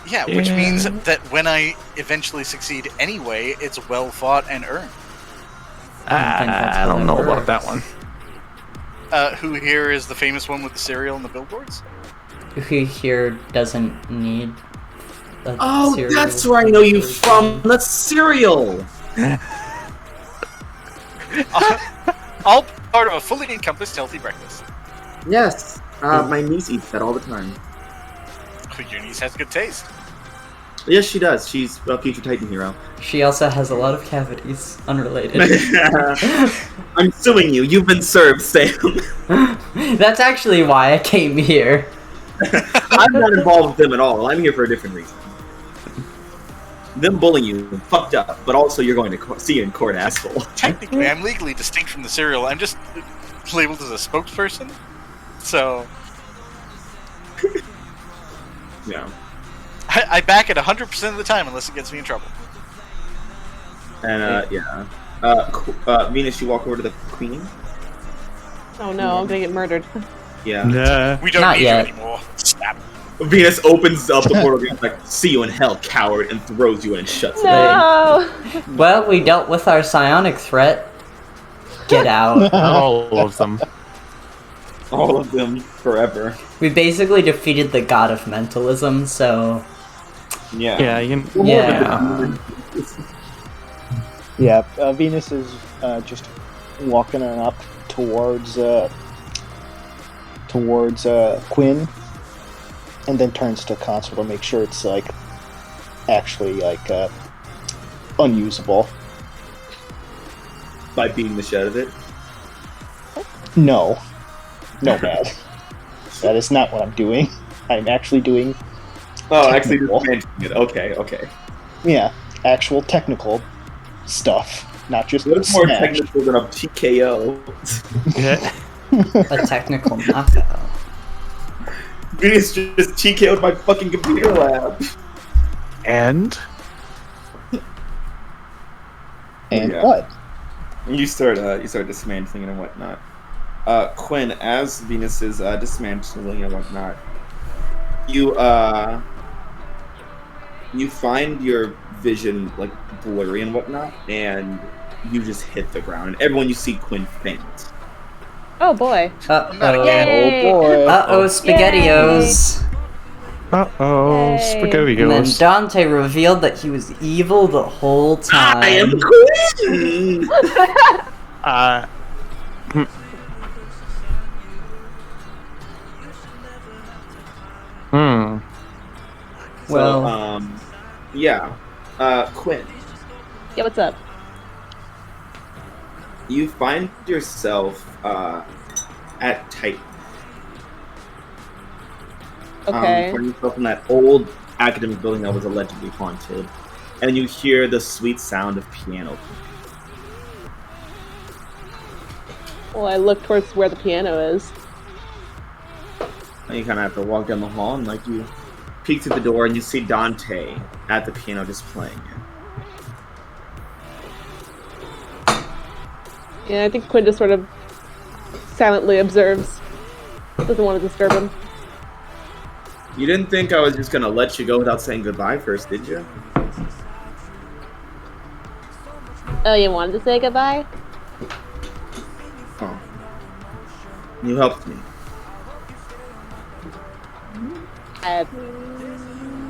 Yeah, which means that when I eventually succeed anyway, it's well fought and earned. I don't know about that one. Who here is the famous one with the cereal and the billboards? Who here doesn't need a cereal? That's where I know you from. That's cereal. All part of a fully encompassed healthy breakfast. Yes, my niece eats that all the time. Your niece has good taste. Yes, she does. She's a future Titan hero. She also has a lot of cavities, unrelated. I'm suing you. You've been served, Sam. That's actually why I came here. I'm not involved with them at all. I'm here for a different reason. Them bullying you fucked up, but also you're going to see you in court, asshole. Technically, I'm legally distinct from the cereal. I'm just labeled as a spokesperson. So... Yeah. I back it 100% of the time unless it gets me in trouble. And, Venus, you walk over to the queen. Oh no, I'm gonna get murdered. Yeah. We don't need you anymore. Snap. Venus opens up the portal and is like, see you in hell, coward, and throws you in and shuts it. No! Well, we dealt with our psionic threat. Get out. All of them. All of them, forever. We basically defeated the god of mentalism, so... Yeah. Yeah, Venus is just walking up towards Quinn, and then turns to console to make sure it's like actually like unusable. By beating the shit out of it? No, bad. That is not what I'm doing. I'm actually doing Oh, actually dismantling it. Okay. Yeah, actual technical stuff, not just what's more technical than a TKO? A technical knockout. Venus just TKO'd my fucking computer lab. And what? You start dismantling and whatnot. Quinn, as Venus is dismantling and whatnot, you find your vision like blurry and whatnot, and you just hit the ground. And everyone you see Quinn faint. Oh boy! Oh boy! SpaghettiOs! SpaghettiOs! And then Dante revealed that he was evil the whole time. I am Quinn! Well, Quinn. Yeah, what's up? You find yourself at Titan. Okay. You find yourself in that old academic building that was allegedly haunted, and you hear the sweet sound of piano. Well, I look towards where the piano is. And you kind of have to walk down the hall, and like you peek through the door, and you see Dante at the piano just playing it. Yeah, I think Quinn just sort of silently observes. Doesn't want to disturb him. You didn't think I was just gonna let you go without saying goodbye first, did you? Oh, you wanted to say goodbye? Oh. You helped me.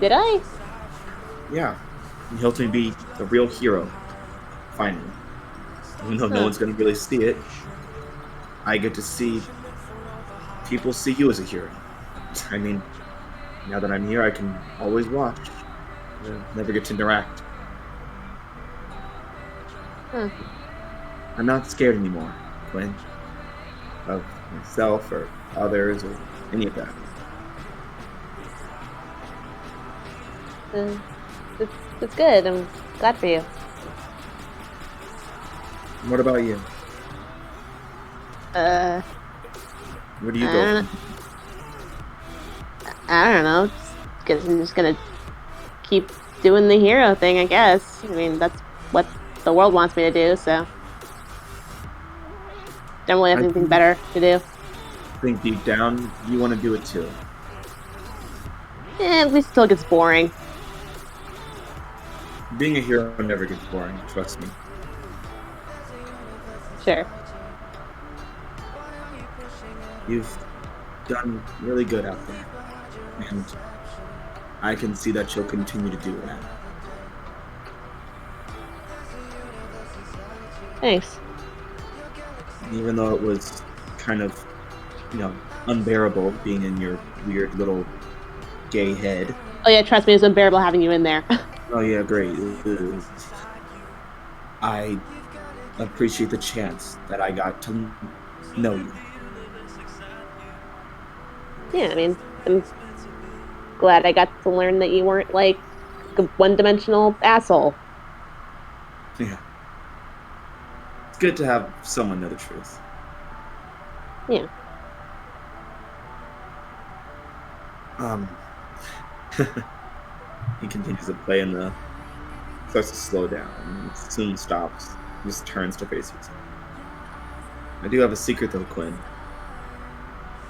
Did I? Yeah. You helped me be the real hero. Finally. Even though no one's gonna really see it, I get to see people see you as a hero. I mean, now that I'm here, I can always watch. I never get to interact. I'm not scared anymore, Quinn. Of myself or others or any of that. It's good. I'm glad for you. What about you? Where do you go? I don't know. I'm just gonna keep doing the hero thing, I guess. I mean, that's what the world wants me to do, so. Don't really have anything better to do. I think deep down, you want to do it too. At least until it gets boring. Being a hero never gets boring, trust me. Sure. You've done really good out there. And I can see that you'll continue to do that. Thanks. Even though it was kind of, unbearable being in your weird little gay head. Oh yeah, trust me, it's unbearable having you in there. Oh yeah, great. I appreciate the chance that I got to know you. Yeah, I mean, I'm glad I got to learn that you weren't like a one-dimensional asshole. Yeah. It's good to have someone know the truth. Yeah. He continues to play and starts to slow down and soon stops. Just turns to face you. I do have a secret though, Quinn.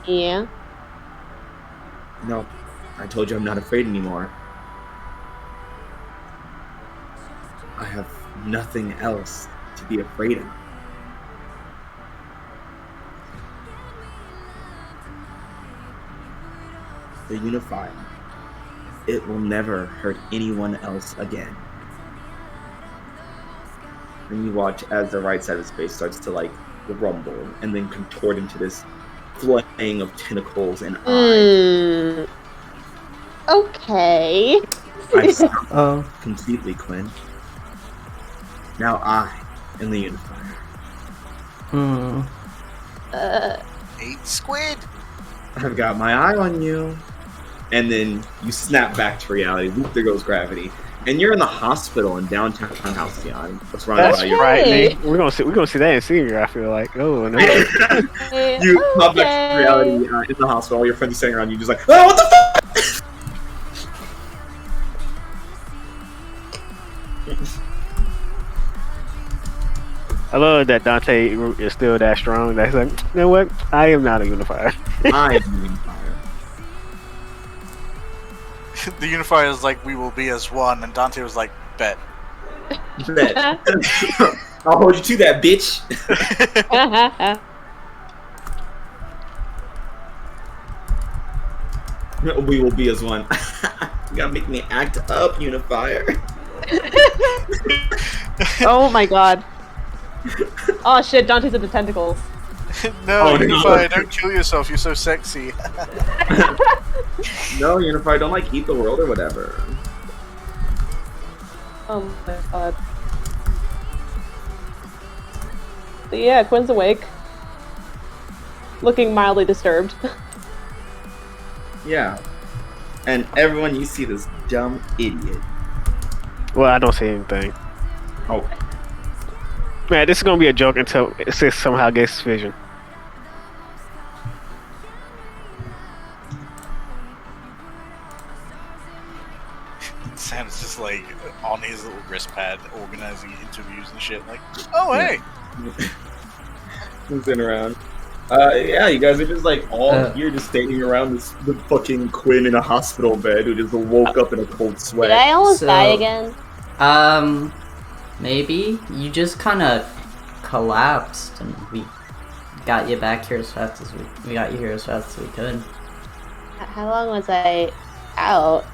Yeah? No, I told you I'm not afraid anymore. I have nothing else to be afraid of. The Unifier. It will never hurt anyone else again. And you watch as the right side of his face starts to rumble and then contort into this flame of tentacles and eyes. Okay. I stopped completely, Quinn. Now I am the Unifier. Eight squid. I've got my eye on you. and then you snap back to reality. Whoop, there goes gravity. And you're in the hospital in downtown Halcyon. That's frightening. We're gonna see that in senior. I feel like, oh no. You pop back to reality in the hospital. All your friends are sitting around you, just like, oh, what the fuck? I love that Dante Root is still that strong. That's like, you know what? I am not a unifier. I am a unifier. The Unifier is like, we will be as one, and Dante was like, bet. Bet. I'll hold you to that, bitch. We will be as one. You gotta make me act up, Unifier. Oh my god. Oh shit, Dante's in the tentacles. No, Unifier, don't kill yourself, you're so sexy. No, Unifier, don't like eat the world or whatever. Oh my god. So yeah, Quinn's awake. Looking mildly disturbed. Yeah. And everyone, you see this dumb idiot. Well, I don't see anything. Oh. Man, this is gonna be a joke until it somehow gets vision. Sam's just like on his little wrist pad organizing interviews and shit. Like, oh hey! Sitting around. Yeah, you guys are just like all here, just standing around the fucking Quinn in a hospital bed who just woke up in a cold sweat. Did I almost die again? Maybe you just kind of collapsed, and we got you back here as fast as we got you here as fast as we could. How long was I out?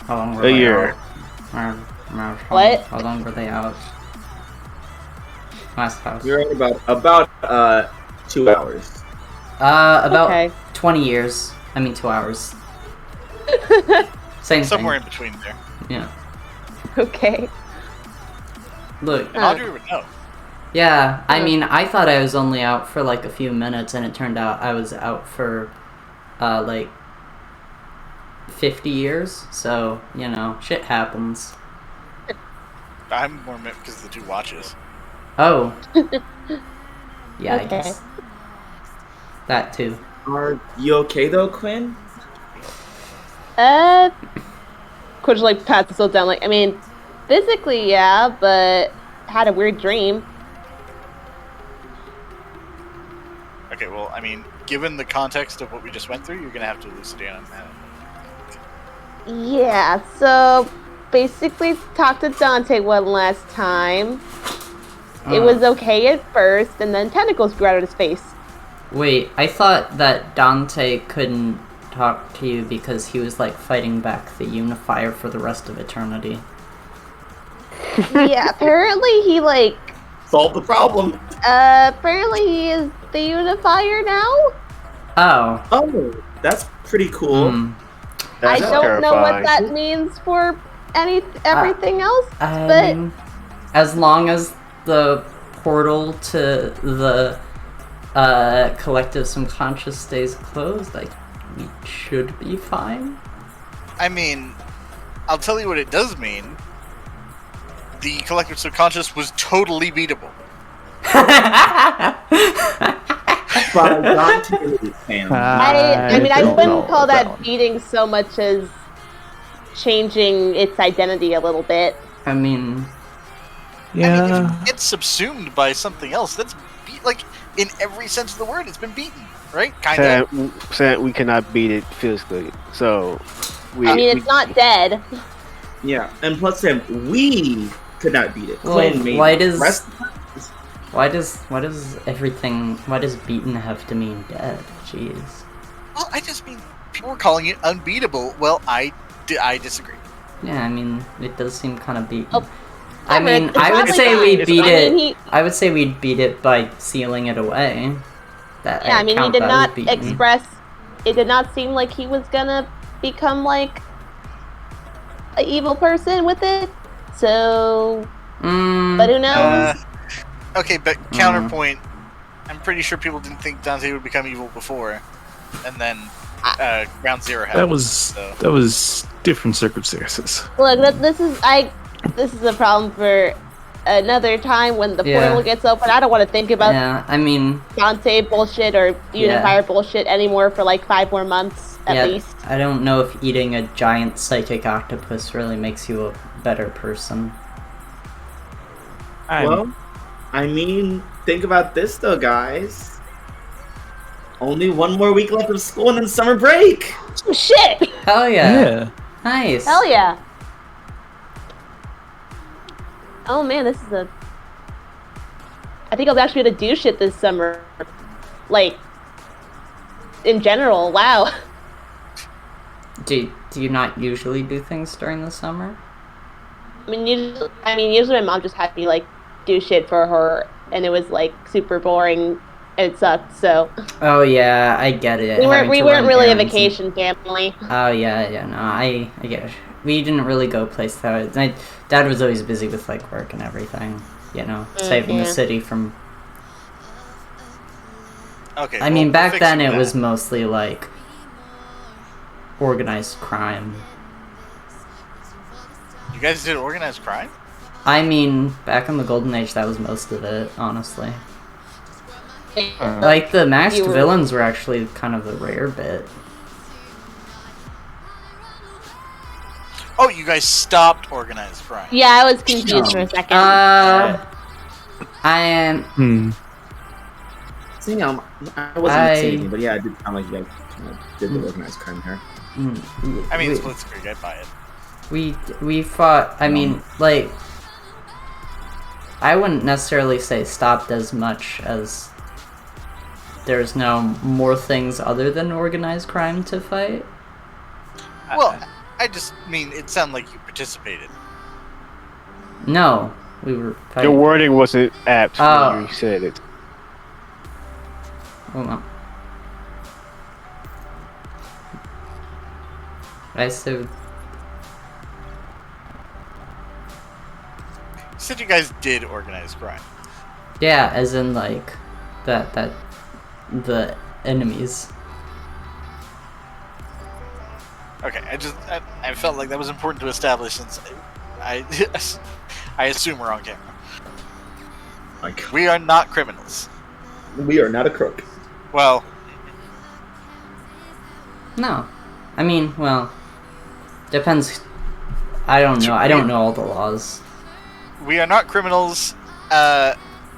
How long were a year? What? How long were they out? Last house. You're at about 2 hours. About 20 years. I mean 2 hours. Same Somewhere thing. in between there. Yeah. Okay. Look. And how do you even know? Yeah, I mean, I thought I was only out for like a few minutes, and it turned out I was out for, like, 50 years. So, you know, shit happens. I'm more meant because of the 2 watches. Oh. Yeah, Okay. I guess. That too. Are you okay though, Quinn? Quinn like pats himself down. Like, I mean, physically, yeah, but had a weird dream. Okay, well, I mean, given the context of what we just went through, you're gonna have to elucidate on that. Yeah. So basically, talked to Dante one last time. It was okay at first, and then tentacles grew out of his face. Wait, I thought that Dante couldn't talk to you because he was like fighting back the Unifier for the rest of eternity. Yeah, apparently he like solved the problem. Apparently he is the Unifier now. Oh, that's pretty cool. I don't know what that means for everything else, but as long as the portal to the collective subconscious stays closed, like, we should be fine. I mean, I'll tell you what it does mean. The collective subconscious was totally beatable. I mean, I wouldn't call that beating so much as changing its identity a little bit. I mean, yeah. I mean, if it's subsumed by something else, that's like, in every sense of the word, it's been beaten, right? Kind of. We cannot beat it physically, so it's not dead. Yeah, and plus, Sam, we could not beat it. Well, why does beaten have to mean dead? Jeez. Well, I just mean people were calling it unbeatable. Well, I disagree. Yeah, I mean, it does seem kind of beaten. Oh, I mean, I would say we beat it. I would say we'd beat it by sealing it away. Yeah, I mean, he did not express. It did not seem like he was gonna become like an evil person with it. So, but who knows? Okay, but counterpoint. I'm pretty sure people didn't think Dante would become evil before, and then Ground Zero happened. That was different circumstances. Look, this is a problem for another time when the portal gets open. I don't want to think about Dante bullshit or Unifier bullshit anymore for like 5 more months at least. I don't know if eating a giant psychic octopus really makes you a better person. Well, I mean, think about this though, guys. Only 1 more week left of school and then summer break. Oh, shit! Hell yeah. Nice. Hell yeah. Oh man, I think I'll actually be able to do shit this summer. Like, in general, wow. Do you not usually do things during the summer? I mean, usually my mom just had me, like, do shit for her, and it was, like, super boring, and it sucked, so... Oh, yeah, I get it. We weren't really a vacation family. Oh, yeah, no, I get it. We didn't really go place that. My dad was always busy with, like, work and everything, you know, saving the city from... Okay. I mean, back then it was mostly, like, organized crime. You guys did organized crime? I mean, back in the Golden Age, that was most of it, honestly. Like, the masked villains were actually kind of the rare bit. Oh, you guys stopped organized crime. Yeah, I was confused for a second. I am... See, I wasn't saying, but yeah, it did sound like you guys did the organized crime here. I mean, split screen, I buy it. We fought, I mean, like... I wouldn't necessarily say stopped as much as there's now more things other than organized crime to fight. Well, I just mean it sounded like you participated. No, we were fighting. Your wording wasn't apt when you said it. Hold on. I said... You said you guys did organized crime. Yeah, as in, like, the enemies. Okay, I felt like that was important to establish since I assume we're on camera. We are not criminals. We are not a crook. Well... No. I mean, well... Depends... I don't know. I don't know all the laws. We are not criminals,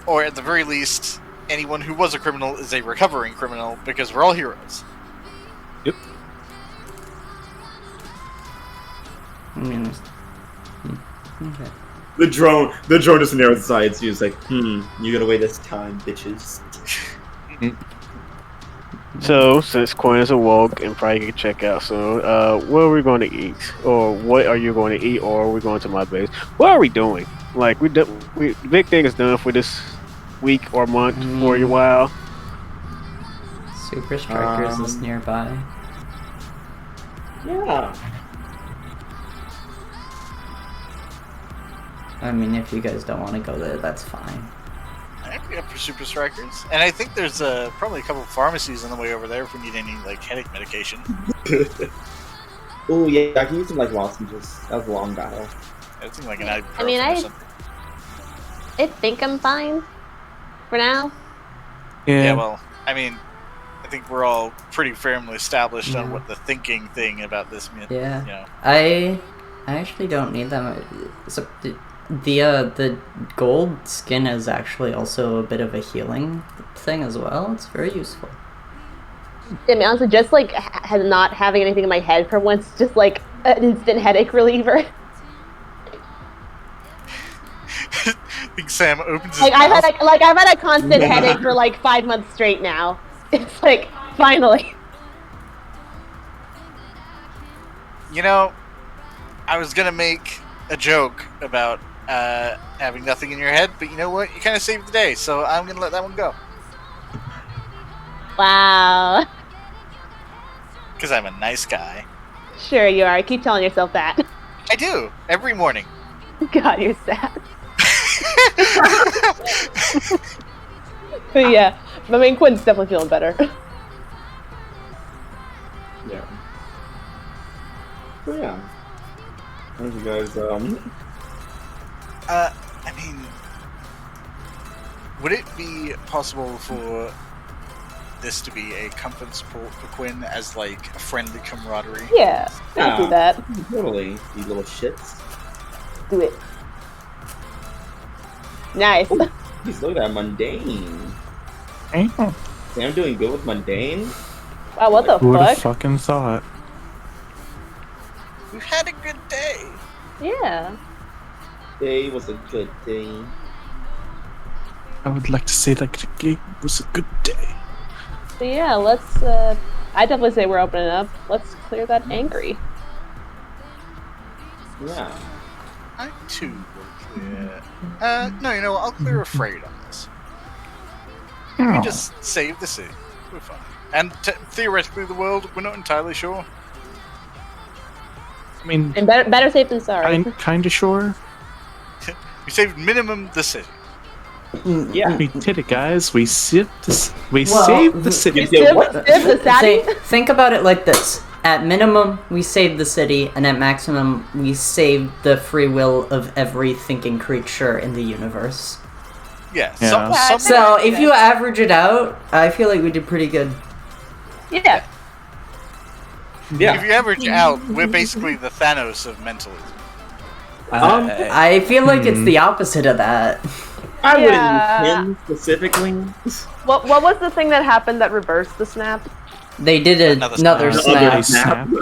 or at the very least, anyone who was a criminal is a recovering criminal, because we're all heroes. Yep. I mean... Okay. The drone just narrows the sides. He was like, you gotta wait this time, bitches. So, since Coin is awoke and probably can check out soon, what are we going to eat? Or what are you going to eat? Or are we going to my base? What are we doing? Like, the big thing is done for this week or month for a while. Super Strikers is nearby. Yeah. I mean, if you guys don't want to go there, that's fine. I'd be up for Super Strikers. And I think there's probably a couple of pharmacies on the way over there if we need any, like, headache medication. Oh, yeah, I can use some, like, lozenges. That was a long battle. I think, like, an ibuprofen I mean, I think I'm fine for now. Yeah, well, I mean, I think we're all pretty firmly established on what the thinking thing about this means. Yeah. You know. I actually don't need them. So, the gold skin is actually also a bit of a healing thing as well. It's very useful. I mean, honestly, just like not having anything in my head for once, just like an instant headache reliever. I think Sam opens his like mouth. I've had a constant headache for like 5 months straight now. It's like finally. You know, I was gonna make a joke about having nothing in your head, but you know what? You kind of saved the day, so I'm gonna let that one go. Wow. Because I'm a nice guy. Sure you are. Keep telling yourself that. I do every morning. God, you're sad. But yeah, I mean, Quinn's definitely feeling better. So yeah. How did you guys I mean, would it be possible for this to be a comfort support for Quinn as like a friendly camaraderie? Yeah, I'll do that. Totally, you little shits. Do it. Nice. Ooh, please look at that mundane. Hey, See, I'm doing good with mundane. Wow, what the who would have fuck? fucking thought? We've had a good day. Yeah. Day was a good day. I would like to say that it was a good day. So yeah, let's. I definitely say we're opening up. Let's clear that angry. Yeah. I too will clear. No, you know what? I'll clear afraid on this. We just save the city. We're fine. And theoretically, the world. We're not entirely sure. I mean, And better safe than sorry. kind of sure. We saved minimum the city. Yeah. We did it, guys. We saved the city. Think about it like this. At minimum, we saved the city, and at maximum, we saved the free will of every thinking creature in the universe. Yeah. Yeah. So, if you average it out, I feel like we did pretty good. Yeah. Yeah. If you average out, we're basically the Thanos of mentalism. I feel like it's the opposite of that. I wouldn't use him specifically. What was the thing that happened that reversed the snap? They did another snap.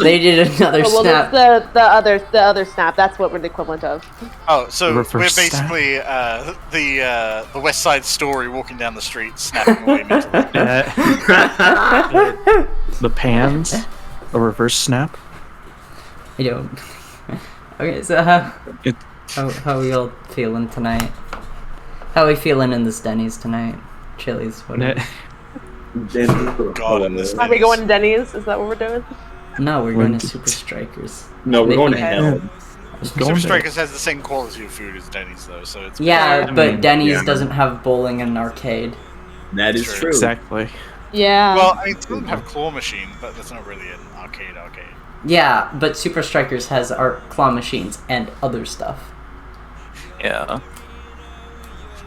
They did another snap. The other snap. That's what we're the equivalent of. Oh, so we're Reverse basically the West Side Story walking down the street, snapping away mentalism. The pans, a reverse snap. I don't. Okay, so how we all feeling tonight? How we feeling in this Denny's tonight? Chili's, whatever. God, Are we going to Denny's? Is that what we're doing? No, we're going to Super Strikers. No, we're going to hell. Super Strikers has the same quality of food as Denny's, though, so it's but Denny's doesn't have bowling and an arcade. That is true. Exactly. Yeah. Well, I mean, it doesn't have a claw machine, but that's not really an arcade. Yeah, but Super Strikers has claw machines and other stuff. Yeah.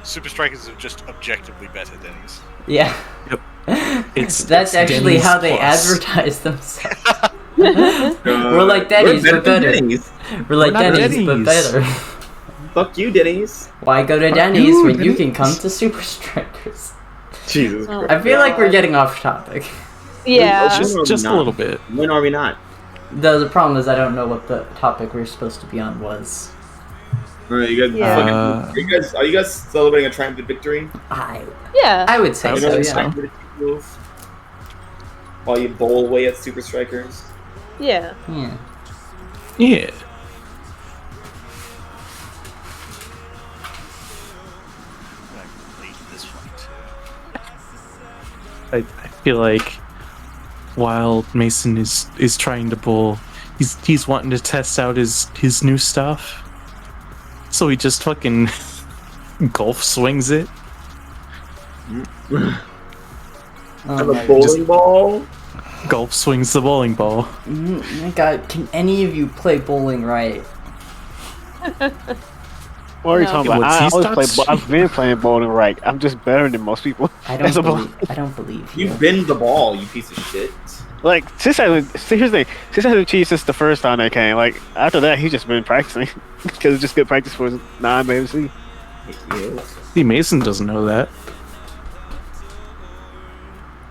Super Strikers are just objectively better Denny's. Yeah. Yep. That's actually Denny's how they plus. advertise themselves. We're like Denny's, but better. We're like Denny's, but better. Fuck you, Denny's. Why go to Denny's when you can come to Super Strikers? Jesus Christ. I feel like we're getting off topic. Yeah. Just a little bit. When are we not? The problem is I don't know what the topic we were supposed to be on was. Alright, you guys, are you guys celebrating a triumphant victory? I would say so, yeah. While you bowl away at Super Strikers? Yeah. Yeah. I feel like while Mason is trying to bowl, he's wanting to test out his new stuff. So he just fucking golf swings it. And a bowling ball? Golf swings the bowling ball. My God, can any of you play bowling right? What are you talking about? I've been playing bowling right. I'm just better than most people. I don't believe you. You've been the ball, you piece of shit. Like, here's the thing. Since I was cheated since the first time I came, like, after that, he's just been practicing. Because it's just good practice for his non-BBC. See, Mason doesn't know that.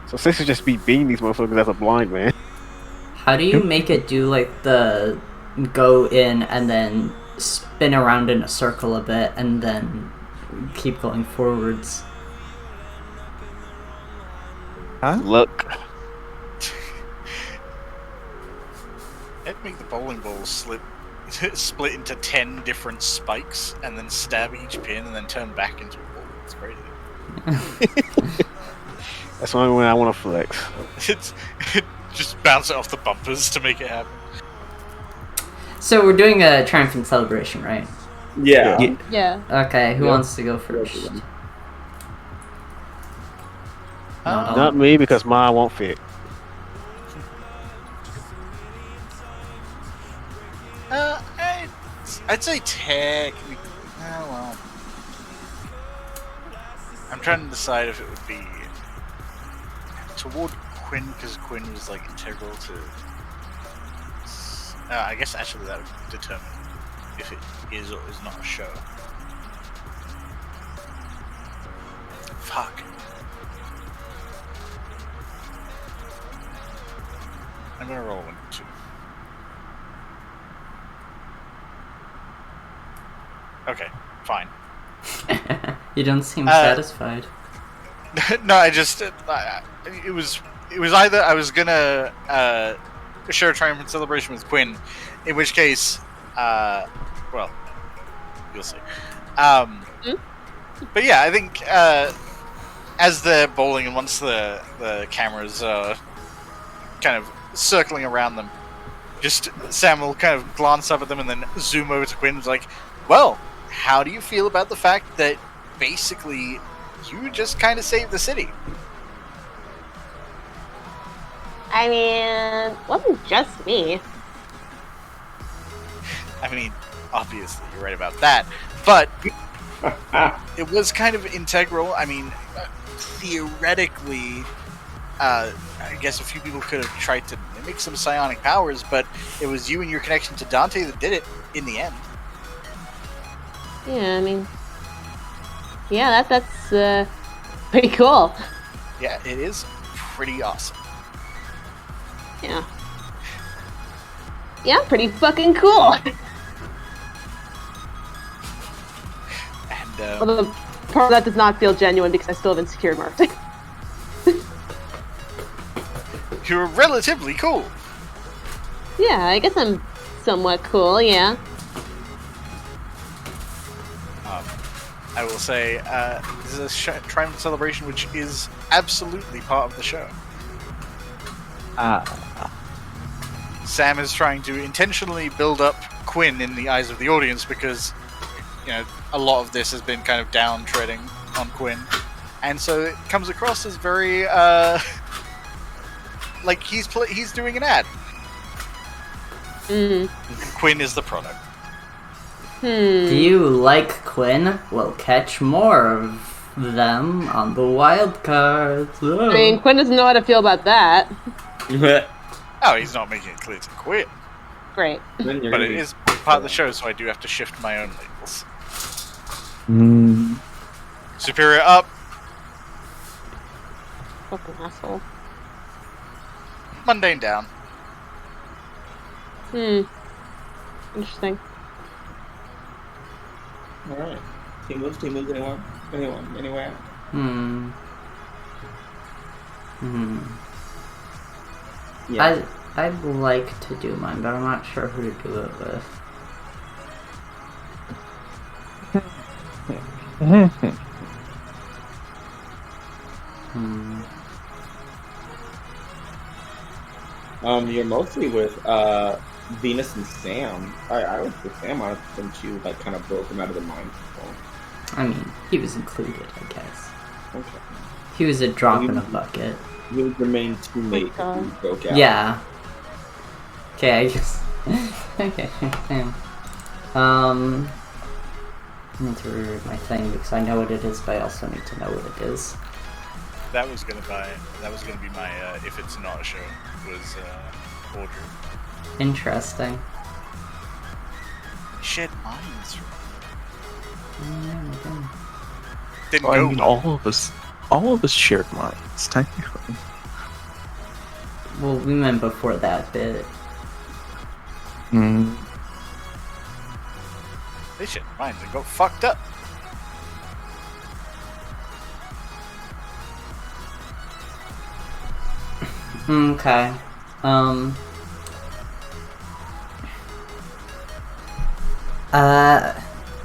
So Six would just be beating these motherfuckers as a blind man. How do you make it do, like, the go in and then spin around in a circle a bit and then keep going forwards? Huh? Look. It'd make the bowling ball split into 10 different spikes and then stab each pin and then turn back into a ball. It's crazy. That's the only way I want to flex. Just bounce it off the bumpers to make it happen. So we're doing a triumphant celebration, right? Yeah. Yeah. Okay, who wants to go first? Not me, because mine won't fit. I'd say technically. Well, I'm trying to decide if it would be toward Quinn, because Quinn was like integral to. I guess actually that would determine if it is or is not a show. Fuck. I'm gonna roll 1, 2. Okay, fine. You don't seem satisfied. No, I just it was either I was gonna share a triumphant celebration with Quinn, in which case, well, you'll see. But yeah, I think as they're bowling and once the cameras are kind of circling around them, just Sam will kind of glance up at them and then zoom over to Quinn and is like, well, how do you feel about the fact that basically you just kind of saved the city? I mean, it wasn't just me. I mean, obviously you're right about that, but it was kind of integral. I mean, theoretically, I guess a few people could have tried to mimic some psionic powers, but it was you and your connection to Dante that did it in the end. Yeah, I mean, yeah, that's pretty cool. Yeah, it is pretty awesome. Yeah. Yeah, pretty fucking cool. And although part of that does not feel genuine because I still haven't secured Murphy. You're relatively cool. Yeah, I guess I'm somewhat cool, yeah. I will say, this is a triumphant celebration which is absolutely part of the show. Sam is trying to intentionally build up Quinn in the eyes of the audience because, you know, a lot of this has been kind of down-treading on Quinn. And so it comes across as very, like he's doing an ad. Quinn is the product. Do you like Quinn? We'll catch more of them on the Wildcards. Oh. I mean, Quinn doesn't know how to feel about that. Oh, he's not making it clear to quit. Great. But it is part of the show, so I do have to shift my own labels. Superior up. Fucking asshole. Mundane down. Interesting. Alright. Team moves, anyone? Anywhere? Yeah. I'd like to do mine, but I'm not sure who to do it with. You're mostly with Venus and Sam. I was with Sam, I think you like kind of broke him out of the mind. I mean, he was included, I guess. Okay. He was a drop in a bucket. He was the main teammate who broke out. Yeah. Okay, I guess. Okay. I need to reread my thing because I know what it is, but I also need to know what it is. That was gonna be my if it's not a show was order. Interesting. Shit, mines. Didn't go. I mean, all of us shared mines, technically. Well, we meant before that bit. They shared mines and got fucked up. Okay.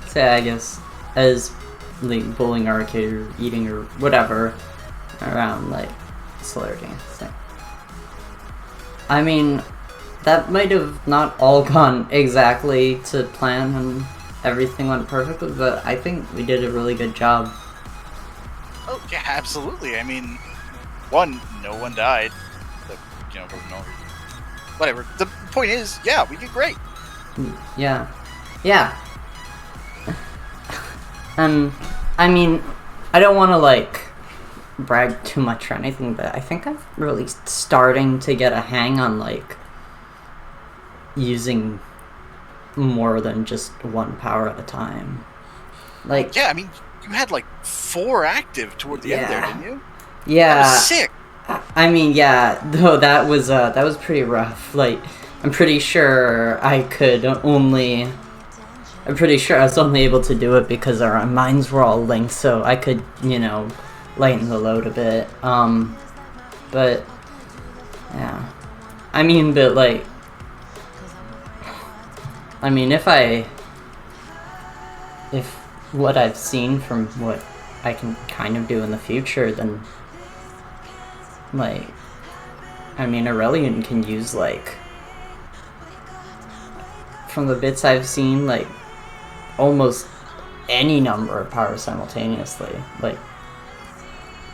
So I guess as like bowling arcade or eating or whatever around like celebrity thing. I mean, that might have not all gone exactly to plan and everything went perfectly, but I think we did a really good job. Oh yeah, absolutely. I mean, no one died. For no reason. Whatever. The point is, yeah, we did great. Yeah. Yeah. I mean, I don't want to, like, brag too much or anything, but I think I'm really starting to get a hang on, like, using more than just one power at a time. Like, yeah, I mean, you had, like, 4 active toward the end there, didn't you? Yeah. That was sick. I mean, yeah, though that was pretty rough. Like, I'm pretty sure I was only able to do it because our minds were all linked, so I could, you know, lighten the load a bit. But, yeah. I mean, but, like, if what I've seen from what I can kind of do in the future, then, like, I mean, Aurelian can use, like, from the bits I've seen, like, almost any number of powers simultaneously, like,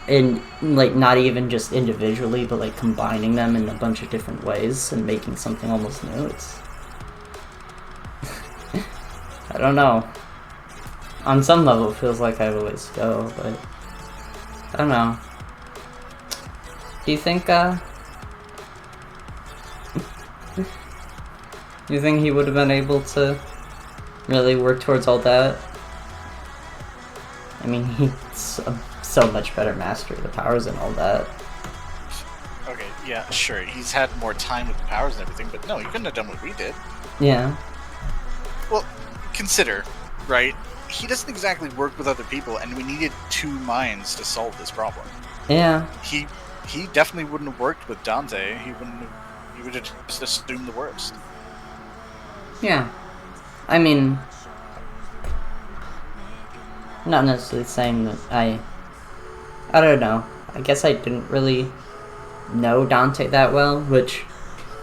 and, like, not even just individually, but, like, combining them in a bunch of different ways and making something almost new. It's I don't know. On some level, it feels like I have a ways to go, but I don't know. Do you think, he would have been able to really work towards all that? I mean, he's a so much better master of the powers and all that. Okay, yeah, sure. He's had more time with the powers and everything, but no, he couldn't have done what we did. Yeah. Well, consider, right? He doesn't exactly work with other people, and we needed 2 minds to solve this problem. Yeah. He definitely wouldn't have worked with Dante. He would have just assumed the worst. Yeah. I mean, not necessarily saying that I don't know. I guess I didn't really know Dante that well, which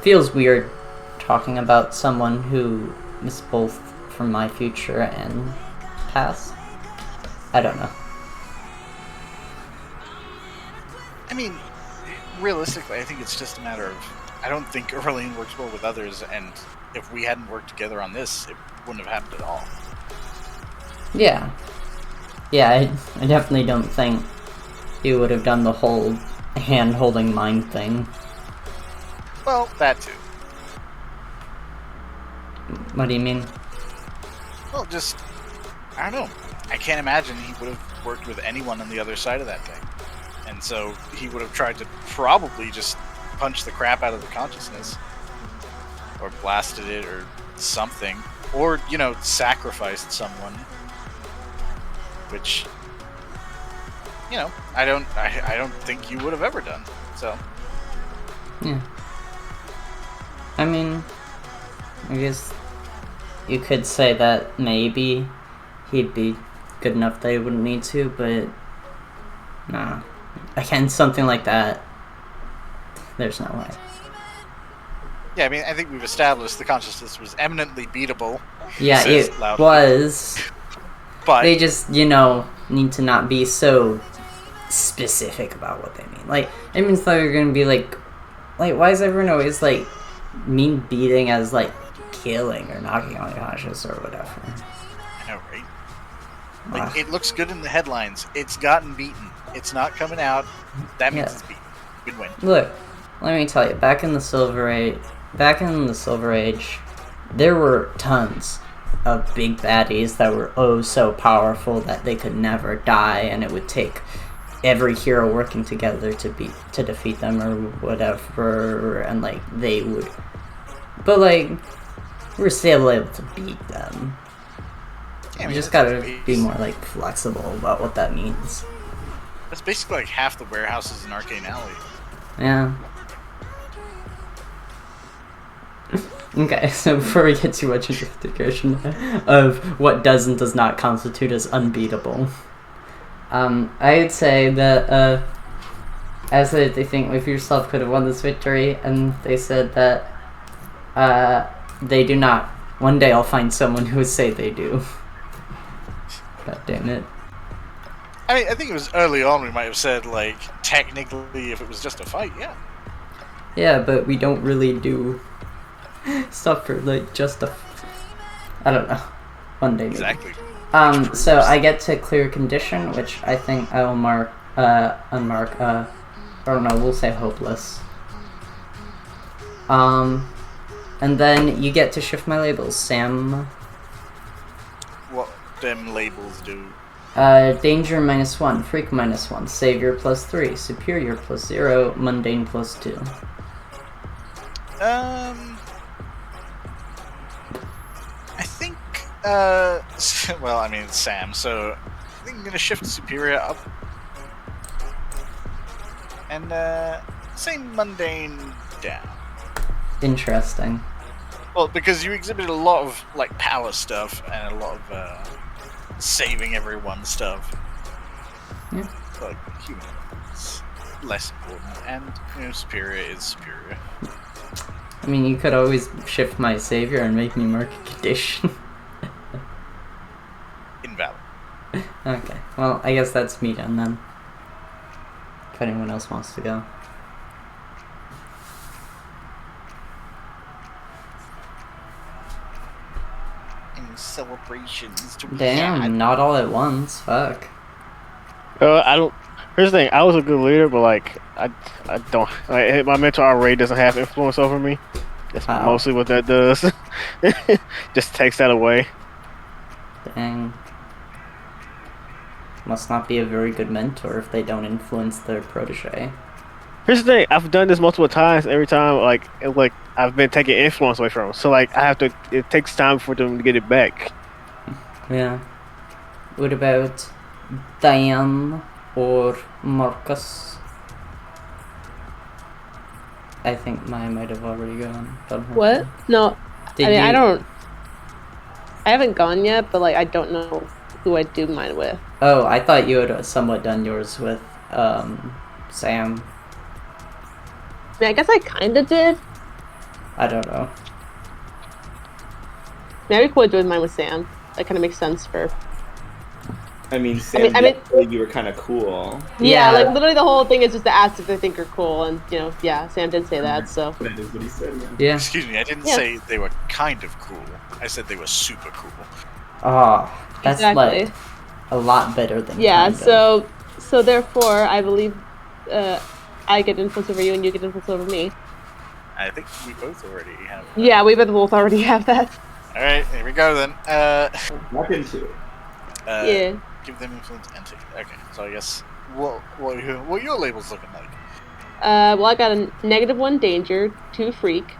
feels weird talking about someone who is both from my future and past. I don't know. I mean, realistically, I think it's just a matter of, I don't think Aurelian works well with others, and if we hadn't worked together on this, it wouldn't have happened at all. Yeah. Yeah, I definitely don't think he would have done the whole hand-holding mind thing. Well, that too. What do you mean? Well, just, I don't know. I can't imagine he would have worked with anyone on the other side of that thing. And so he would have tried to probably just punch the crap out of the consciousness. Or blasted it, or something. Or, you know, sacrificed someone. Which, you know, I don't think you would have ever done. So. Yeah. I mean, I guess you could say that maybe he'd be good enough that he wouldn't need to, but nah. Again, something like that, there's no way. Yeah, I mean, I think we've established the consciousness was eminently beatable. Yeah, it was. But they just, you know, need to not be so specific about what they mean. Like, it means that you're gonna be like, why is everyone always, like, mean beating as, like, killing or knocking unconscious or whatever? I know, right? Like, it looks good in the headlines. It's gotten beaten. It's not coming out. That means it's beaten. Good win. Look, let me tell you, back in the Silver Age, there were tons of big baddies that were so powerful that they could never die, and it would take every hero working together to defeat them or whatever, and like they would, but like we're still able to beat them. Yeah, you just gotta be more like flexible about what that means. That's basically like half the warehouses in Arcane Alley. Yeah. Okay, so before we get too much into the discussion of what does and does not constitute as unbeatable, I'd say that, as they think if yourself could have won this victory, and they said that, they do not. One day I'll find someone who would say they do. God damn it. I mean, I think it was early on we might have said, like, technically if it was just a fight, yeah. Yeah, but we don't really do stuff for, like, just a... I don't know. One day. Exactly. So I get to clear condition, which I think I will unmark, I don't know, we'll say hopeless. And then you get to shift my labels, Sam. What them labels do? Danger -1, Freak -1, Savior +3, Superior +0, Mundane +2. I think, well, I mean, it's Sam, so I think I'm gonna shift Superior up. And, say Mundane down. Interesting. Well, because you exhibit a lot of, like, power stuff and a lot of, saving everyone stuff. Yeah. Like, human is less important, and, you know, Superior is Superior. I mean, you could always shift my Savior and make me mark a condition. Invalid. Okay, well, I guess that's me done then. If anyone else wants to go. Celebrations to Damn, not all at once. Fuck. I don't. Here's the thing. I was a good leader, but like I don't. Like, my mental rate doesn't have influence over me. That's mostly what that does. Just takes that away. Dang. Must not be a very good mentor if they don't influence their protege. Here's the thing. I've done this multiple times. Every time, like I've been taking influence away from them. So like I have to. It takes time for them to get it back. Yeah. What about Diane or Marcus? I think mine might have already gone. What? No. I haven't gone yet, but like I don't know who I'd do mine with. Oh, I thought you had somewhat done yours with Sam. I mean, I guess I kind of did. I don't know. Maybe I could do mine with Sam. That kind of makes sense for. I mean, Sam, you were kind of cool. Yeah, like literally the whole thing is just to ask if they think you're cool, and you know, yeah, Sam did say that, so. That is what he said. Yeah. Excuse me, I didn't say they were kind of cool. I said they were super cool. That's like a lot better than. Yeah. Kind of. So therefore, I believe I get influence over you, and you get influence over me. I think we both already have. Yeah, we both already have that. All right, here we go then. Walk into it. Yeah. Give them influence and take it. Okay, so I guess what are your labels looking like? Well, I got a -1 danger, 2 freak,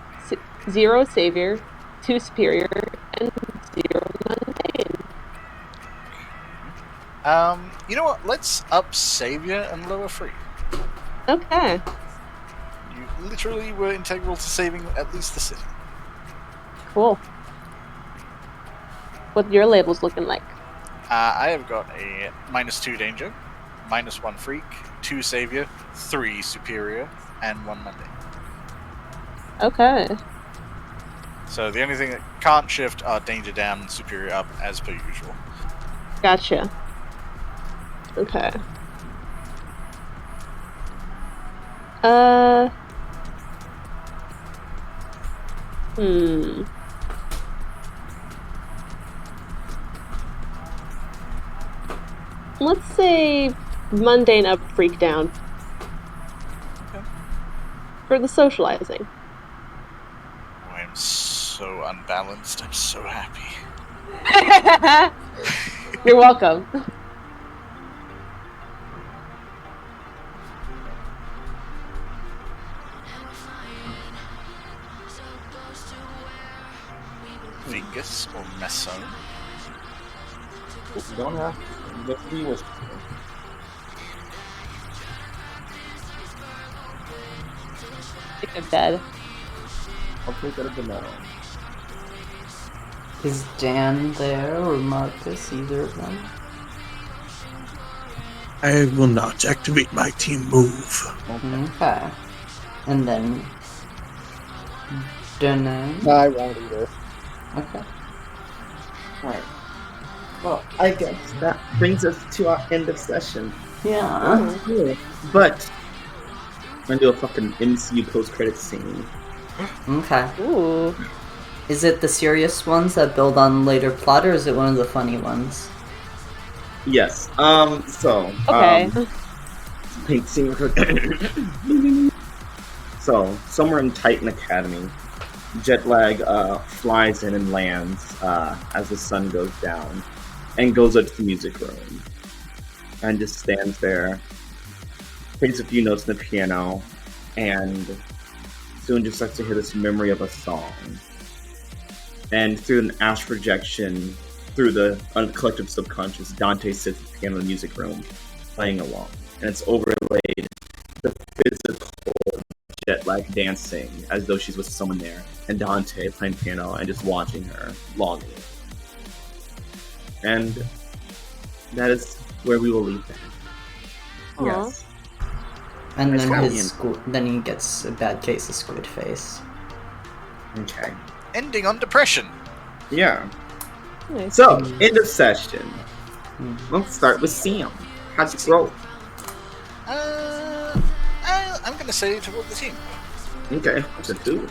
0 savior, 2 superior, and 0 mundane. You know what? Let's up savior and lower freak. Okay. You literally were integral to saving at least the city. Cool. What are your labels looking like? I have got a -2 danger, -1 freak, 2 savior, 3 superior, and 1 mundane. Okay. So the only thing that can't shift are danger down and superior up, as per usual. Gotcha. Okay. Let's say mundane up, freak down. Okay. For the socializing. Oh, I'm so unbalanced. I'm so happy. You're welcome. Vingus or Messon? You don't have to. Just be with. I'm dead. I'll take that as a no. Is Dan there or Marcus, either of them? I will not activate my team move. Okay. And then Dana. I won't either. Okay. Alright. Well, I guess that brings us to our end of session. Yeah. Cool. But I'm gonna do a fucking MCU post-credit scene. Okay. Ooh. Is it the serious ones that build on later plot, or is it one of the funny ones? Yes. Okay. So, somewhere in Titan Academy, Jetlag flies in and lands as the sun goes down, and goes up to the music room, and just stands there, plays a few notes on the piano, and soon just starts to hear this memory of a song. And through an astral projection, through the collective subconscious, Dante sits at the piano in the music room, playing along, and it's overlaid the physical Jetlag dancing as though she's with someone there, and Dante playing piano and just watching her longing. And that is where we will leave that. Aww. Yes. And then he gets a bad case of squid face. Okay. Ending on depression. Yeah. Nice. So, end of session. Let's start with Sam. How'd you roll? I'm gonna say toward the team. Okay, what's it do?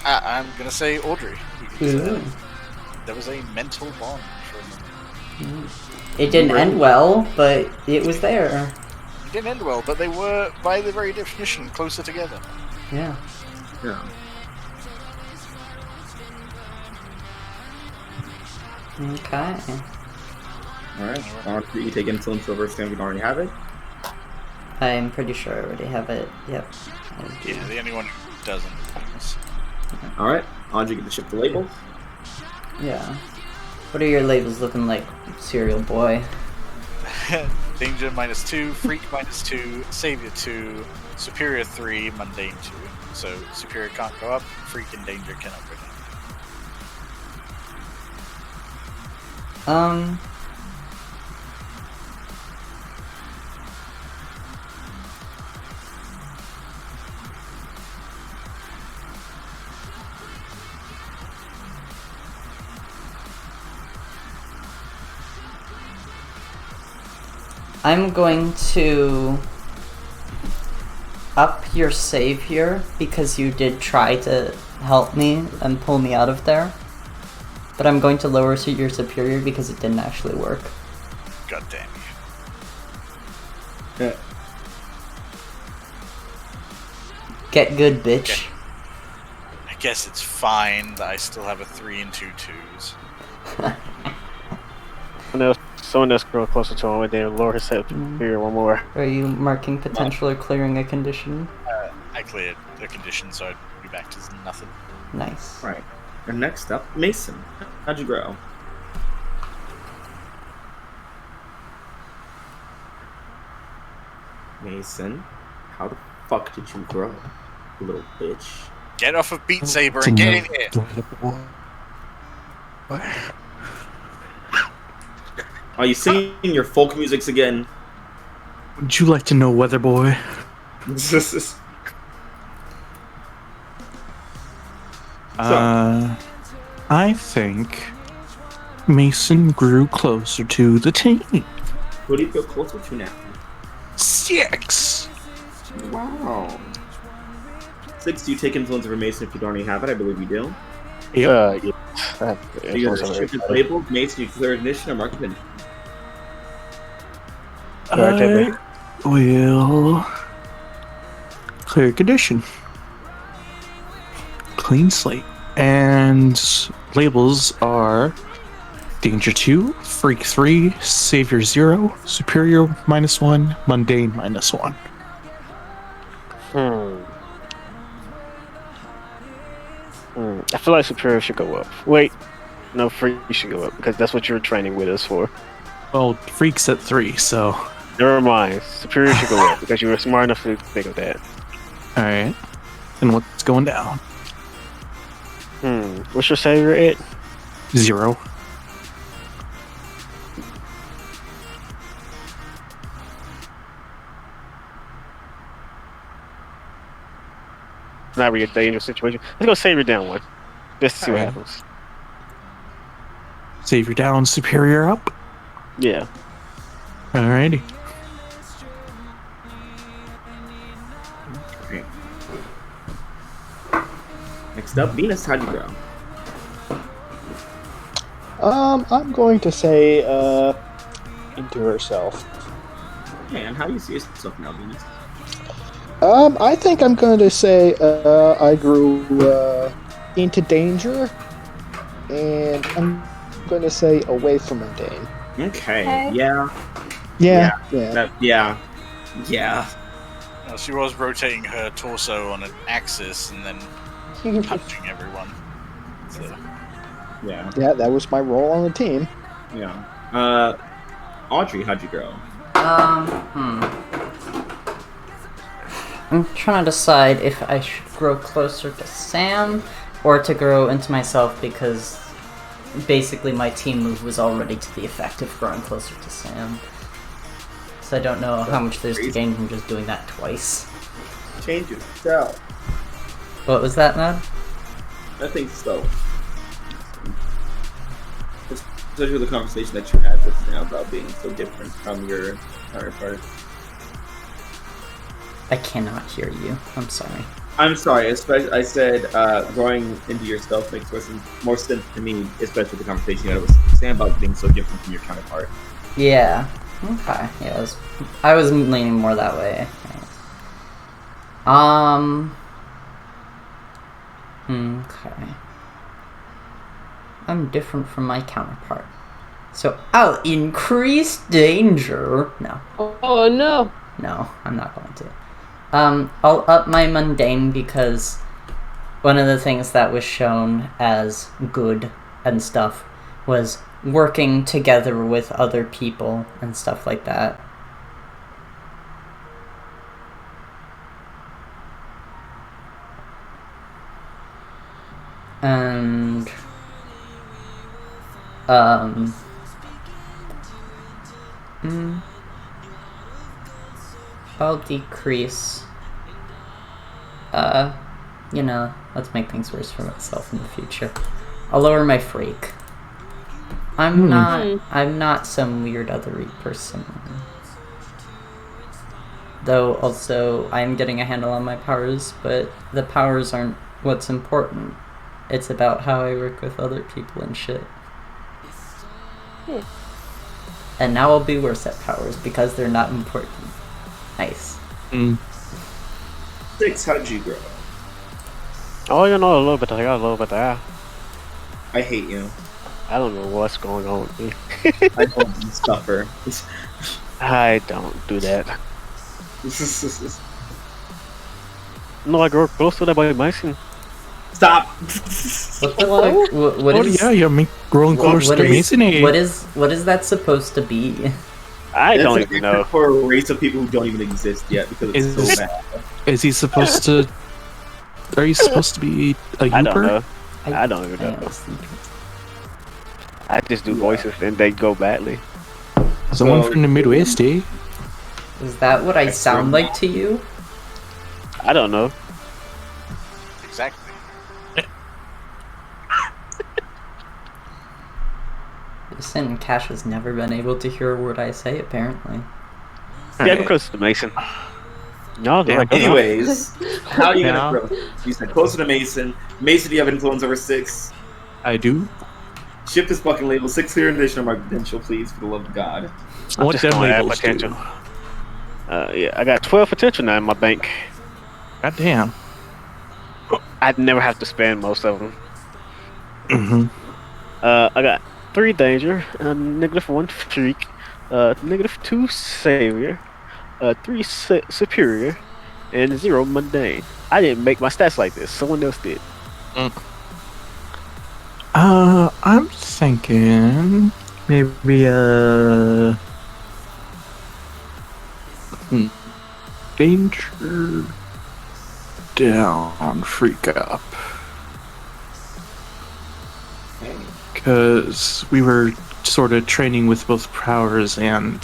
I'm gonna say Audrey. Because, Mm. there was a mental bond from. It didn't end well, but it was there. It didn't end well, but they were, by the very definition, closer together. Yeah. Yeah. Okay. Alright. You take influence over Sam if you already have it? I'm pretty sure I already have it. Yep. Yeah, the only one who doesn't. Alright. Audrey, get to shift the labels. Yeah. What are your labels looking like, cereal boy? Danger -2, Freak -2, Savior 2, Superior 3, Mundane 2. So Superior can't go up, Freak and Danger cannot go down. I'm going to up your save here because you did try to help me and pull me out of there. But I'm going to lower your superior because it didn't actually work. God damn you. Yeah. Get good, bitch. Okay. I guess it's fine that I still have a 3 and 2 2s. Someone else grow closer to him, and then lower his superior one more. Are you marking potential or clearing a condition? I cleared a condition, so I'd be back to nothing. Nice. Right. And next up, Mason. How'd you grow? Mason, how the fuck did you grow, you little bitch? Get off of Beat Saber and get in here! Are you singing your folk musics again? Would you like to know, Weather Boy? I think Mason grew closer to the team. Who do you feel closer to now? 6. Wow. 6, do you take influence over Mason if you don't already have it? I believe you do. Yep. Yeah. You guys are shifted labeled. Mason, you clear ignition or mark ignition? I will clear condition. Clean slate. And labels are Danger 2, Freak 3, Savior 0, Superior -1, Mundane -1. I feel like Superior should go up. Wait, no, Freak should go up because that's what you're training with us for. Well, Freak's at 3, so. Never mind. Superior should go up because you were smart enough to think of that. Alright. And what's going down? What's your savior at? 0. Not really a dangerous situation. Let's go savior down one. Just to see what happens. Savior down, Superior up? Yeah. Alrighty. Okay. Next up, Venus, how'd you grow? I'm going to say into herself. Hey, and how do you see yourself now, Venus? I think I'm going to say I grew into danger, and I'm going to say away from mundane. Okay. Yeah. Well, she was rotating her torso on an axis and then punching everyone. So. Yeah. Yeah, that was my role on the team. Yeah. Audrey, how'd you grow? I'm trying to decide if I should grow closer to Sam or to grow into myself, because basically my team move was already to the effect of growing closer to Sam. So I don't know how much there's to gain from just doing that twice. Change yourself. What was that, Matt? I think so. Especially with the conversation that you had just now about being so different from your counterpart. I cannot hear you. I'm sorry. I'm sorry. I said growing into yourself makes more sense to me, especially the conversation you had with Sam about being so different from your counterpart. Yeah. Okay. Yeah, I was leaning more that way. Okay. I'm different from my counterpart, so I'll increase danger. No. Oh no. No, I'm not going to. I'll up my mundane, because one of the things that was shown as good and stuff was working together with other people and stuff like that. And I'll decrease, let's make things worse for myself in the future. I'll lower my freak. I'm not some weird othery person. Though also I'm getting a handle on my powers, but the powers aren't what's important. It's about how I work with other people and shit. And now I'll be worse at powers because they're not important. Nice. 6, how'd you grow? Oh, you know, a little bit. I got a little bit there. I hate you. I don't know what's going on with me. I don't suffer. I don't do that. No, I grew close to that by Mason. Stop! What the fuck? What is, yeah, you're growing close to Masonry. What is that supposed to be? I don't even know. For a race of people who don't even exist yet because it's so bad. Is he supposed to? Are you supposed to be a Yooper? I don't know. I don't even know. I just do voices and they go badly. Someone from the Midwest, eh? Is that what I sound like to you? I don't know. Exactly. Listen, Cash has never been able to hear a word I say, apparently. Yeah, because to Mason. No, anyways, how are you gonna grow? You said closer to Mason. Mason, do you have influence over 6? I do. Ship this fucking label 6 clear addition of my potential, please, for the love of God. What them labels potential? Yeah, I got 12 potential now in my bank. God damn. I'd never have to spend most of them. Mm-hmm. I got 3 danger, -1 freak, -2 savior, 3 superior, and 0 mundane. I didn't make my stats like this. Someone else did. I'm thinking maybe danger down, freak up. Because we were sort of training with both powers and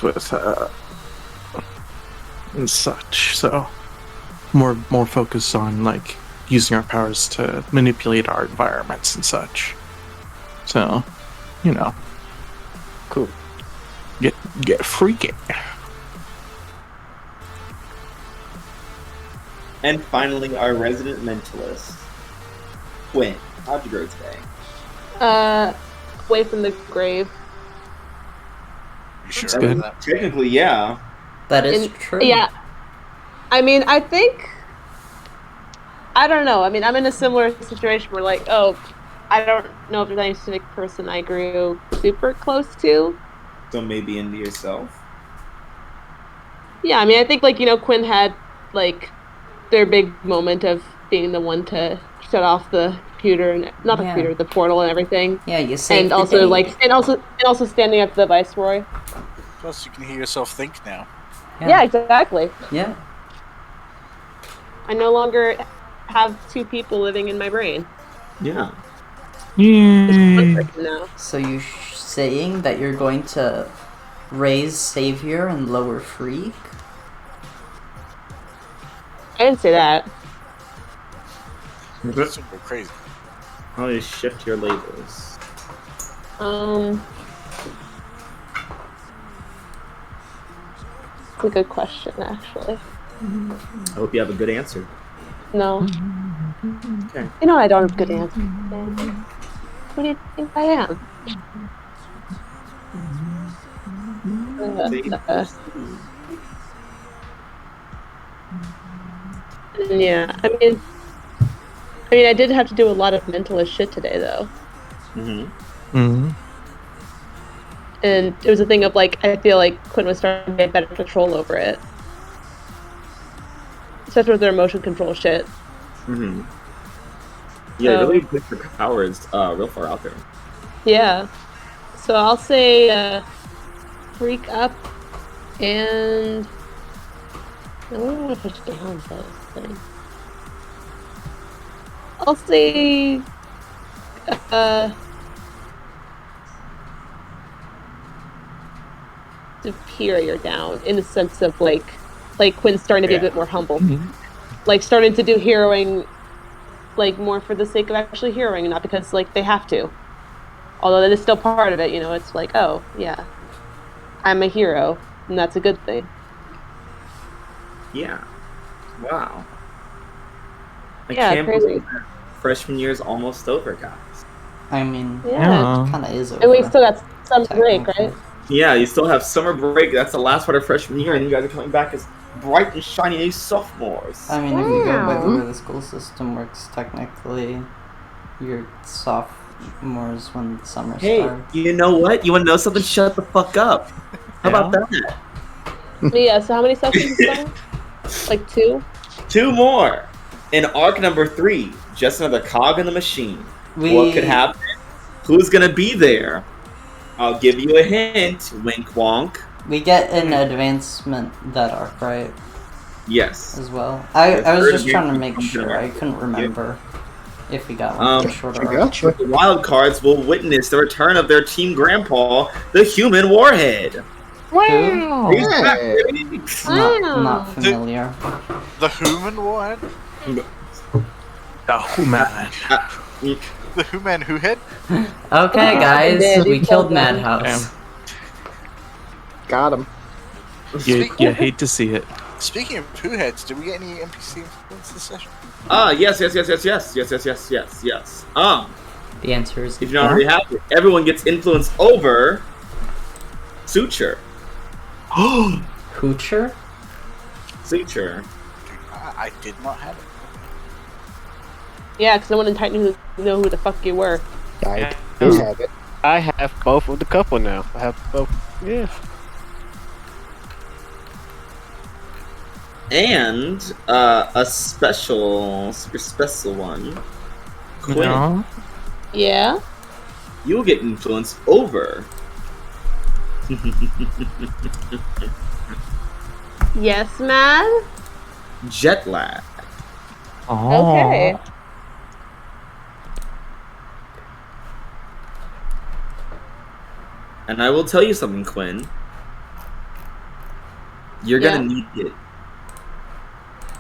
with and such, so more focus on like using our powers to manipulate our environments and such. So, cool. Get freaking. And finally, our resident mentalist, Quinn. How'd you grow today? Away from the grave. You sure about that? Technically, yeah. That is true. Yeah. I mean, I think... I don't know. I mean, I'm in a similar situation where, like, I don't know if there's any specific person I grew super close to. So maybe into yourself? Yeah, I mean, I think, like, Quinn had, like, their big moment of being the one to shut off the computer, and not the computer, the portal and everything. Yeah, you saved and also, and also standing up to the Viceroy. Plus, you can hear yourself think now. Yeah, exactly. Yeah. I no longer have two people living in my brain. Yeah. So you saying that you're going to raise Savior and lower Freak? I didn't say that. That's super crazy. I'll just shift your labels. It's a good question, actually. I hope you have a good answer. No. Okay. I don't have a good answer. Who do you think I am? Yeah, I mean, I did have to do a lot of mentalist shit today, though. And it was a thing of, like, I feel like Quinn was starting to get better control over it. Especially with their emotion control shit. Yeah, really put your powers real far out there. Yeah. So I'll say Freak up and... I don't want to push down this thing. I'll say... superior down, in the sense of, like Quinn's starting to be a bit more humble. Like, starting to do heroing, like, more for the sake of actually heroing, and not because, like, they have to. Although that is still part of it, it's like, oh, yeah, I'm a hero, and that's a good thing. Yeah. Wow. I Yeah, can't crazy. believe that freshman year's almost over, guys. I mean, Yeah. it kind of is over. And we still got some break, right? Yeah, you still have summer break. That's the last part of freshman year, and you guys are coming back as bright and shiny new sophomores. I mean, if you go by the way the school system works, technically, you're sophomores when the summer starts. You know what? You want to know something? Shut the fuck up. How about that? Yeah, so how many sessions is that? Like 2? 2 more. In arc number 3, just another cog in the machine. What could happen? Who's gonna be there? I'll give you a hint. Wink wonk. We get an advancement that arc, right? Yes. As well. I was just trying to make sure. I couldn't remember if we got one for shorter arc. The Wildcards will witness the return of their team grandpa, the Human Warhead. Wow! Hey. Not familiar. The Human Warhead? The Human. The Human Who Head? Okay, guys, we killed Madhouse. Got him. You hate to see it. Speaking of Who Heads, did we get any NPC influence this session? Yes. The answer is if you don't already have it, everyone gets influence over Suture. Hoocher? Suture. I did not have it. Yeah, because no one in Titan knew who the fuck you were. I do have it. I have both of the couple now. I have both. Yeah. And a super special one. Quinn. No. Yeah? You'll get influence over. Yes, man? Jet lag. Oh. Okay. And I will tell you something, Quinn. You're gonna need it.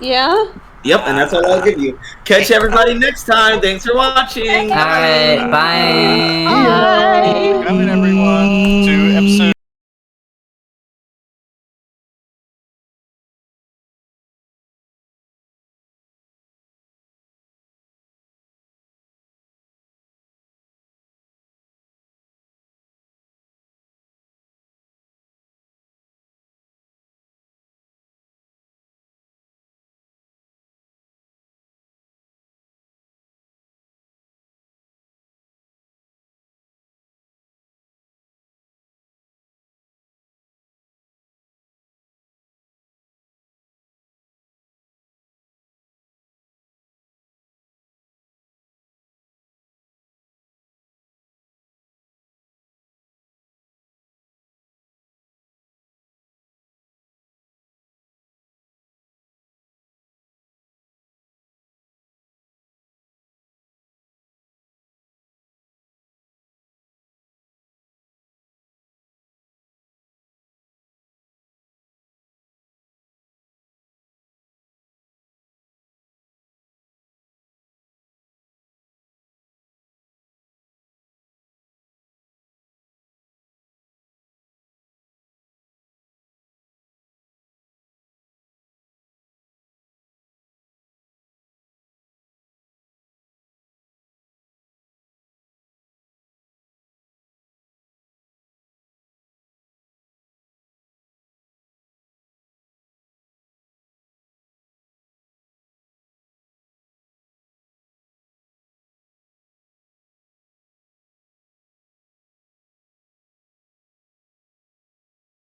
Yeah? Yep, and that's all I'll give you. Catch everybody next time. Thanks for watching. Alright, bye. Bye. Come in, everyone.